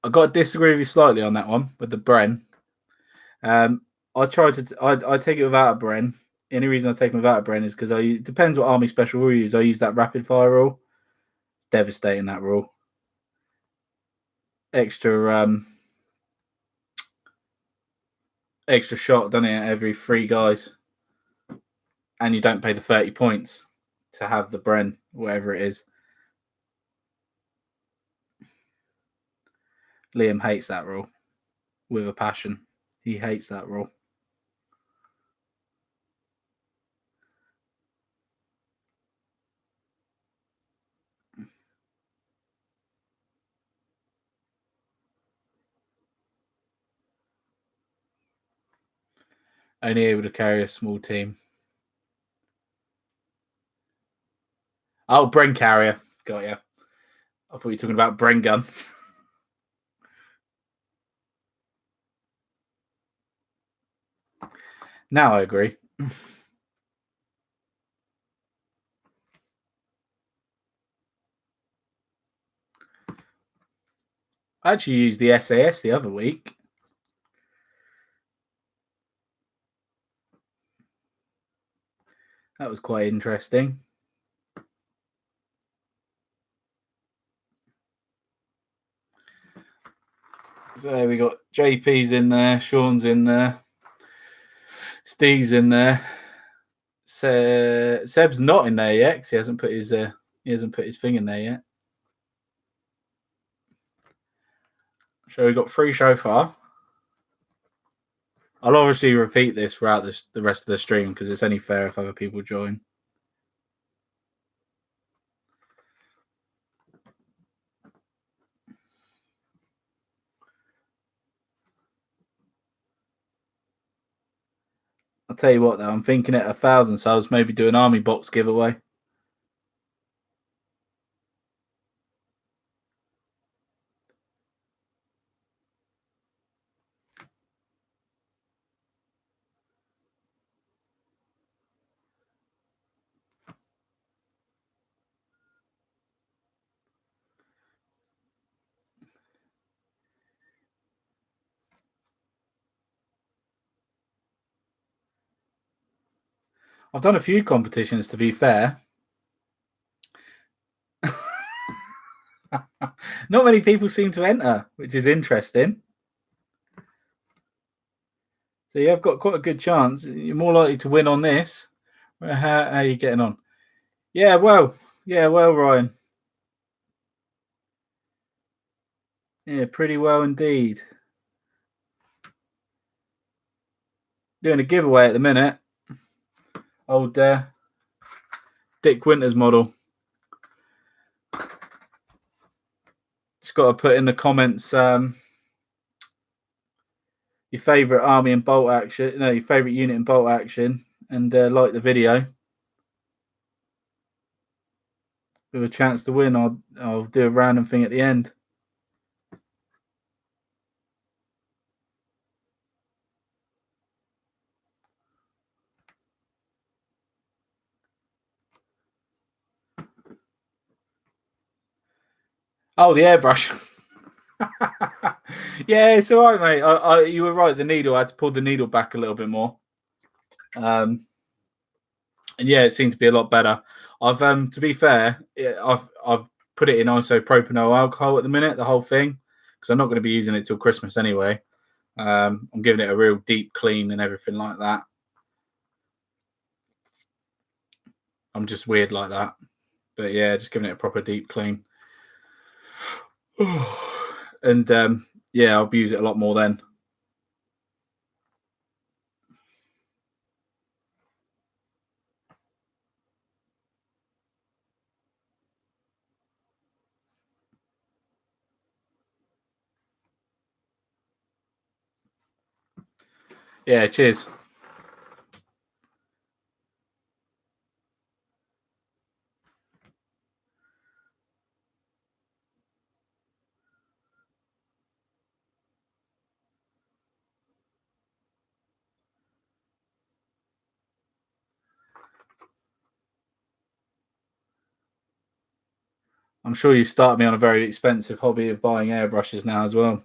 I got to disagree with you slightly on that one with the Bren. I take it without a Bren. The only reason I take it without a Bren is because it depends what army special rule you use. I use that rapid fire rule. It's devastating, that rule. Extra shot, doesn't it? Every 3 guys. And you don't pay the 30 points to have the Bren, whatever it is. Liam hates that rule with a passion. He hates that rule. Only able to carry a small team. Oh, Bren Carrier. Got ya. I thought you were talking about Bren Gun. Now I agree. I actually used the SAS the other week. That was quite interesting. So we got JP's in there, Sean's in there, Steve's in there. Seb's not in there yet because he hasn't put his thing in there yet. So we got 3 so far. I'll obviously repeat this throughout the rest of the stream because it's only fair if other people join. I'll tell you what, though, I'm thinking at 1,000 subs, maybe do an army box giveaway. I've done a few competitions, to be fair. Not many people seem to enter, which is interesting. So you have got quite a good chance. You're more likely to win on this. How are you getting on? Yeah, well, Ryan. Yeah, pretty well indeed. Doing a giveaway at the minute. Old Dick Winters model. Just got to put in the comments your favourite army and bolt action. No, your favourite unit in bolt action, and like the video. With a chance to win, I'll do a random thing at the end. Oh, the airbrush. Yeah, it's all right, mate. You were right. The needle, I had to pull the needle back a little bit more. And yeah, it seemed to be a lot better. I've, to be fair, I've put it in isopropanol alcohol at the minute, the whole thing, because I'm not going to be using it till Christmas anyway. I'm giving it a real deep clean and everything like that. I'm just weird like that. But yeah, just giving it a proper deep clean. And yeah, I'll use it a lot more then. Yeah, cheers. I'm sure you've started me on a very expensive hobby of buying airbrushes now as well.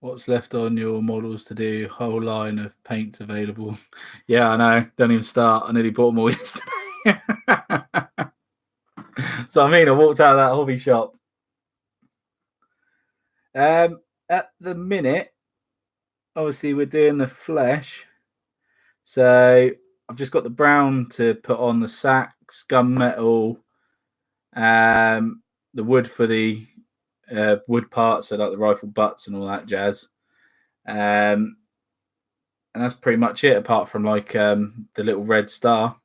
What's left on your models to do? Whole line of paints available. Yeah, I know. Don't even start. I nearly bought them all yesterday. So I mean, I walked out of that hobby shop. At the minute, obviously we're doing the flesh. So I've just got the brown to put on the sack gunmetal, the wood for the wood parts, so like the rifle butts and all that jazz. And that's pretty much it, apart from like the little red star.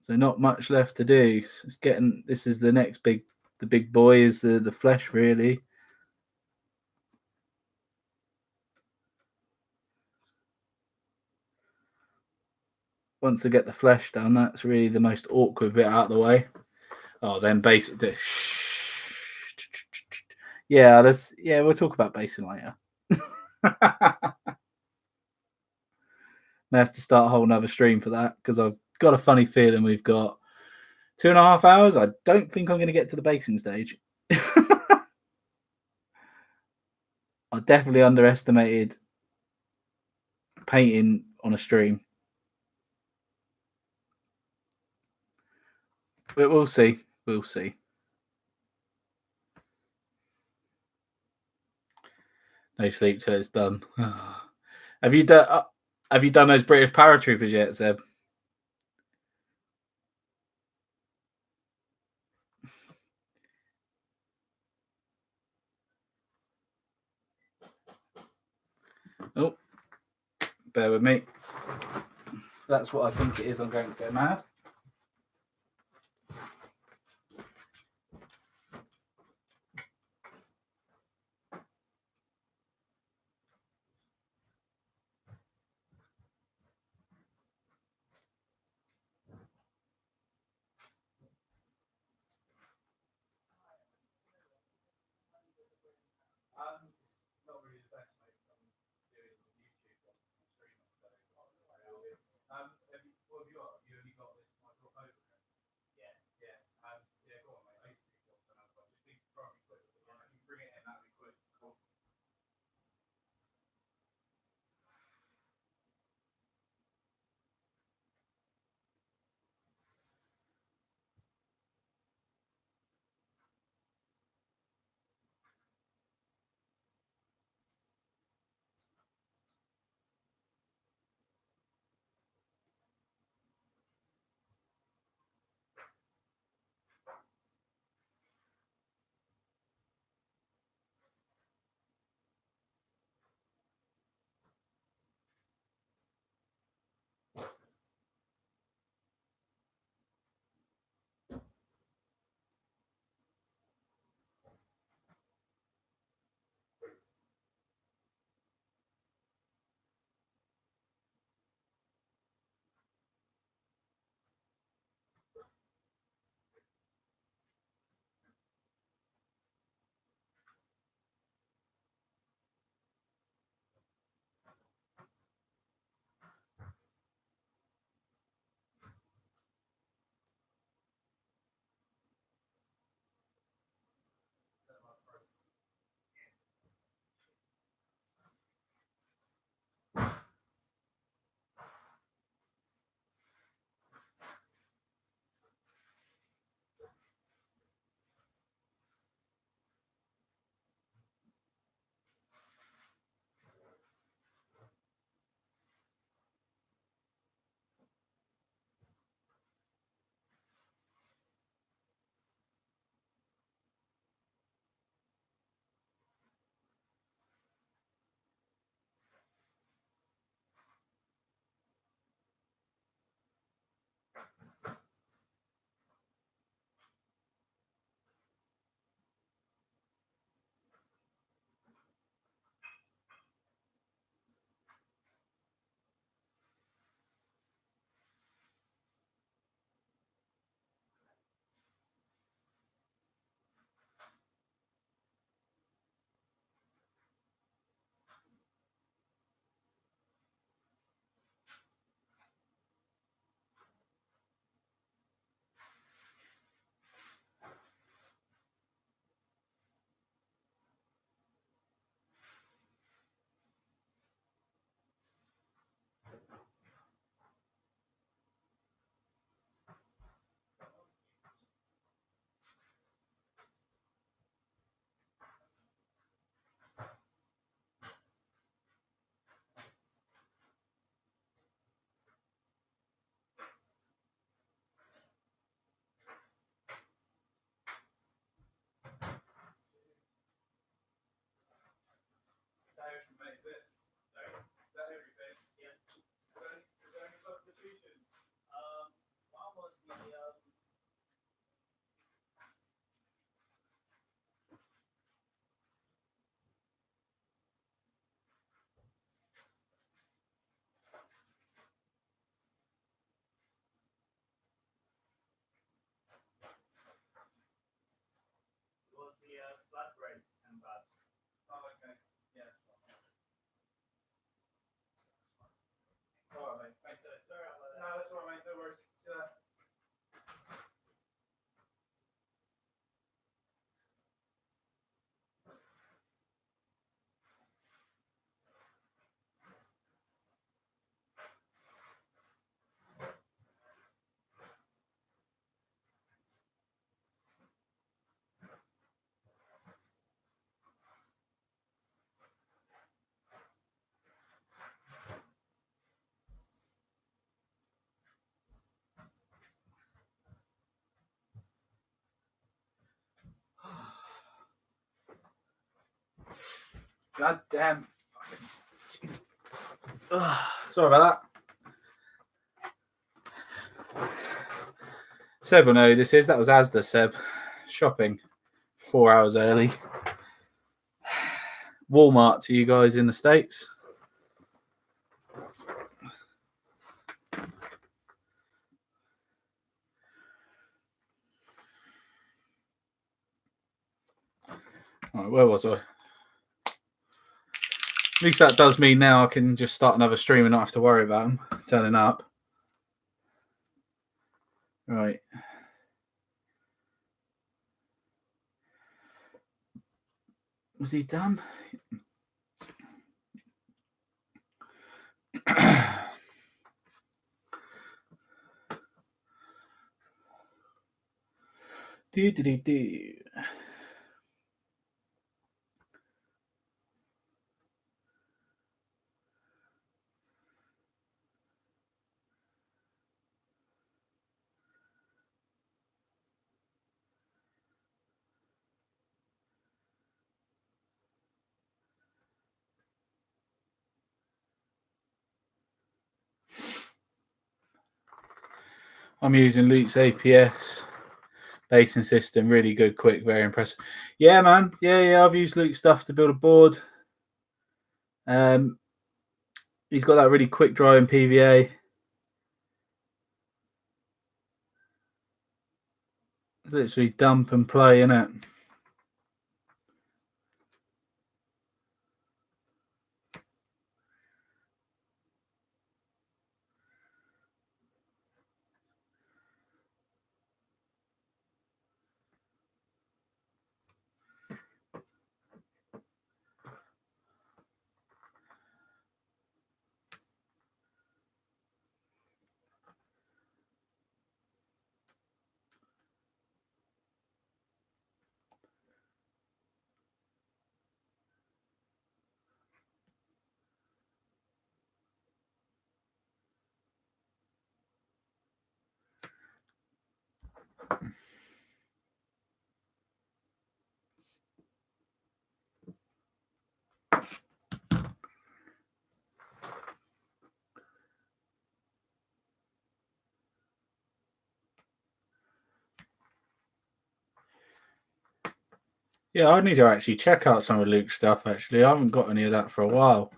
So not much left to do. It's getting. This is the next big. The big boy is the flesh, really. Once I get the flesh done, that's really the most awkward bit out of the way. Oh, then basically, yeah, we'll talk about basing later. May have to start a whole nother stream for that because I've got a funny feeling we've got 2.5 hours. I don't think I'm going to get to the basing stage. I definitely underestimated painting on a stream. But we'll see. We'll see. No sleep till it's done. Have you done those British paratroopers yet, Seb? Oh, bear with me. That's what I think it is. I'm going to go mad. Not really the best, mate. I'm doing it on YouTube on stream, so what have you got? Have you only got this micro over? Yeah. Yeah, go on, mate. I used to do it, but just be probably quick. Yeah, if you bring it in, that'd be quick. Cool. God damn. Sorry about that. Seb will know who this is. That was Asda Seb. Shopping 4 hours early. Walmart to you guys in the States. All right, where was I? At least that does mean now I can just start another stream and not have to worry about them turning up. Right. Was he done? Do. I'm using Luke's APS basing system. Really good, quick, very impressive. Yeah, man. Yeah. I've used Luke's stuff to build a board. He's got that really quick drying PVA. Literally dump and play, innit? Yeah, I need to actually check out some of Luke's stuff, actually. I haven't got any of that for a while.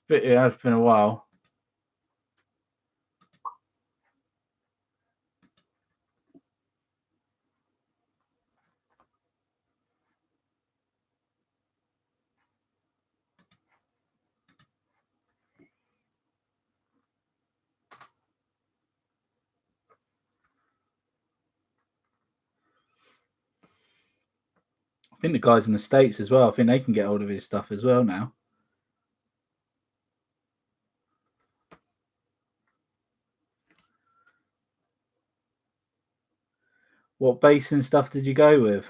It has been a while. I think the guys in the States as well, I think they can get hold of his stuff as well now. What basing stuff did you go with?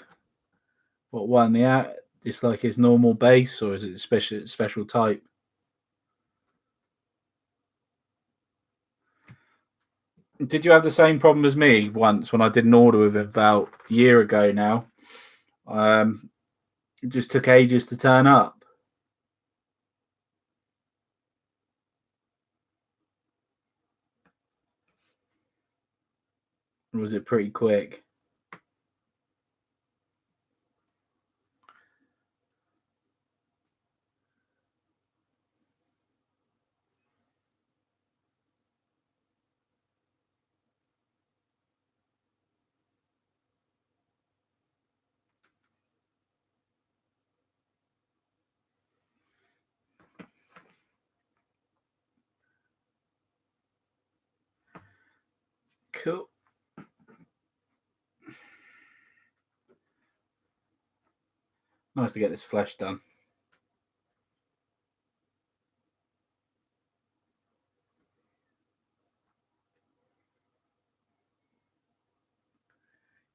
What one? Just like his normal base, or is it a special type? Did you have the same problem as me once when I did an order with him about a year ago now? It just took ages to turn up. Or was it pretty quick? Cool. Nice to get this flesh done.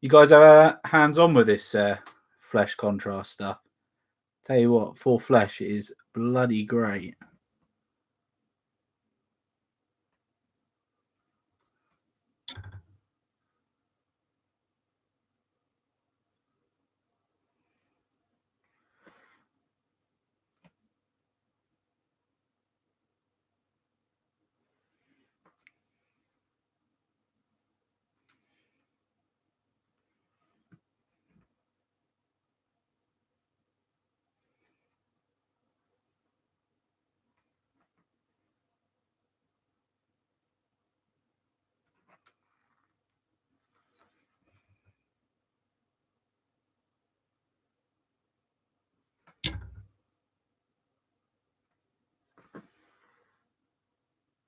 You guys have hands on with this flesh contrast stuff. Tell you what, for flesh, it is bloody great.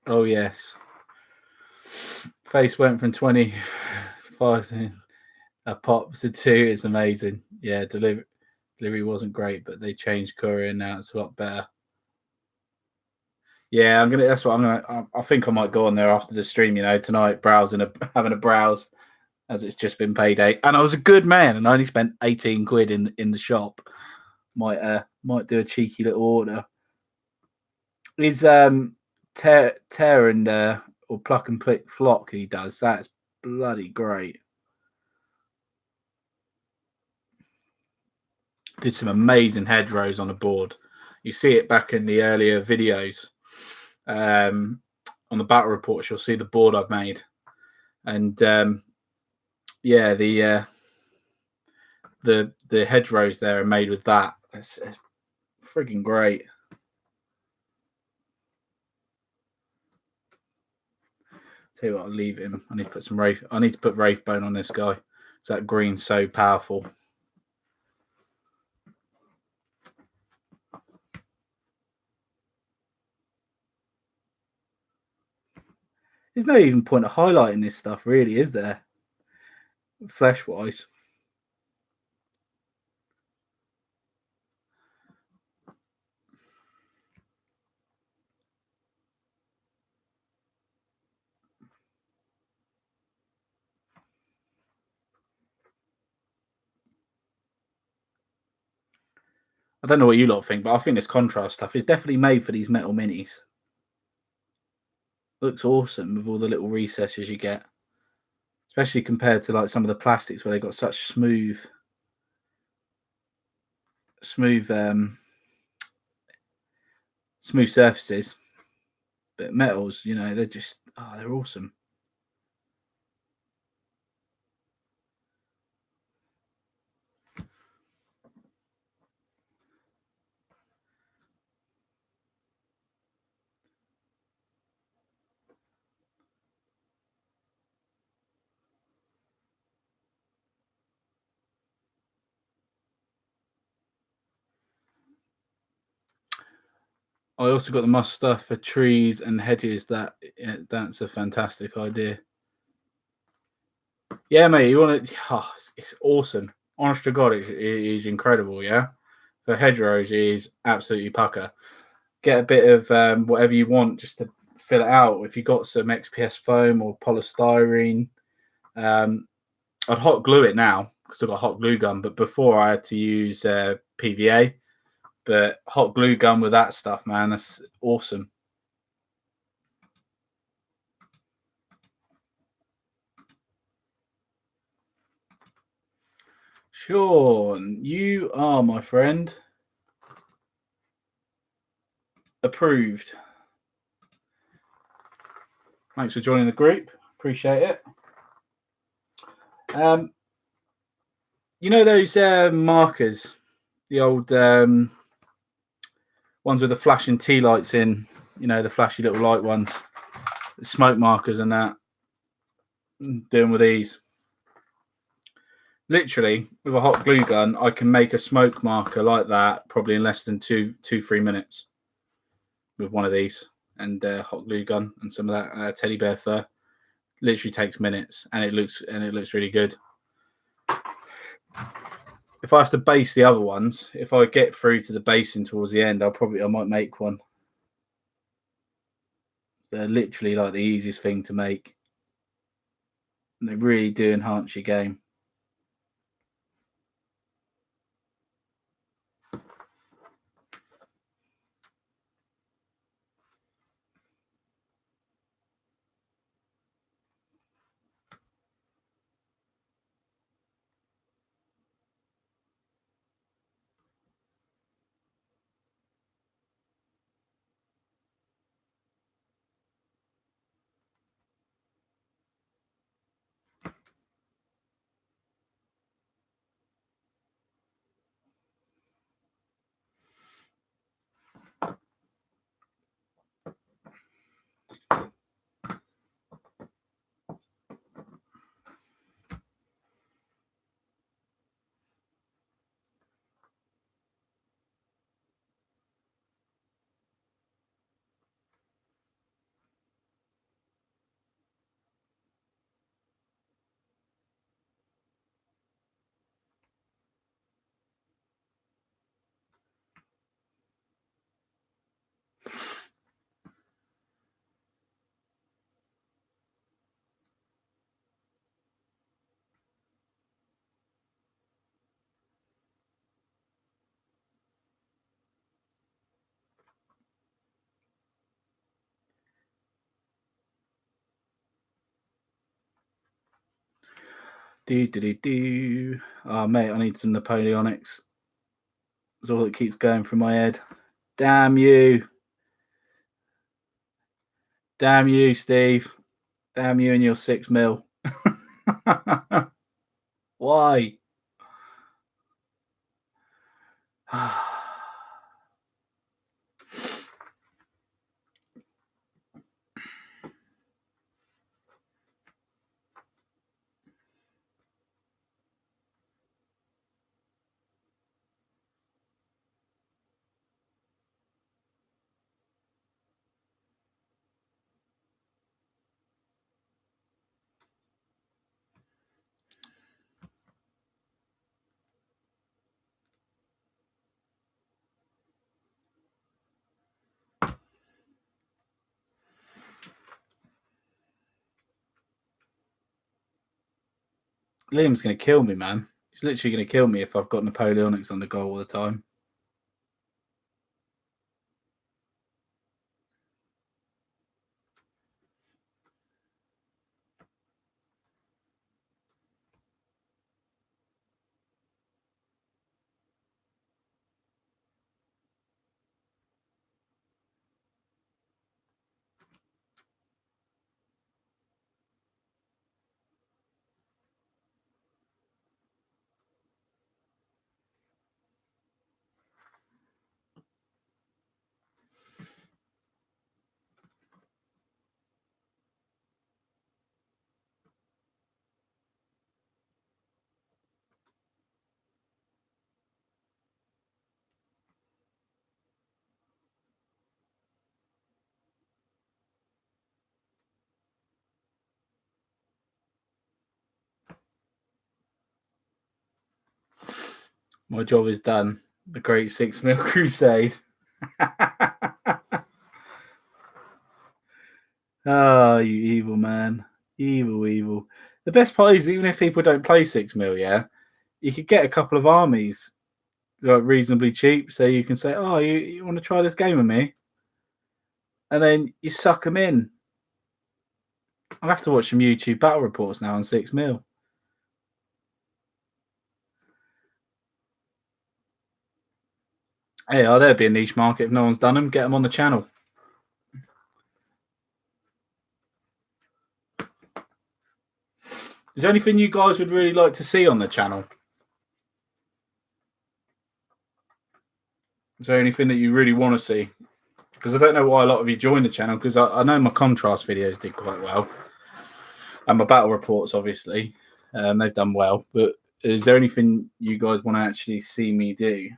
Oh yes. Face went from 25 a pop to 2. It's amazing. Yeah, delivery wasn't great, but they changed courier now. It's a lot better. Yeah, I'm gonna. That's what I'm gonna. I think I might go on there after the stream. Tonight, having a browse, as it's just been payday, and I was a good man, and I only spent 18 quid in the shop. Might do a cheeky little order. Is tear and or pluck and pick flock he does. That's bloody great. Did some amazing hedgerows on the board. You see it back in the earlier videos. On the battle reports, you'll see the board I've made, and yeah, the hedgerows there are made with that. It's frigging great. Tell you what, I'll leave him. I need to put some Wraith. I need to put Wraithbone on this guy. That green's so powerful. There's no even point of highlighting this stuff, really, is there? Flesh wise. I don't know what you lot think, but I think this contrast stuff is definitely made for these metal minis. Looks awesome with all the little recesses you get, especially compared to like some of the plastics where they got such smooth surfaces. But metals, they're just they're awesome. I also got the muster for trees and hedges. That's a fantastic idea. Yeah, mate, you want to? Oh, it's awesome. Honest to God, it is incredible. Yeah, for hedgerows, it is absolutely pucker. Get a bit of whatever you want just to fill it out. If you got some XPS foam or polystyrene, I'd hot glue it now because I've got a hot glue gun. But before I had to use PVA. But hot glue gun with that stuff, man, that's awesome. Sean, you are my friend. Approved. Thanks for joining the group. Appreciate it. Those markers, the old ones with the flashing tea lights in, the flashy little light ones, the smoke markers and that. Doing with these. Literally, with a hot glue gun, I can make a smoke marker like that probably in less than 3 minutes with one of these and hot glue gun and some of that teddy bear fur. Literally takes minutes and it looks really good. If I have to base the other ones, if I get through to the basing towards the end, I might make one. They're literally like the easiest thing to make. And they really do enhance your game. Oh, mate, I need some Napoleonics. That's all that keeps going through my head. Damn you. Damn you, Steve. Damn you and your 6 mil. Why? Liam's going to kill me, man. He's literally going to kill me if I've got Napoleonics on the go all the time. My job is done. The great 6 mil crusade. Oh, you evil man. Evil. The best part is, even if people don't play 6 mil, yeah, you could get a couple of armies like reasonably cheap. So you can say, oh, you want to try this game with me? And then you suck them in. I'll have to watch some YouTube battle reports now on 6 mil. Hey, oh, there'd be a niche market if no one's done them. Get them on the channel. Is there anything you guys would really like to see on the channel? Is there anything that you really want to see? Because I don't know why a lot of you joined the channel, because I know my contrast videos did quite well. And my battle reports, obviously, they've done well. But is there anything you guys want to actually see me do?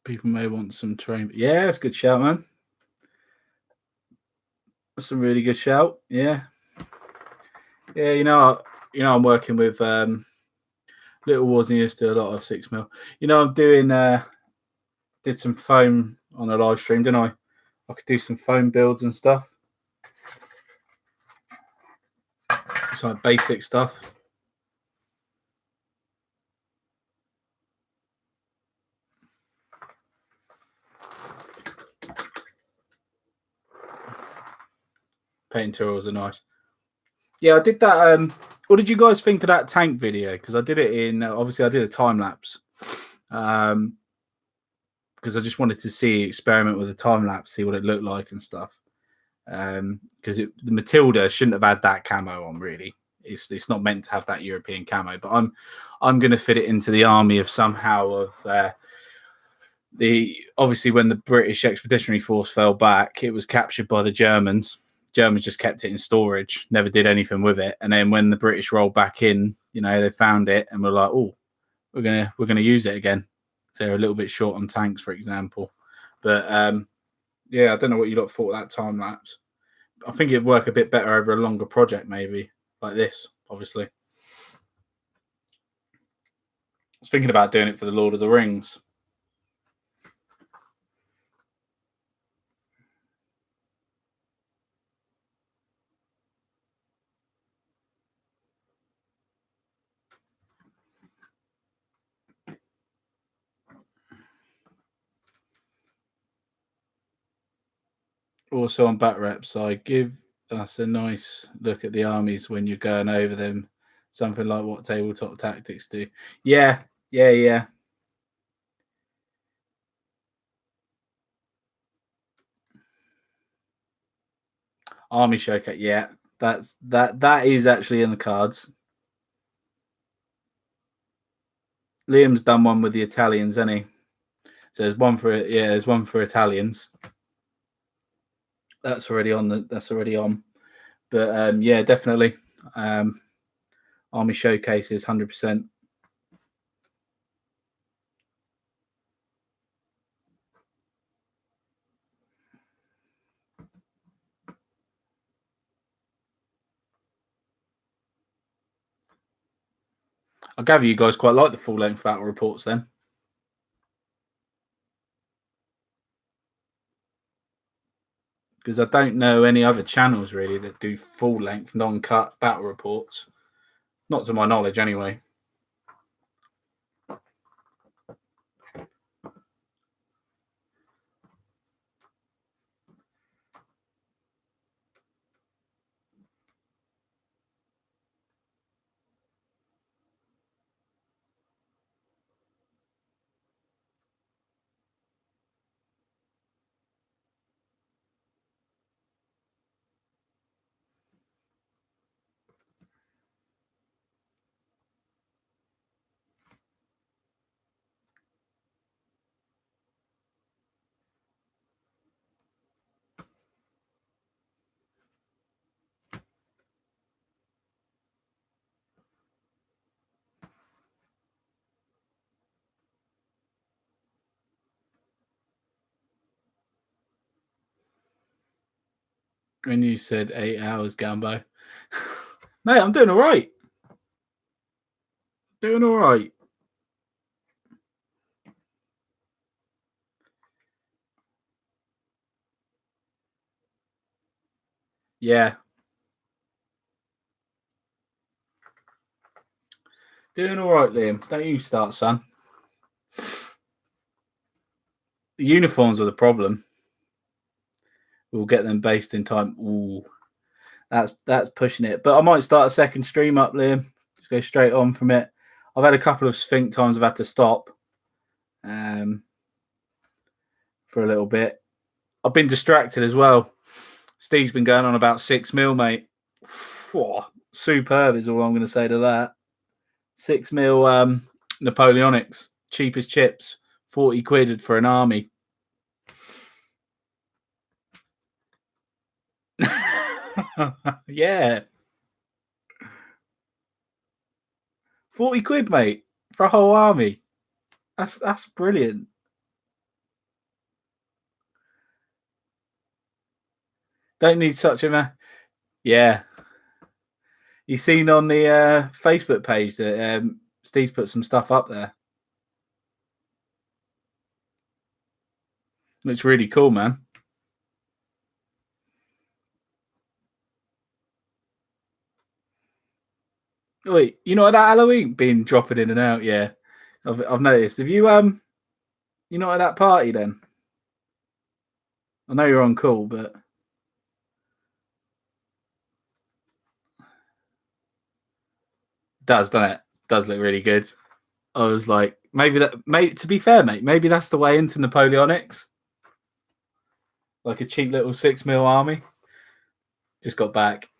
People may want some terrain. Yeah, that's a good shout, man. That's a really good shout. Yeah. Yeah, I'm working with Little Wars and used to a lot of 6 mil. I'm doing did some foam on a live stream, didn't I? I could do some foam builds and stuff. It's like basic stuff. Painting tools are nice. Yeah, I did that. What did you guys think of that tank video? Because I did it in, obviously, I did a time lapse. Because I just wanted to experiment with a time lapse, see what it looked like and stuff. Because the Matilda shouldn't have had that camo on, really. It's not meant to have that European camo, but I'm going to fit it into the army of somehow of obviously when the British Expeditionary Force fell back, it was captured by the Germans. Germans just kept it in storage, never did anything with it. And then when the British rolled back in, they found it and were like, oh, we're gonna use it again. So they're a little bit short on tanks, for example. But Yeah, I don't know what you lot thought of that time lapse. I think it'd work a bit better over a longer project, maybe like this. Obviously, I was thinking about doing it for the Lord of the Rings. Also on back reps, I give us a nice look at the armies when you're going over them. Something like what tabletop tactics do. Yeah, yeah. Army showcase. Yeah, that is actually in the cards. Liam's done one with the Italians, hasn't he? So there's one for there's one for Italians. That's already on. That's already on. But yeah, definitely. Army showcases 100%. I gather you guys quite like the full length battle reports then. Because I don't know any other channels really that do full length non cut battle reports. Not to my knowledge, anyway. When you said 8 hours, Gambo. Mate, I'm doing all right. Doing all right. Yeah. Doing all right, Liam. Don't you start, son. The uniforms were the problem. We'll get them based in time. Ooh, that's pushing it. But I might start a second stream up, Liam. Just go straight on from it. I've had a couple of think times I've had to stop for a little bit. I've been distracted as well. Steve's been going on about 6 mil, mate. Superb is all I'm going to say to that. 6 mil Napoleonics, cheap as chips, 40 quid for an army. Yeah. 40 quid, mate, for a whole army. That's brilliant. Don't need such a yeah. You seen on the Facebook page that Steve's put some stuff up there. Looks really cool, man. Wait, you know that Halloween been dropping in and out? Yeah, I've noticed. Have you you not at that party then? I know you're on call, but doesn't it? Does look really good. I was like, maybe to be fair, mate, maybe that's the way into Napoleonics. Like a cheap little 6 mil army. Just got back.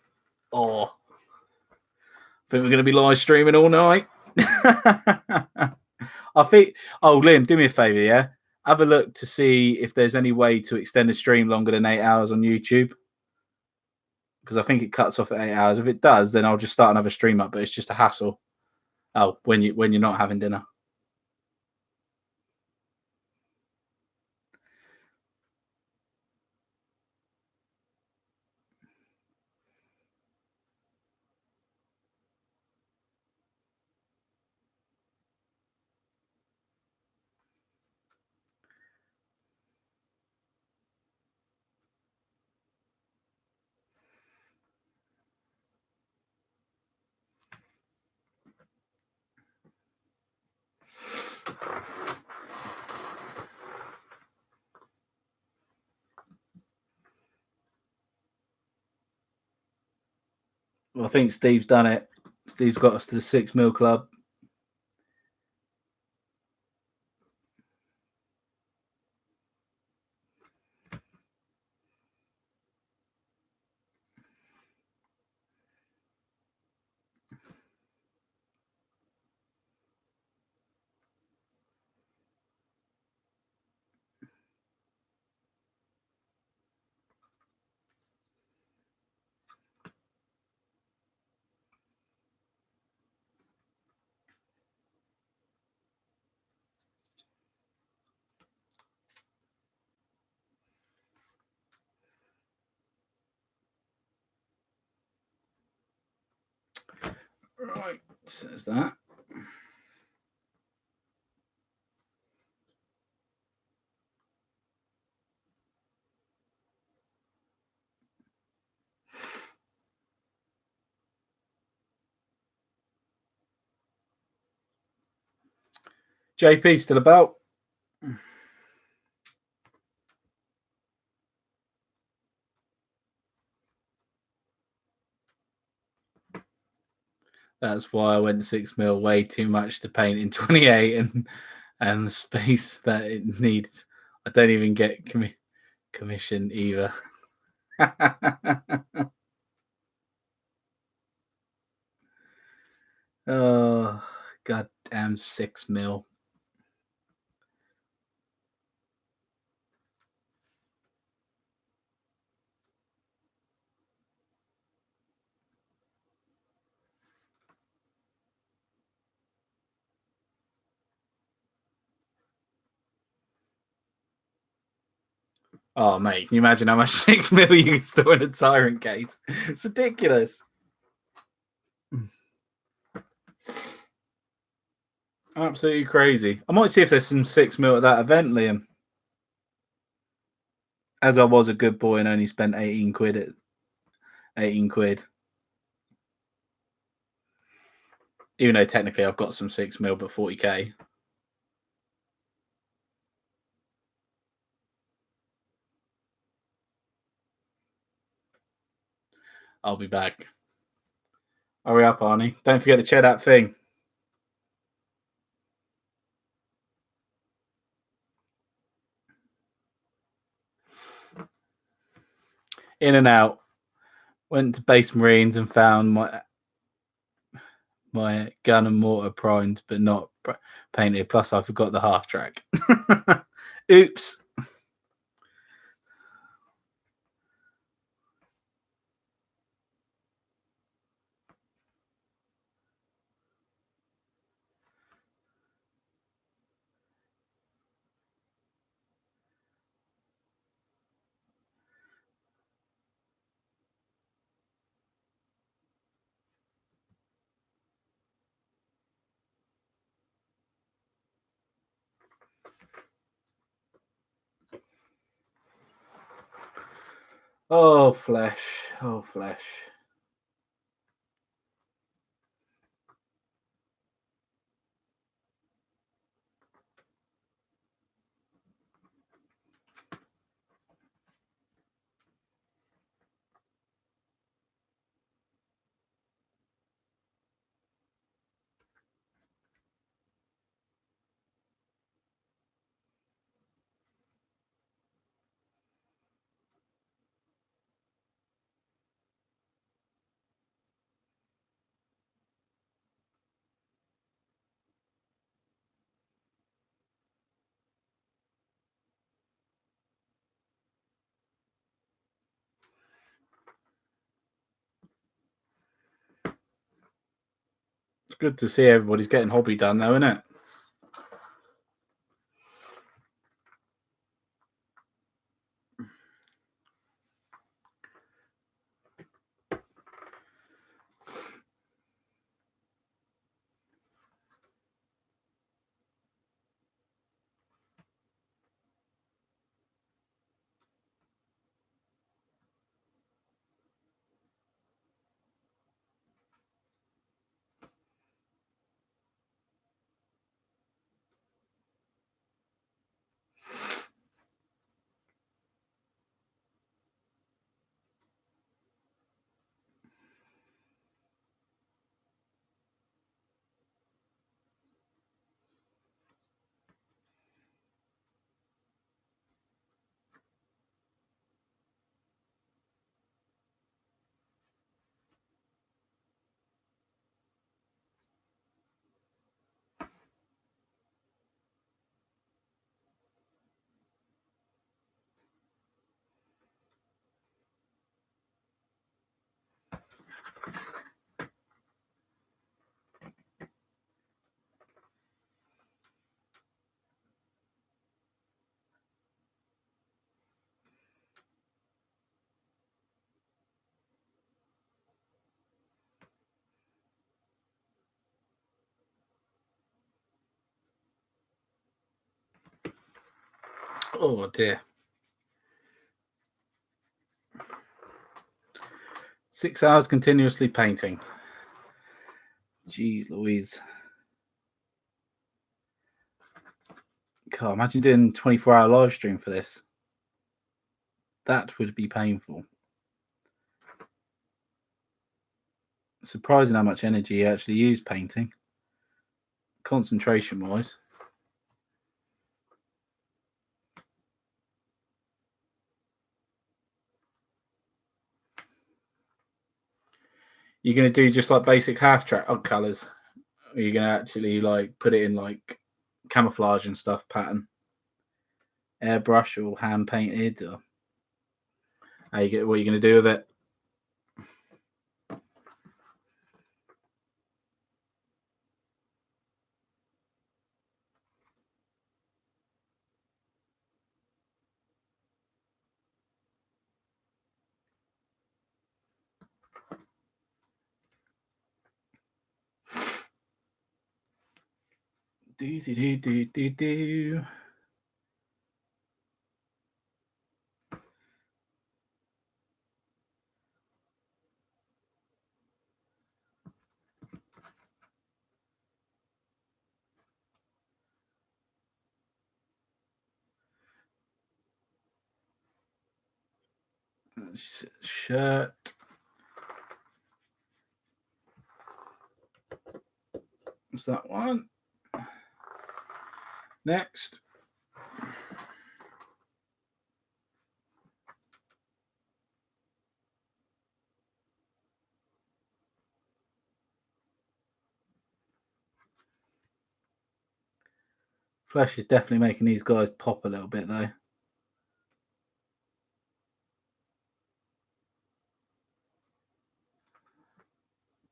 Oh, I think we're going to be live streaming all night. I think. Oh, Liam, do me a favor, yeah. Have a look to see if there's any way to extend the stream longer than 8 hours on YouTube, because I think it cuts off at 8 hours. If it does, then I'll just start another stream up. But it's just a hassle. Oh, when you're not having dinner. Well, I think Steve's done it. Steve's got us to the 6 mil club. Right, says that. JP still about? That's why I went 6 mil, way too much to paint in 28 and the space that it needs. I don't even get commission either. Oh, goddamn 6 mil. Oh, mate, can you imagine how much 6 mil you can store in a Tyrant case? It's ridiculous. Absolutely crazy. I might see if there's some 6 mil at that event, Liam. As I was a good boy and only spent 18 quid at 18 quid. Even though technically I've got some 6 mil, but 40k. I'll be back. Hurry up, Arnie. Don't forget to check that thing. In and out. Went to Base Marines and found my gun and mortar primed, but not painted. Plus, I forgot the half track. Oops. Oh, flesh. Oh, flesh. It's good to see everybody's getting hobby done, though, isn't it? Oh dear. 6 hours continuously painting. Jeez Louise. God, imagine doing 24-hour live stream for this. That would be painful. Surprising how much energy you actually use painting. Concentration wise. You're going to do just like basic half track colours? Or you're going to actually like put it in like camouflage and stuff pattern? Airbrush or hand painted? Or what are you going to do with it? Do. Shirt. What's that one? Next. Flash is definitely making these guys pop a little bit though.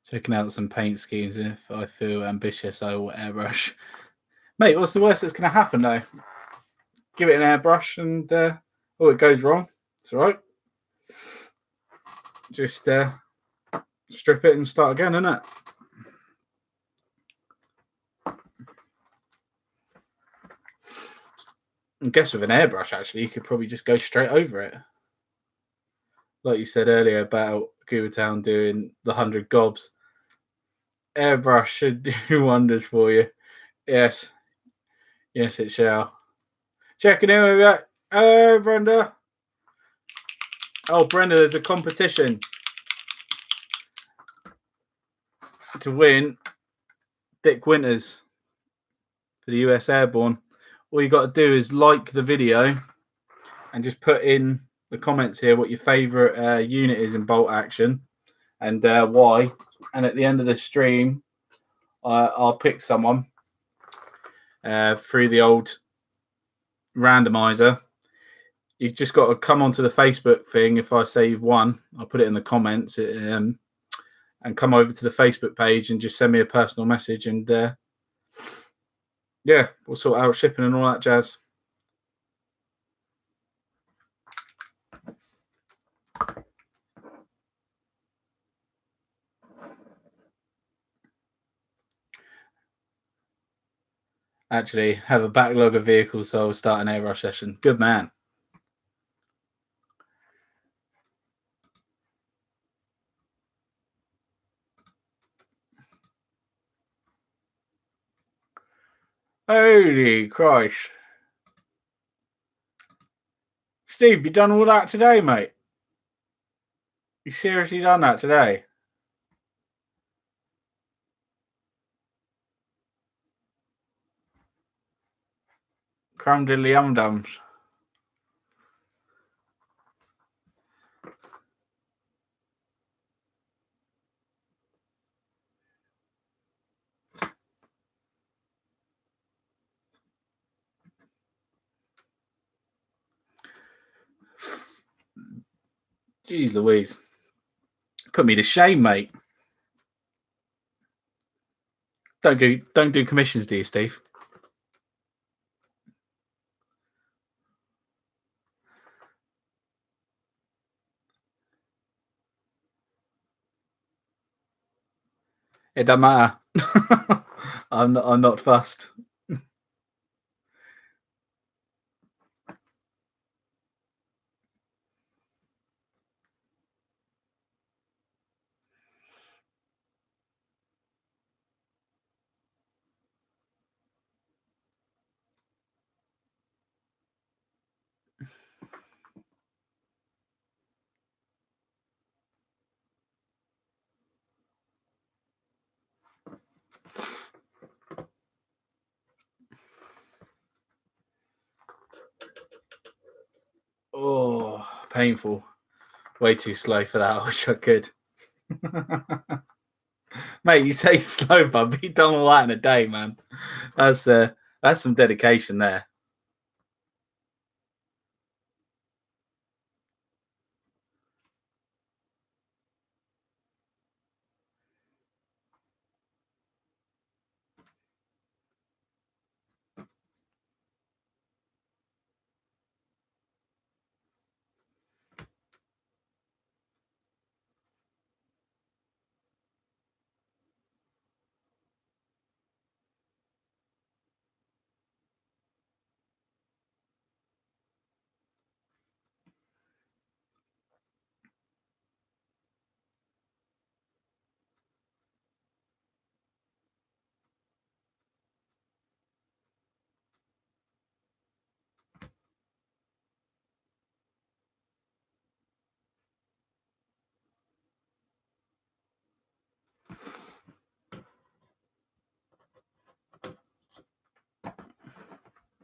Checking out some paint schemes. If I feel ambitious, I will airbrush. Mate, what's the worst that's going to happen though? Give it an airbrush and it goes wrong. It's all right. Just strip it and start again, innit? I guess with an airbrush, actually, you could probably just go straight over it. Like you said earlier about Goober Town doing the 100 gobs. Airbrush should do wonders for you. Yes. Yes, it shall. Checking in with you. Hello, Brenda. Oh, Brenda, there's a competition to win Dick Winters for the US Airborne. All you got to do is like the video and just put in the comments here what your favourite unit is in bolt action and why. And at the end of the stream, I'll pick someone through the old randomizer. You've just got to come onto the Facebook thing. If I say you've won, I'll put it in the comments and come over to the Facebook page and just send me a personal message. And yeah, we'll sort out shipping and all that jazz. Actually, have a backlog of vehicles, so I'll start an airbrush session. Good man. Holy Christ. Steve, you done all that today, mate? You seriously done that today? Crumb diddly dums. Jeez Louise. Put me to shame, mate. Don't do commissions, do you, Steve? It doesn't matter. I'm not fussed. Oh, painful. Way too slow for that. I wish I could. Mate, you say slow, bub. You've done all that in a day, man. That's some dedication there.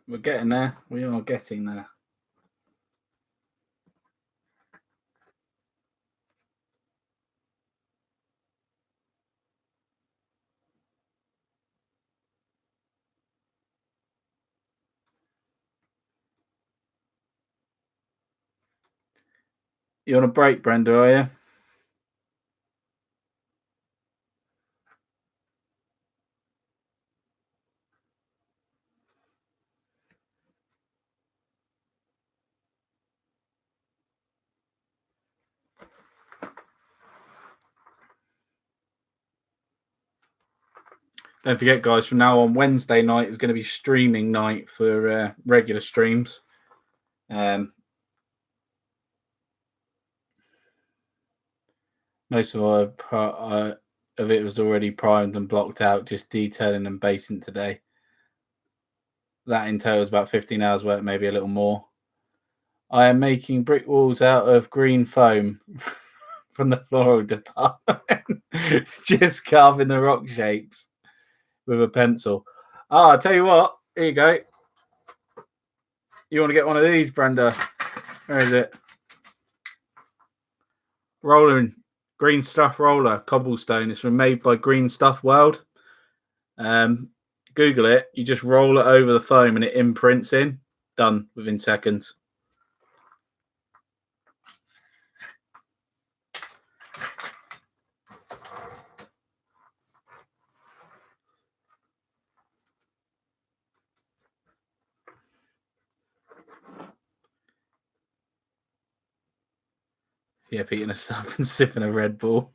We're getting there. We are getting there. You on a break, Brenda, are you? Don't forget, guys, from now on, Wednesday night is going to be streaming night for regular streams. Most of it was already primed and blocked out, just detailing and basing today. That in total is about 15 hours work, maybe a little more. I am making brick walls out of green foam from the floral department, just carving the rock shapes with a pencil. Oh, I'll tell you what, here you go. You want to get one of these, Brenda? Where is it? Rolling green stuff roller, cobblestone. It's made by Green Stuff World. Google it. You just roll it over the foam and it imprints in. Done within seconds. Yeah, eating a sub and sipping a Red Bull.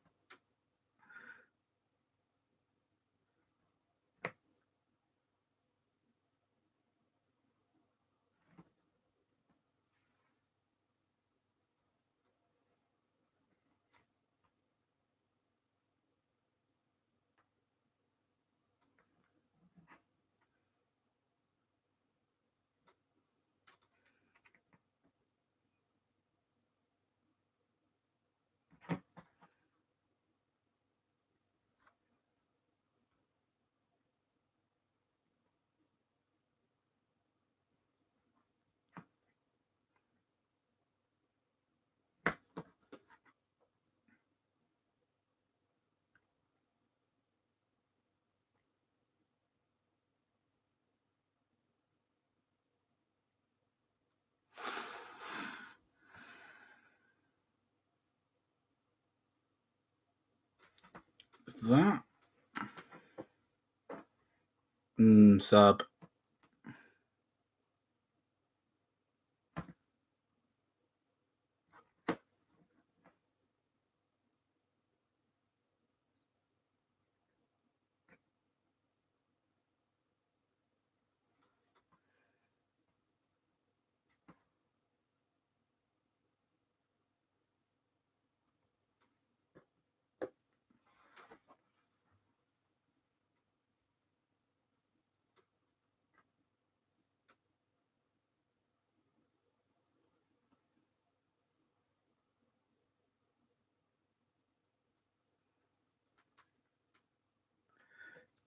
What's that? Sub.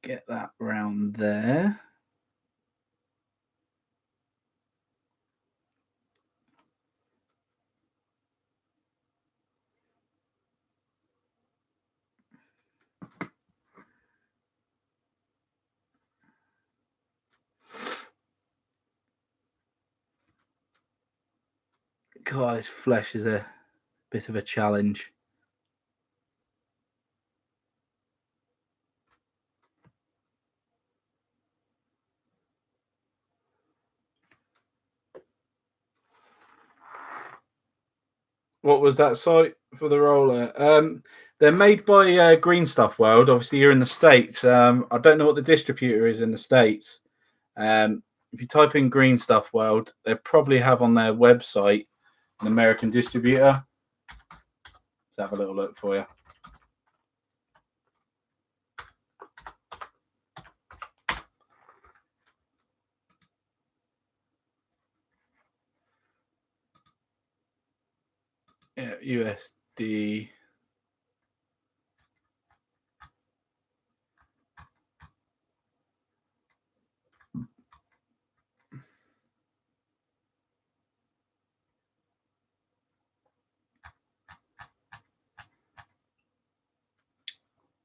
Get that round there. God, this flesh is a bit of a challenge. What was that site for the roller? They're made by Green Stuff World. Obviously, you're in the States. I don't know what the distributor is in the States. If you type in Green Stuff World, they probably have on their website an American distributor. Let's have a little look for you. Yeah, USD.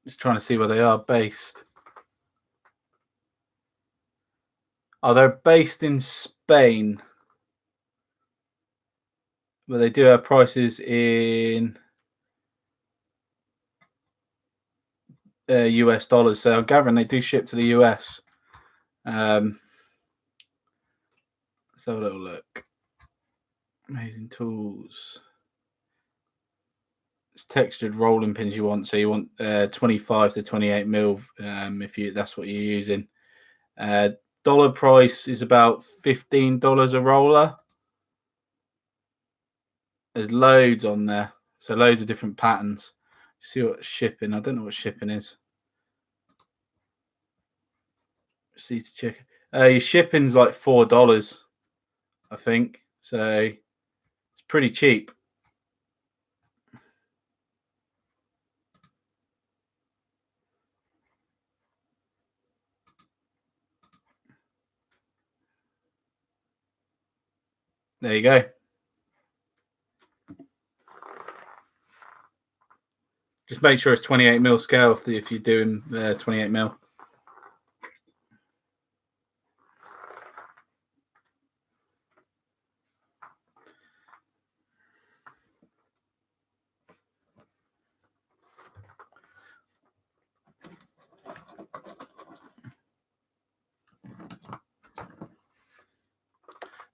Just trying to see where they are based. Oh, they're based in Spain, but they do have prices in US dollars. So I'm gathering they do ship to the US. Let's have a little look. Amazing tools. It's textured rolling pins you want. So you want 25 to 28 mil if that's what you're using. Dollar price is about $15 a roller. There's loads on there. So loads of different patterns. See what shipping. I don't know what shipping is. See to check. Your shipping's like $4, I think. So it's pretty cheap. There you go. Just make sure it's 28 mil scale if you're doing 28 mil.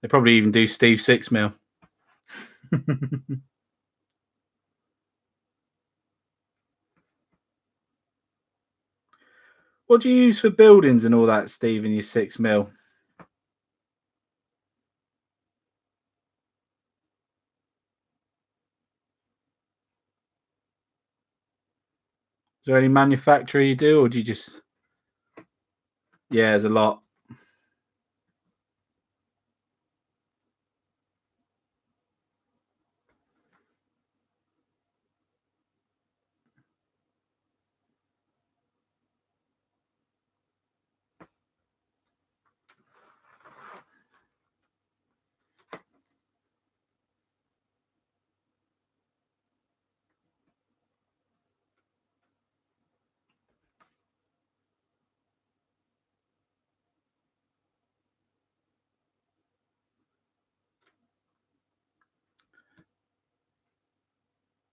They probably even do Steve 6 mil. What do you use for buildings and all that, Steve, in your 6 mil? Is there any manufacturer you do, or do you just... Yeah, there's a lot.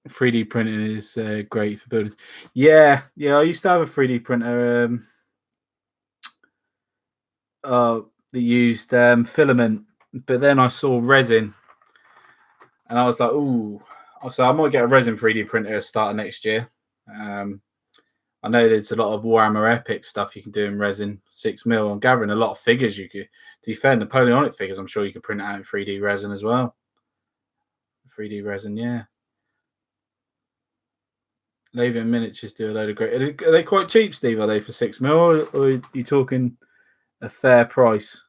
.3D printing is great for buildings. Yeah, I used to have a 3D printer that used filament, but then I saw resin, and I was like, "Ooh!" So I might get a resin 3D printer starting next year. I know there's a lot of Warhammer Epic stuff you can do in resin 6 mil. I'm gathering a lot of figures you could. To be fair, Napoleonic figures, I'm sure you could print it out in 3D resin as well. 3D resin, yeah. Lavian Miniatures do a load of great. Are they quite cheap, Steve? Are they for 6 mil, or are you talking a fair price?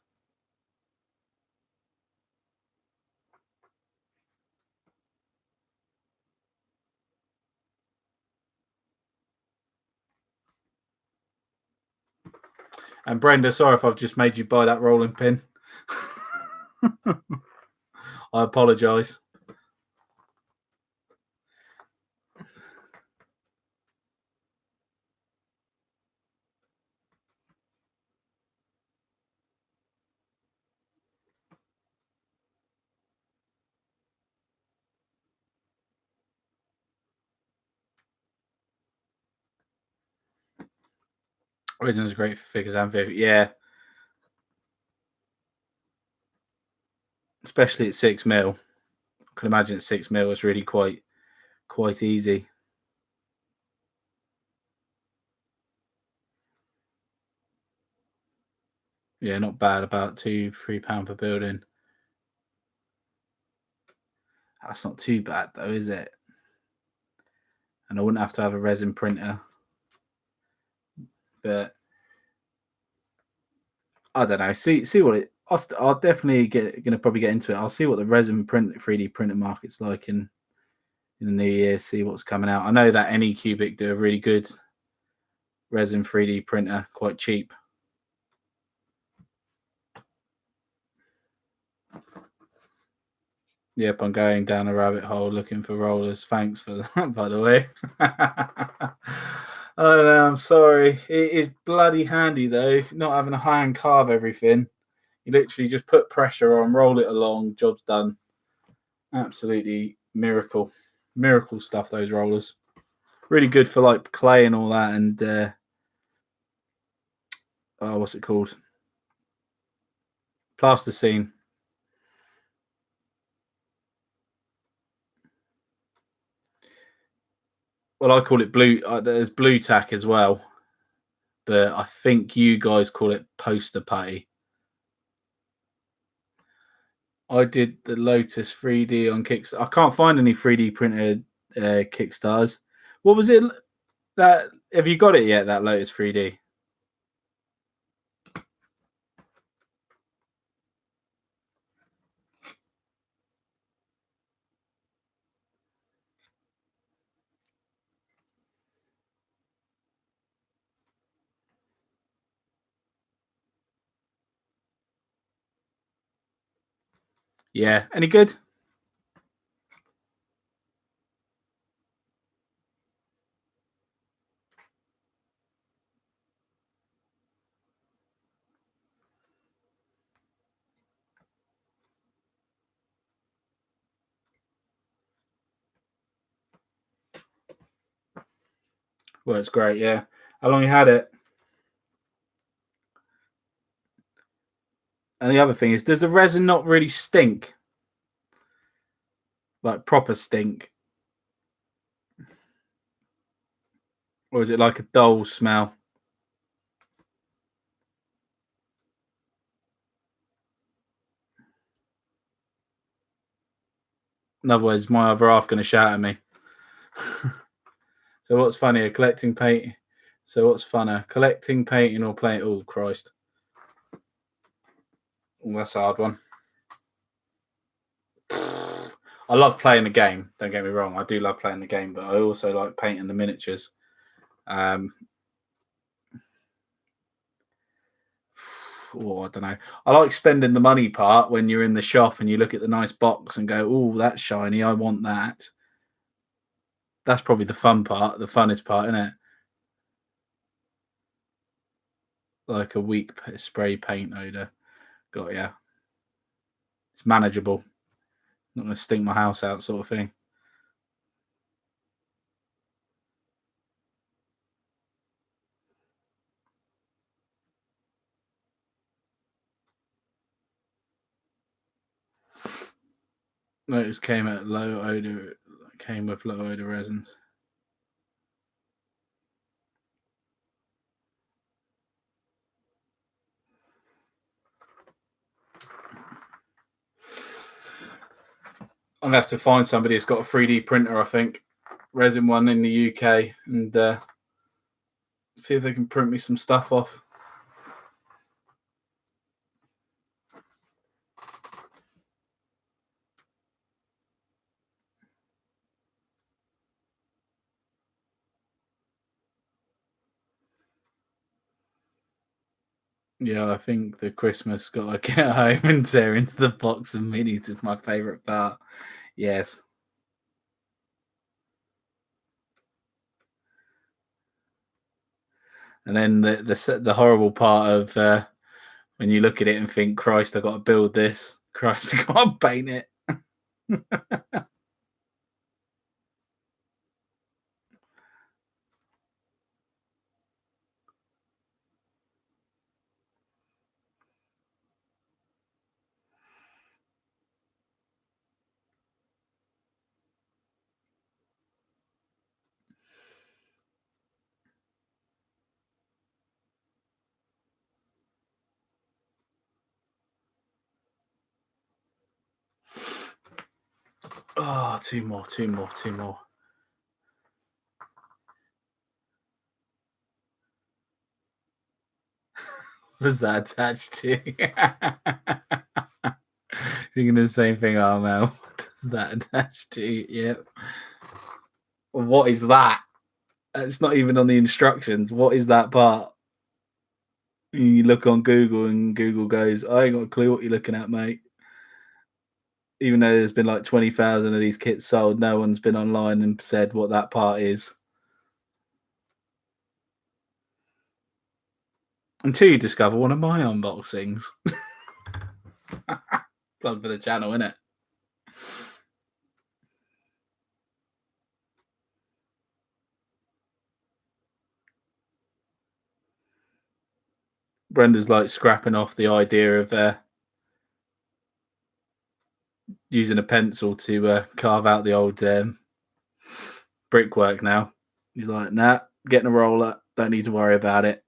And Brenda, sorry if I've just made you buy that rolling pin. I apologise. Resin's great for figures and figures. Yeah, especially at 6 mil. I can imagine at 6 mil it's really quite easy. Yeah, not bad. About £2-3 per building. That's not too bad though, is it? And I wouldn't have to have a resin printer. But I don't know. See what it. I'll definitely gonna probably get into it. I'll see what the resin print 3D printer market's like in the new year. See what's coming out. I know that Anycubic do a really good resin 3D printer, quite cheap. Yep, I'm going down a rabbit hole looking for rollers. Thanks for that, by the way. Oh no, I'm sorry. It is bloody handy though, not having a hand carve everything. You literally just put pressure on, roll it along, job's done. Absolutely miracle stuff. Those rollers, really good for like clay and all that. And what's it called? Plasticine. Well, I call it blue. There's blue tack as well, but I think you guys call it poster putty. I did the Lotus 3D on Kickstarter. I can't find any 3D printed Kickstarters. What was it? That have you got it yet? That Lotus 3D. Yeah. Any good? Well, it's great. Yeah. How long you had it? And the other thing is, does the resin not really stink? Like proper stink? Or is it like a dull smell? In other words, my other half going to shout at me. So what's funnier, collecting paint? So what's funner, collecting painting or playing? Oh Christ, that's a hard one. I love playing the game. Don't get me wrong, I do love playing the game, but I also like painting the miniatures. I don't know. I like spending the money part when you're in the shop and you look at the nice box and go, "Oh, that's shiny. I want that." That's probably the fun part, the funnest part, isn't it? Like a weak spray paint odor. Got yeah. It's manageable. Not going to stink my house out, sort of thing. Notice came at low odor. Came with low odor resins. I'm gonna have to find somebody who's got a 3D printer. I think resin one in the UK, and see if they can print me some stuff off. Yeah, I think the Christmas gotta get home and tear into the box of minis is my favourite part. Yes. And then the horrible part of when you look at it and think, Christ, I got to build this. Christ, I got to paint it. Oh, two more. What is that attached to? Thinking the same thing, oh man. What is that attached to? Yep. What is that? It's not even on the instructions. What is that part? You look on Google and Google goes, I ain't got a clue what you're looking at, mate. Even though there's been like 20,000 of these kits sold, no one's been online and said what that part is. Until you discover one of my unboxings. Plug for the channel, innit? Brenda's like scrapping off the idea of using a pencil to carve out the old brickwork now. He's like, nah, getting a roller. Don't need to worry about it.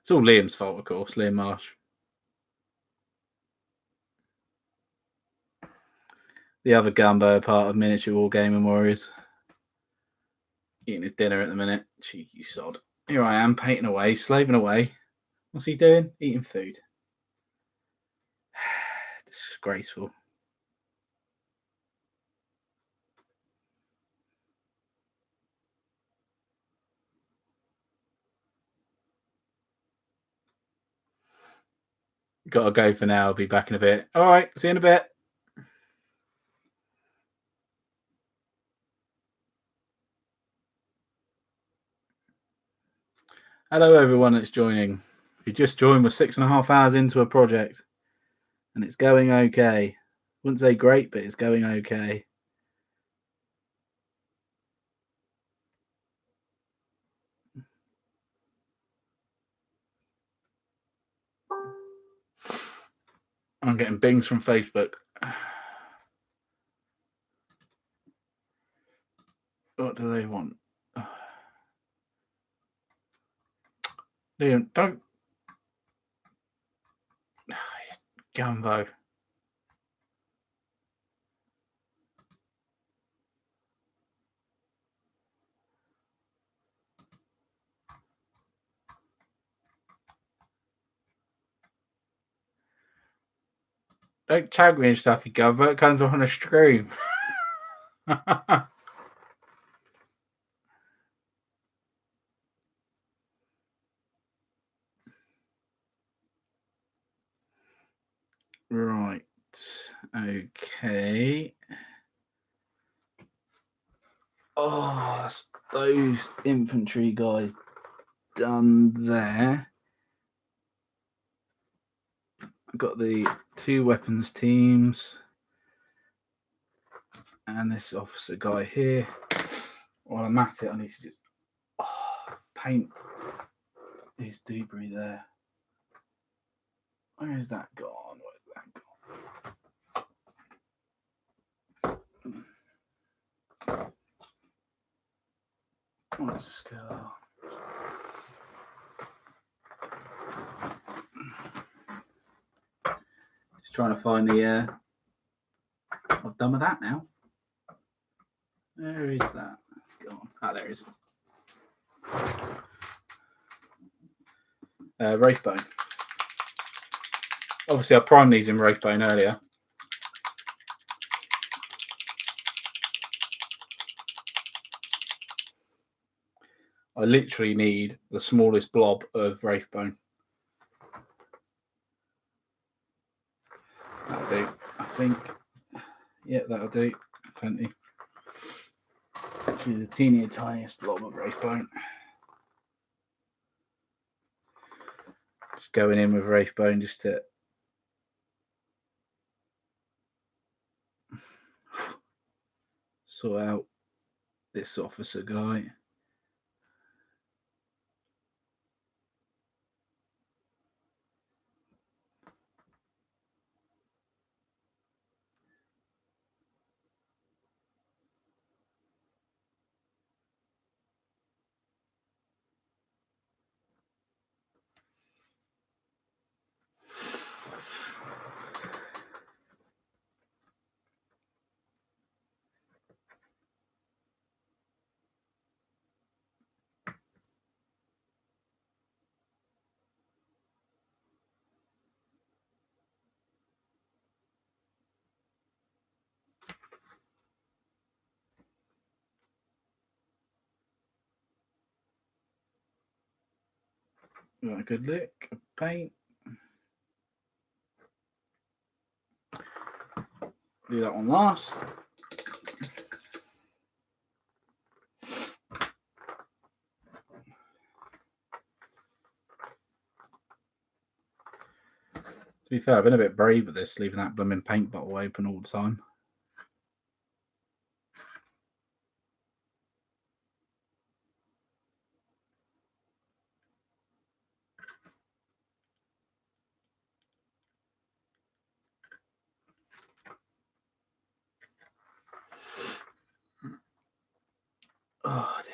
It's all Liam's fault, of course, Liam Marsh. The other Gumbo part of Miniature Wargaming Warriors. Eating his dinner at the minute. Cheeky sod. Here I am, painting away, slaving away. What's he doing? Eating food. Disgraceful. Gotta go for now. I'll be back in a bit. All right, see you in a bit. Hello, everyone that's joining. If you just joined, we're 6.5 hours into a project, and it's going okay. Wouldn't say great, but it's going okay. I'm getting bings from Facebook. What do they want? Liam, don't. Gumbo. Don't tag me and stuff, you Gumbo. It comes on a stream. Right. Okay. Oh, that's those infantry guys done there. I've got the 2 weapons teams and this officer guy here. While I'm at it, I need to just paint his debris there. Where's that gone? Let's go. Just trying to find the. I've done with that now. Where is that? Go on. Ah, there it is. Wraithbone. Obviously, I primed these in Wraithbone earlier. I literally need the smallest blob of Wraithbone. That'll do, I think. Yeah, that'll do. Plenty. Actually, the teeny tiniest blob of Wraithbone. Just going in with Wraithbone just to sort out this officer guy. Got a good lick of paint. Do that one last. To be fair, I've been a bit brave with this, leaving that blooming paint bottle open all the time. Oh dear.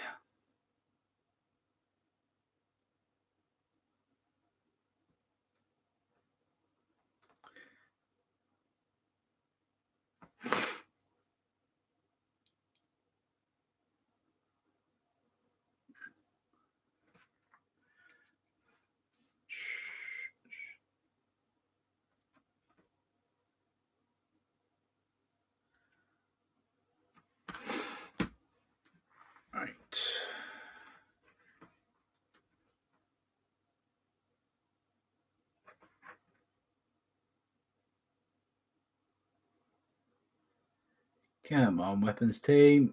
Right. Come on, weapons team.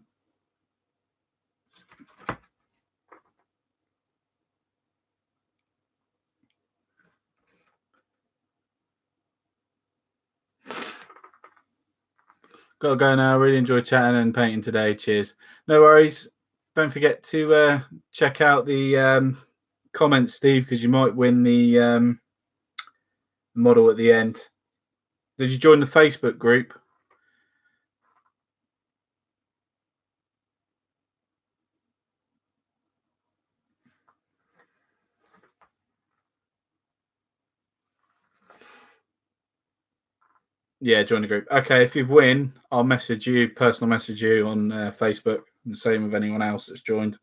Gotta go now. Really enjoyed chatting and painting today. Cheers. No worries. Don't forget to check out the comments, Steve, because you might win the model at the end. Did you join the Facebook group? Yeah, join the group. Okay, if you win, I'll message you, personal message you on Facebook. And the same with anyone else that's joined.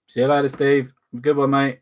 See you later, Steve. Have a good one, mate.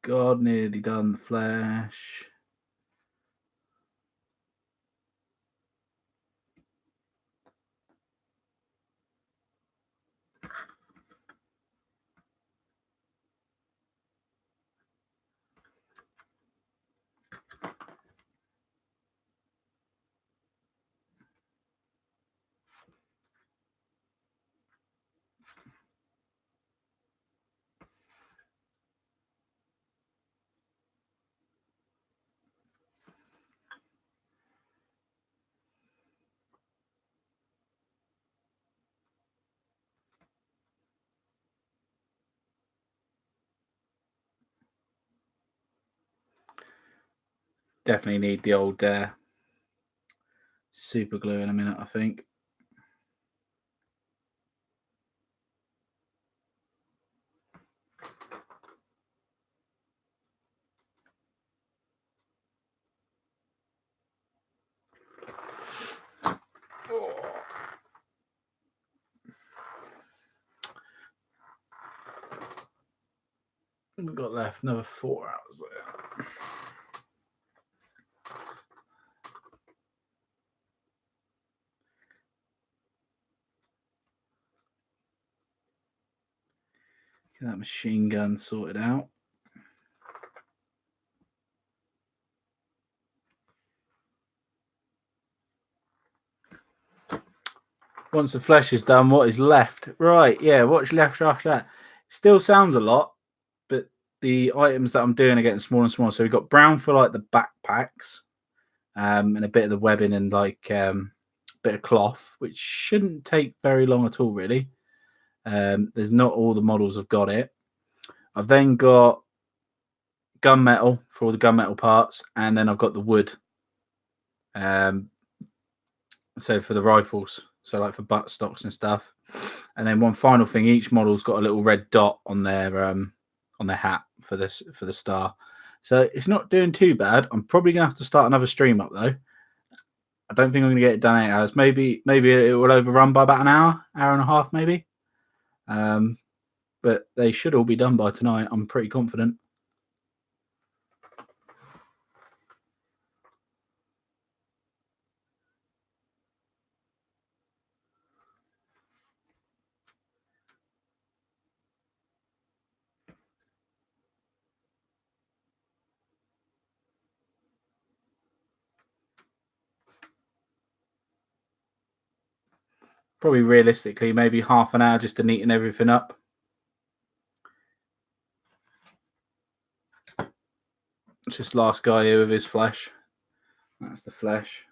God, nearly done the flash. Definitely need the old super glue in a minute, I think. We've got left another 4 hours there. Get that machine gun sorted out. Once the flesh is done, what is left? Right, yeah, what's left after that? Still sounds a lot, but the items that I'm doing are getting smaller and smaller. So we've got brown for like the backpacks, and a bit of the webbing and like bit of cloth, which shouldn't take very long at all, really. There's not all the models have got it. I've then got gunmetal for all the gunmetal parts, and then I've got the wood. So for the rifles, so like for butt stocks and stuff. And then one final thing, each model's got a little red dot on their hat for this, for the star. So it's not doing too bad. I'm probably gonna have to start another stream up though. I don't think I'm gonna get it done 8 hours. Maybe it will overrun by about an hour and a half, maybe. But they should all be done by tonight. I'm pretty confident. Probably realistically, maybe half an hour just to neaten everything up. It's just last guy here with his flesh. That's the flesh.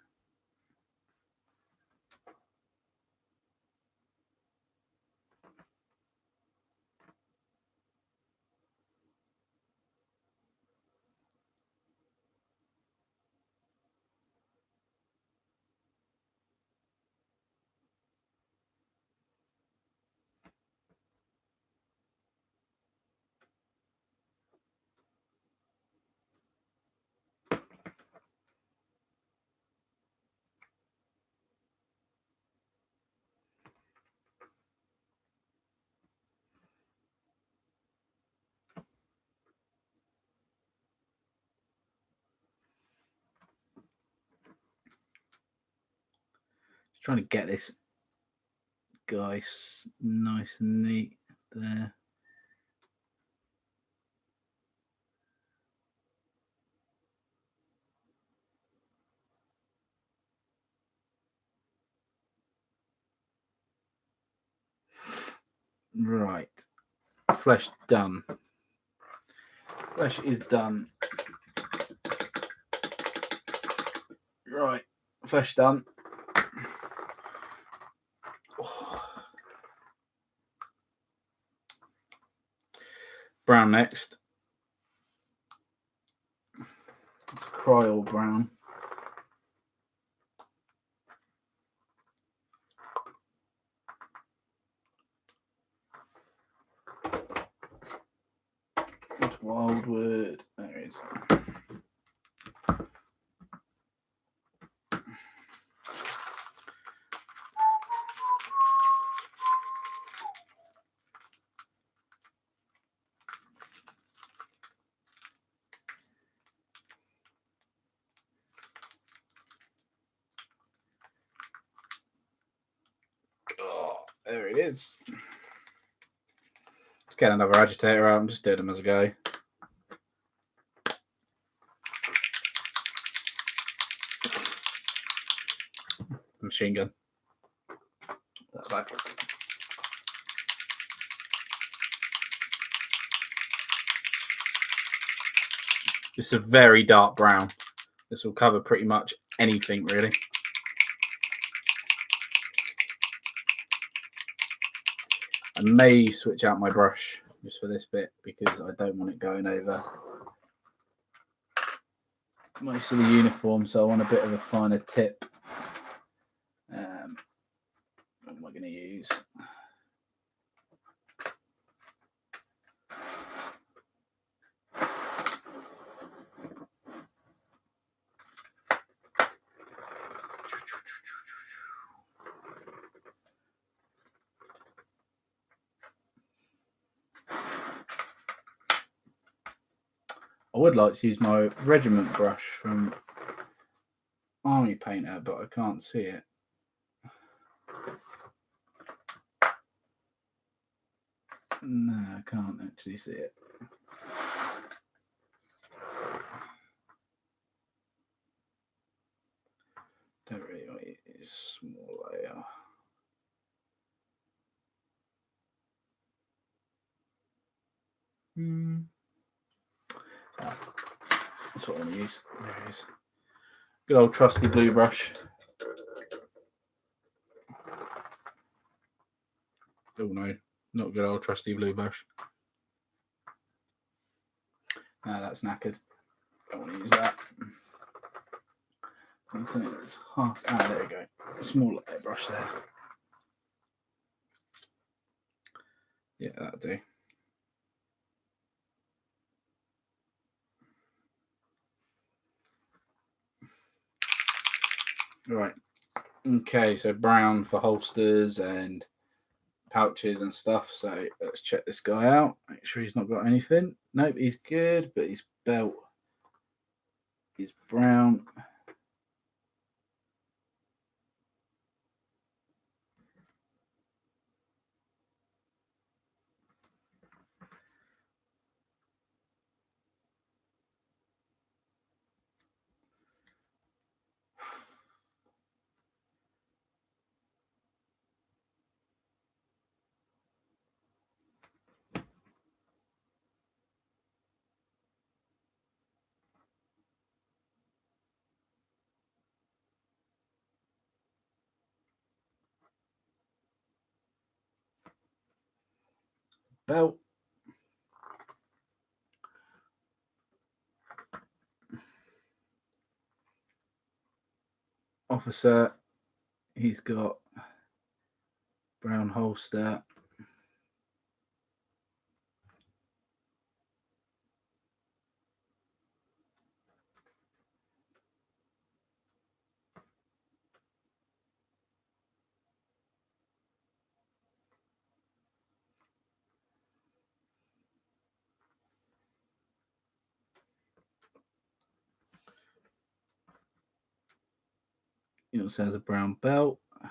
Trying to get this guy nice and neat there. Right. Flesh done. Flesh is done. Right. Flesh done. Brown next. Cryo brown. Wildwood. There it is. Oh, there it is. Let's get another agitator out. I'm just doing them as I go. Machine gun. That back. It's a very dark brown. This will cover pretty much anything, really. I may switch out my brush just for this bit because I don't want it going over most of the uniform, so I want a bit of a finer tip. What am I going to use? I would like to use my regiment brush from Army Painter, but I can't see it. No, I can't actually see it. Don't really want to use small layer. That's what I'm going to use. There it is. Good old trusty blue brush. Oh no, not good old trusty blue brush. No, that's knackered. Don't want to use that. Something that's half. Ah, there we go. Small layer brush there. Yeah, that'll do. Right. Okay, so brown for holsters and pouches and stuff. So let's check this guy out. Make sure he's not got anything. Nope, he's good, but his belt is brown. Belt. Officer, he's got brown holster. He also has a brown belt. A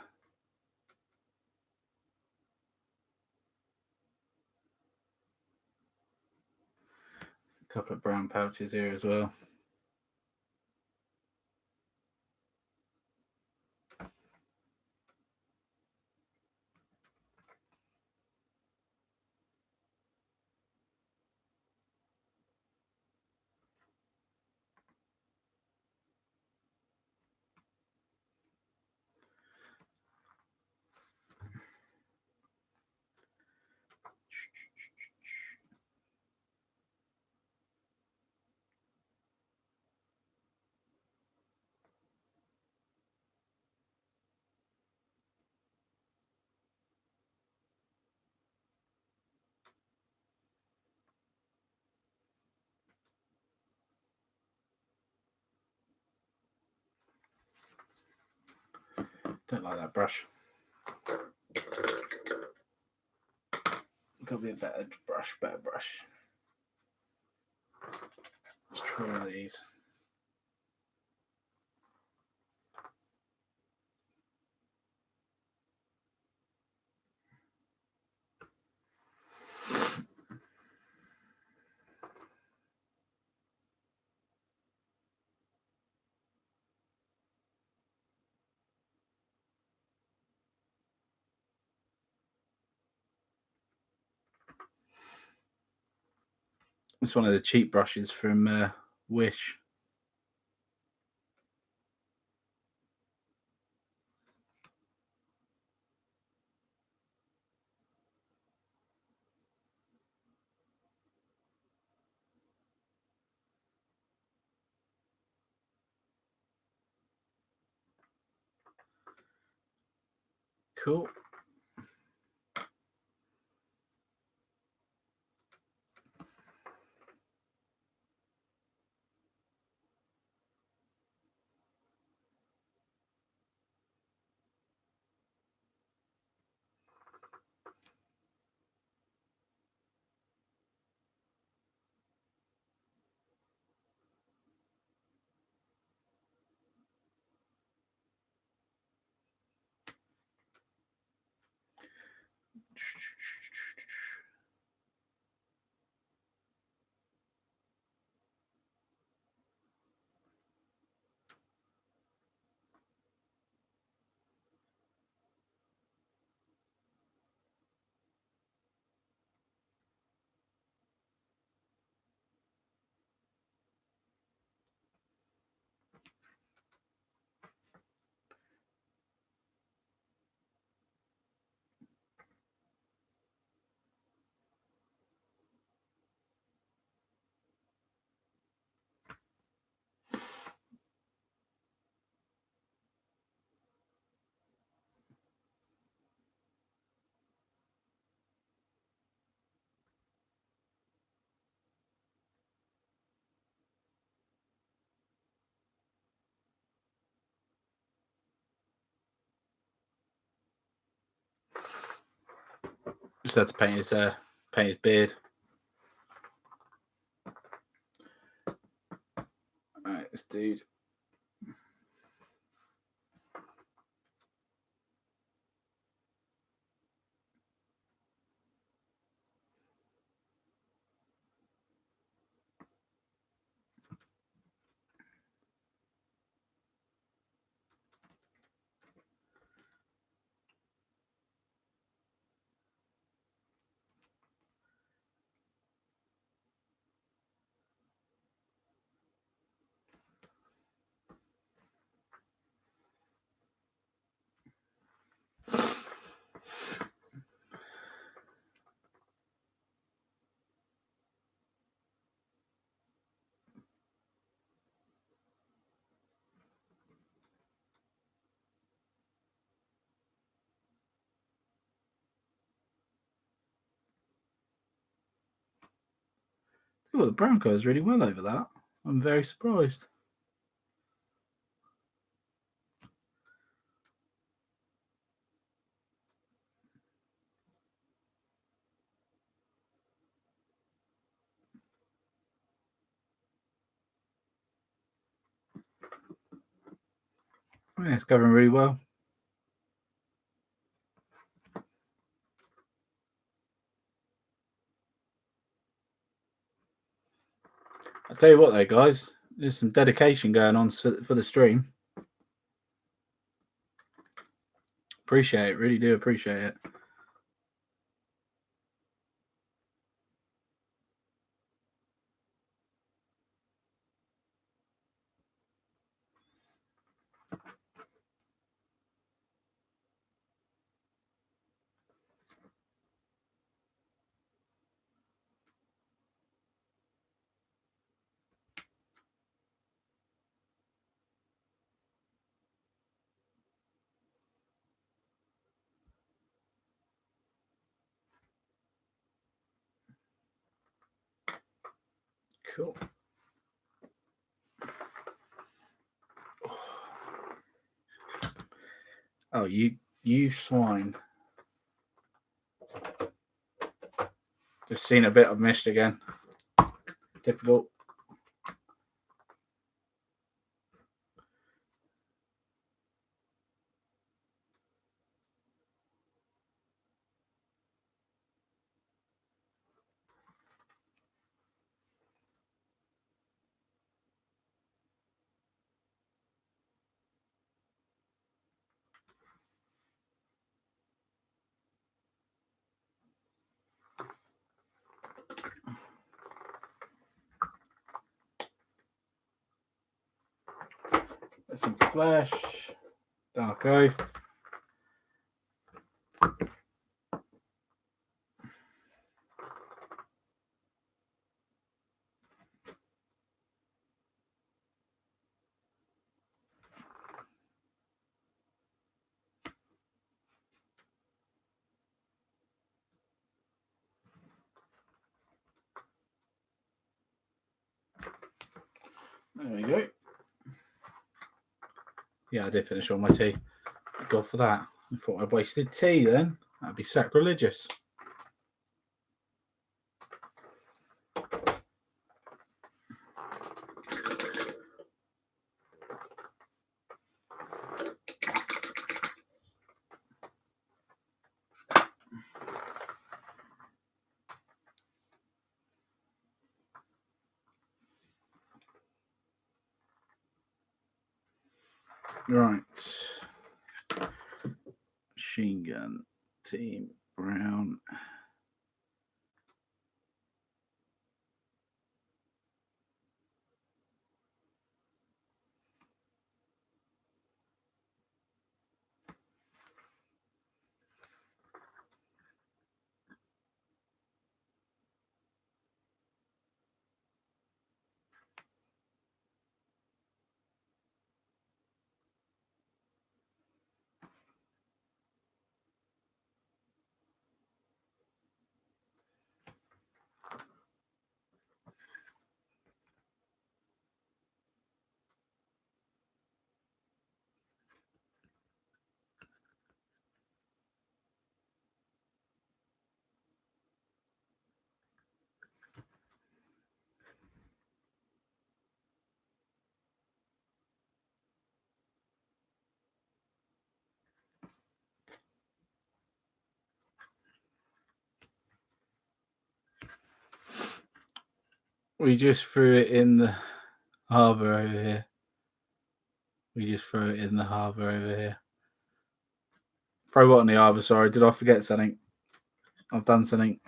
couple of brown pouches here as well. Don't like that brush. Got to be a better brush. Let's try one of these. It's one of the cheap brushes from Wish. Cool. also had to paint his beard. Right, this dude. Oh, the Broncos really well over that. I'm very surprised. Yeah, it's covering really well. I'll tell you what, though, guys, there's some dedication going on for the stream. Appreciate it, really do appreciate it. Cool. Oh, you swine. Just seen a bit of mist again. Difficult. There's some flesh. Dark Oath. There we go. Yeah, I did finish all my tea. Go for that. I thought I'd wasted tea then. That'd be sacrilegious. Right. Machine gun. Team Brown. We just threw it in the harbour over here. Throw what on the harbour? Sorry, did I forget something? I've done something.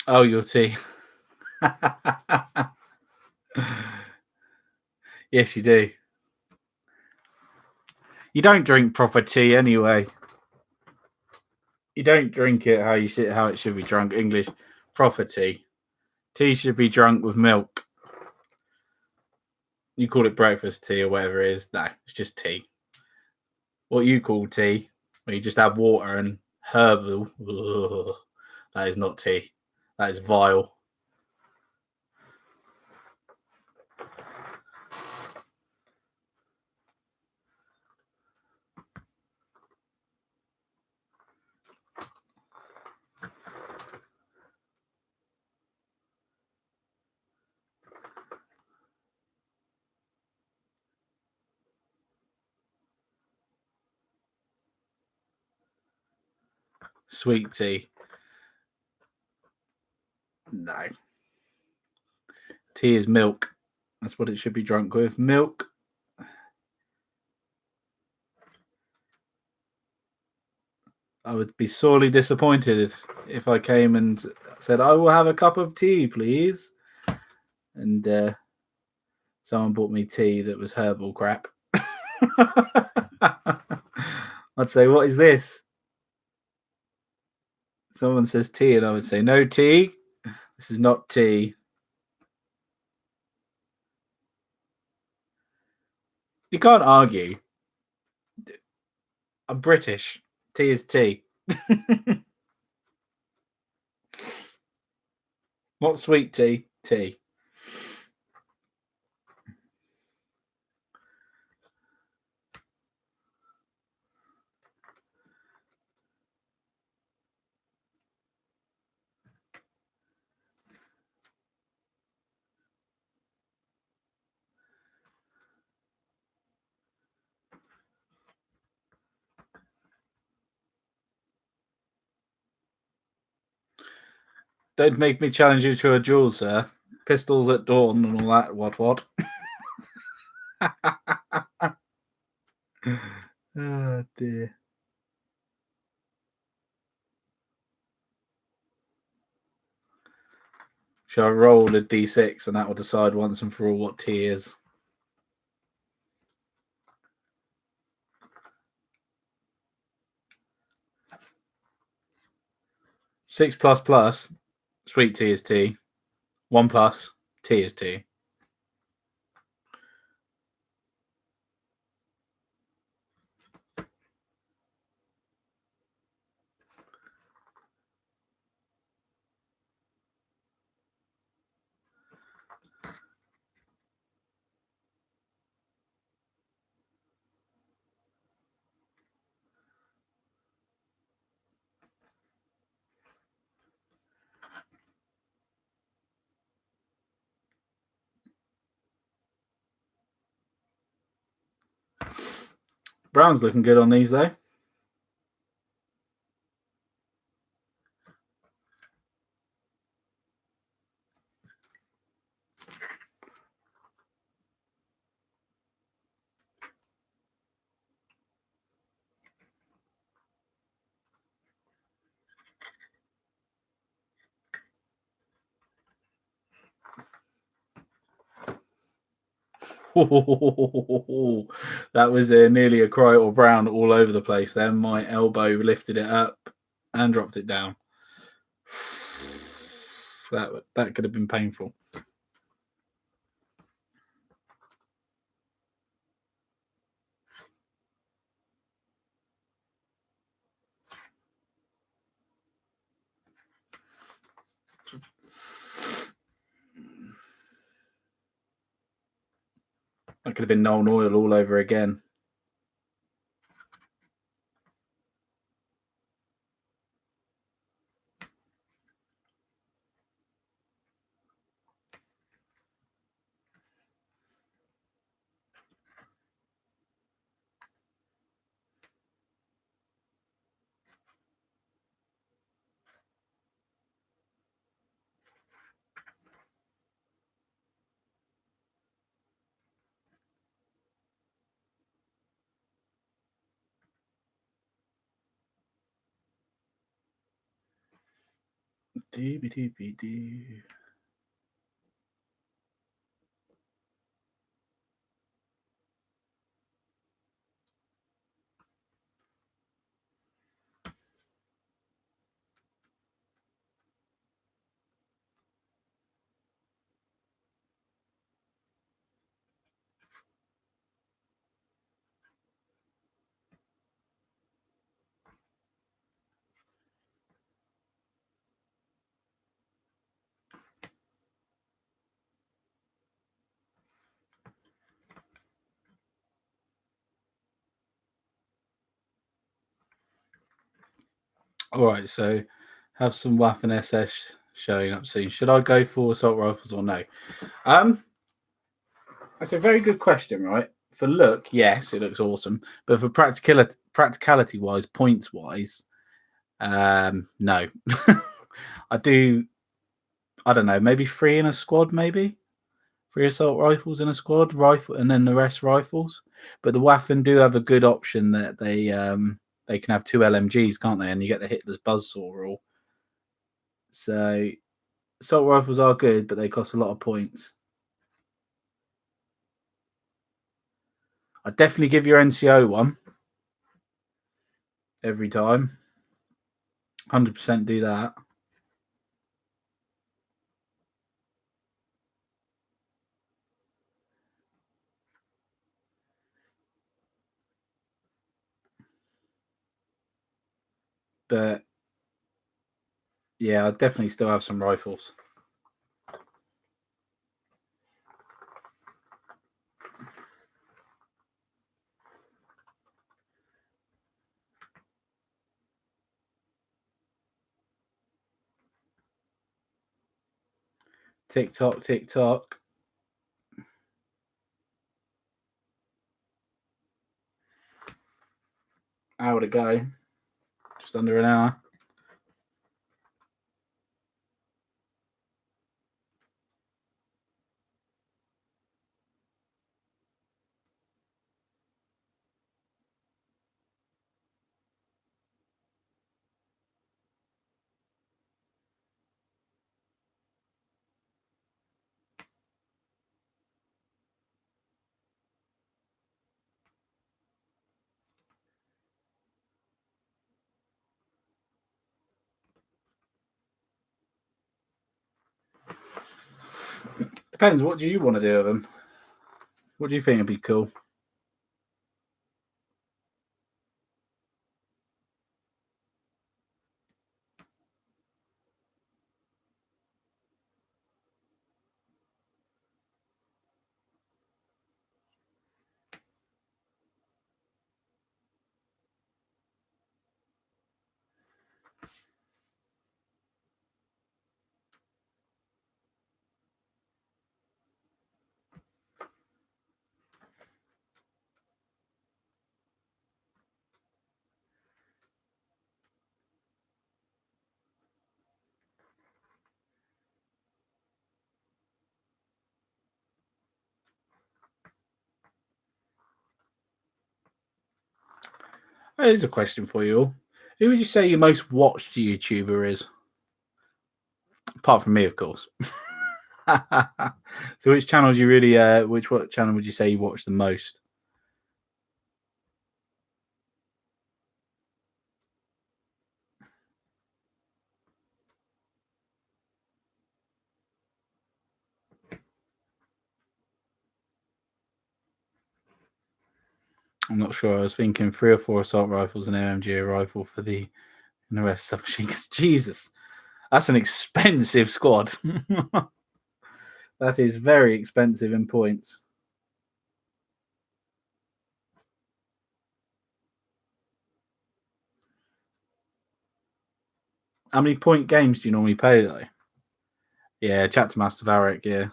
Oh, your tea. Yes, you do. You don't drink proper tea anyway. You don't drink it how it should be drunk. English proper tea. Tea should be drunk with milk. You call it breakfast tea or whatever it is. No, it's just tea. What you call tea, where you just add water and herbal. Ugh, that is not tea. That is vile. Sweet tea. No. Tea is milk. That's what it should be drunk with. Milk. I would be sorely disappointed if I came and said, I will have a cup of tea, please. And someone bought me tea that was herbal crap. I'd say, what is this? Someone says tea, and I would say, no tea. This is not tea. You can't argue. I'm British. Tea is tea. What sweet tea? Tea. Don't make me challenge you to a duel, sir. Pistols at dawn and all that. What? Oh, dear. Shall I roll a d6 and that will decide once and for all what tea is? Six plus, sweet tea is tea. 1 plus, tea is tea. Brown's looking good on these, though. That was nearly a cry or brown all over the place. Then my elbow lifted it up and dropped it down. That could have been painful. That could have been Nolan Oil all over again. Doo-be-doo-be-doo. All right, so have some Waffen SS showing up soon. Should I go for assault rifles or no? That's a very good question, right? For look, yes, it looks awesome, but for practicality wise, points wise, no. I do. I don't know. Maybe 3 in a squad. Maybe 3 assault rifles in a squad, rifle, and then the rest rifles. But the Waffen do have a good option that they can have 2 LMGs, can't they? And you get the Hitler's buzzsaw rule. So assault rifles are good, but they cost a lot of points. I'd definitely give your NCO one every time. 100% do that. But yeah, I'd definitely still have some rifles. Tick tock, tick tock. Hour to go. Just under an hour. Depends. What do you want to do with them? What do you think would be cool? Here's a question for you all. Who would you say your most watched YouTuber is? Apart from me, of course. So which channel do you really what channel would you say you watch the most? I'm not sure. I was thinking 3 or 4 assault rifles, an AMG rifle for the and the rest submachine guns. Jesus, that's an expensive squad. That is very expensive in points. How many point games do you normally play though? Yeah, chat to Master Varric, yeah.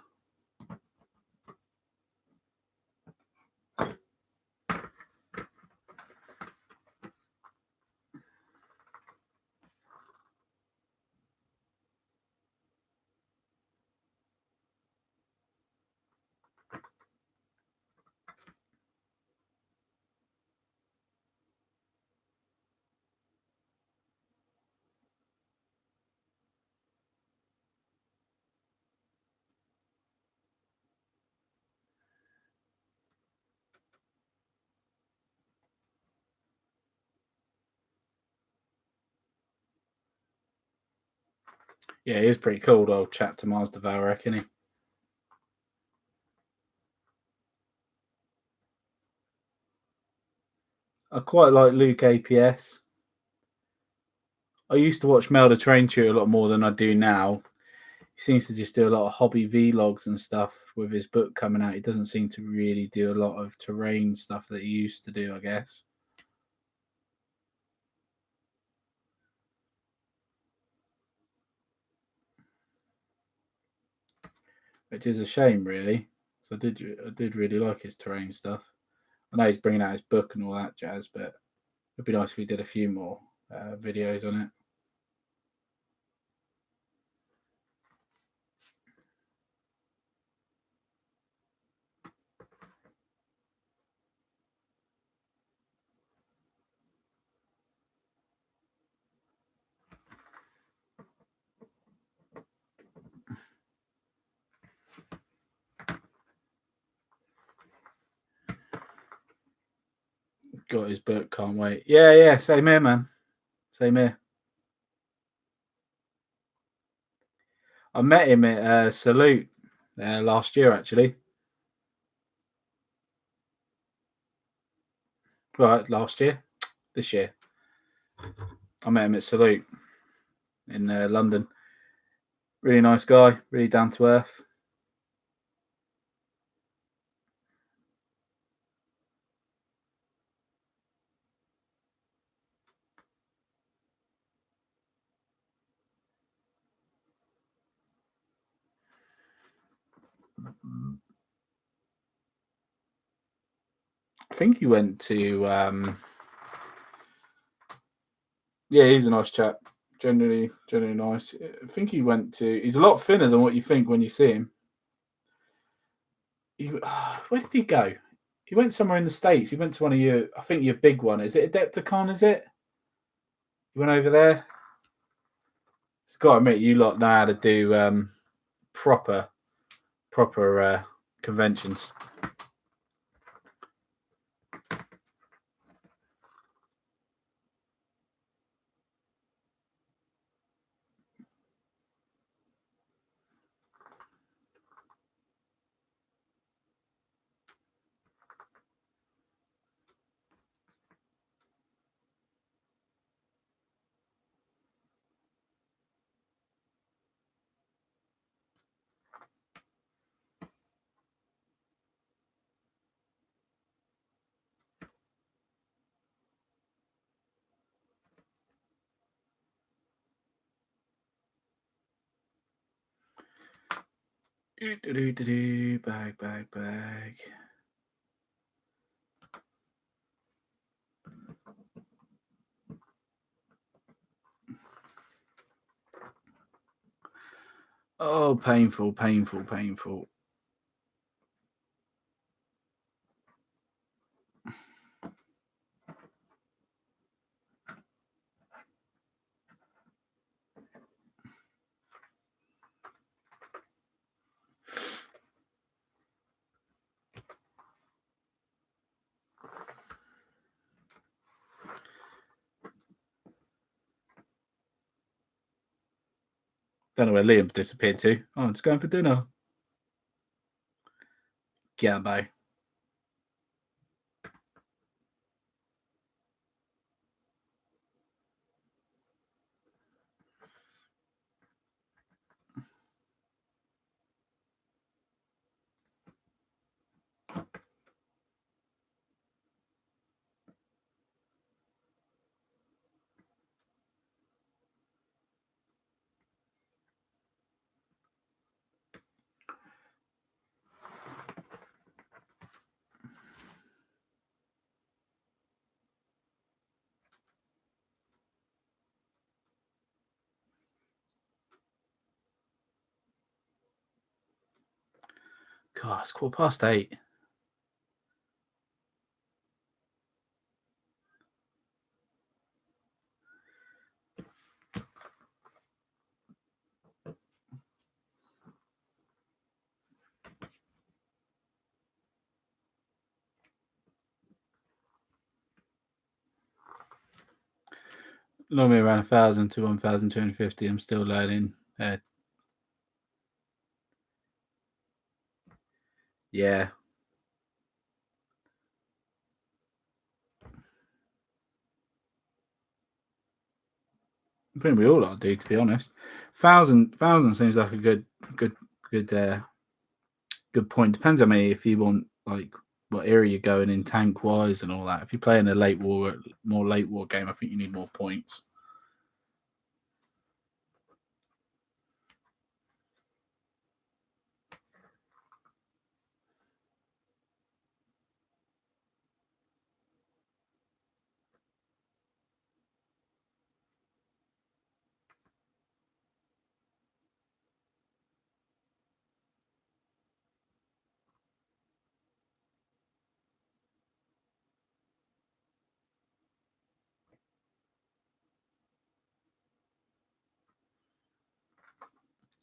Yeah, he's pretty cool, the old chap, Mars Devourer, isn't he? I quite like Luke APS. I used to watch Mel the Train Chew a lot more than I do now. He seems to just do a lot of hobby vlogs and stuff with his book coming out. He doesn't seem to really do a lot of terrain stuff that he used to do, I guess. Which is a shame, really. So I did really like his terrain stuff. I know he's bringing out his book and all that jazz, but it'd be nice if he did a few more videos on it. Got his book, can't wait. Yeah, yeah, same here, man. Same here. I met him at Salute last year, actually. Right, last year, this year. I met him at Salute in London. Really nice guy, really down to earth. I think he went to. Yeah, he's a nice chap. Generally nice. I think he went to. He's a lot thinner than what you think when you see him. Where did he go? He went somewhere in the States. He went to one of your. I think your big one. Is it Adepticon? Is it? You went over there. It's got to admit, you lot know how to do proper conventions. Bag. Oh, painful. Don't know where Liam's disappeared to. Oh, it's going for dinner. Gabbo. God, it's 8:15. Normally around 1,000 to 1,250. I'm still learning Uh, yeah, I think we all ought to do, to be honest. Thousand seems like a good, good, good point. Depends how many. If you want like what area you're going in tank wise and all that. If you're playing a more late war game, I think you need more points.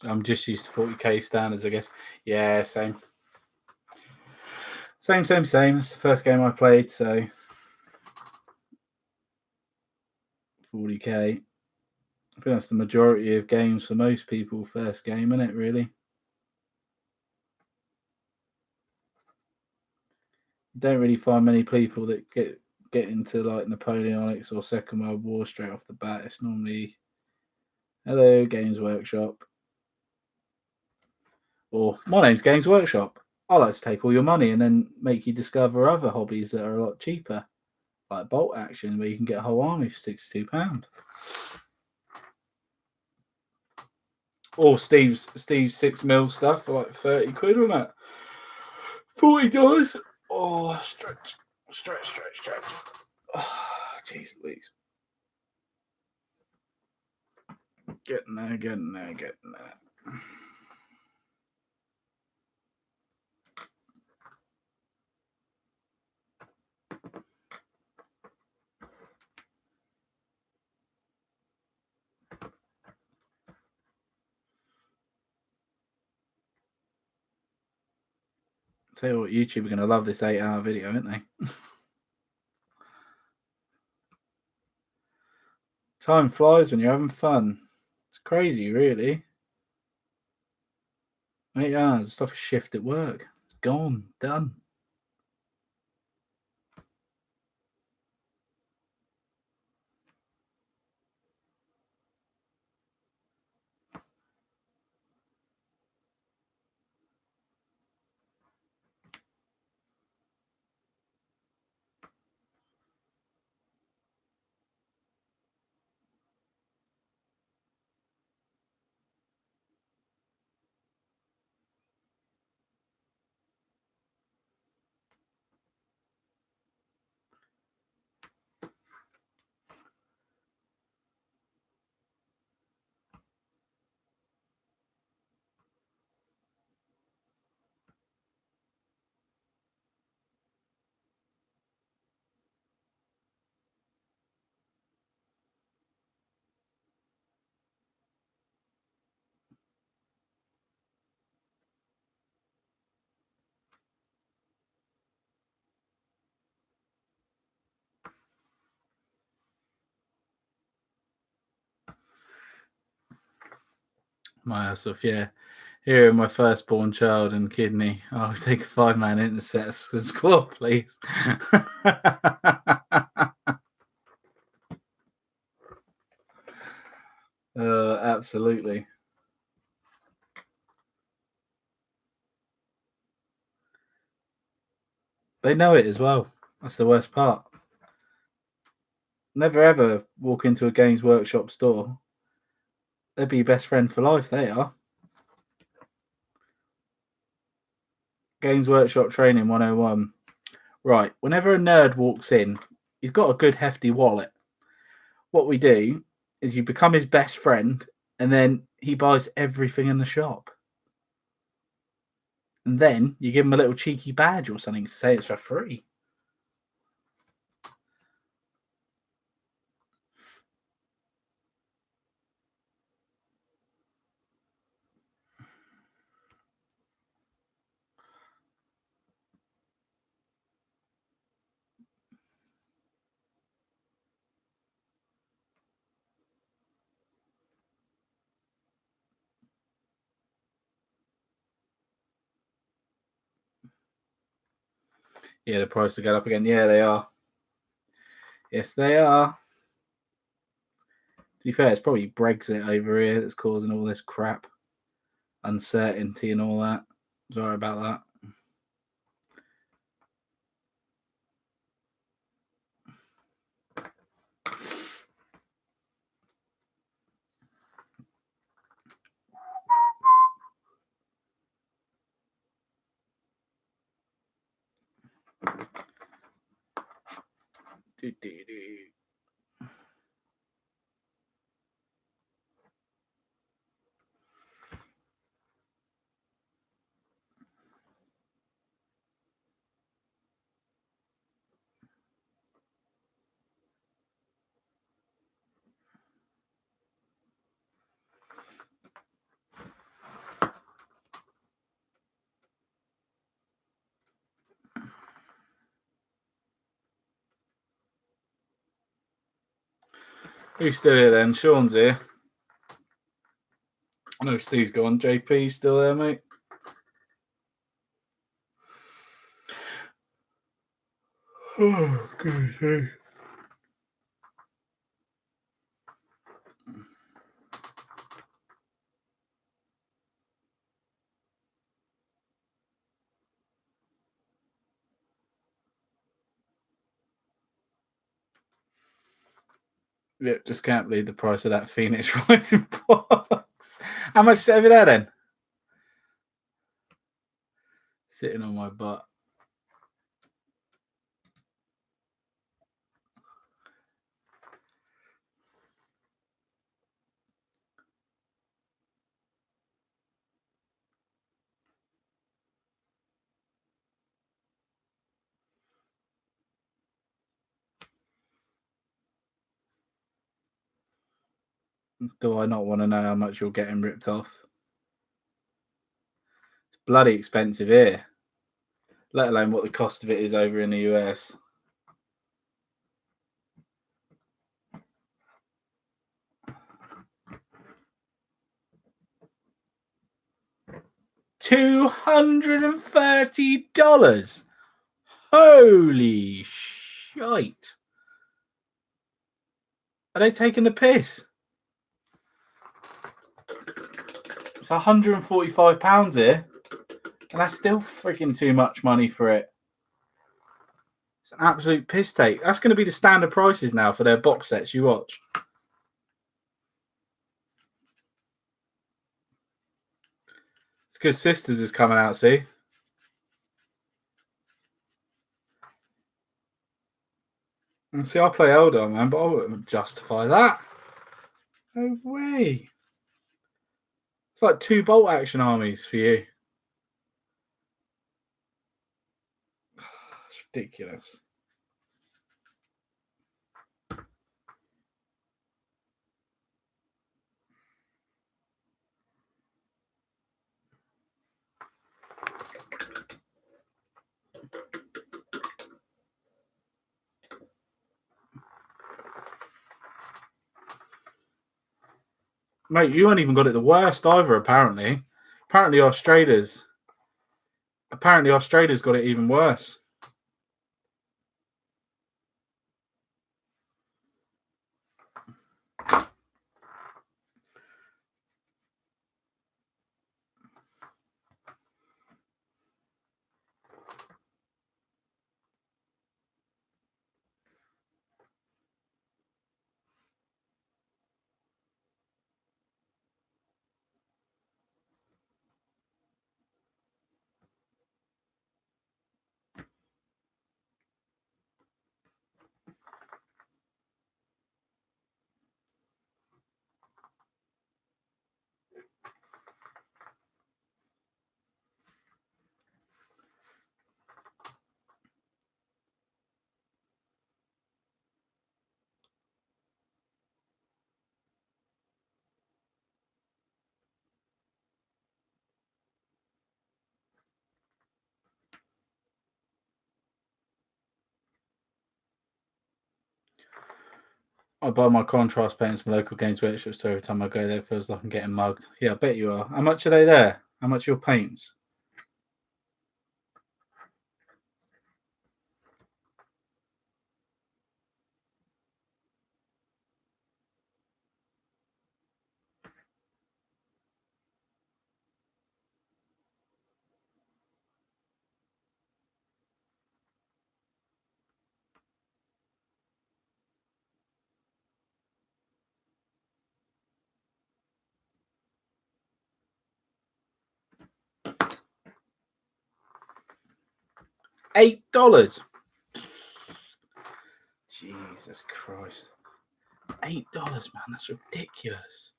I'm just used to 40k standards, I guess. Yeah, same. Same. It's the first game I played, so 40k. I think that's the majority of games for most people. First game, isn't it? Really, you don't really find many people that get into like Napoleonics or Second World War straight off the bat. It's normally hello Games Workshop or my name's Games Workshop. I like to take all your money and then make you discover other hobbies that are a lot cheaper, like Bolt Action, where you can get a whole army for £62. Or Steve's 6 mil stuff for like 30 quid on that. $40. Oh, stretch. Oh, jeez Louise. Getting there. Tell you what, YouTube are going to love this 8-hour video, aren't they? Time flies when you're having fun. It's crazy, really. 8 hours, it's like a shift at work. It's gone, done. My ass off, yeah. Here, my firstborn child and kidney. I'll take a 5-man intercept squad, please. Absolutely. They know it as well. That's the worst part. Never ever walk into a Games Workshop store. They'd be your best friend for life, they are. Games Workshop Training 101. Right, whenever a nerd walks in, he's got a good hefty wallet. What we do is you become his best friend, and then he buys everything in the shop. And then you give him a little cheeky badge or something to say it's for free. Yeah, the price to get up again. Yeah, they are. Yes, they are. To be fair, it's probably Brexit over here that's causing all this crap, uncertainty and all that. Sorry about that. Who's still here then? Sean's here. I know Steve's gone. JP's still there, mate. Oh, good. Yeah, just can't believe the price of that Phoenix Rising box. How much is it over there then? Sitting on my butt. Do I not want to know how much you're getting ripped off? It's bloody expensive here, let alone what the cost of it is over in the US. $230. Holy shite. Are they taking the piss? It's £145 here, and that's still freaking too much money for it. It's an absolute piss take. That's going to be the standard prices now for their box sets you watch. It's because Sisters is coming out, see? And see, I play Eldar, man, but I wouldn't justify that. No way. It's like 2 bolt action armies for you. It's ridiculous. Mate, you haven't even got it the worst either, apparently. Apparently Australia's got it even worse. I buy my contrast paints from local Games Workshop store every time I go there. It feels like I'm getting mugged. Yeah, I bet you are. How much are they there? How much are your paints? $8. Jesus Christ. $8, man. That's ridiculous.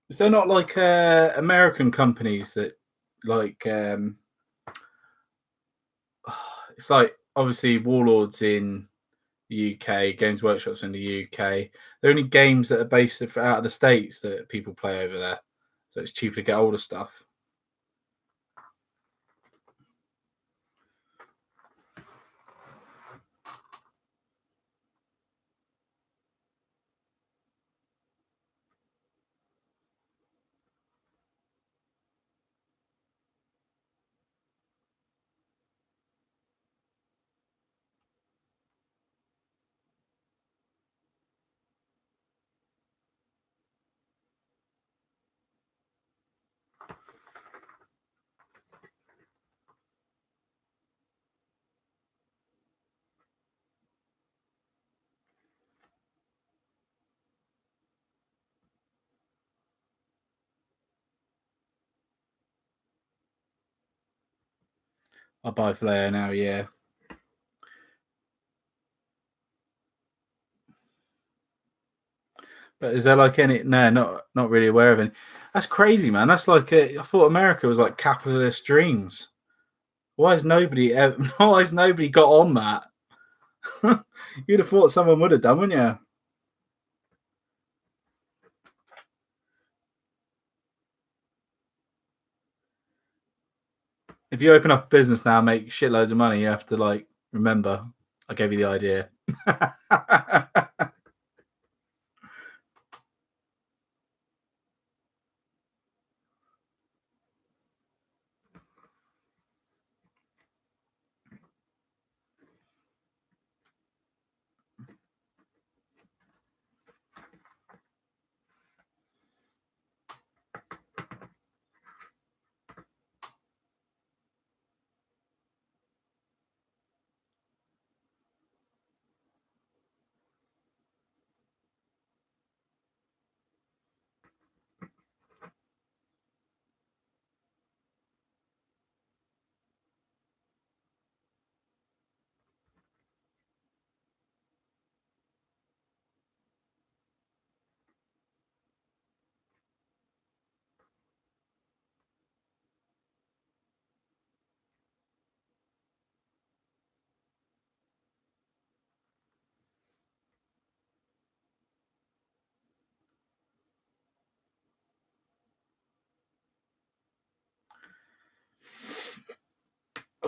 Is there not like American companies that like it's like obviously Warlords in the UK, Games Workshops in the UK. They're only games that are based out of the States that people play over there. So it's cheaper to get older stuff. I'll buy Vallejo now, yeah. But is there like any? No, not really aware of any. That's crazy, man. That's like I thought America was like capitalist dreams. Why has nobody? Why has nobody got on that? You'd have thought someone would have done, wouldn't you? If you open up a business now, and make shitloads of money, you have to like remember I gave you the idea.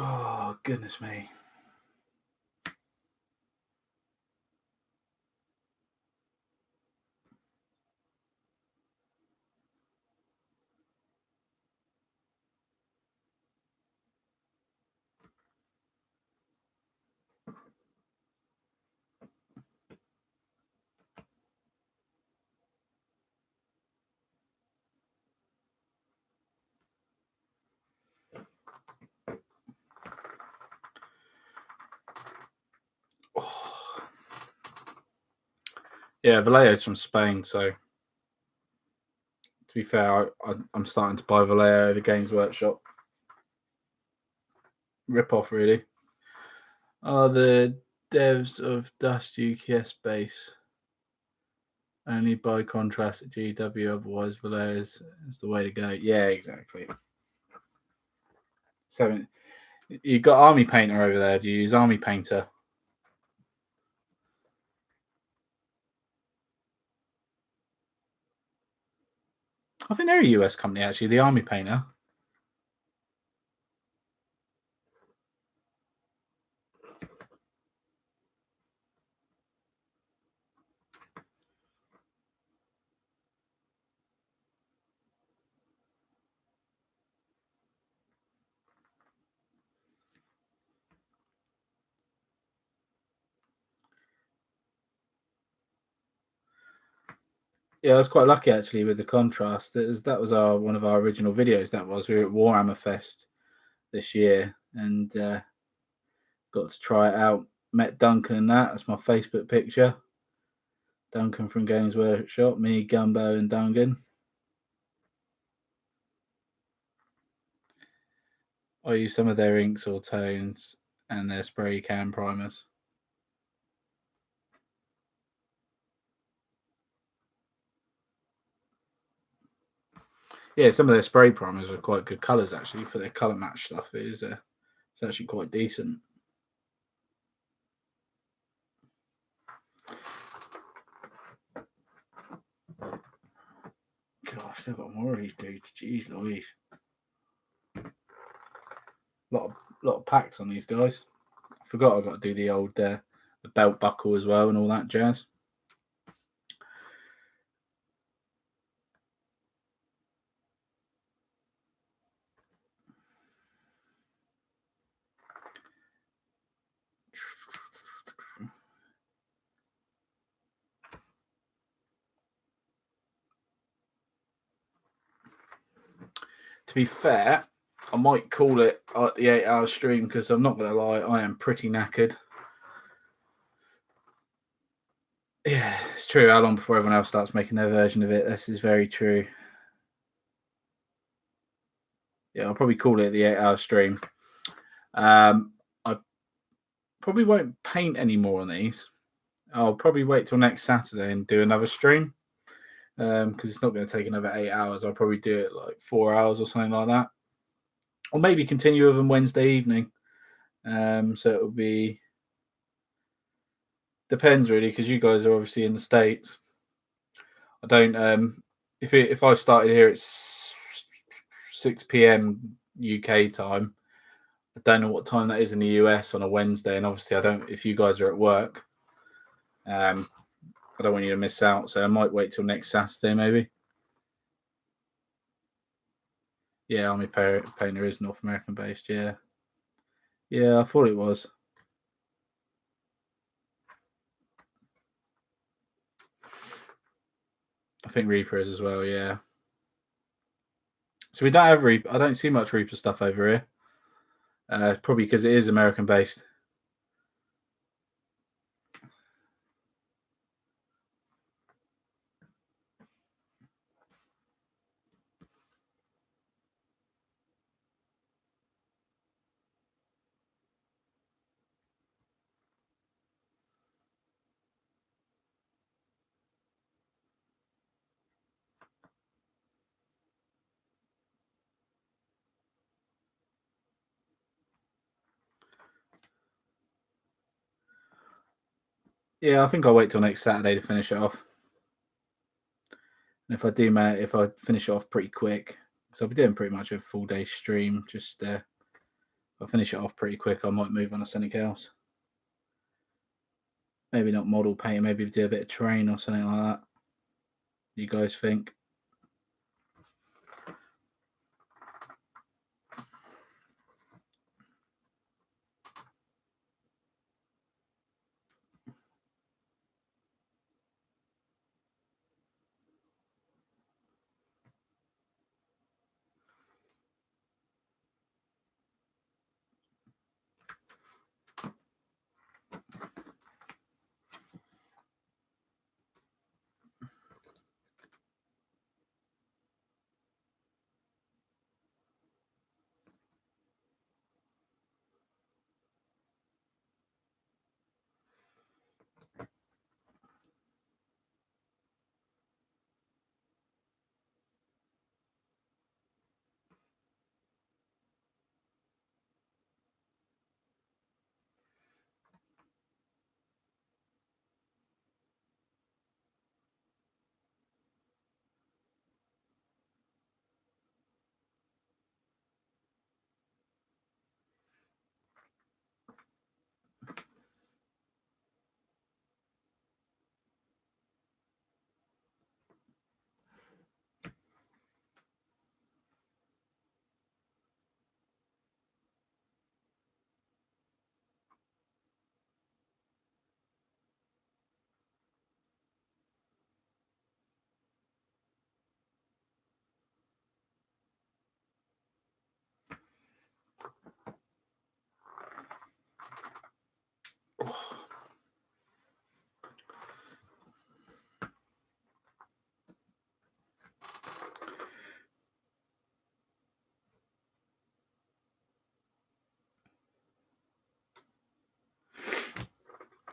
Oh, goodness me. Oh. Yeah, Vallejo's from Spain, so to be fair, I'm starting to buy Vallejo over Games Workshop. Rip off, really. Are the devs of Dust UKS base only by contrast at GW, otherwise Vallejo is the way to go. Yeah, exactly. So you got Army Painter over there. Do you use Army Painter? I think they're a US company actually, the Army Painter. Yeah, I was quite lucky actually with the contrast. That was our one of our original videos. That was we were at Warhammer Fest this year and got to try it out. Met Duncan and that. That's my Facebook picture. Duncan from Games Workshop, me, Gumbo, and Duncan. I use some of their inks or tones and their spray can primers. Yeah, some of their spray primers are quite good colours actually for their colour match stuff. It's actually quite decent. God, I still got more of these dudes. Jeez Louise. Lot of packs on these guys. I forgot I got to do the old the belt buckle as well and all that jazz. To be fair, I might call it the 8-hour stream because I'm not going to lie, I am pretty knackered. Yeah, it's true. How long before everyone else starts making their version of it? This is very true. Yeah, I'll probably call it the 8-hour stream. I probably won't paint any more on these. I'll probably wait till next Saturday and do another stream because it's not going to take another 8 hours. I'll probably do it like 4 hours or something like that. Or maybe continue with them Wednesday evening. So it'll be... Depends really because you guys are obviously in the States. I don't... If I started here at 6 p.m. UK time, I don't know what time that is in the US on a Wednesday, and obviously I don't. If you guys are at work, I don't want you to miss out. So I might wait till next Saturday, maybe. Yeah, Army Painter is North American based. Yeah, I thought it was. I think Reaper is as well. Yeah. So we don't have Reaper. I don't see much Reaper stuff over here. Probably because it is American based. Yeah, I think I'll wait till next Saturday to finish it off. And if I do, if I finish it off pretty quick, so I'll be doing pretty much a full day stream. Just if I finish it off pretty quick, I might move on to something else. Maybe not model painting. Maybe do a bit of terrain or something like that. You guys think?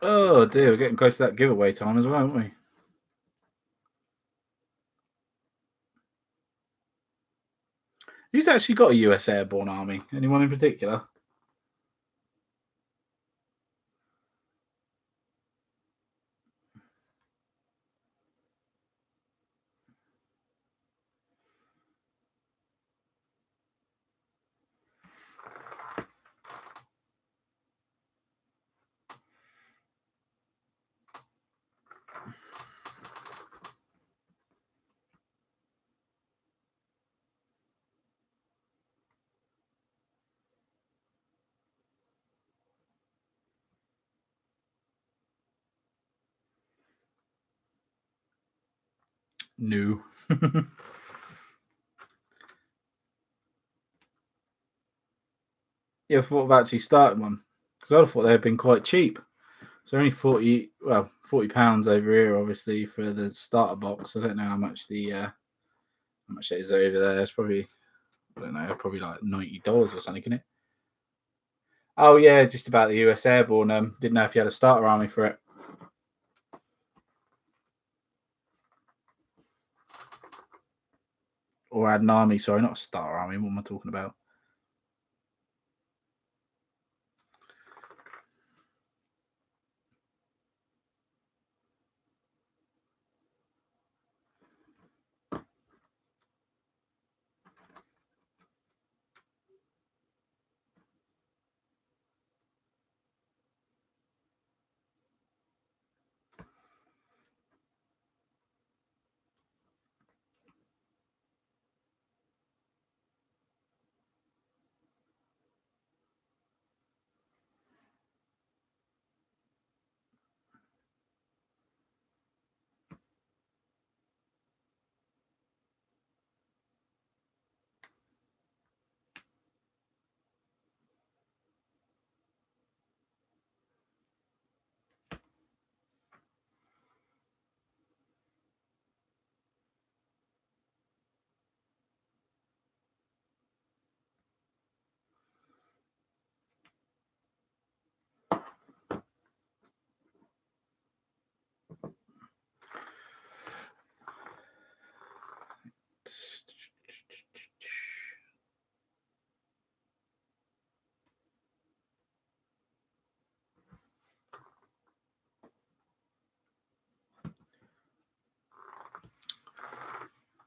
Oh dear, we're getting close to that giveaway time as well, aren't we? Who's actually got a US Airborne Army? Anyone in particular? No. Yeah, I thought of actually starting one because I thought they had been quite cheap. So only 40, well, £40 over here, obviously for the starter box. I don't know how much it is over there. It's probably, I don't know, probably like $90 or something, isn't it? Oh yeah, just about the US Airborne. Didn't know if you had a starter army for it or had an army. Sorry, not a starter army. What am I talking about?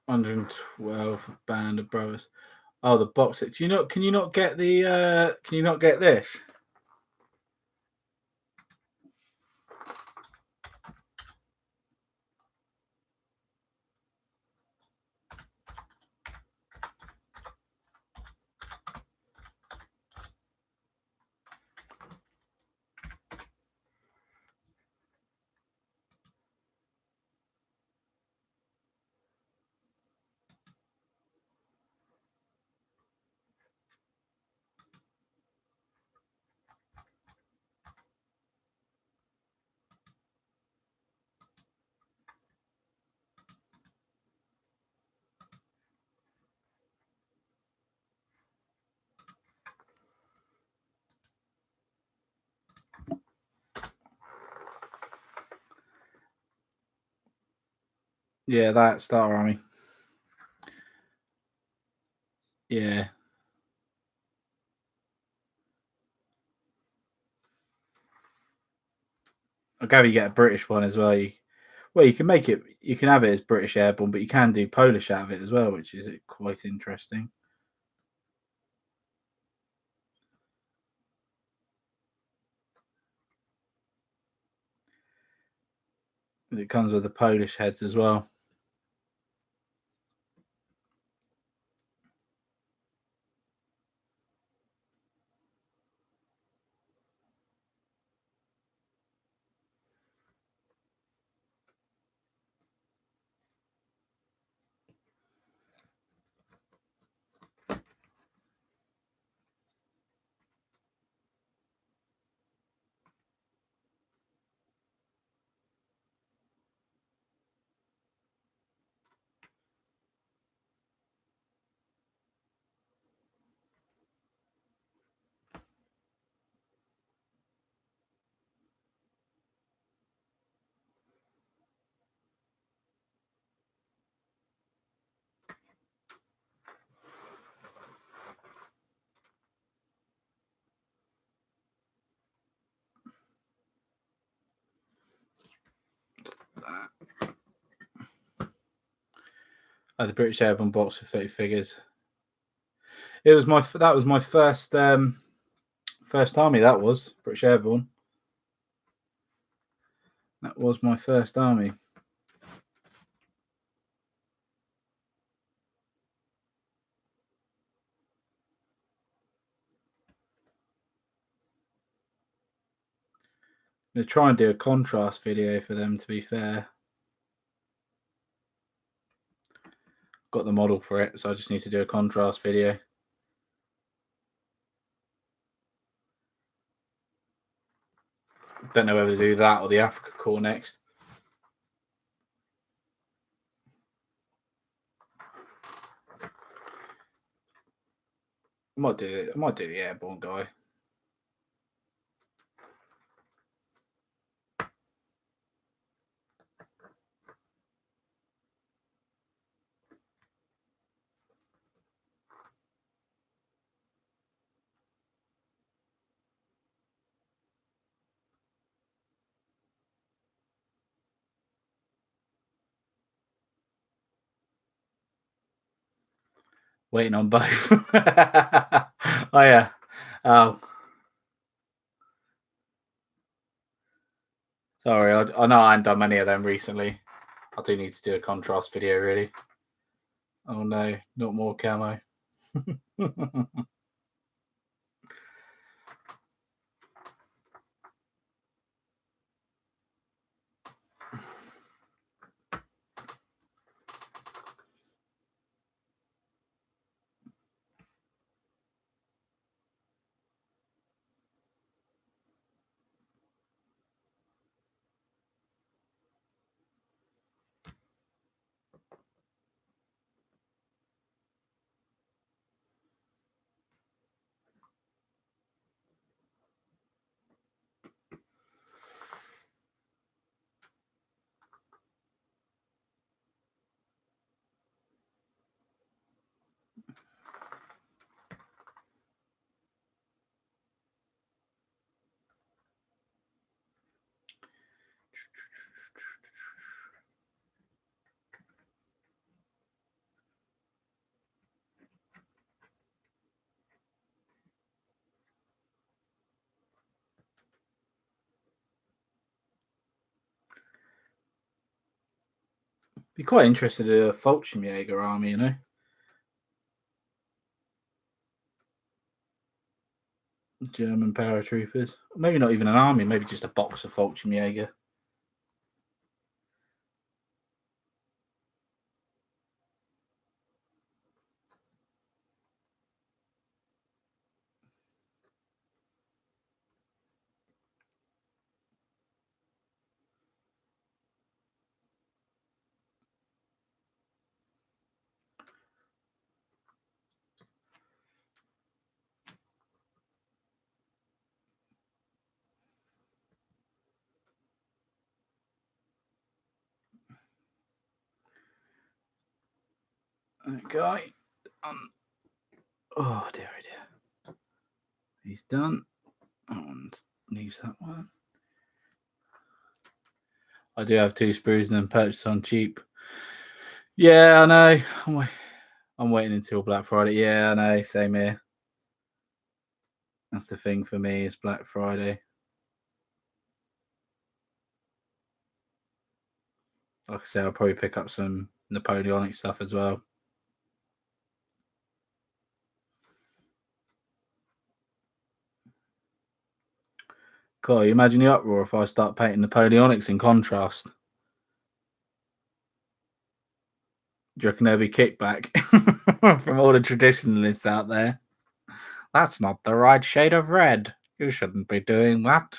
$112 Band of Brothers. Oh, the box set. Do you not? Can you not get the? Can you not get this? Yeah, that starter army. Yeah, I gather you get a British one as well. Well, you can make it. You can have it as British Airborne, but you can do Polish out of it as well, which is quite interesting. It comes with the Polish heads as well. Oh, the British Airborne box for 30 figures. It was that was my first first army. That was British Airborne. That was my first army. I'm going to try and do a contrast video for them, to be fair. Got the model for it, so I just need to do a contrast video. Don't know whether to do that or the Africa Corps next. I might do it. I might do the Airborne guy. Waiting on both. Oh yeah. Oh, sorry. I know I haven't done many of them recently. I do need to do a contrast video, really. Oh no, not more camo. Be quite interested in a Fallschirmjäger army, you know. German paratroopers. Maybe not even an army, maybe just a box of Fallschirmjäger. That guy. Oh dear, oh dear. He's done. And leaves that one. I do have 2 sprues and then purchased on cheap. Yeah, I know. I'm waiting until Black Friday. Yeah, I know. Same here. That's the thing for me, is Black Friday. Like I say, I'll probably pick up some Napoleonic stuff as well. Cool. You imagine the uproar if I start painting Napoleonics in contrast. Do you reckon there'll be kickback from all the traditionalists out there? That's not the right shade of red. You shouldn't be doing that.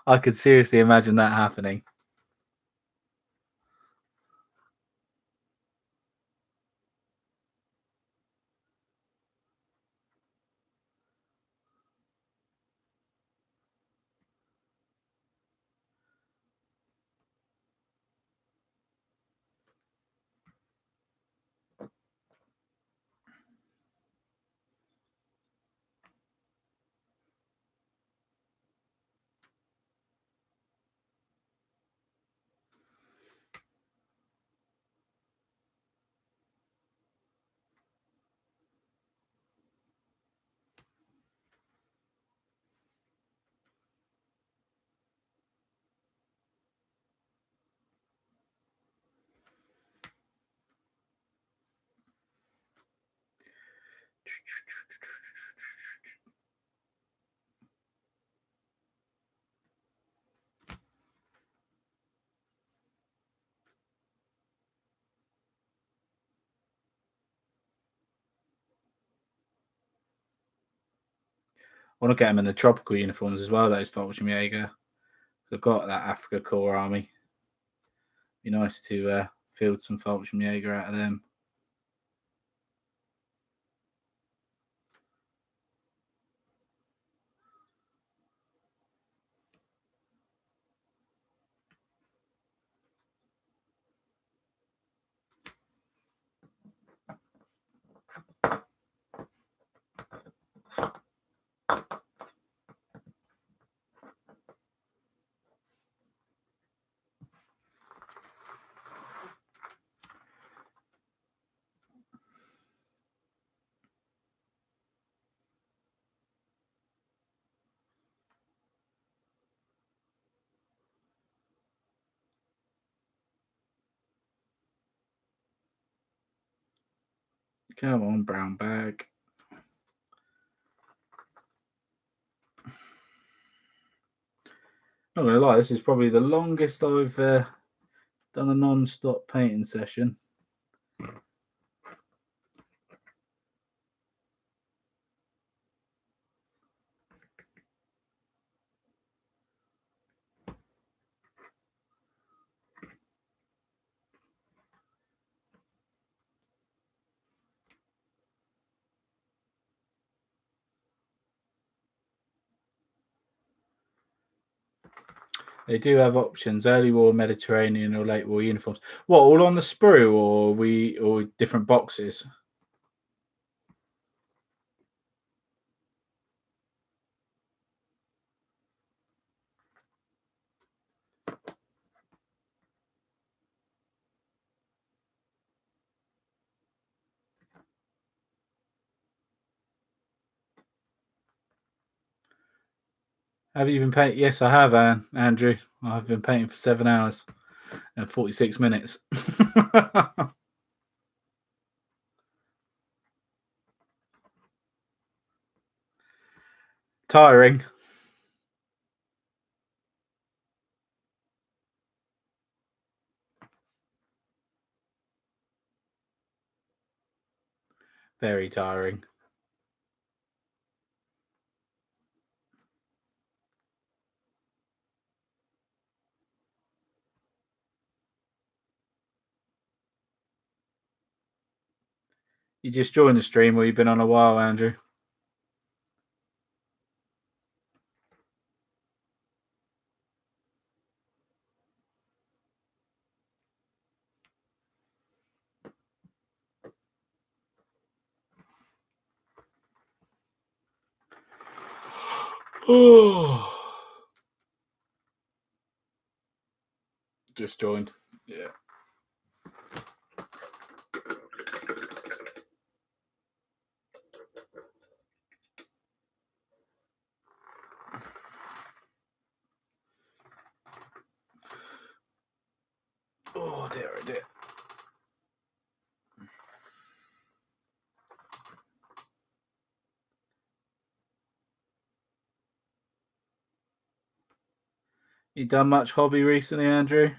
I could seriously imagine that happening. I want to get them in the tropical uniforms as well, those Fallschirmjäger. So I've got that Africa Corps army. Be nice to field some Fallschirmjäger out of them. Come on, brown bag. Not gonna lie, this is probably the longest I've done a non-stop painting session. They do have options: early war Mediterranean or late war uniforms. What, all on the sprue, or different boxes? Have you been painting? Yes, I have, Andrew. I've been painting for 7 hours and 46 minutes. Tiring. Very tiring. You just joined the stream, or you've been on a while, Andrew? Oh, just joined. Yeah. Oh dear, oh dear. You done much hobby recently, Andrew?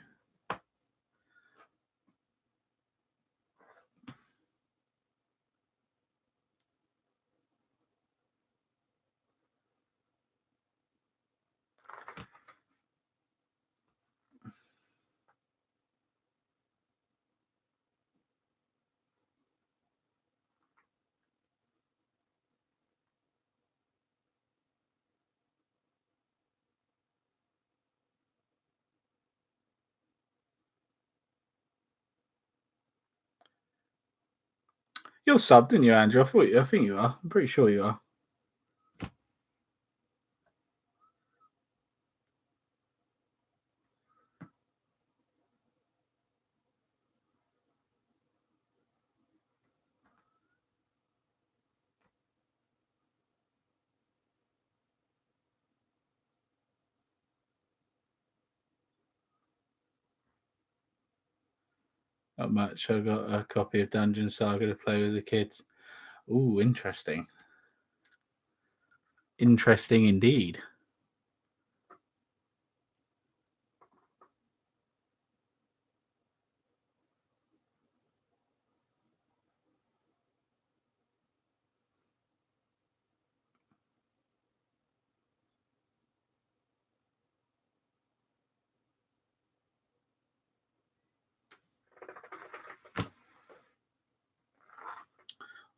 You're subbed, didn't you, Andrew? I think you are. I'm pretty sure you are. Not much. I got a copy of Dungeon Saga to play with the kids. Ooh, interesting. Interesting indeed.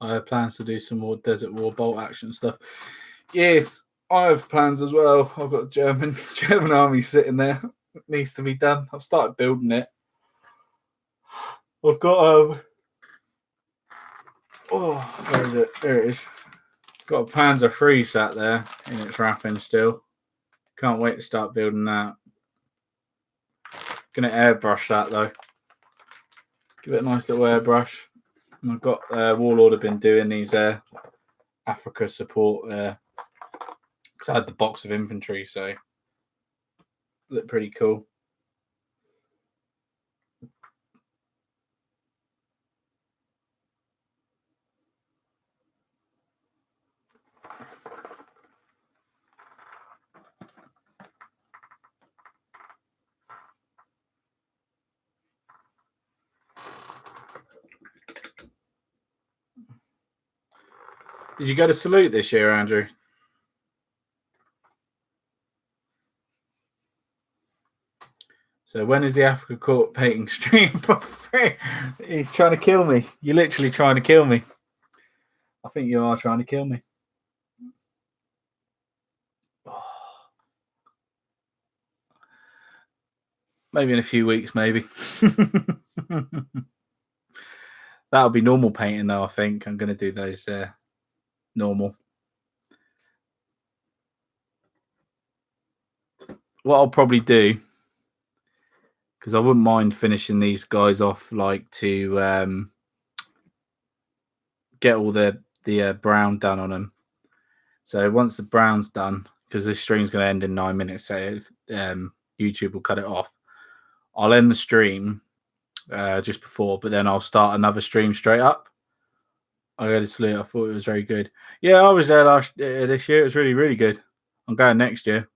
I have plans to do some more Desert War bolt action stuff. Yes, I have plans as well. I've got German army sitting there. It needs to be done. I've started building it. I've got where is it? There it is. Got a Panzer III sat there in its wrapping still. Can't wait to start building that. Gonna airbrush that though. Give it a nice little airbrush. And I've got Warlord have been doing these Africa support because I had the box of infantry, so look pretty cool. Did you go to Salute this year, Andrew? So when is the Africa Court painting stream for free? He's trying to kill me. You're literally trying to kill me. I think you are trying to kill me. Oh. Maybe in a few weeks, maybe. That'll be normal painting though, I think. I'm going to do those normal. What I'll probably do, because I wouldn't mind finishing these guys off, like to get all the brown done on them. So once the brown's done, because this stream's going to end in 9 minutes, so YouTube will cut it off. I'll end the stream just before, but then I'll start another stream straight up. I go to Salute. I thought it was very good. Yeah, I was there this year. It was really, really good. I'm going next year.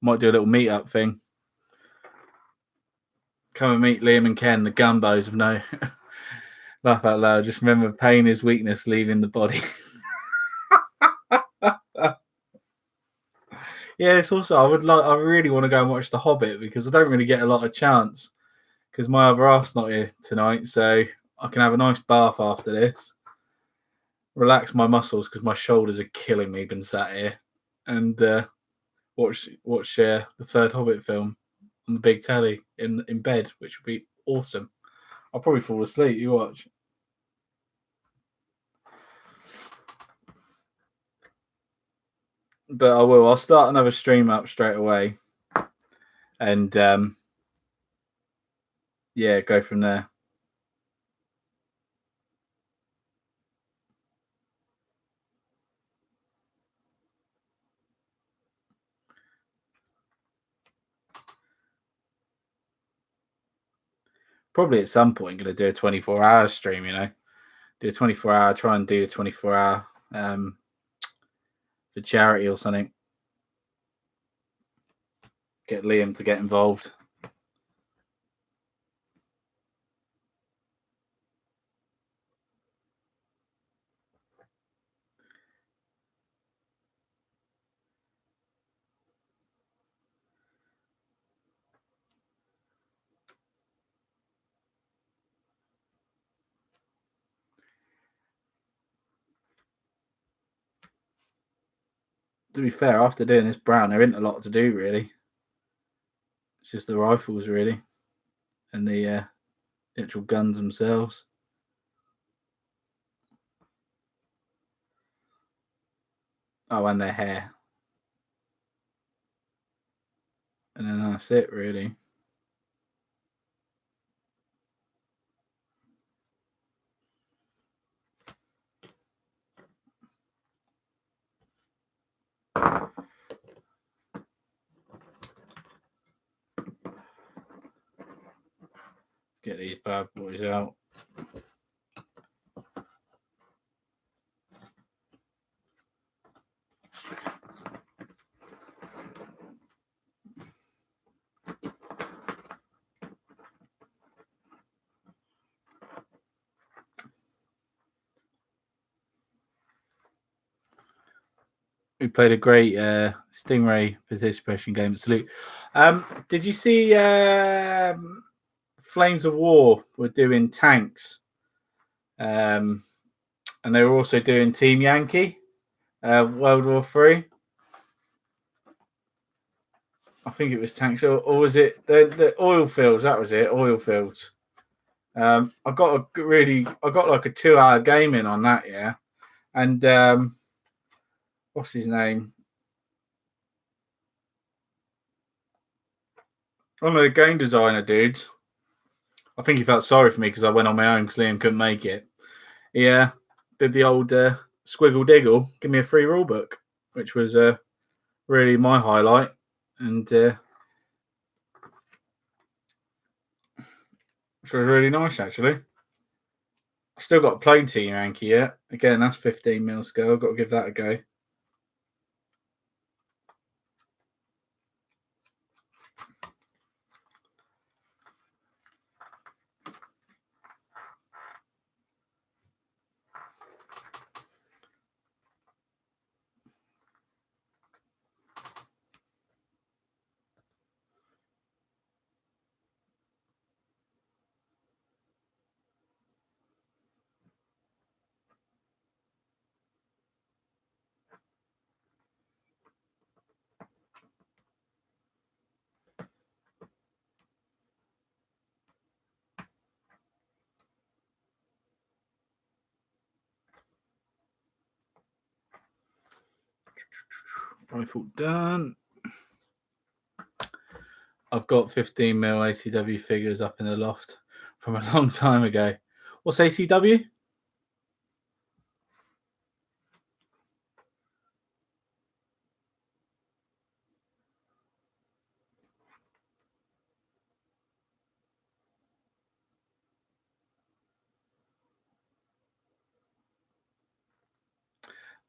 Might do a little meet-up thing. Come and meet Liam and Ken, the Gumbos of no. Laugh out loud. Just remember, pain is weakness leaving the body. Yeah, it's also I really want to go and watch The Hobbit because I don't really get a lot of chance because my other half's not here tonight, so I can have a nice bath after this, relax my muscles because my shoulders are killing me. Been sat here and watch the third Hobbit film on the big telly in bed, which would be awesome. I'll probably fall asleep. You watch. But I will. I'll start another stream up straight away, and yeah, go from there. Probably at some point, going to do a 24-hour stream. Do a 24-hour. Try and do a 24-hour for charity or something. Get Liam to get involved. To be fair, after doing this brown, there isn't a lot to do really. It's just the rifles really, and the actual guns themselves. Oh, and their hair, and then that's it really. Get these bad boys out. We played a great Stingray participation game at Salute. Did you see Flames of War were doing tanks? And they were also doing Team Yankee, World War Three. I think it was tanks, or was it the oil fields? That was it, oil fields. I got like a 2-hour game in on that, yeah. And what's his name? One of the game designer dudes. I think he felt sorry for me because I went on my own because Liam couldn't make it. Yeah, did the old squiggle diggle, give me a free rule book, which was really my highlight. And which was really nice, actually. I still got a plain Team Yankee yet. Again, that's 15 mil scale. Got to give that a go. Rifle done. I've got 15 mil ACW figures up in the loft from a long time ago. What's ACW?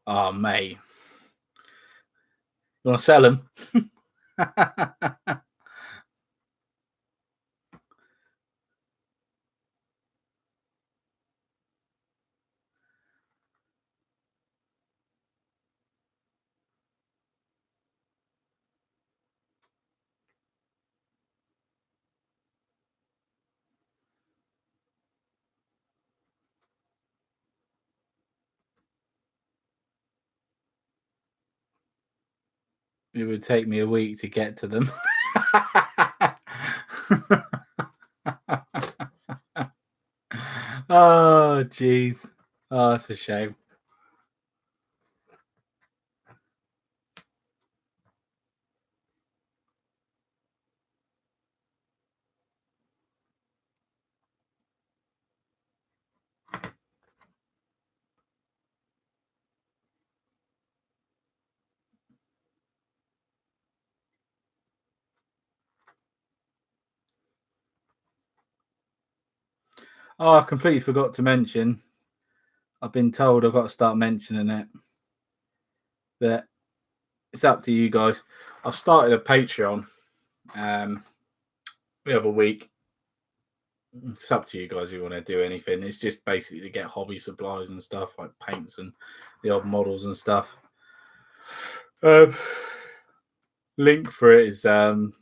Oh, mate. You want to sell them? It would take me a week to get to them. Oh, jeez. Oh, that's a shame. Oh, I completely forgot to mention. I've been told I've got to start mentioning it. But it's up to you guys. I've started a Patreon. We have a week. It's up to you guys if you want to do anything. It's just basically to get hobby supplies and stuff like paints and the odd models and stuff. Link for it is let's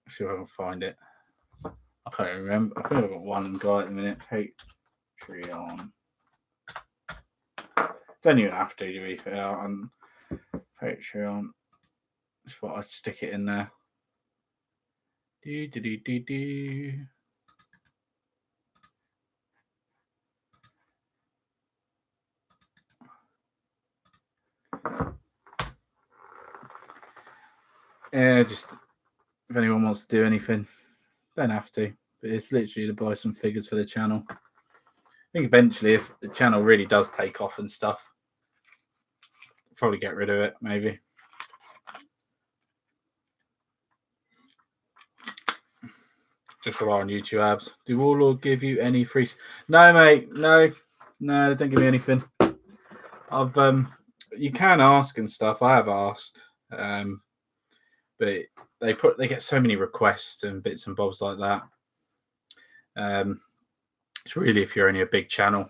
see if I can find it. I can't remember. I think I've got one guy at the minute. Patreon. Don't even have to be fair on Patreon. Just thought I'd stick it in there. Yeah, just if anyone wants to do anything, don't have to. But it's literally to buy some figures for the channel. I think eventually, if the channel really does take off and stuff, I'll probably get rid of it, maybe. Just rely on YouTube abs. Do Warlord give you any free? No, mate. No, they don't give me anything. I've you can ask and stuff. I have asked, but they get so many requests and bits and bobs like that. It's really if you're only a big channel,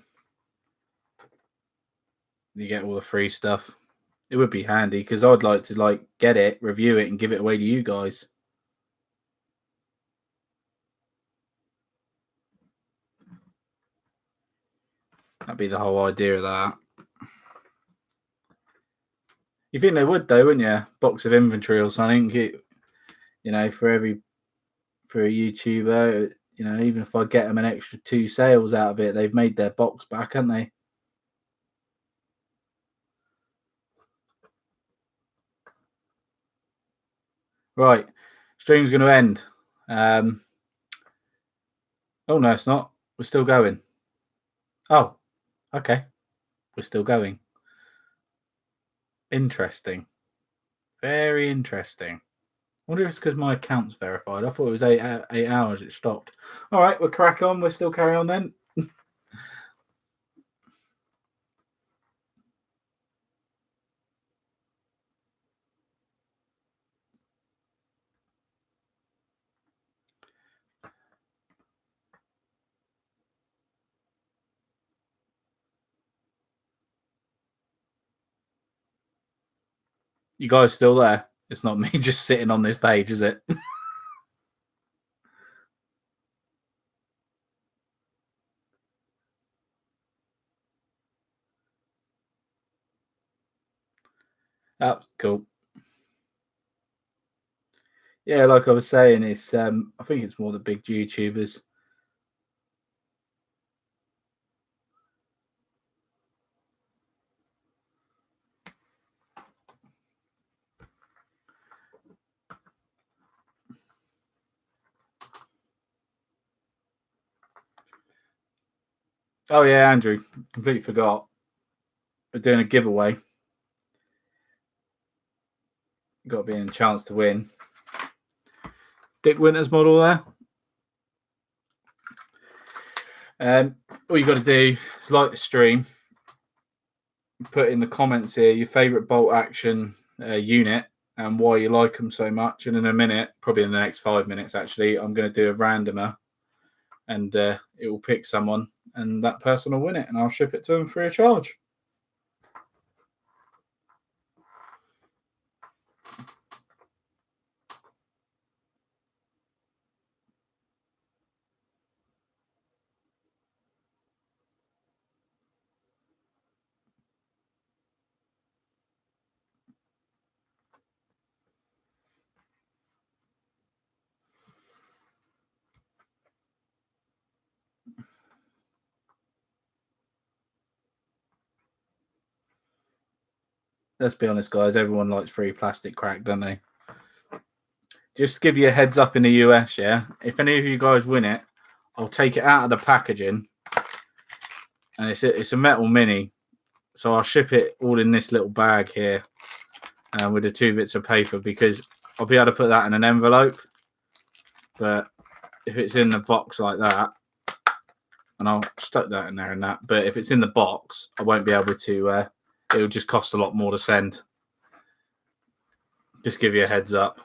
you get all the free stuff. It would be handy because I'd like to get it, review it, and give it away to you guys. That'd be the whole idea of that. You think they would though, wouldn't you? Box of inventory or something. For a YouTuber, even if I get them an extra 2 sales out of it, they've made their box back, haven't they? Right, stream's going to end. Oh no, it's not. We're still going. Oh, okay. We're still going. Interesting. Very interesting. I wonder if it's because my account's verified. I thought it was 8 hours. It stopped. All right, we'll crack on. We'll still carry on then. You guys still there? It's not me just sitting on this page, is it? Oh, cool. Yeah, like I was saying, it's I think it's more the big YouTubers. Oh yeah, Andrew, completely forgot. We're doing a giveaway. Got to be in a chance to win. Dick Winters model there. All you got to do is like the stream. Put in the comments here your favourite bolt action unit and why you like them so much. And in a minute, probably in the next 5 minutes, actually, I'm going to do a randomer, and it will pick someone, and that person will win it, and I'll ship it to them free of charge. Let's be honest, guys. Everyone likes free plastic crack, don't they? Just give you a heads up in the US, yeah? If any of you guys win it, I'll take it out of the packaging. And it's a metal mini. So I'll ship it all in this little bag here with the 2 bits of paper, because I'll be able to put that in an envelope. But if it's in the box like that, and I'll stuck that in there and that, but if it's in the box, I won't be able to, it'll just cost a lot more to send. Just give you a heads up.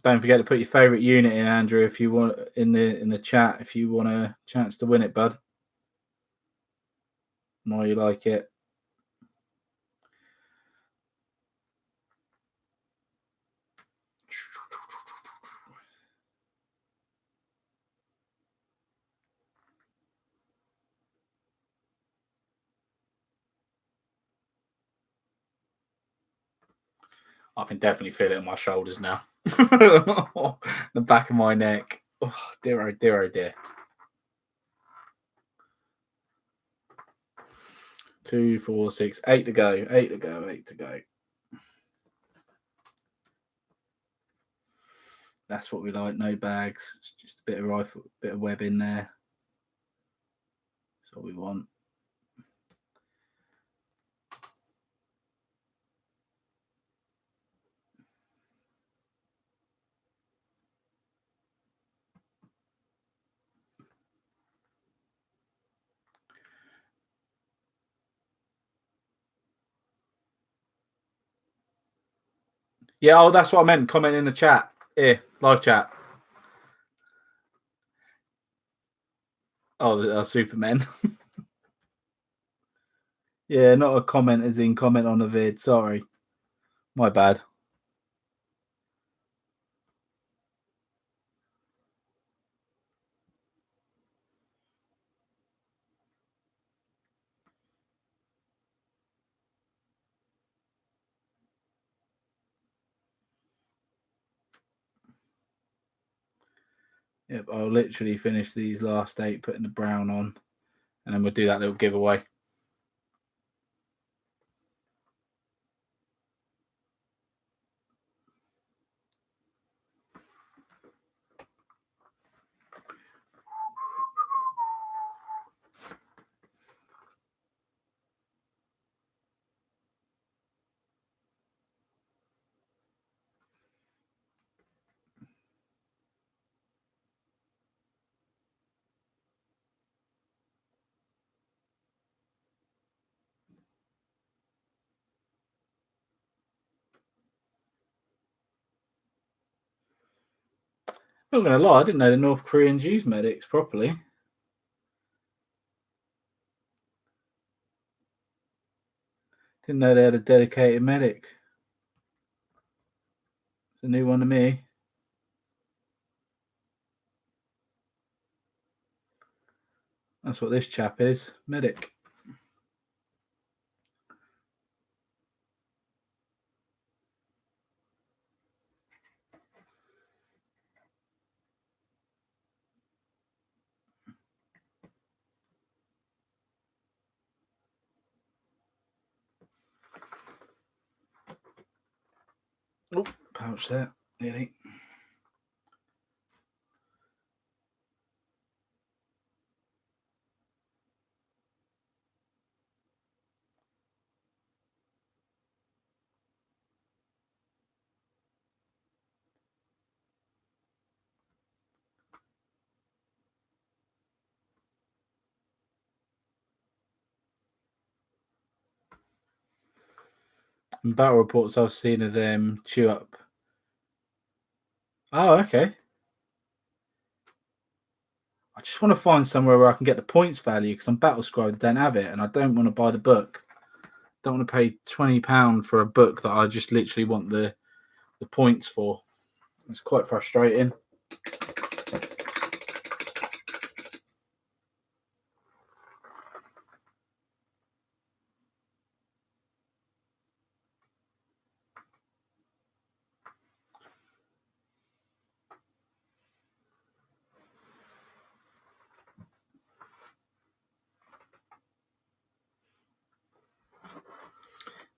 Don't forget to put your favourite unit in, Andrew, if you want in the chat. If you want a chance to win it, bud. More you like it. I can definitely feel it on my shoulders now. The back of my neck. Oh, dear, oh dear, oh dear. 2, 4, 6, 8 to go. 8 to go. 8 to go. That's what we like. No bags. It's just a bit of rifle, bit of web in there. That's what we want. Yeah, oh, that's what I meant. Comment in the chat. Here, live chat. Oh, the Superman. Yeah, not a comment as in comment on the vid. Sorry. My bad. Yep, I'll literally finish these last 8, putting the brown on, and then we'll do that little giveaway. Not gonna lie, I didn't know the North Koreans use medics properly. Didn't know they had a dedicated medic. It's a new one to me. That's what this chap is, medic. Oh, pouch there, nearly. In battle reports I've seen of them chew up. Oh, okay. I just want to find somewhere where I can get the points value because on Battlescribe I don't have it, and I don't want to buy the book. Don't want to pay £20 for a book that I just literally want the points for. It's quite frustrating.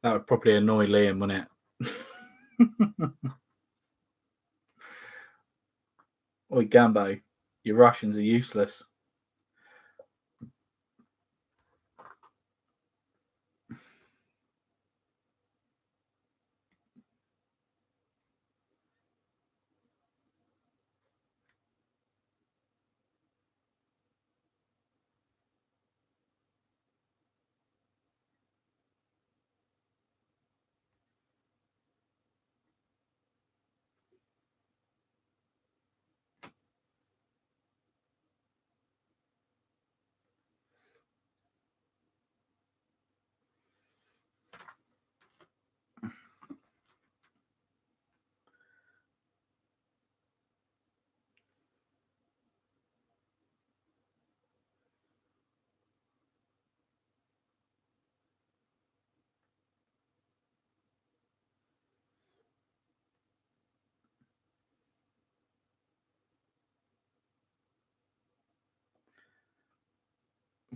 That would probably annoy Liam, wouldn't it? Oi, Gambo, your Russians are useless.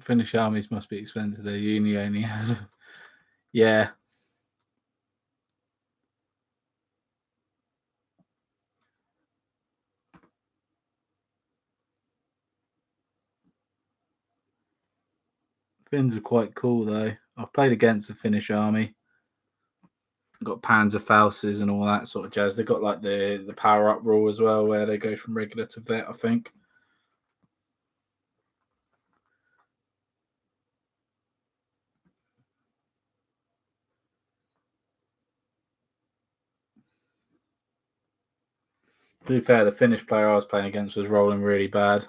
Finnish armies must be expensive. Their uni only has. Yeah. Finns are quite cool though. I've played against the Finnish army. Got Panzerfausts and all that sort of jazz. They've got like the power up rule as well, where they go from regular to vet, I think. To be fair, the Finnish player I was playing against was rolling really bad.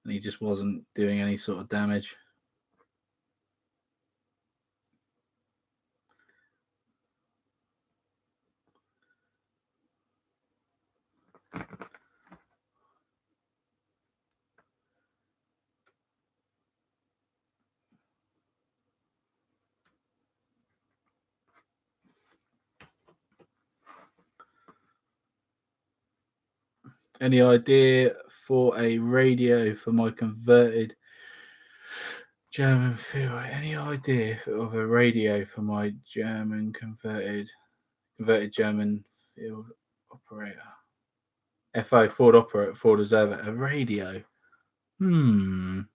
And he just wasn't doing any sort of damage. Any idea for a radio for my converted German field? Any idea of a radio for my German converted German field operator? FO Ford operator, Ford observer, a radio. You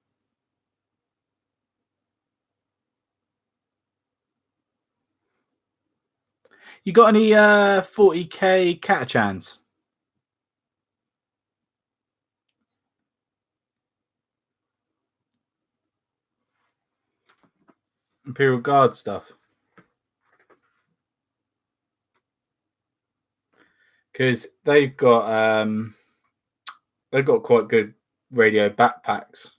got any 40k Catachans? Imperial Guard stuff. Because they've got quite good radio backpacks,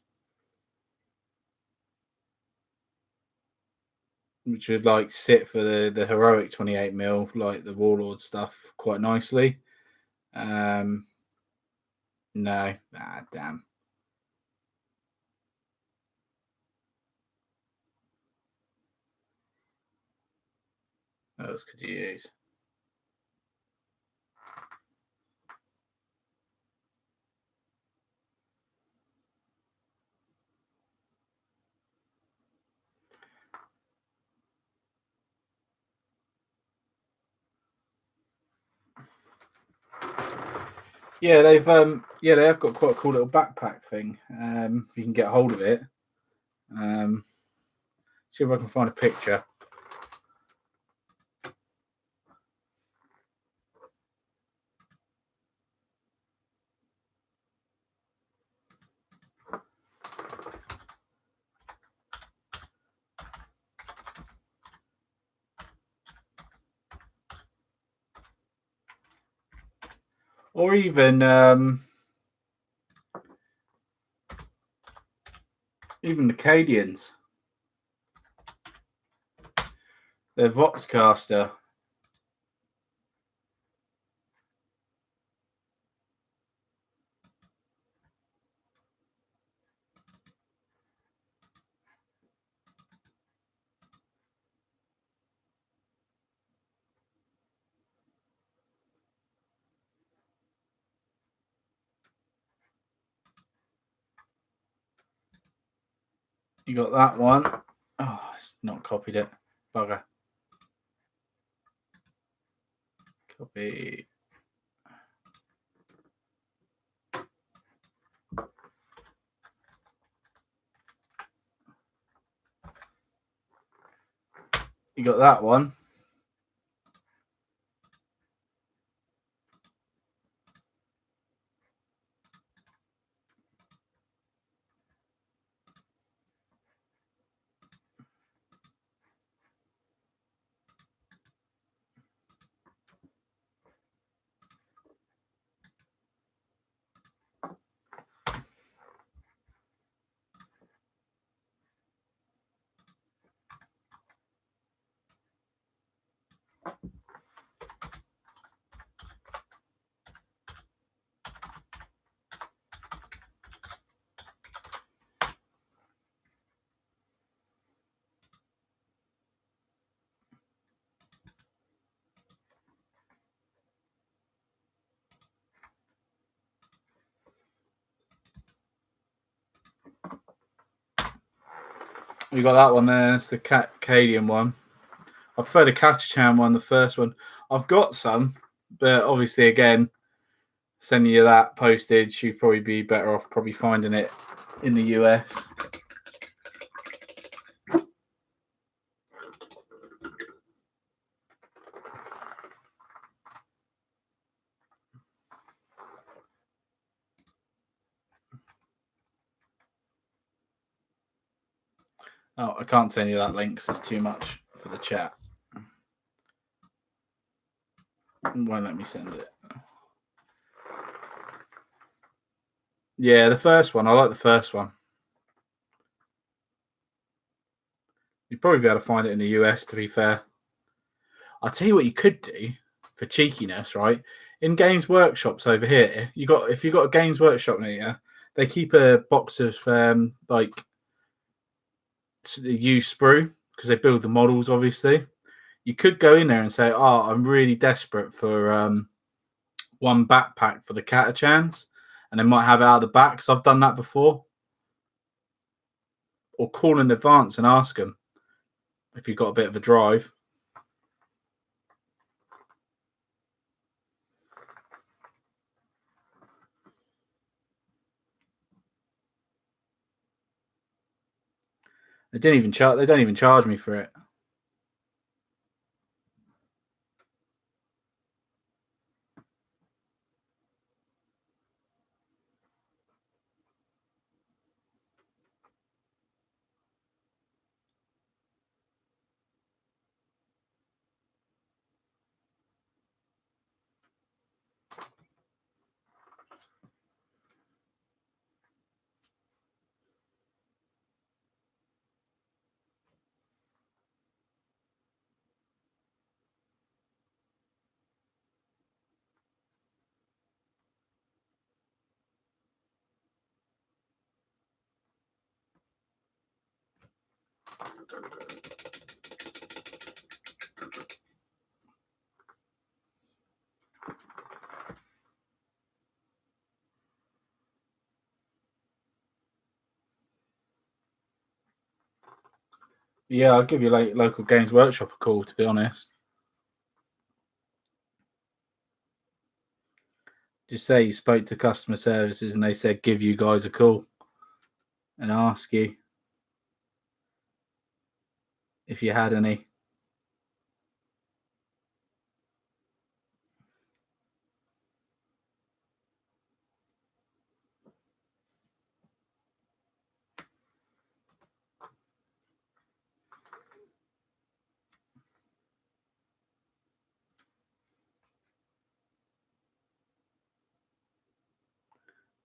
which would like sit for the heroic 28mm, like the Warlord stuff, quite nicely. No, damn. What else could you use? Yeah, they have got quite a cool little backpack thing. If you can get hold of it, see if I can find a picture. Or even the Cadians. Their Voxcaster. You got that one. Oh, it's not copied it. Bugger. Copy. You got that one. We got that one there. It's the Cadian one. I prefer the Catachan one, the first one. I've got some, but obviously, again, sending you that postage, you'd probably be better off probably finding it in the US. Oh, I can't send you that link because it's too much for the chat. It won't let me send it. Yeah, the first one. I like the first one. You'd probably be able to find it in the US, to be fair. I'll tell you what you could do for cheekiness, right? In Games Workshops over here, if you got a Games Workshop near you, they keep a box of like used sprue because they build the models, obviously. You could go in there and say, "Oh, I'm really desperate for one backpack for the Catachans," and they might have it out of the back. Because I've done that before. Or call in advance and ask them if you've got a bit of a drive. They don't even charge me for it. Yeah, I'll give you local Games Workshop a call, to be honest. Just say you spoke to customer services and they said give you guys a call and ask you if you had any.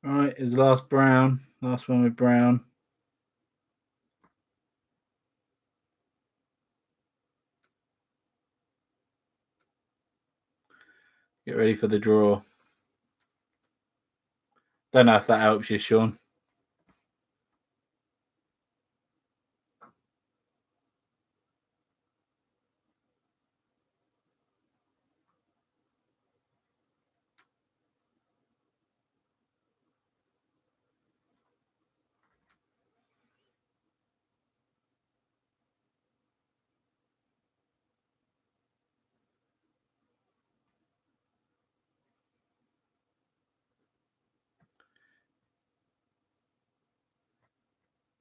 All right, is the last brown. Last one with brown. Get ready for the draw. Don't know if that helps you, Sean.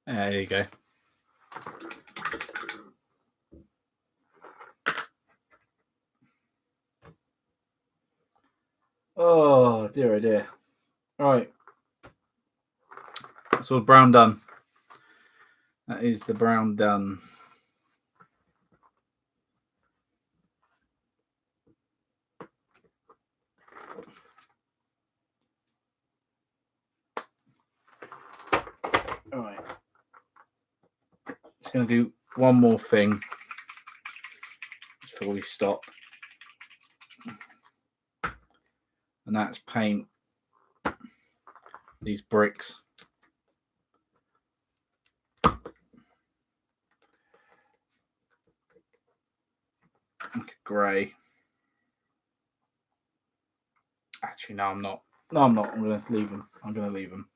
There you go. Oh dear, oh dear. Right. That's all brown done. That is the brown done. All right. Just going to do one more thing before we stop. And that's paint these bricks. Grey. Actually, no, I'm not. No, I'm not. I'm going to leave them. I'm going to leave them.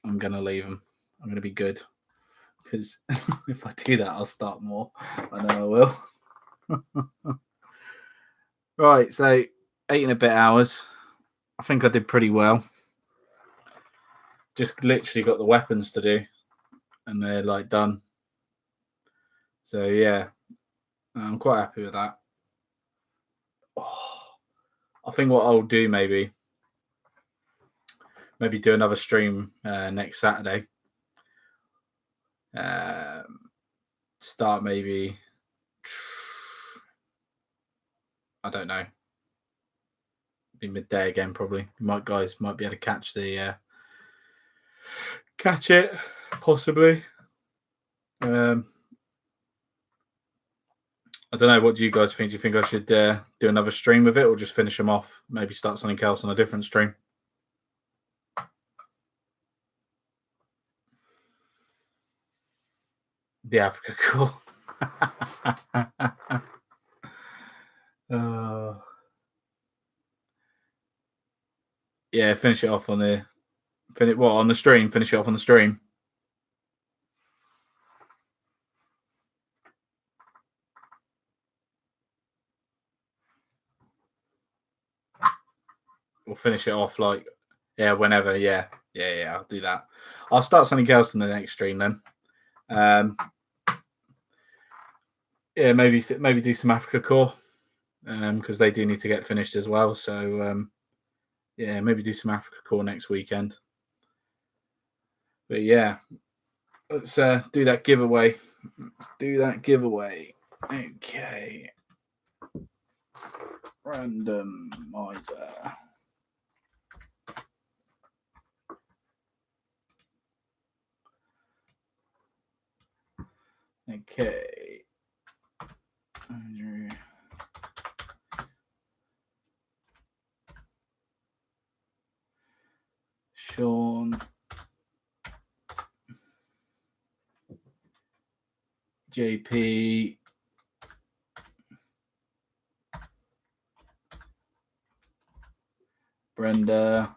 I'm going to leave them. I'm going to be good. because if I do that, I'll start more. I know I will. Right, so 8 and a bit hours. I think I did pretty well. Just literally got the weapons to do, and they're like done. So yeah, I'm quite happy with that. Oh, I think what I'll do maybe do another stream next Saturday. Start maybe, I don't know, be midday again probably. Guys might be able to catch it possibly. I don't know. What do you guys think? Do you think I should do another stream of it, or just finish them off? Maybe start something else on a different stream. The Africa call. Yeah, finish it off on the on the stream. Finish it off on the stream. We'll finish it off whenever. Yeah. I'll do that. I'll start something else in the next stream then. Yeah, maybe do some Africa core, because they do need to get finished as well. So yeah, maybe do some Africa core next weekend. But yeah, let's do that giveaway. Okay. Randomizer. Okay. Andrew. Sean. JP. Brenda.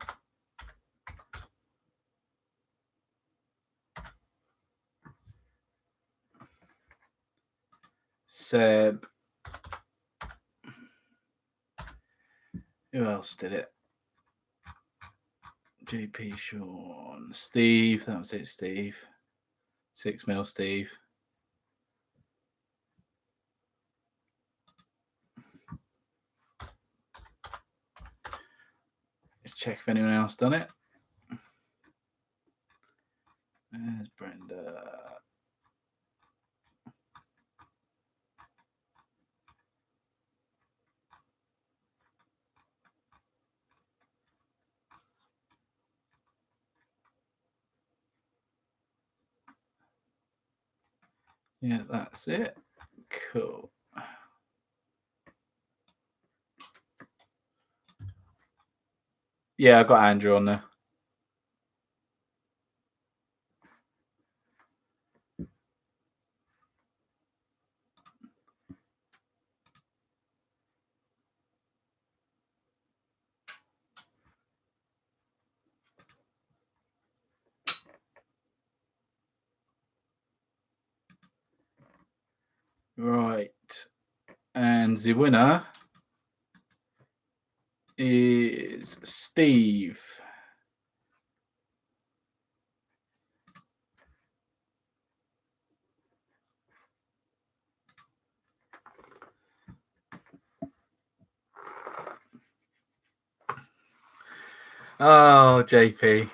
Seb. Who else did it? JP, Sean, Steve. That was it, Steve. 6 mil, Steve. Let's check if anyone else done it. There's Brenda. Yeah, that's it. Cool. Yeah, I got Andrew on there. Right. And the winner is Steve. Oh, JP.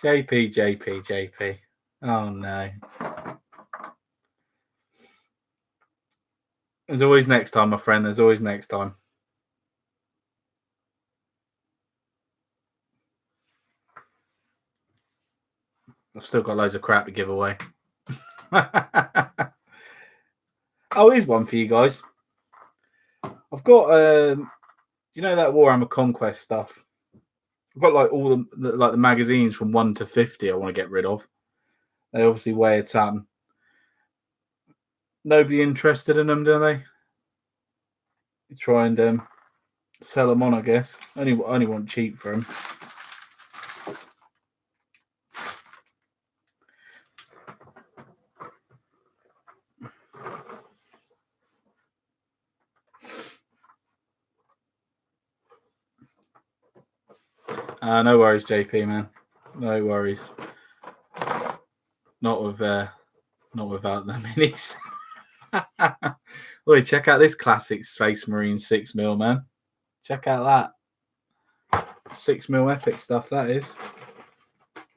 JP. Oh, no. There's always next time, my friend. There's always next time. I've still got loads of crap to give away. Oh, here's one for you guys. I've got, you know, that Warhammer Conquest stuff. I've got like all the magazines from 1 to 50 I want to get rid of. They obviously weigh a ton. Nobody interested in them, do they? Try and sell them on, I guess. Only want cheap for them. No worries, JP, man. No worries. Not without the minis. Wait, check out this classic Space Marine 6mm, man. Check out that 6mm epic stuff. That is.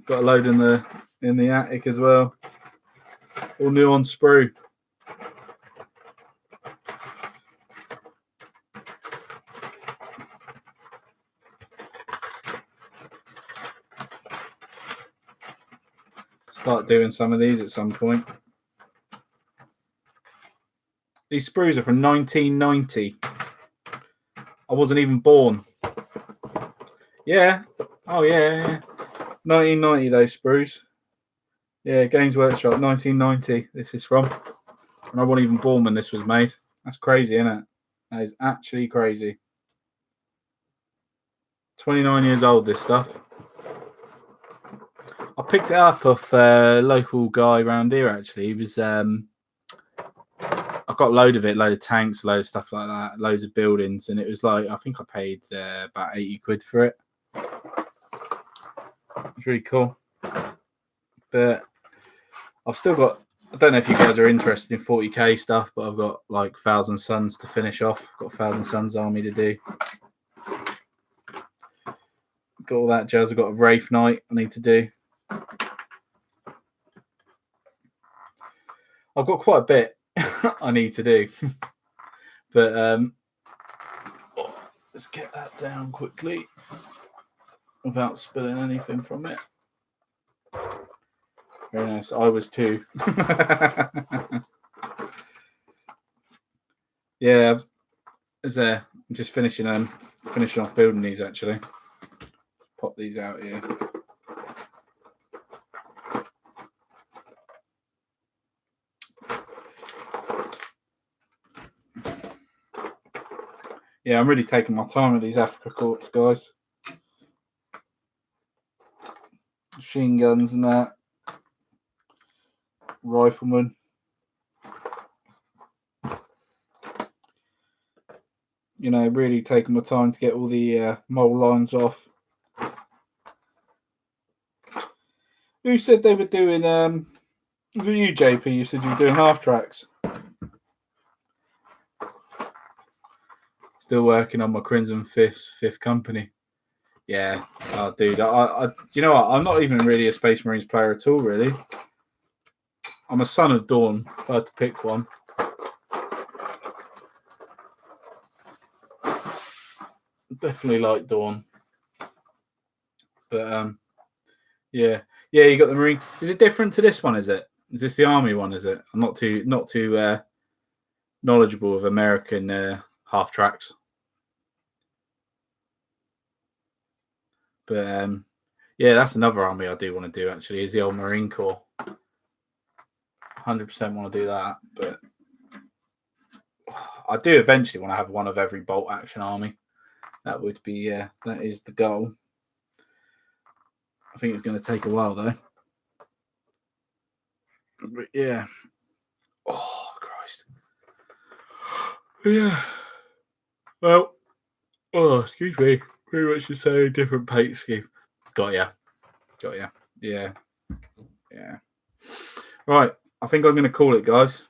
Got a load in the attic as well. All new on sprue. Start doing some of these at some point. These sprues are from 1990. I wasn't even born. Yeah. Oh, yeah. 1990, those sprues. Yeah, Games Workshop, 1990. This is from. And I wasn't even born when this was made. That's crazy, isn't it? That is actually crazy. 29 years old, this stuff. I picked it up off a local guy around here, actually. He was... I've got a load of it, load of tanks, load of stuff like that, loads of buildings, and it was like, I think I paid about 80 quid for it. It's really cool. But I've still got, I don't know if you guys are interested in 40k stuff, but I've got like 1,000 Suns to finish off. I've got 1,000 Suns army to do. Got all that jazz. I've got a Wraith Knight I need to do. I've got quite a bit I need to do. But let's get that down quickly without spilling anything from it. Very nice. I was too. Yeah, I'm just finishing off building these actually. Pop these out here. Yeah, I'm really taking my time with these Africa Corps, guys. Machine guns and that. Rifleman. You know, really taking my time to get all the mole lines off. Who said they were doing, was it you, JP? You said you were doing half tracks. Still working on my Crimson Fifth Company. Yeah, oh, dude. I you know what? I'm not even really a Space Marines player at all, really. I'm a son of Dawn, if I had to pick one. Definitely like Dawn. But, yeah. Yeah, you got the Marine. Is it different to this one, is it? Is this the Army one, is it? I'm not too knowledgeable of American half tracks. But, yeah, that's another army I do want to do, actually, is the old Marine Corps. 100% want to do that, but I do eventually want to have one of every bolt action army. That would be, that is the goal. I think it's going to take a while, though. But, yeah. Oh, Christ. Yeah. Well, excuse me. Pretty much the same, different paint scheme. Got ya. Yeah. Right. I think I'm going to call it, guys.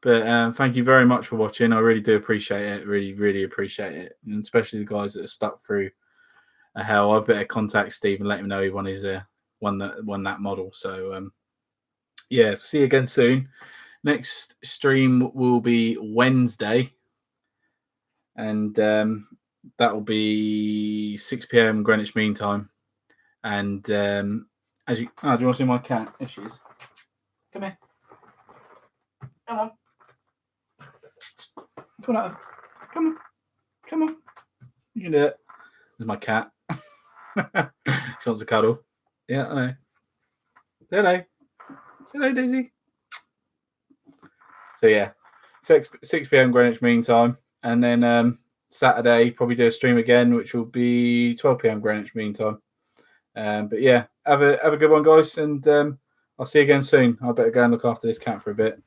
But thank you very much for watching. I really do appreciate it. Really, really appreciate it. And especially the guys that are stuck through hell. I've better contact Steve and let him know he won that model. So, yeah, see you again soon. Next stream will be Wednesday. And that will be 6 p.m. Greenwich Mean Time. And do you want to see my cat? Here she is. Come here. Come on. Come on. You can do it. There's my cat. She wants a cuddle. Yeah, I know. Say hello, Daisy. So yeah, 6 p.m. Greenwich Mean Time, and then Saturday, probably do a stream again, which will be 12 p.m. Greenwich Mean Time. But yeah, have a good one, guys, and I'll see you again soon. I better go and look after this cat for a bit.